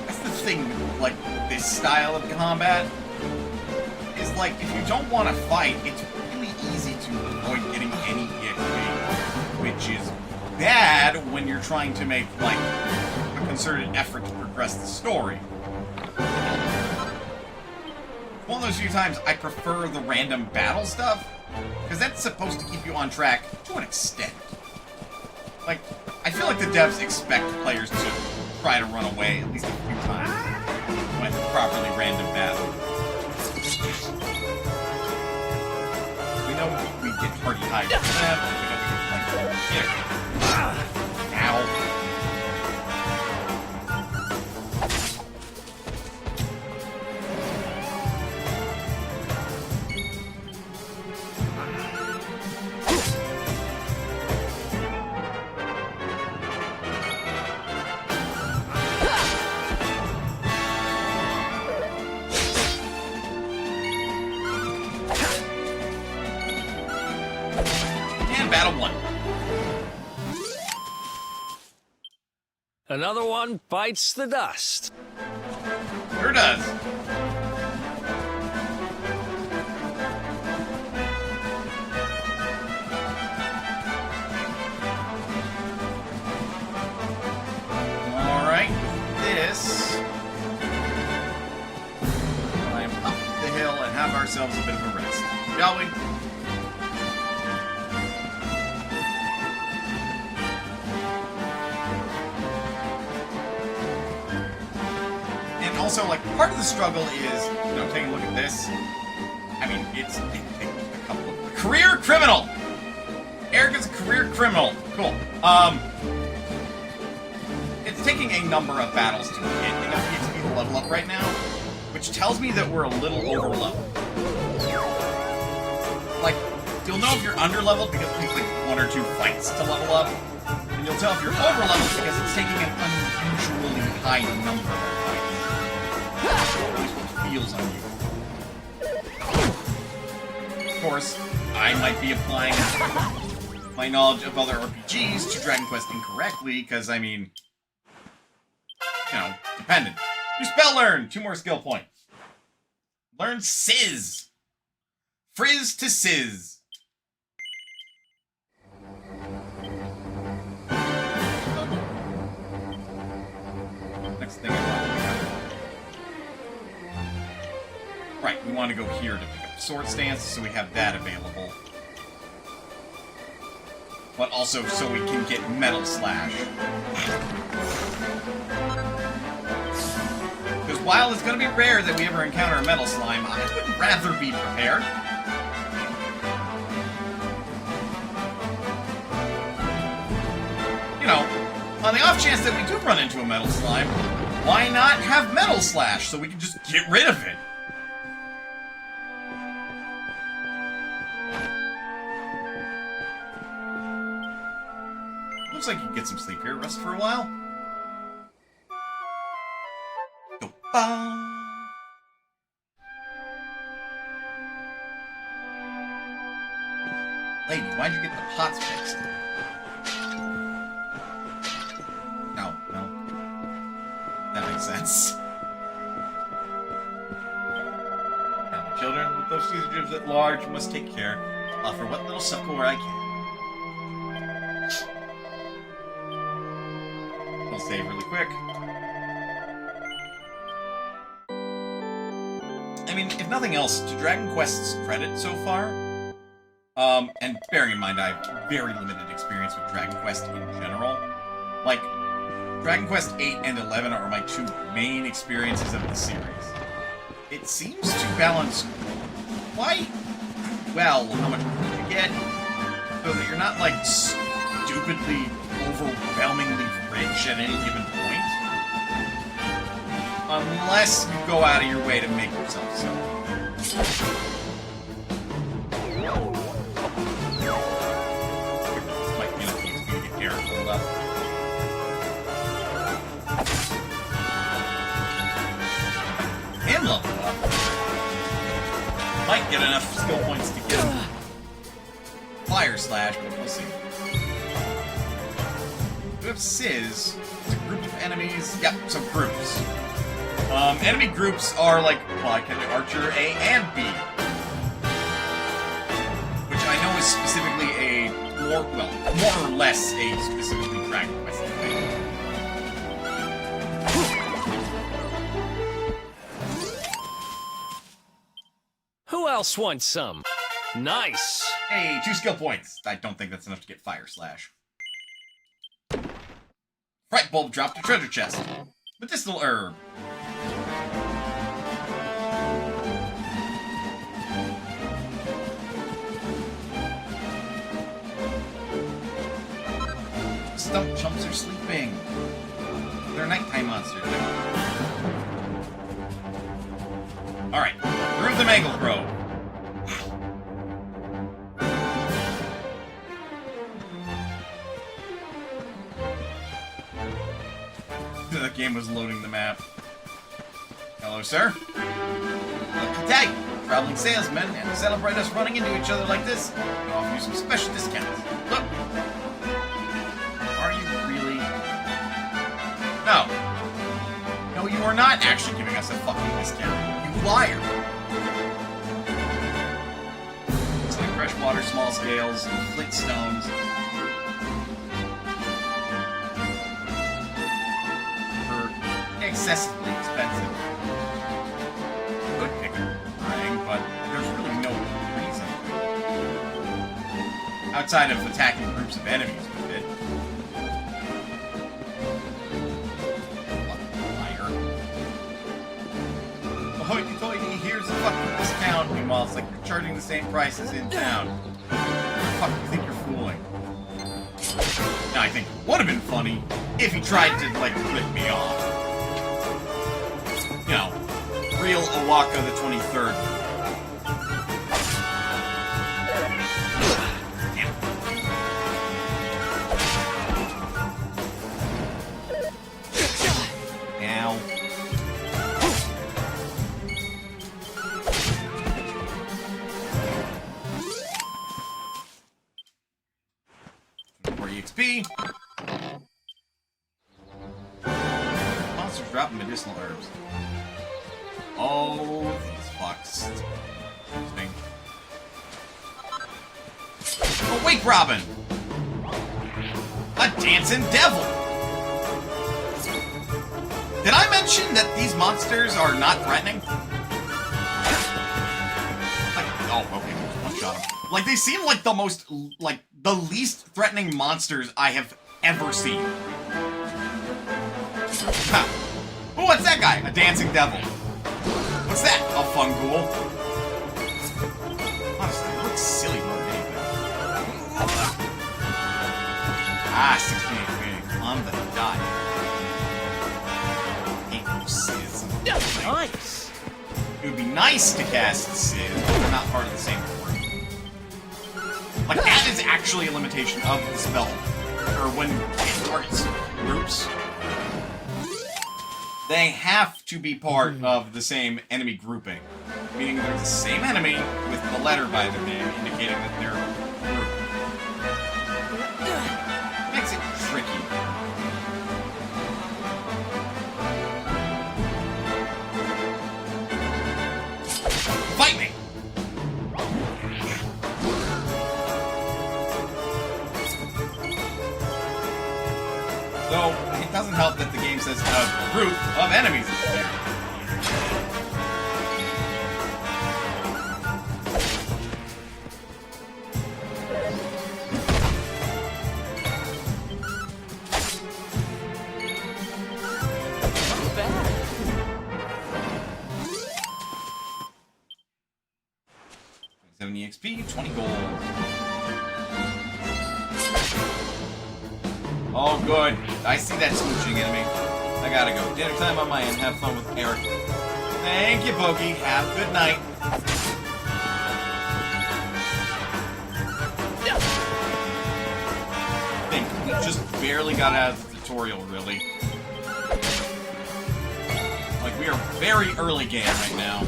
That's the thing with, like, this style of combat. Is, like, if you don't want to fight, it's really easy to avoid getting any EXP. Which is bad when you're trying to make, like, a concerted effort to progress the story. One of those few times I prefer the random battle stuff, because that's supposed to keep you on track to an extent. Like, I feel like the devs expect players to try to run away at least a few times when it's properly random battle. We know we get party high for them, we know we get like, ow. Battle 1. Another one bites the dust. Sure does. Alright, this. Climb up the hill and have ourselves a bit of a rest. Shall we? Also, like, part of the struggle is, you know, taking a look at this. I mean, it's a couple of... Career criminal! Eric is a career criminal. Cool. It's taking a number of battles to get enough XP to level up right now, which tells me that we're a little over level. Like, You'll know if you're under-leveled because it takes like 1 or 2 fights to level up. And you'll tell if you're over-leveled because it's taking an unusually high number of fights. At least what feels on you. Of course, I might be applying my knowledge of other RPGs to Dragon Quest incorrectly, because, I mean, you know, dependent. You spell learn! 2 more skill points. Learn Sizz. Frizz to Sizz. Next thing I want to do. Right, we want to go here to pick up Sword Stance, so we have that available. But also so we can get Metal Slash. Because while it's going to be rare that we ever encounter a Metal Slime, I would rather be prepared. You know, on the off chance that we do run into a Metal Slime, why not have Metal Slash so we can just get rid of it? Looks like you can get some sleep here. Rest for a while. Go-ba! Lady, why'd you get the pots fixed? No. That makes sense. Now, my children, with those fugitives at large, must take care. Offer what little succor I can. I'll save really quick. I mean, if nothing else, to Dragon Quest's credit so far, and bearing in mind I have very limited experience with Dragon Quest in general, like, Dragon Quest 8 and 11 are my 2 main experiences of the series. It seems to balance quite well how much you get, so that you're not, like, stupidly, overwhelmingly rich at any given point. Unless you go out of your way to make yourself so. This might be enough to get hair pulled up. And level up. Might get enough skill points to get him Fire Slash, but we'll see. We have Sizz. It's a group of enemies. Yep, some groups. Enemy groups are like, well, I can do Archer A and B. Which I know is specifically a more or less a specifically Dragon Quest thing. Who else wants some? Nice! Hey, 2 skill points. I don't think that's enough to get Fire Slash. Fright Bulb dropped a treasure chest. Medicinal herb. Stump chumps are sleeping. They're nighttime monsters. Alright, through the Mangle Grove. The game was loading the map. Hello, sir. Lucky day. Traveling salesmen, and to celebrate us running into each other like this, we offer you some special discounts. Look. Are you really? No. No, you are not actually giving us a fucking discount. You liar. It's like freshwater, small scales, flint stones. Excessively expensive. Could pick a ring, but there's really no reason. Outside of attacking groups of enemies with it. Liar. Hoity-toity, here's a fucking discount. Meanwhile, it's like you're charging the same price as in town. What the fuck do you think you're fooling? Now, I think it would have been funny if he tried to, like, rip me off. You know, real Owaka the 23rd. XP. Monsters drop medicinal herbs. Oh, these fucks. Interesting. Oh, wake Robin! A dancing devil! Did I mention that these monsters are not threatening? Like, oh, okay, one shot him. Like, they seem like the most, like, the least threatening monsters I have ever seen. Ha. Oh, what's that guy? A dancing devil. What's that? A fungool. Honestly, it looks silly more than anything. Ah, 68 winning on the dot. Nice. It would be nice to cast Civ, but we're not part of the same group. Like, that is actually a limitation of the spell. Or when it targets groups. They have to be part of the same enemy grouping. Meaning they're the same enemy with the letter by their name, indicating that they're a group. Makes it tricky. Fight me! Though, it doesn't help that the game says a group of enemies is here. Not bad. 70 XP, 20 gold. Oh, good. I see that smooching enemy. I gotta go. Dinner time on my end. Have fun with Eric. Thank you, Pokey. Have a good night. I think we just barely got out of the tutorial, really. Like, we are very early game right now.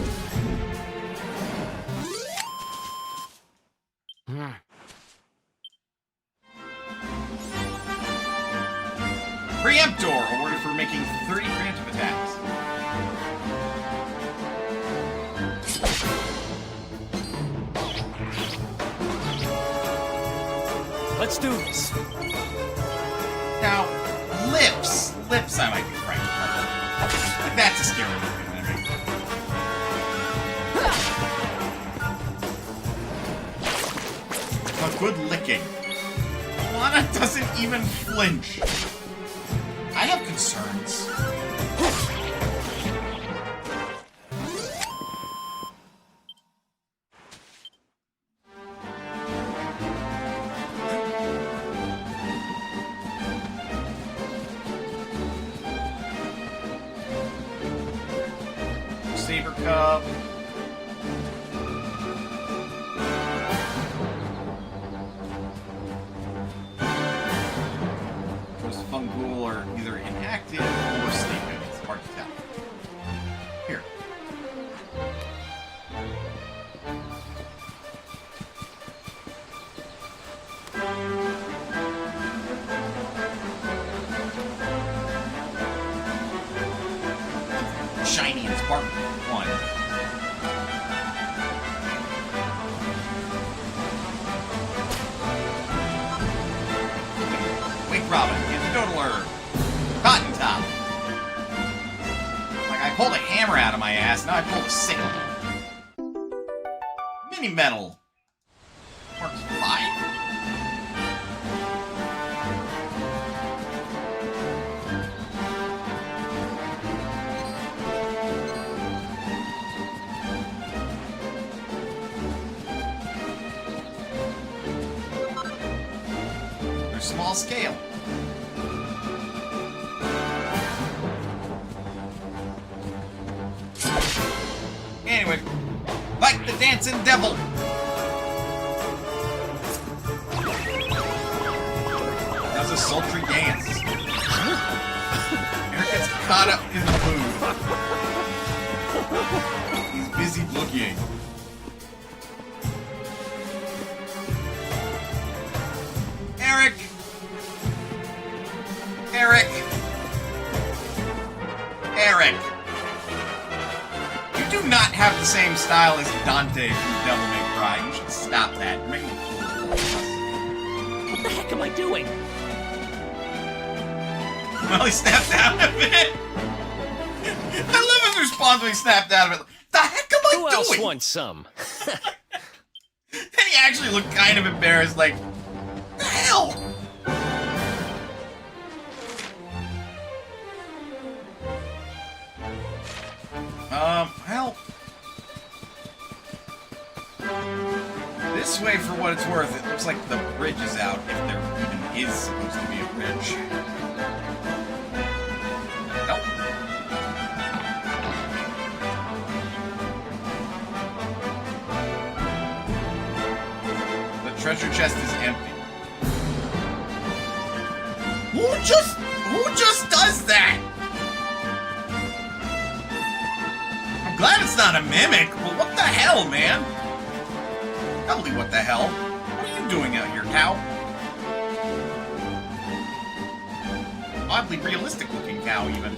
Preemptor, awarded for making 30 preemptive attacks. Let's do this. Now, lips. Lips I might be frightened of. Like, that's a scary looking enemy. A good licking. Lana doesn't even flinch. I have concerns. Saber Cub. Fungool are either inactive or sleeping. It's hard to tell. Here. Shiny and sparkly. One. Wake Robin. Doodler. Cotton Top. Like, I pulled a hammer out of my ass, now I pulled a sickle. Mini Metal. Works 5. They're small scale. Anyway, fight the dancing devil! That's a sultry dance. Eric gets caught up in the mood. He's busy boogieing. Eric! have the same style as Dante from Devil May Cry. You should stop that. You're making a fool of yourself. What the heck am I doing? Well, he snapped out of it. I love his response when he snapped out of it. The heck am I doing? Who else wants some? Then he actually looked kind of embarrassed, like, the hell? Help. This way, for what it's worth, it looks like the bridge is out, if there even is supposed to be a bridge. Nope. The treasure chest is empty. Who just does that? I'm glad it's not a mimic, but what the hell, man? Tell me what the hell. What are you doing out here, cow? Oddly realistic looking cow, even.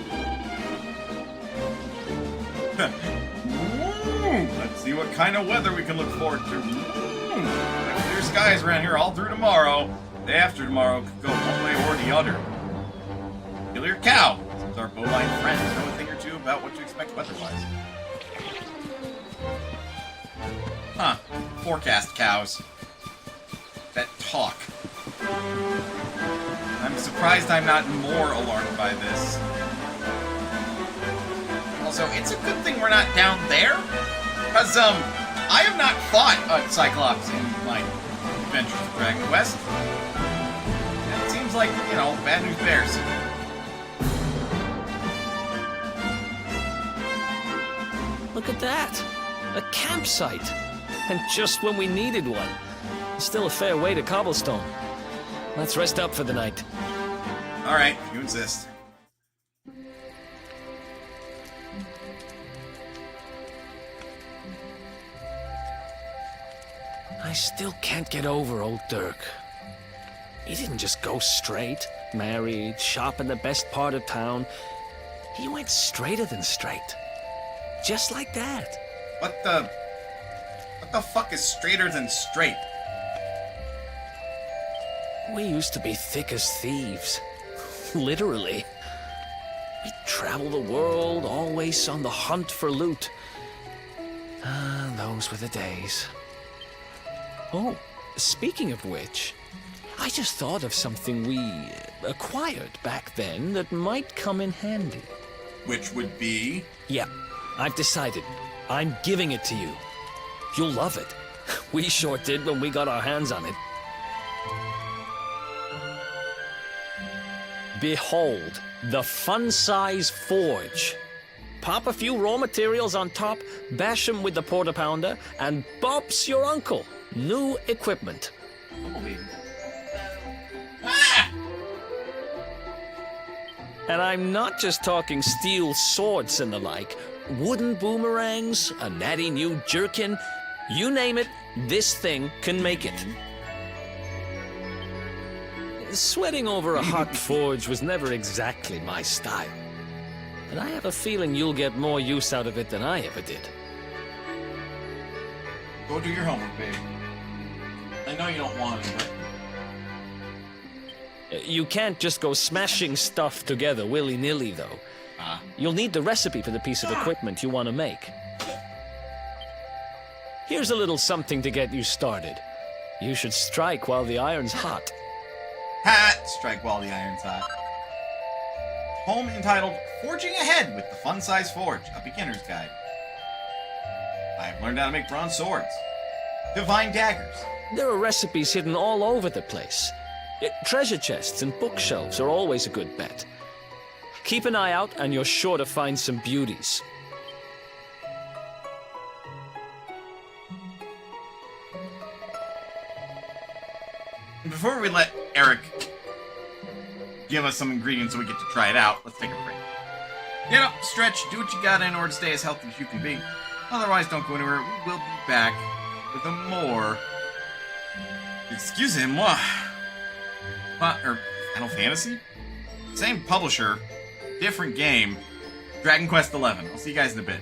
Let's see what kind of weather we can look forward to. Like clear skies around here all through tomorrow. Day after tomorrow could go one way or the other. Kill your cow. Since our bovine friends know a thing or two about what to expect weather-wise. Huh. Forecast cows. That talk. I'm surprised I'm not more alarmed by this. Also, it's a good thing we're not down there. Because, I have not fought a Cyclops in my adventures of Dragon Quest. That seems like, you know, bad news bears. Look at that! A campsite! And just when we needed one. Still a fair way to Cobblestone. Let's rest up for the night. Alright, you insist. I still can't get over old Dirk. He didn't just go straight, married, shop in the best part of town. He went straighter than straight. Just like that. What the fuck is straighter than straight? We used to be thick as thieves. Literally. We'd travel the world, always on the hunt for loot. Ah, those were the days. Oh, speaking of which, I just thought of something we acquired back then that might come in handy. Which would be? Yeah, I've decided. I'm giving it to you. You'll love it. We sure did when we got our hands on it. Behold, the fun-size forge. Pop a few raw materials on top, bash 'em with the porta-pounder, and bop's your uncle. New equipment. And I'm not just talking steel swords and the like. Wooden boomerangs, a natty new jerkin. You name it, this thing can make it. Sweating over a hot forge was never exactly my style. But I have a feeling you'll get more use out of it than I ever did. Go do your homework, baby. I know you don't want to, but... You can't just go smashing stuff together willy-nilly, though. You'll need the recipe for the piece of equipment you want to make. Here's a little something to get you started. You should strike while the iron's hot. Strike while the iron's hot. Home entitled Forging Ahead with the Fun-Size Forge, a beginner's guide. I've learned how to make bronze swords. Divine daggers. There are recipes hidden all over the place. Treasure chests and bookshelves are always a good bet. Keep an eye out and you're sure to find some beauties. Before we let Eric give us some ingredients so we get to try it out, let's take a break. Get up, stretch, do what you gotta in order to stay as healthy as you can be. Otherwise, don't go anywhere. We will be back with a more... Excusez-moi. Or Final Fantasy? Same publisher, different game. Dragon Quest XI. I'll see you guys in a bit.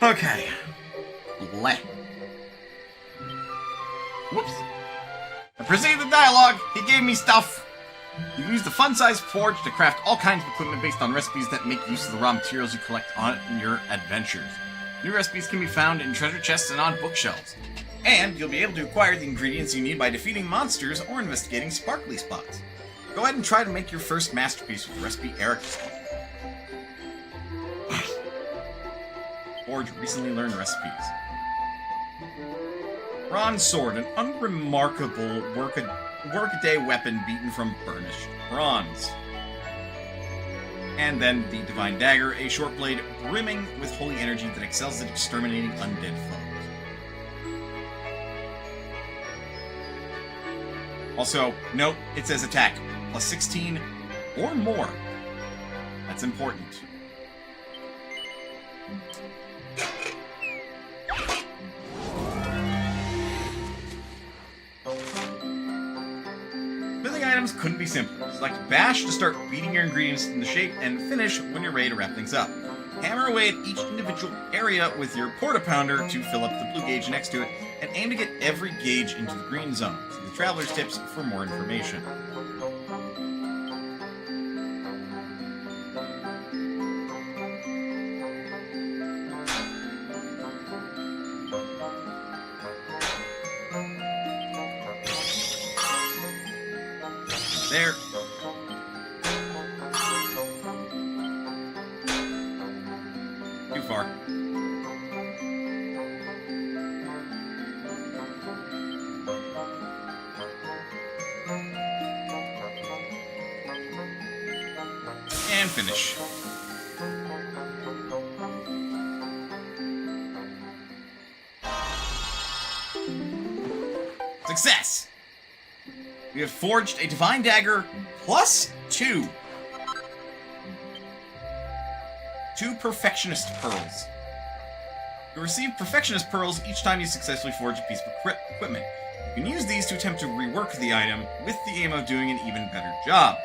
Okay. Bleh. Whoops. I proceed the dialogue. He gave me stuff. You can use the fun-sized forge to craft all kinds of equipment based on recipes that make use of the raw materials you collect on your adventures. New recipes can be found in treasure chests and on bookshelves. And you'll be able to acquire the ingredients you need by defeating monsters or investigating sparkly spots. Go ahead and try to make your first masterpiece with the recipe Eric has told you. Forge recently learned recipes. Bronze sword, an unremarkable workaday weapon beaten from burnished bronze. And then the Divine Dagger, a short blade brimming with holy energy that excels at exterminating undead foes. Also, note, it says attack, plus 16 or more. That's important. Smithing items couldn't be simpler. Select Bash to start beating your ingredients into shape, and Finish when you're ready to wrap things up. Hammer away at each individual area with your Porta-Pounder to fill up the blue gauge next to it, and aim to get every gauge into the green zone. See the Traveler's Tips for more information. There. Too far. And finish. Success! We have forged a Divine Dagger plus 2. 2 Perfectionist Pearls. You receive Perfectionist Pearls each time you successfully forge a piece of equipment. You can use these to attempt to rework the item with the aim of doing an even better job.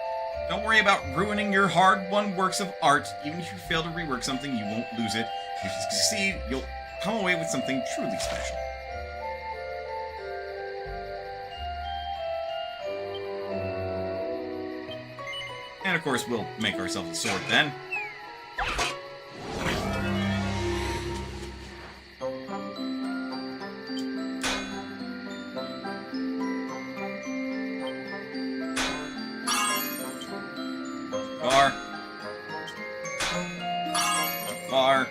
Don't worry about ruining your hard-won works of art. Even if you fail to rework something, you won't lose it. If you succeed, you'll come away with something truly special. And of course, we'll make ourselves a sword then. Far. Far.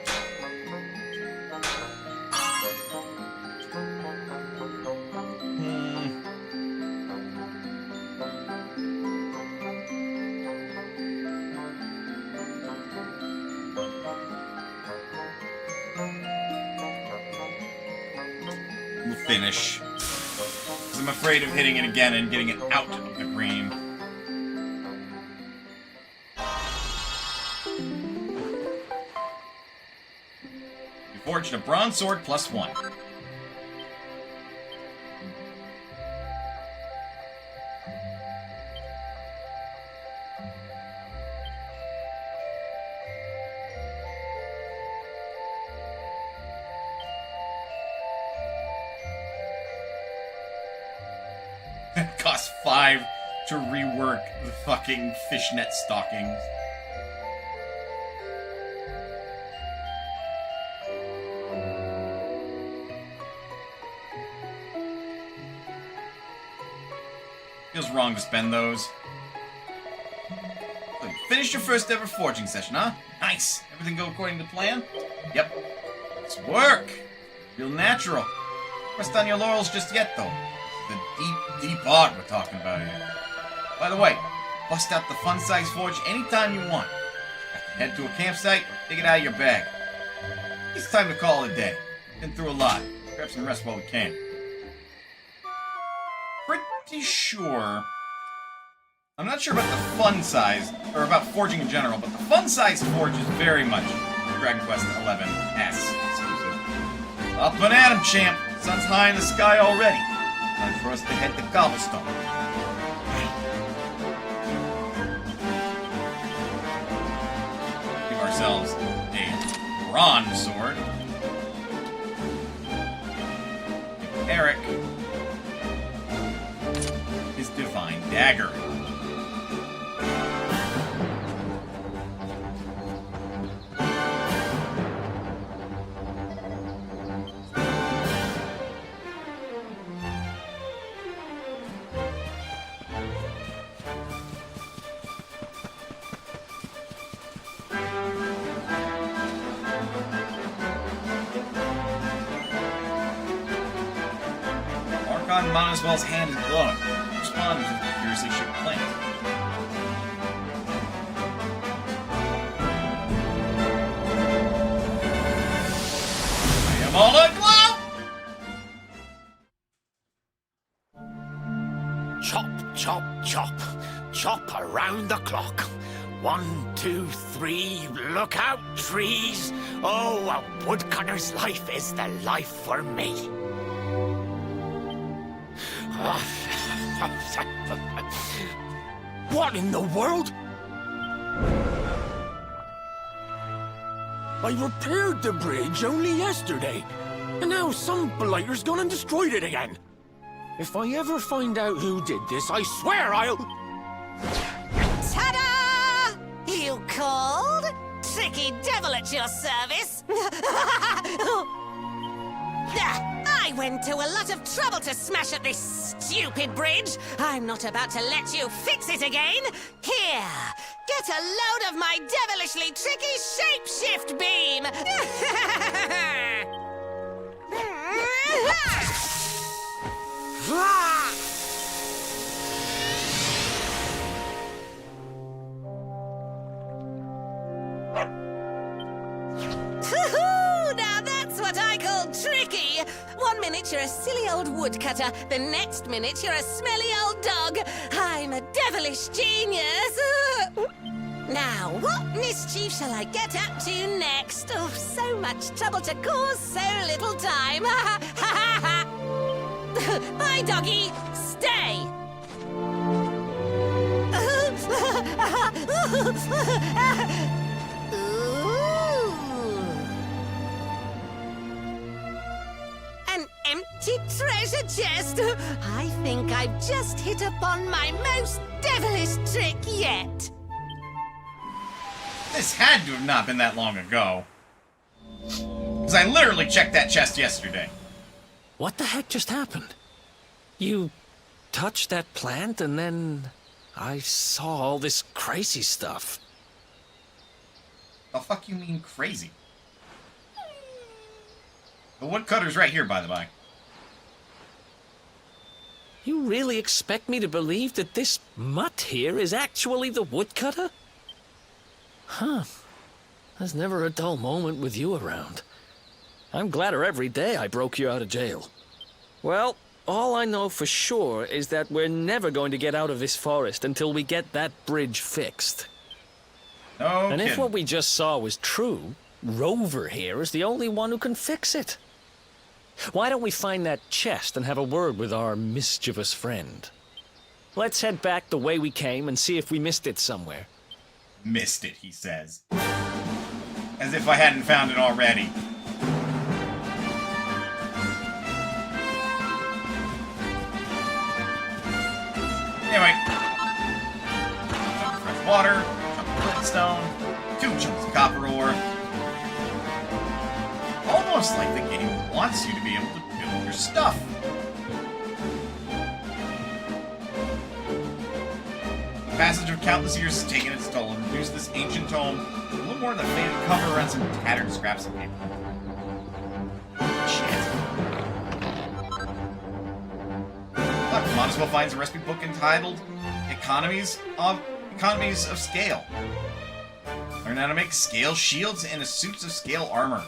We'll finish. Because I'm afraid of hitting it again and getting it out of the green. You forged a bronze sword plus 1. It costs 5 to rework the fucking fishnet stockings. Feels wrong to spend those. So you finished your first ever forging session, huh? Nice. Everything go according to plan? Yep. It's work. Feel natural. Rest on your laurels just yet, though. The deep, deep art we're talking about here. By the way, bust out the fun-size forge anytime you want. After you head to a campsite, take it out of your bag. It's time to call it a day. Been through a lot. Grab some rest while we can. Pretty sure... I'm not sure about the fun size, or about forging in general, but the fun size forge is very much Dragon Quest XI-S exclusive. Up and at him, champ! Sun's high in the sky already. Time for us to head to Cobblestone. Give ourselves a bronze sword. Eric his divine dagger. Monoswell's hand is glowing. Respond to the curiously shaped plant. I am all aglow! Chop, chop, chop. Chop around the clock. 1, 2, 3, look out, trees. Oh, a woodcutter's life is the life for me. What in the world? I repaired the bridge only yesterday, and now some blighter's gone and destroyed it again. If I ever find out who did this, I swear I'll... Ta-da! You called? Tricky devil at your service. I went to a lot of trouble to smash at this stupid bridge. I'm not about to let you fix it again. Here, get a load of my devilishly tricky shapeshift beam. Now that's what I call tricky. 1 minute you're a silly old woodcutter, the next minute you're a smelly old dog. I'm a devilish genius. Now, what mischief shall I get up to next? Oh, so much trouble to cause so little time. Bye, doggy. Stay. An empty treasure chest. I think I've just hit upon my most devilish trick yet. This had to have not been that long ago. Because I literally checked that chest yesterday. What the heck just happened? You touched that plant and then I saw all this crazy stuff. The fuck you mean crazy? The woodcutter's right here, by the by. You really expect me to believe that this mutt here is actually the woodcutter? Huh. There's never a dull moment with you around. I'm gladder every day I broke you out of jail. Well, all I know for sure is that we're never going to get out of this forest until we get that bridge fixed. No And if kidding. what we just saw was true, Rover here is the only one who can fix it. Why don't we find that chest and have a word with our mischievous friend? Let's head back the way we came and see if we missed it somewhere. Missed it, he says. As if I hadn't found it already. Anyway. Chunk of fresh water, chunk of flintstone, 2 chunks of copper ore. Almost like the game wants you to be able to build your stuff. The passage of countless years has taken its toll and reduced this ancient tome to a little more than a faded cover around some tattered scraps of paper. Shit. Dr. Monteswell finds a recipe book entitled Economies of Scale. Learn how to make scale shields and suits of scale armor.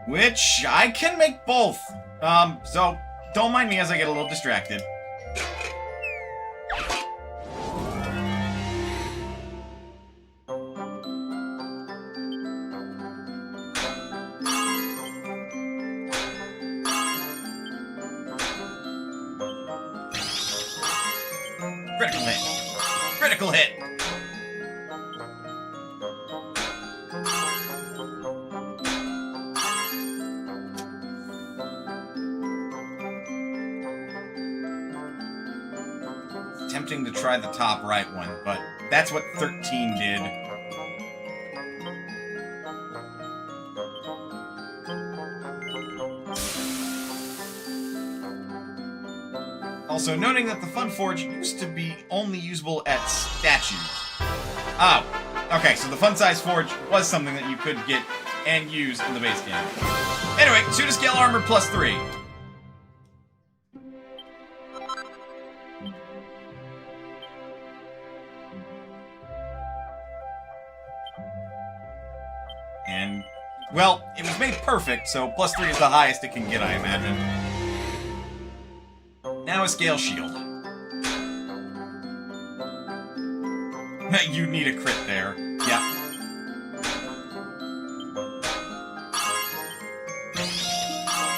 Which I can make both. So don't mind me as I get a little distracted. Critical hit. Critical hit. Tempting to try the top right one, but that's what 13 did. Also, noting that the Fun Forge used to be only usable at statues. Oh, okay, so the Fun Size Forge was something that you could get and use in the base game. Anyway, pseudo-scale armor plus 3. And, well, it was made perfect, so plus 3 is the highest it can get, I imagine. Now a scale shield. You need a crit there. Yep.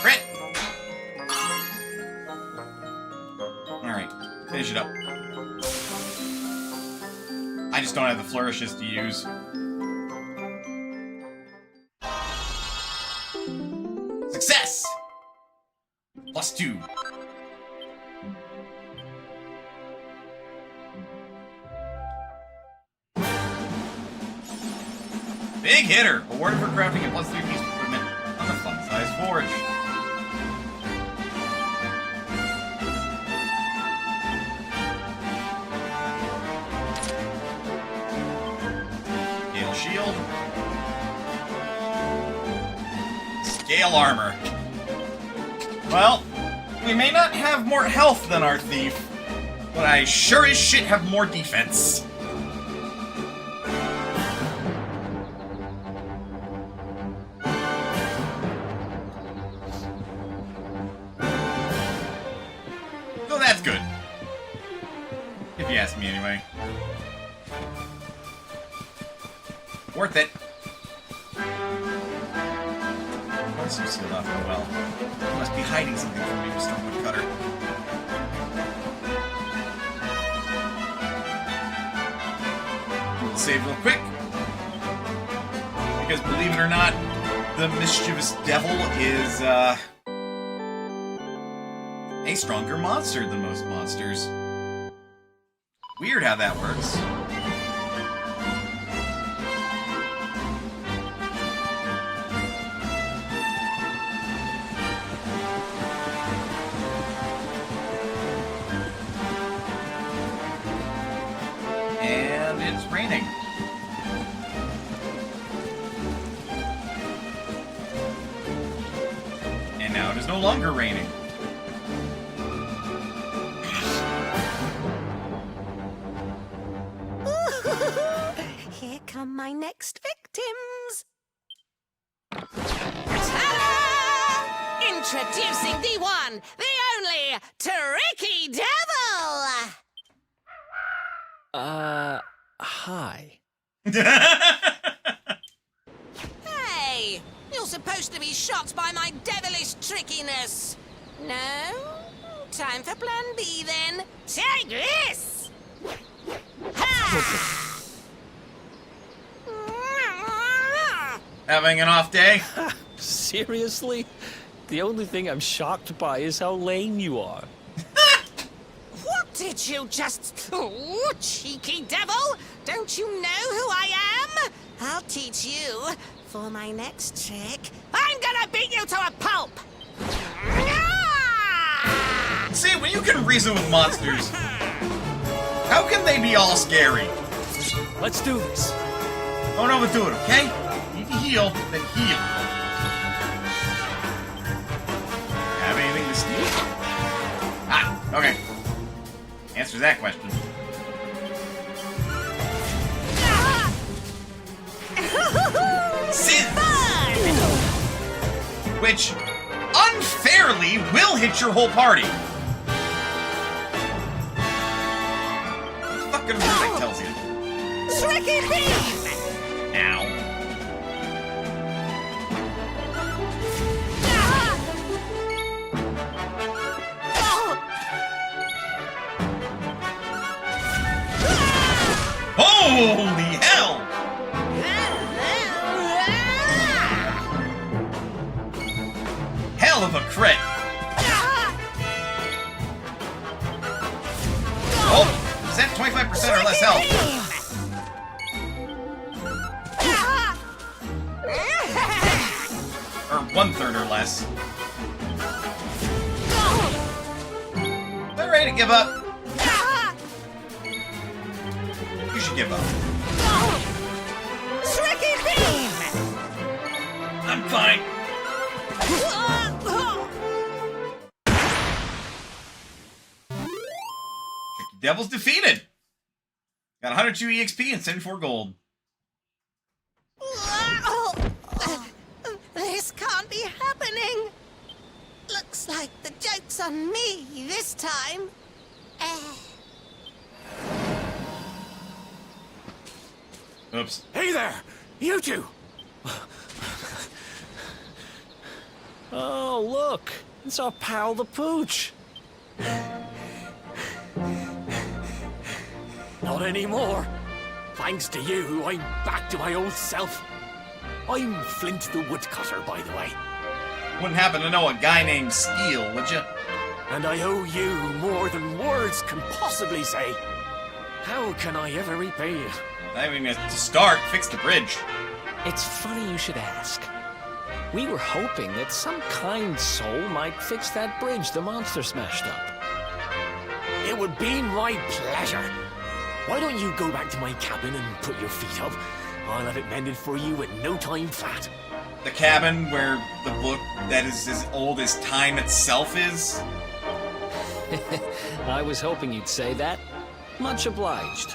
Crit! Alright, finish it up. I just don't have the flourishes to use. Success! Plus 2. Big hitter! Awarded for crafting a plus 3 piece of equipment on the Fun Size Forge. Scale shield. Scale armor. Well, we may not have more health than our thief, but I sure as shit have more defense. That's good. If you ask me, anyway. Worth it. Why is you sealed off so well? You must be hiding something from me, Mr. Woodcutter. We'll save real quick. Because believe it or not, the mischievous devil is, a stronger monster than most monsters. Weird how that works. And it's raining. And now it is no longer raining. Here come my next victims. Ta-da! Introducing the one, the only, Tricky Devil! Hi. Hey, you're supposed to be shocked by my devilish trickiness. No? Time for plan B then. Take this! Ha! Having an off day? Seriously? The only thing I'm shocked by is how lame you are. What did you just... Oh, cheeky devil! Don't you know who I am? I'll teach you. For my next trick, I'm gonna beat you to a pulp! See, when you can reason with monsters, how can they be all scary? Let's do this. Don't overdo it, okay? Need to heal, then heal. Have anything to steal? Ah, okay. Answers that question. Sins! Which unfairly will hit your whole party. Fucking music tells you. Tricky beam! Ow. hell of a crit! Oh! Is that 25% or less health? Or 1/3 or less. Am I ready to give up? You should give up. Tricky beam! I'm fine. Tricky Devil's defeated. Got 102 EXP and 74 gold. This can't be happening. Looks like the joke's on me this time. Oops. Hey there! You two! Oh, look! It's our pal the Pooch! Not anymore. Thanks to you, I'm back to my old self. I'm Flint the Woodcutter, by the way. Wouldn't happen to know a guy named Steel, would you? And I owe you more than words can possibly say. How can I ever repay you? I mean, to start, fix the bridge. It's funny you should ask. We were hoping that some kind soul might fix that bridge the monster smashed up. It would be my pleasure. Why don't you go back to my cabin and put your feet up? I'll have it mended for you in no time flat. The cabin where the book that is as old as time itself is? I was hoping you'd say that. Much obliged.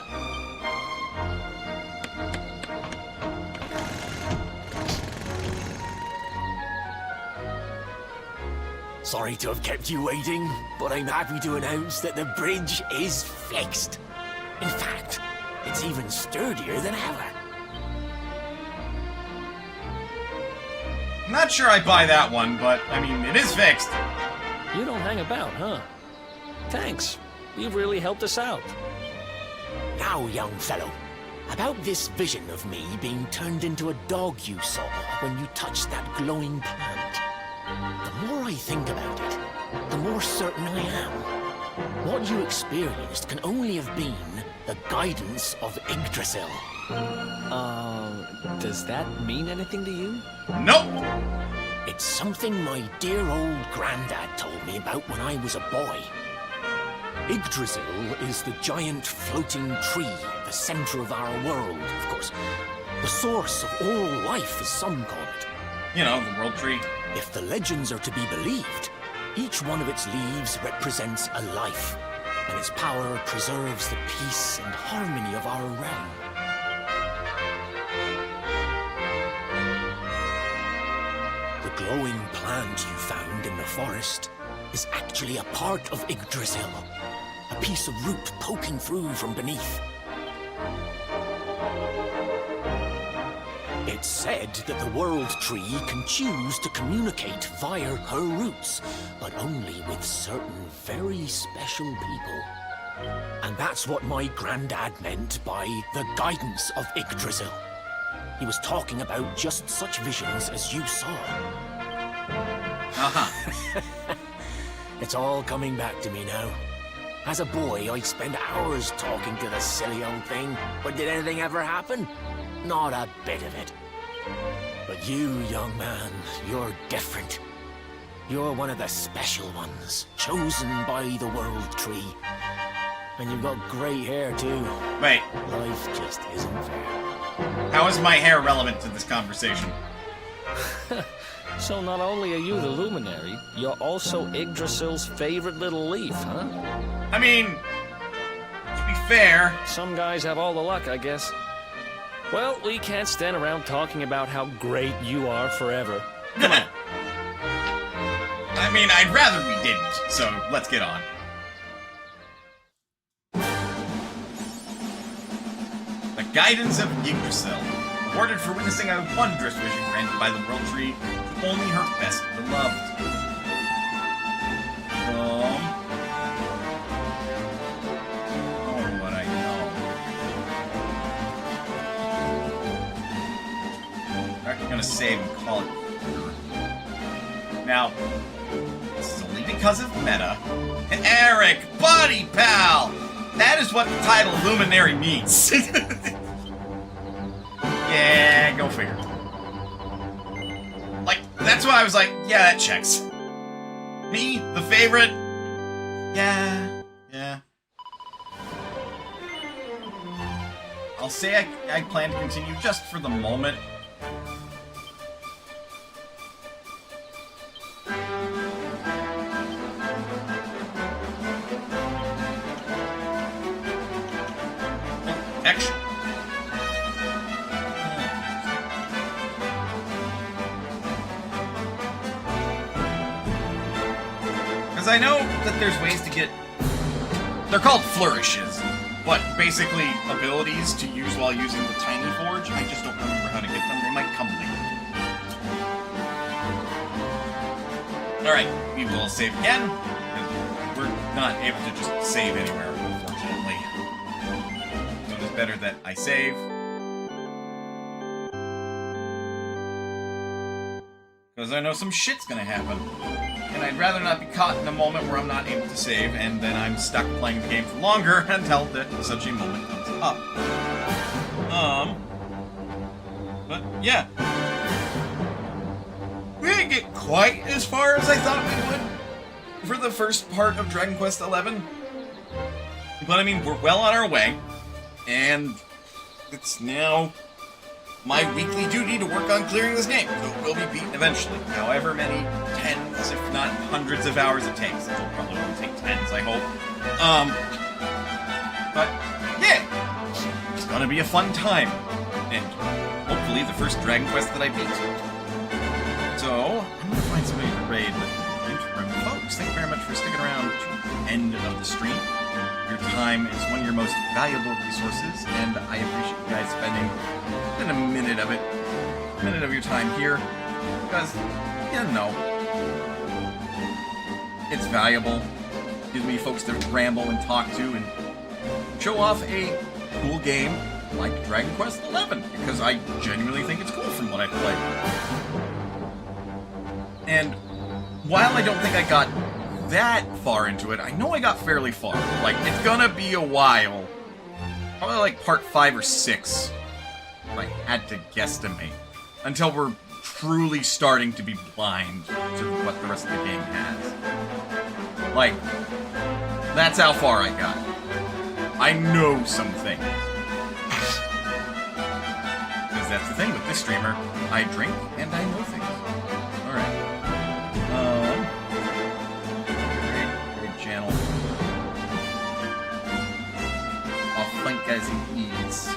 Sorry to have kept you waiting, but I'm happy to announce that the bridge is fixed. In fact, it's even sturdier than ever. Not sure I buy that one, but, I mean, it is fixed. You don't hang about, huh? Thanks. You've really helped us out. Now, young fellow, about this vision of me being turned into a dog you saw when you touched that glowing plant. The more I think about it, the more certain I am. What you experienced can only have been the guidance of Yggdrasil. Does that mean anything to you? Nope! It's something my dear old granddad told me about when I was a boy. Yggdrasil is the giant floating tree at the center of our world, of course. The source of all life, as some call it. You know, the world tree. If the legends are to be believed, each one of its leaves represents a life, and its power preserves the peace and harmony of our realm. The glowing plant you found in the forest is actually a part of Yggdrasil, a piece of root poking through from beneath. It's said that the World Tree can choose to communicate via her roots, but only with certain very special people. And that's what my granddad meant by the guidance of Yggdrasil. He was talking about just such visions as you saw. Uh-huh. It's all coming back to me now. As a boy, I'd spend hours talking to the silly old thing, but did anything ever happen? Not a bit of it. But you, young man, you're different. You're one of the special ones, chosen by the World Tree. And you've got great hair, too. Wait. Life just isn't fair. How is my hair relevant to this conversation? So not only are you the Luminary, you're also Yggdrasil's favorite little leaf, huh? I mean, to be fair... Some guys have all the luck, I guess. Well, we can't stand around talking about how great you are forever. Come on. I mean, I'd rather we didn't, so let's get on. The Guidance of Yggdrasil. Awarded for witnessing a wondrous vision granted by the World Tree to only her best beloved. Oh, what I know. I'm actually gonna save and call it. Now, this is only because of meta. And Eric, buddy pal! That is what the title Luminary means. Yeah, go figure. Like, that's why I was like, yeah, that checks. Me, the favorite? Yeah. I'll say I plan to continue just for the moment. Action. Because I know that there's ways to get... They're called flourishes, but basically abilities to use while using the Tiny Forge. I just don't remember how to get them. They might come later. Alright, we will save again. We're not able to just save anywhere, unfortunately. So it is better that I save. Because I know some shit's gonna happen. And I'd rather not be caught in a moment where I'm not able to save, and then I'm stuck playing the game for longer until such a moment comes up. But yeah. We didn't get quite as far as I thought we would for the first part of Dragon Quest XI. But I mean, we're well on our way, and it's now my weekly duty to work on clearing this game, so it will be beaten eventually. However many tens, if not hundreds of hours it takes. It'll probably only take tens, I hope. But, yeah. It's gonna be a fun time. And hopefully the first Dragon Quest that I beat. So, I'm gonna find somebody to raid, but interim folks, thank you very much for sticking around to the end of the stream. Your time is one of your most valuable resources, and I appreciate you guys spending a minute of your time here, because, you know, it's valuable. Gives me folks to ramble and talk to and show off a cool game like Dragon Quest XI, because I genuinely think it's cool from what I've played. And while I don't think I got that far into it, I know I got fairly far. Like, it's gonna be a while. Probably like part 5 or 6. If I had to guesstimate, until we're truly starting to be blind to what the rest of the game has. Like, that's how far I got. I know some things. Because that's the thing with this streamer. I drink and I know things. Alright. Great channel. I'll flank guys in ease.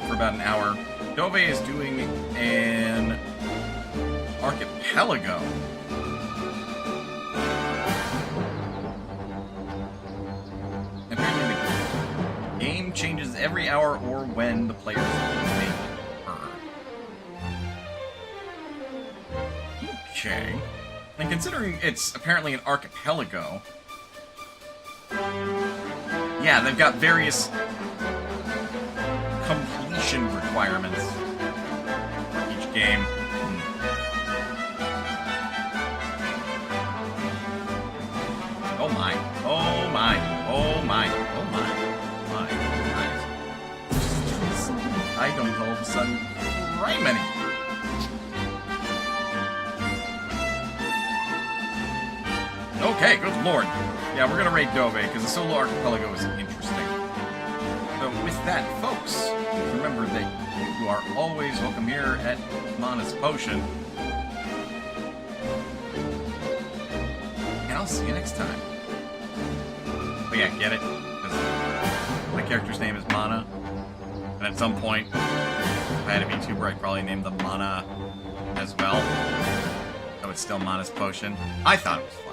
For about an hour. Dove is doing an archipelago. Apparently the game changes every hour or when the players make her. Okay. And considering it's apparently an archipelago, yeah, they've got various completion requirements for each game. Oh my. Oh my. Oh my. Oh my. My. I don't all of a sudden right many. Okay, good lord. Yeah, we're gonna raid Dove because the solo archipelago is interesting. So with that, folks, remember that you are always welcome here at Mana's Potion. And I'll see you next time. But yeah, get it? Because my character's name is Mana. And at some point, if I had a VTuber, I'd probably name them Mana as well. So it's still Mana's Potion. I thought it was fun.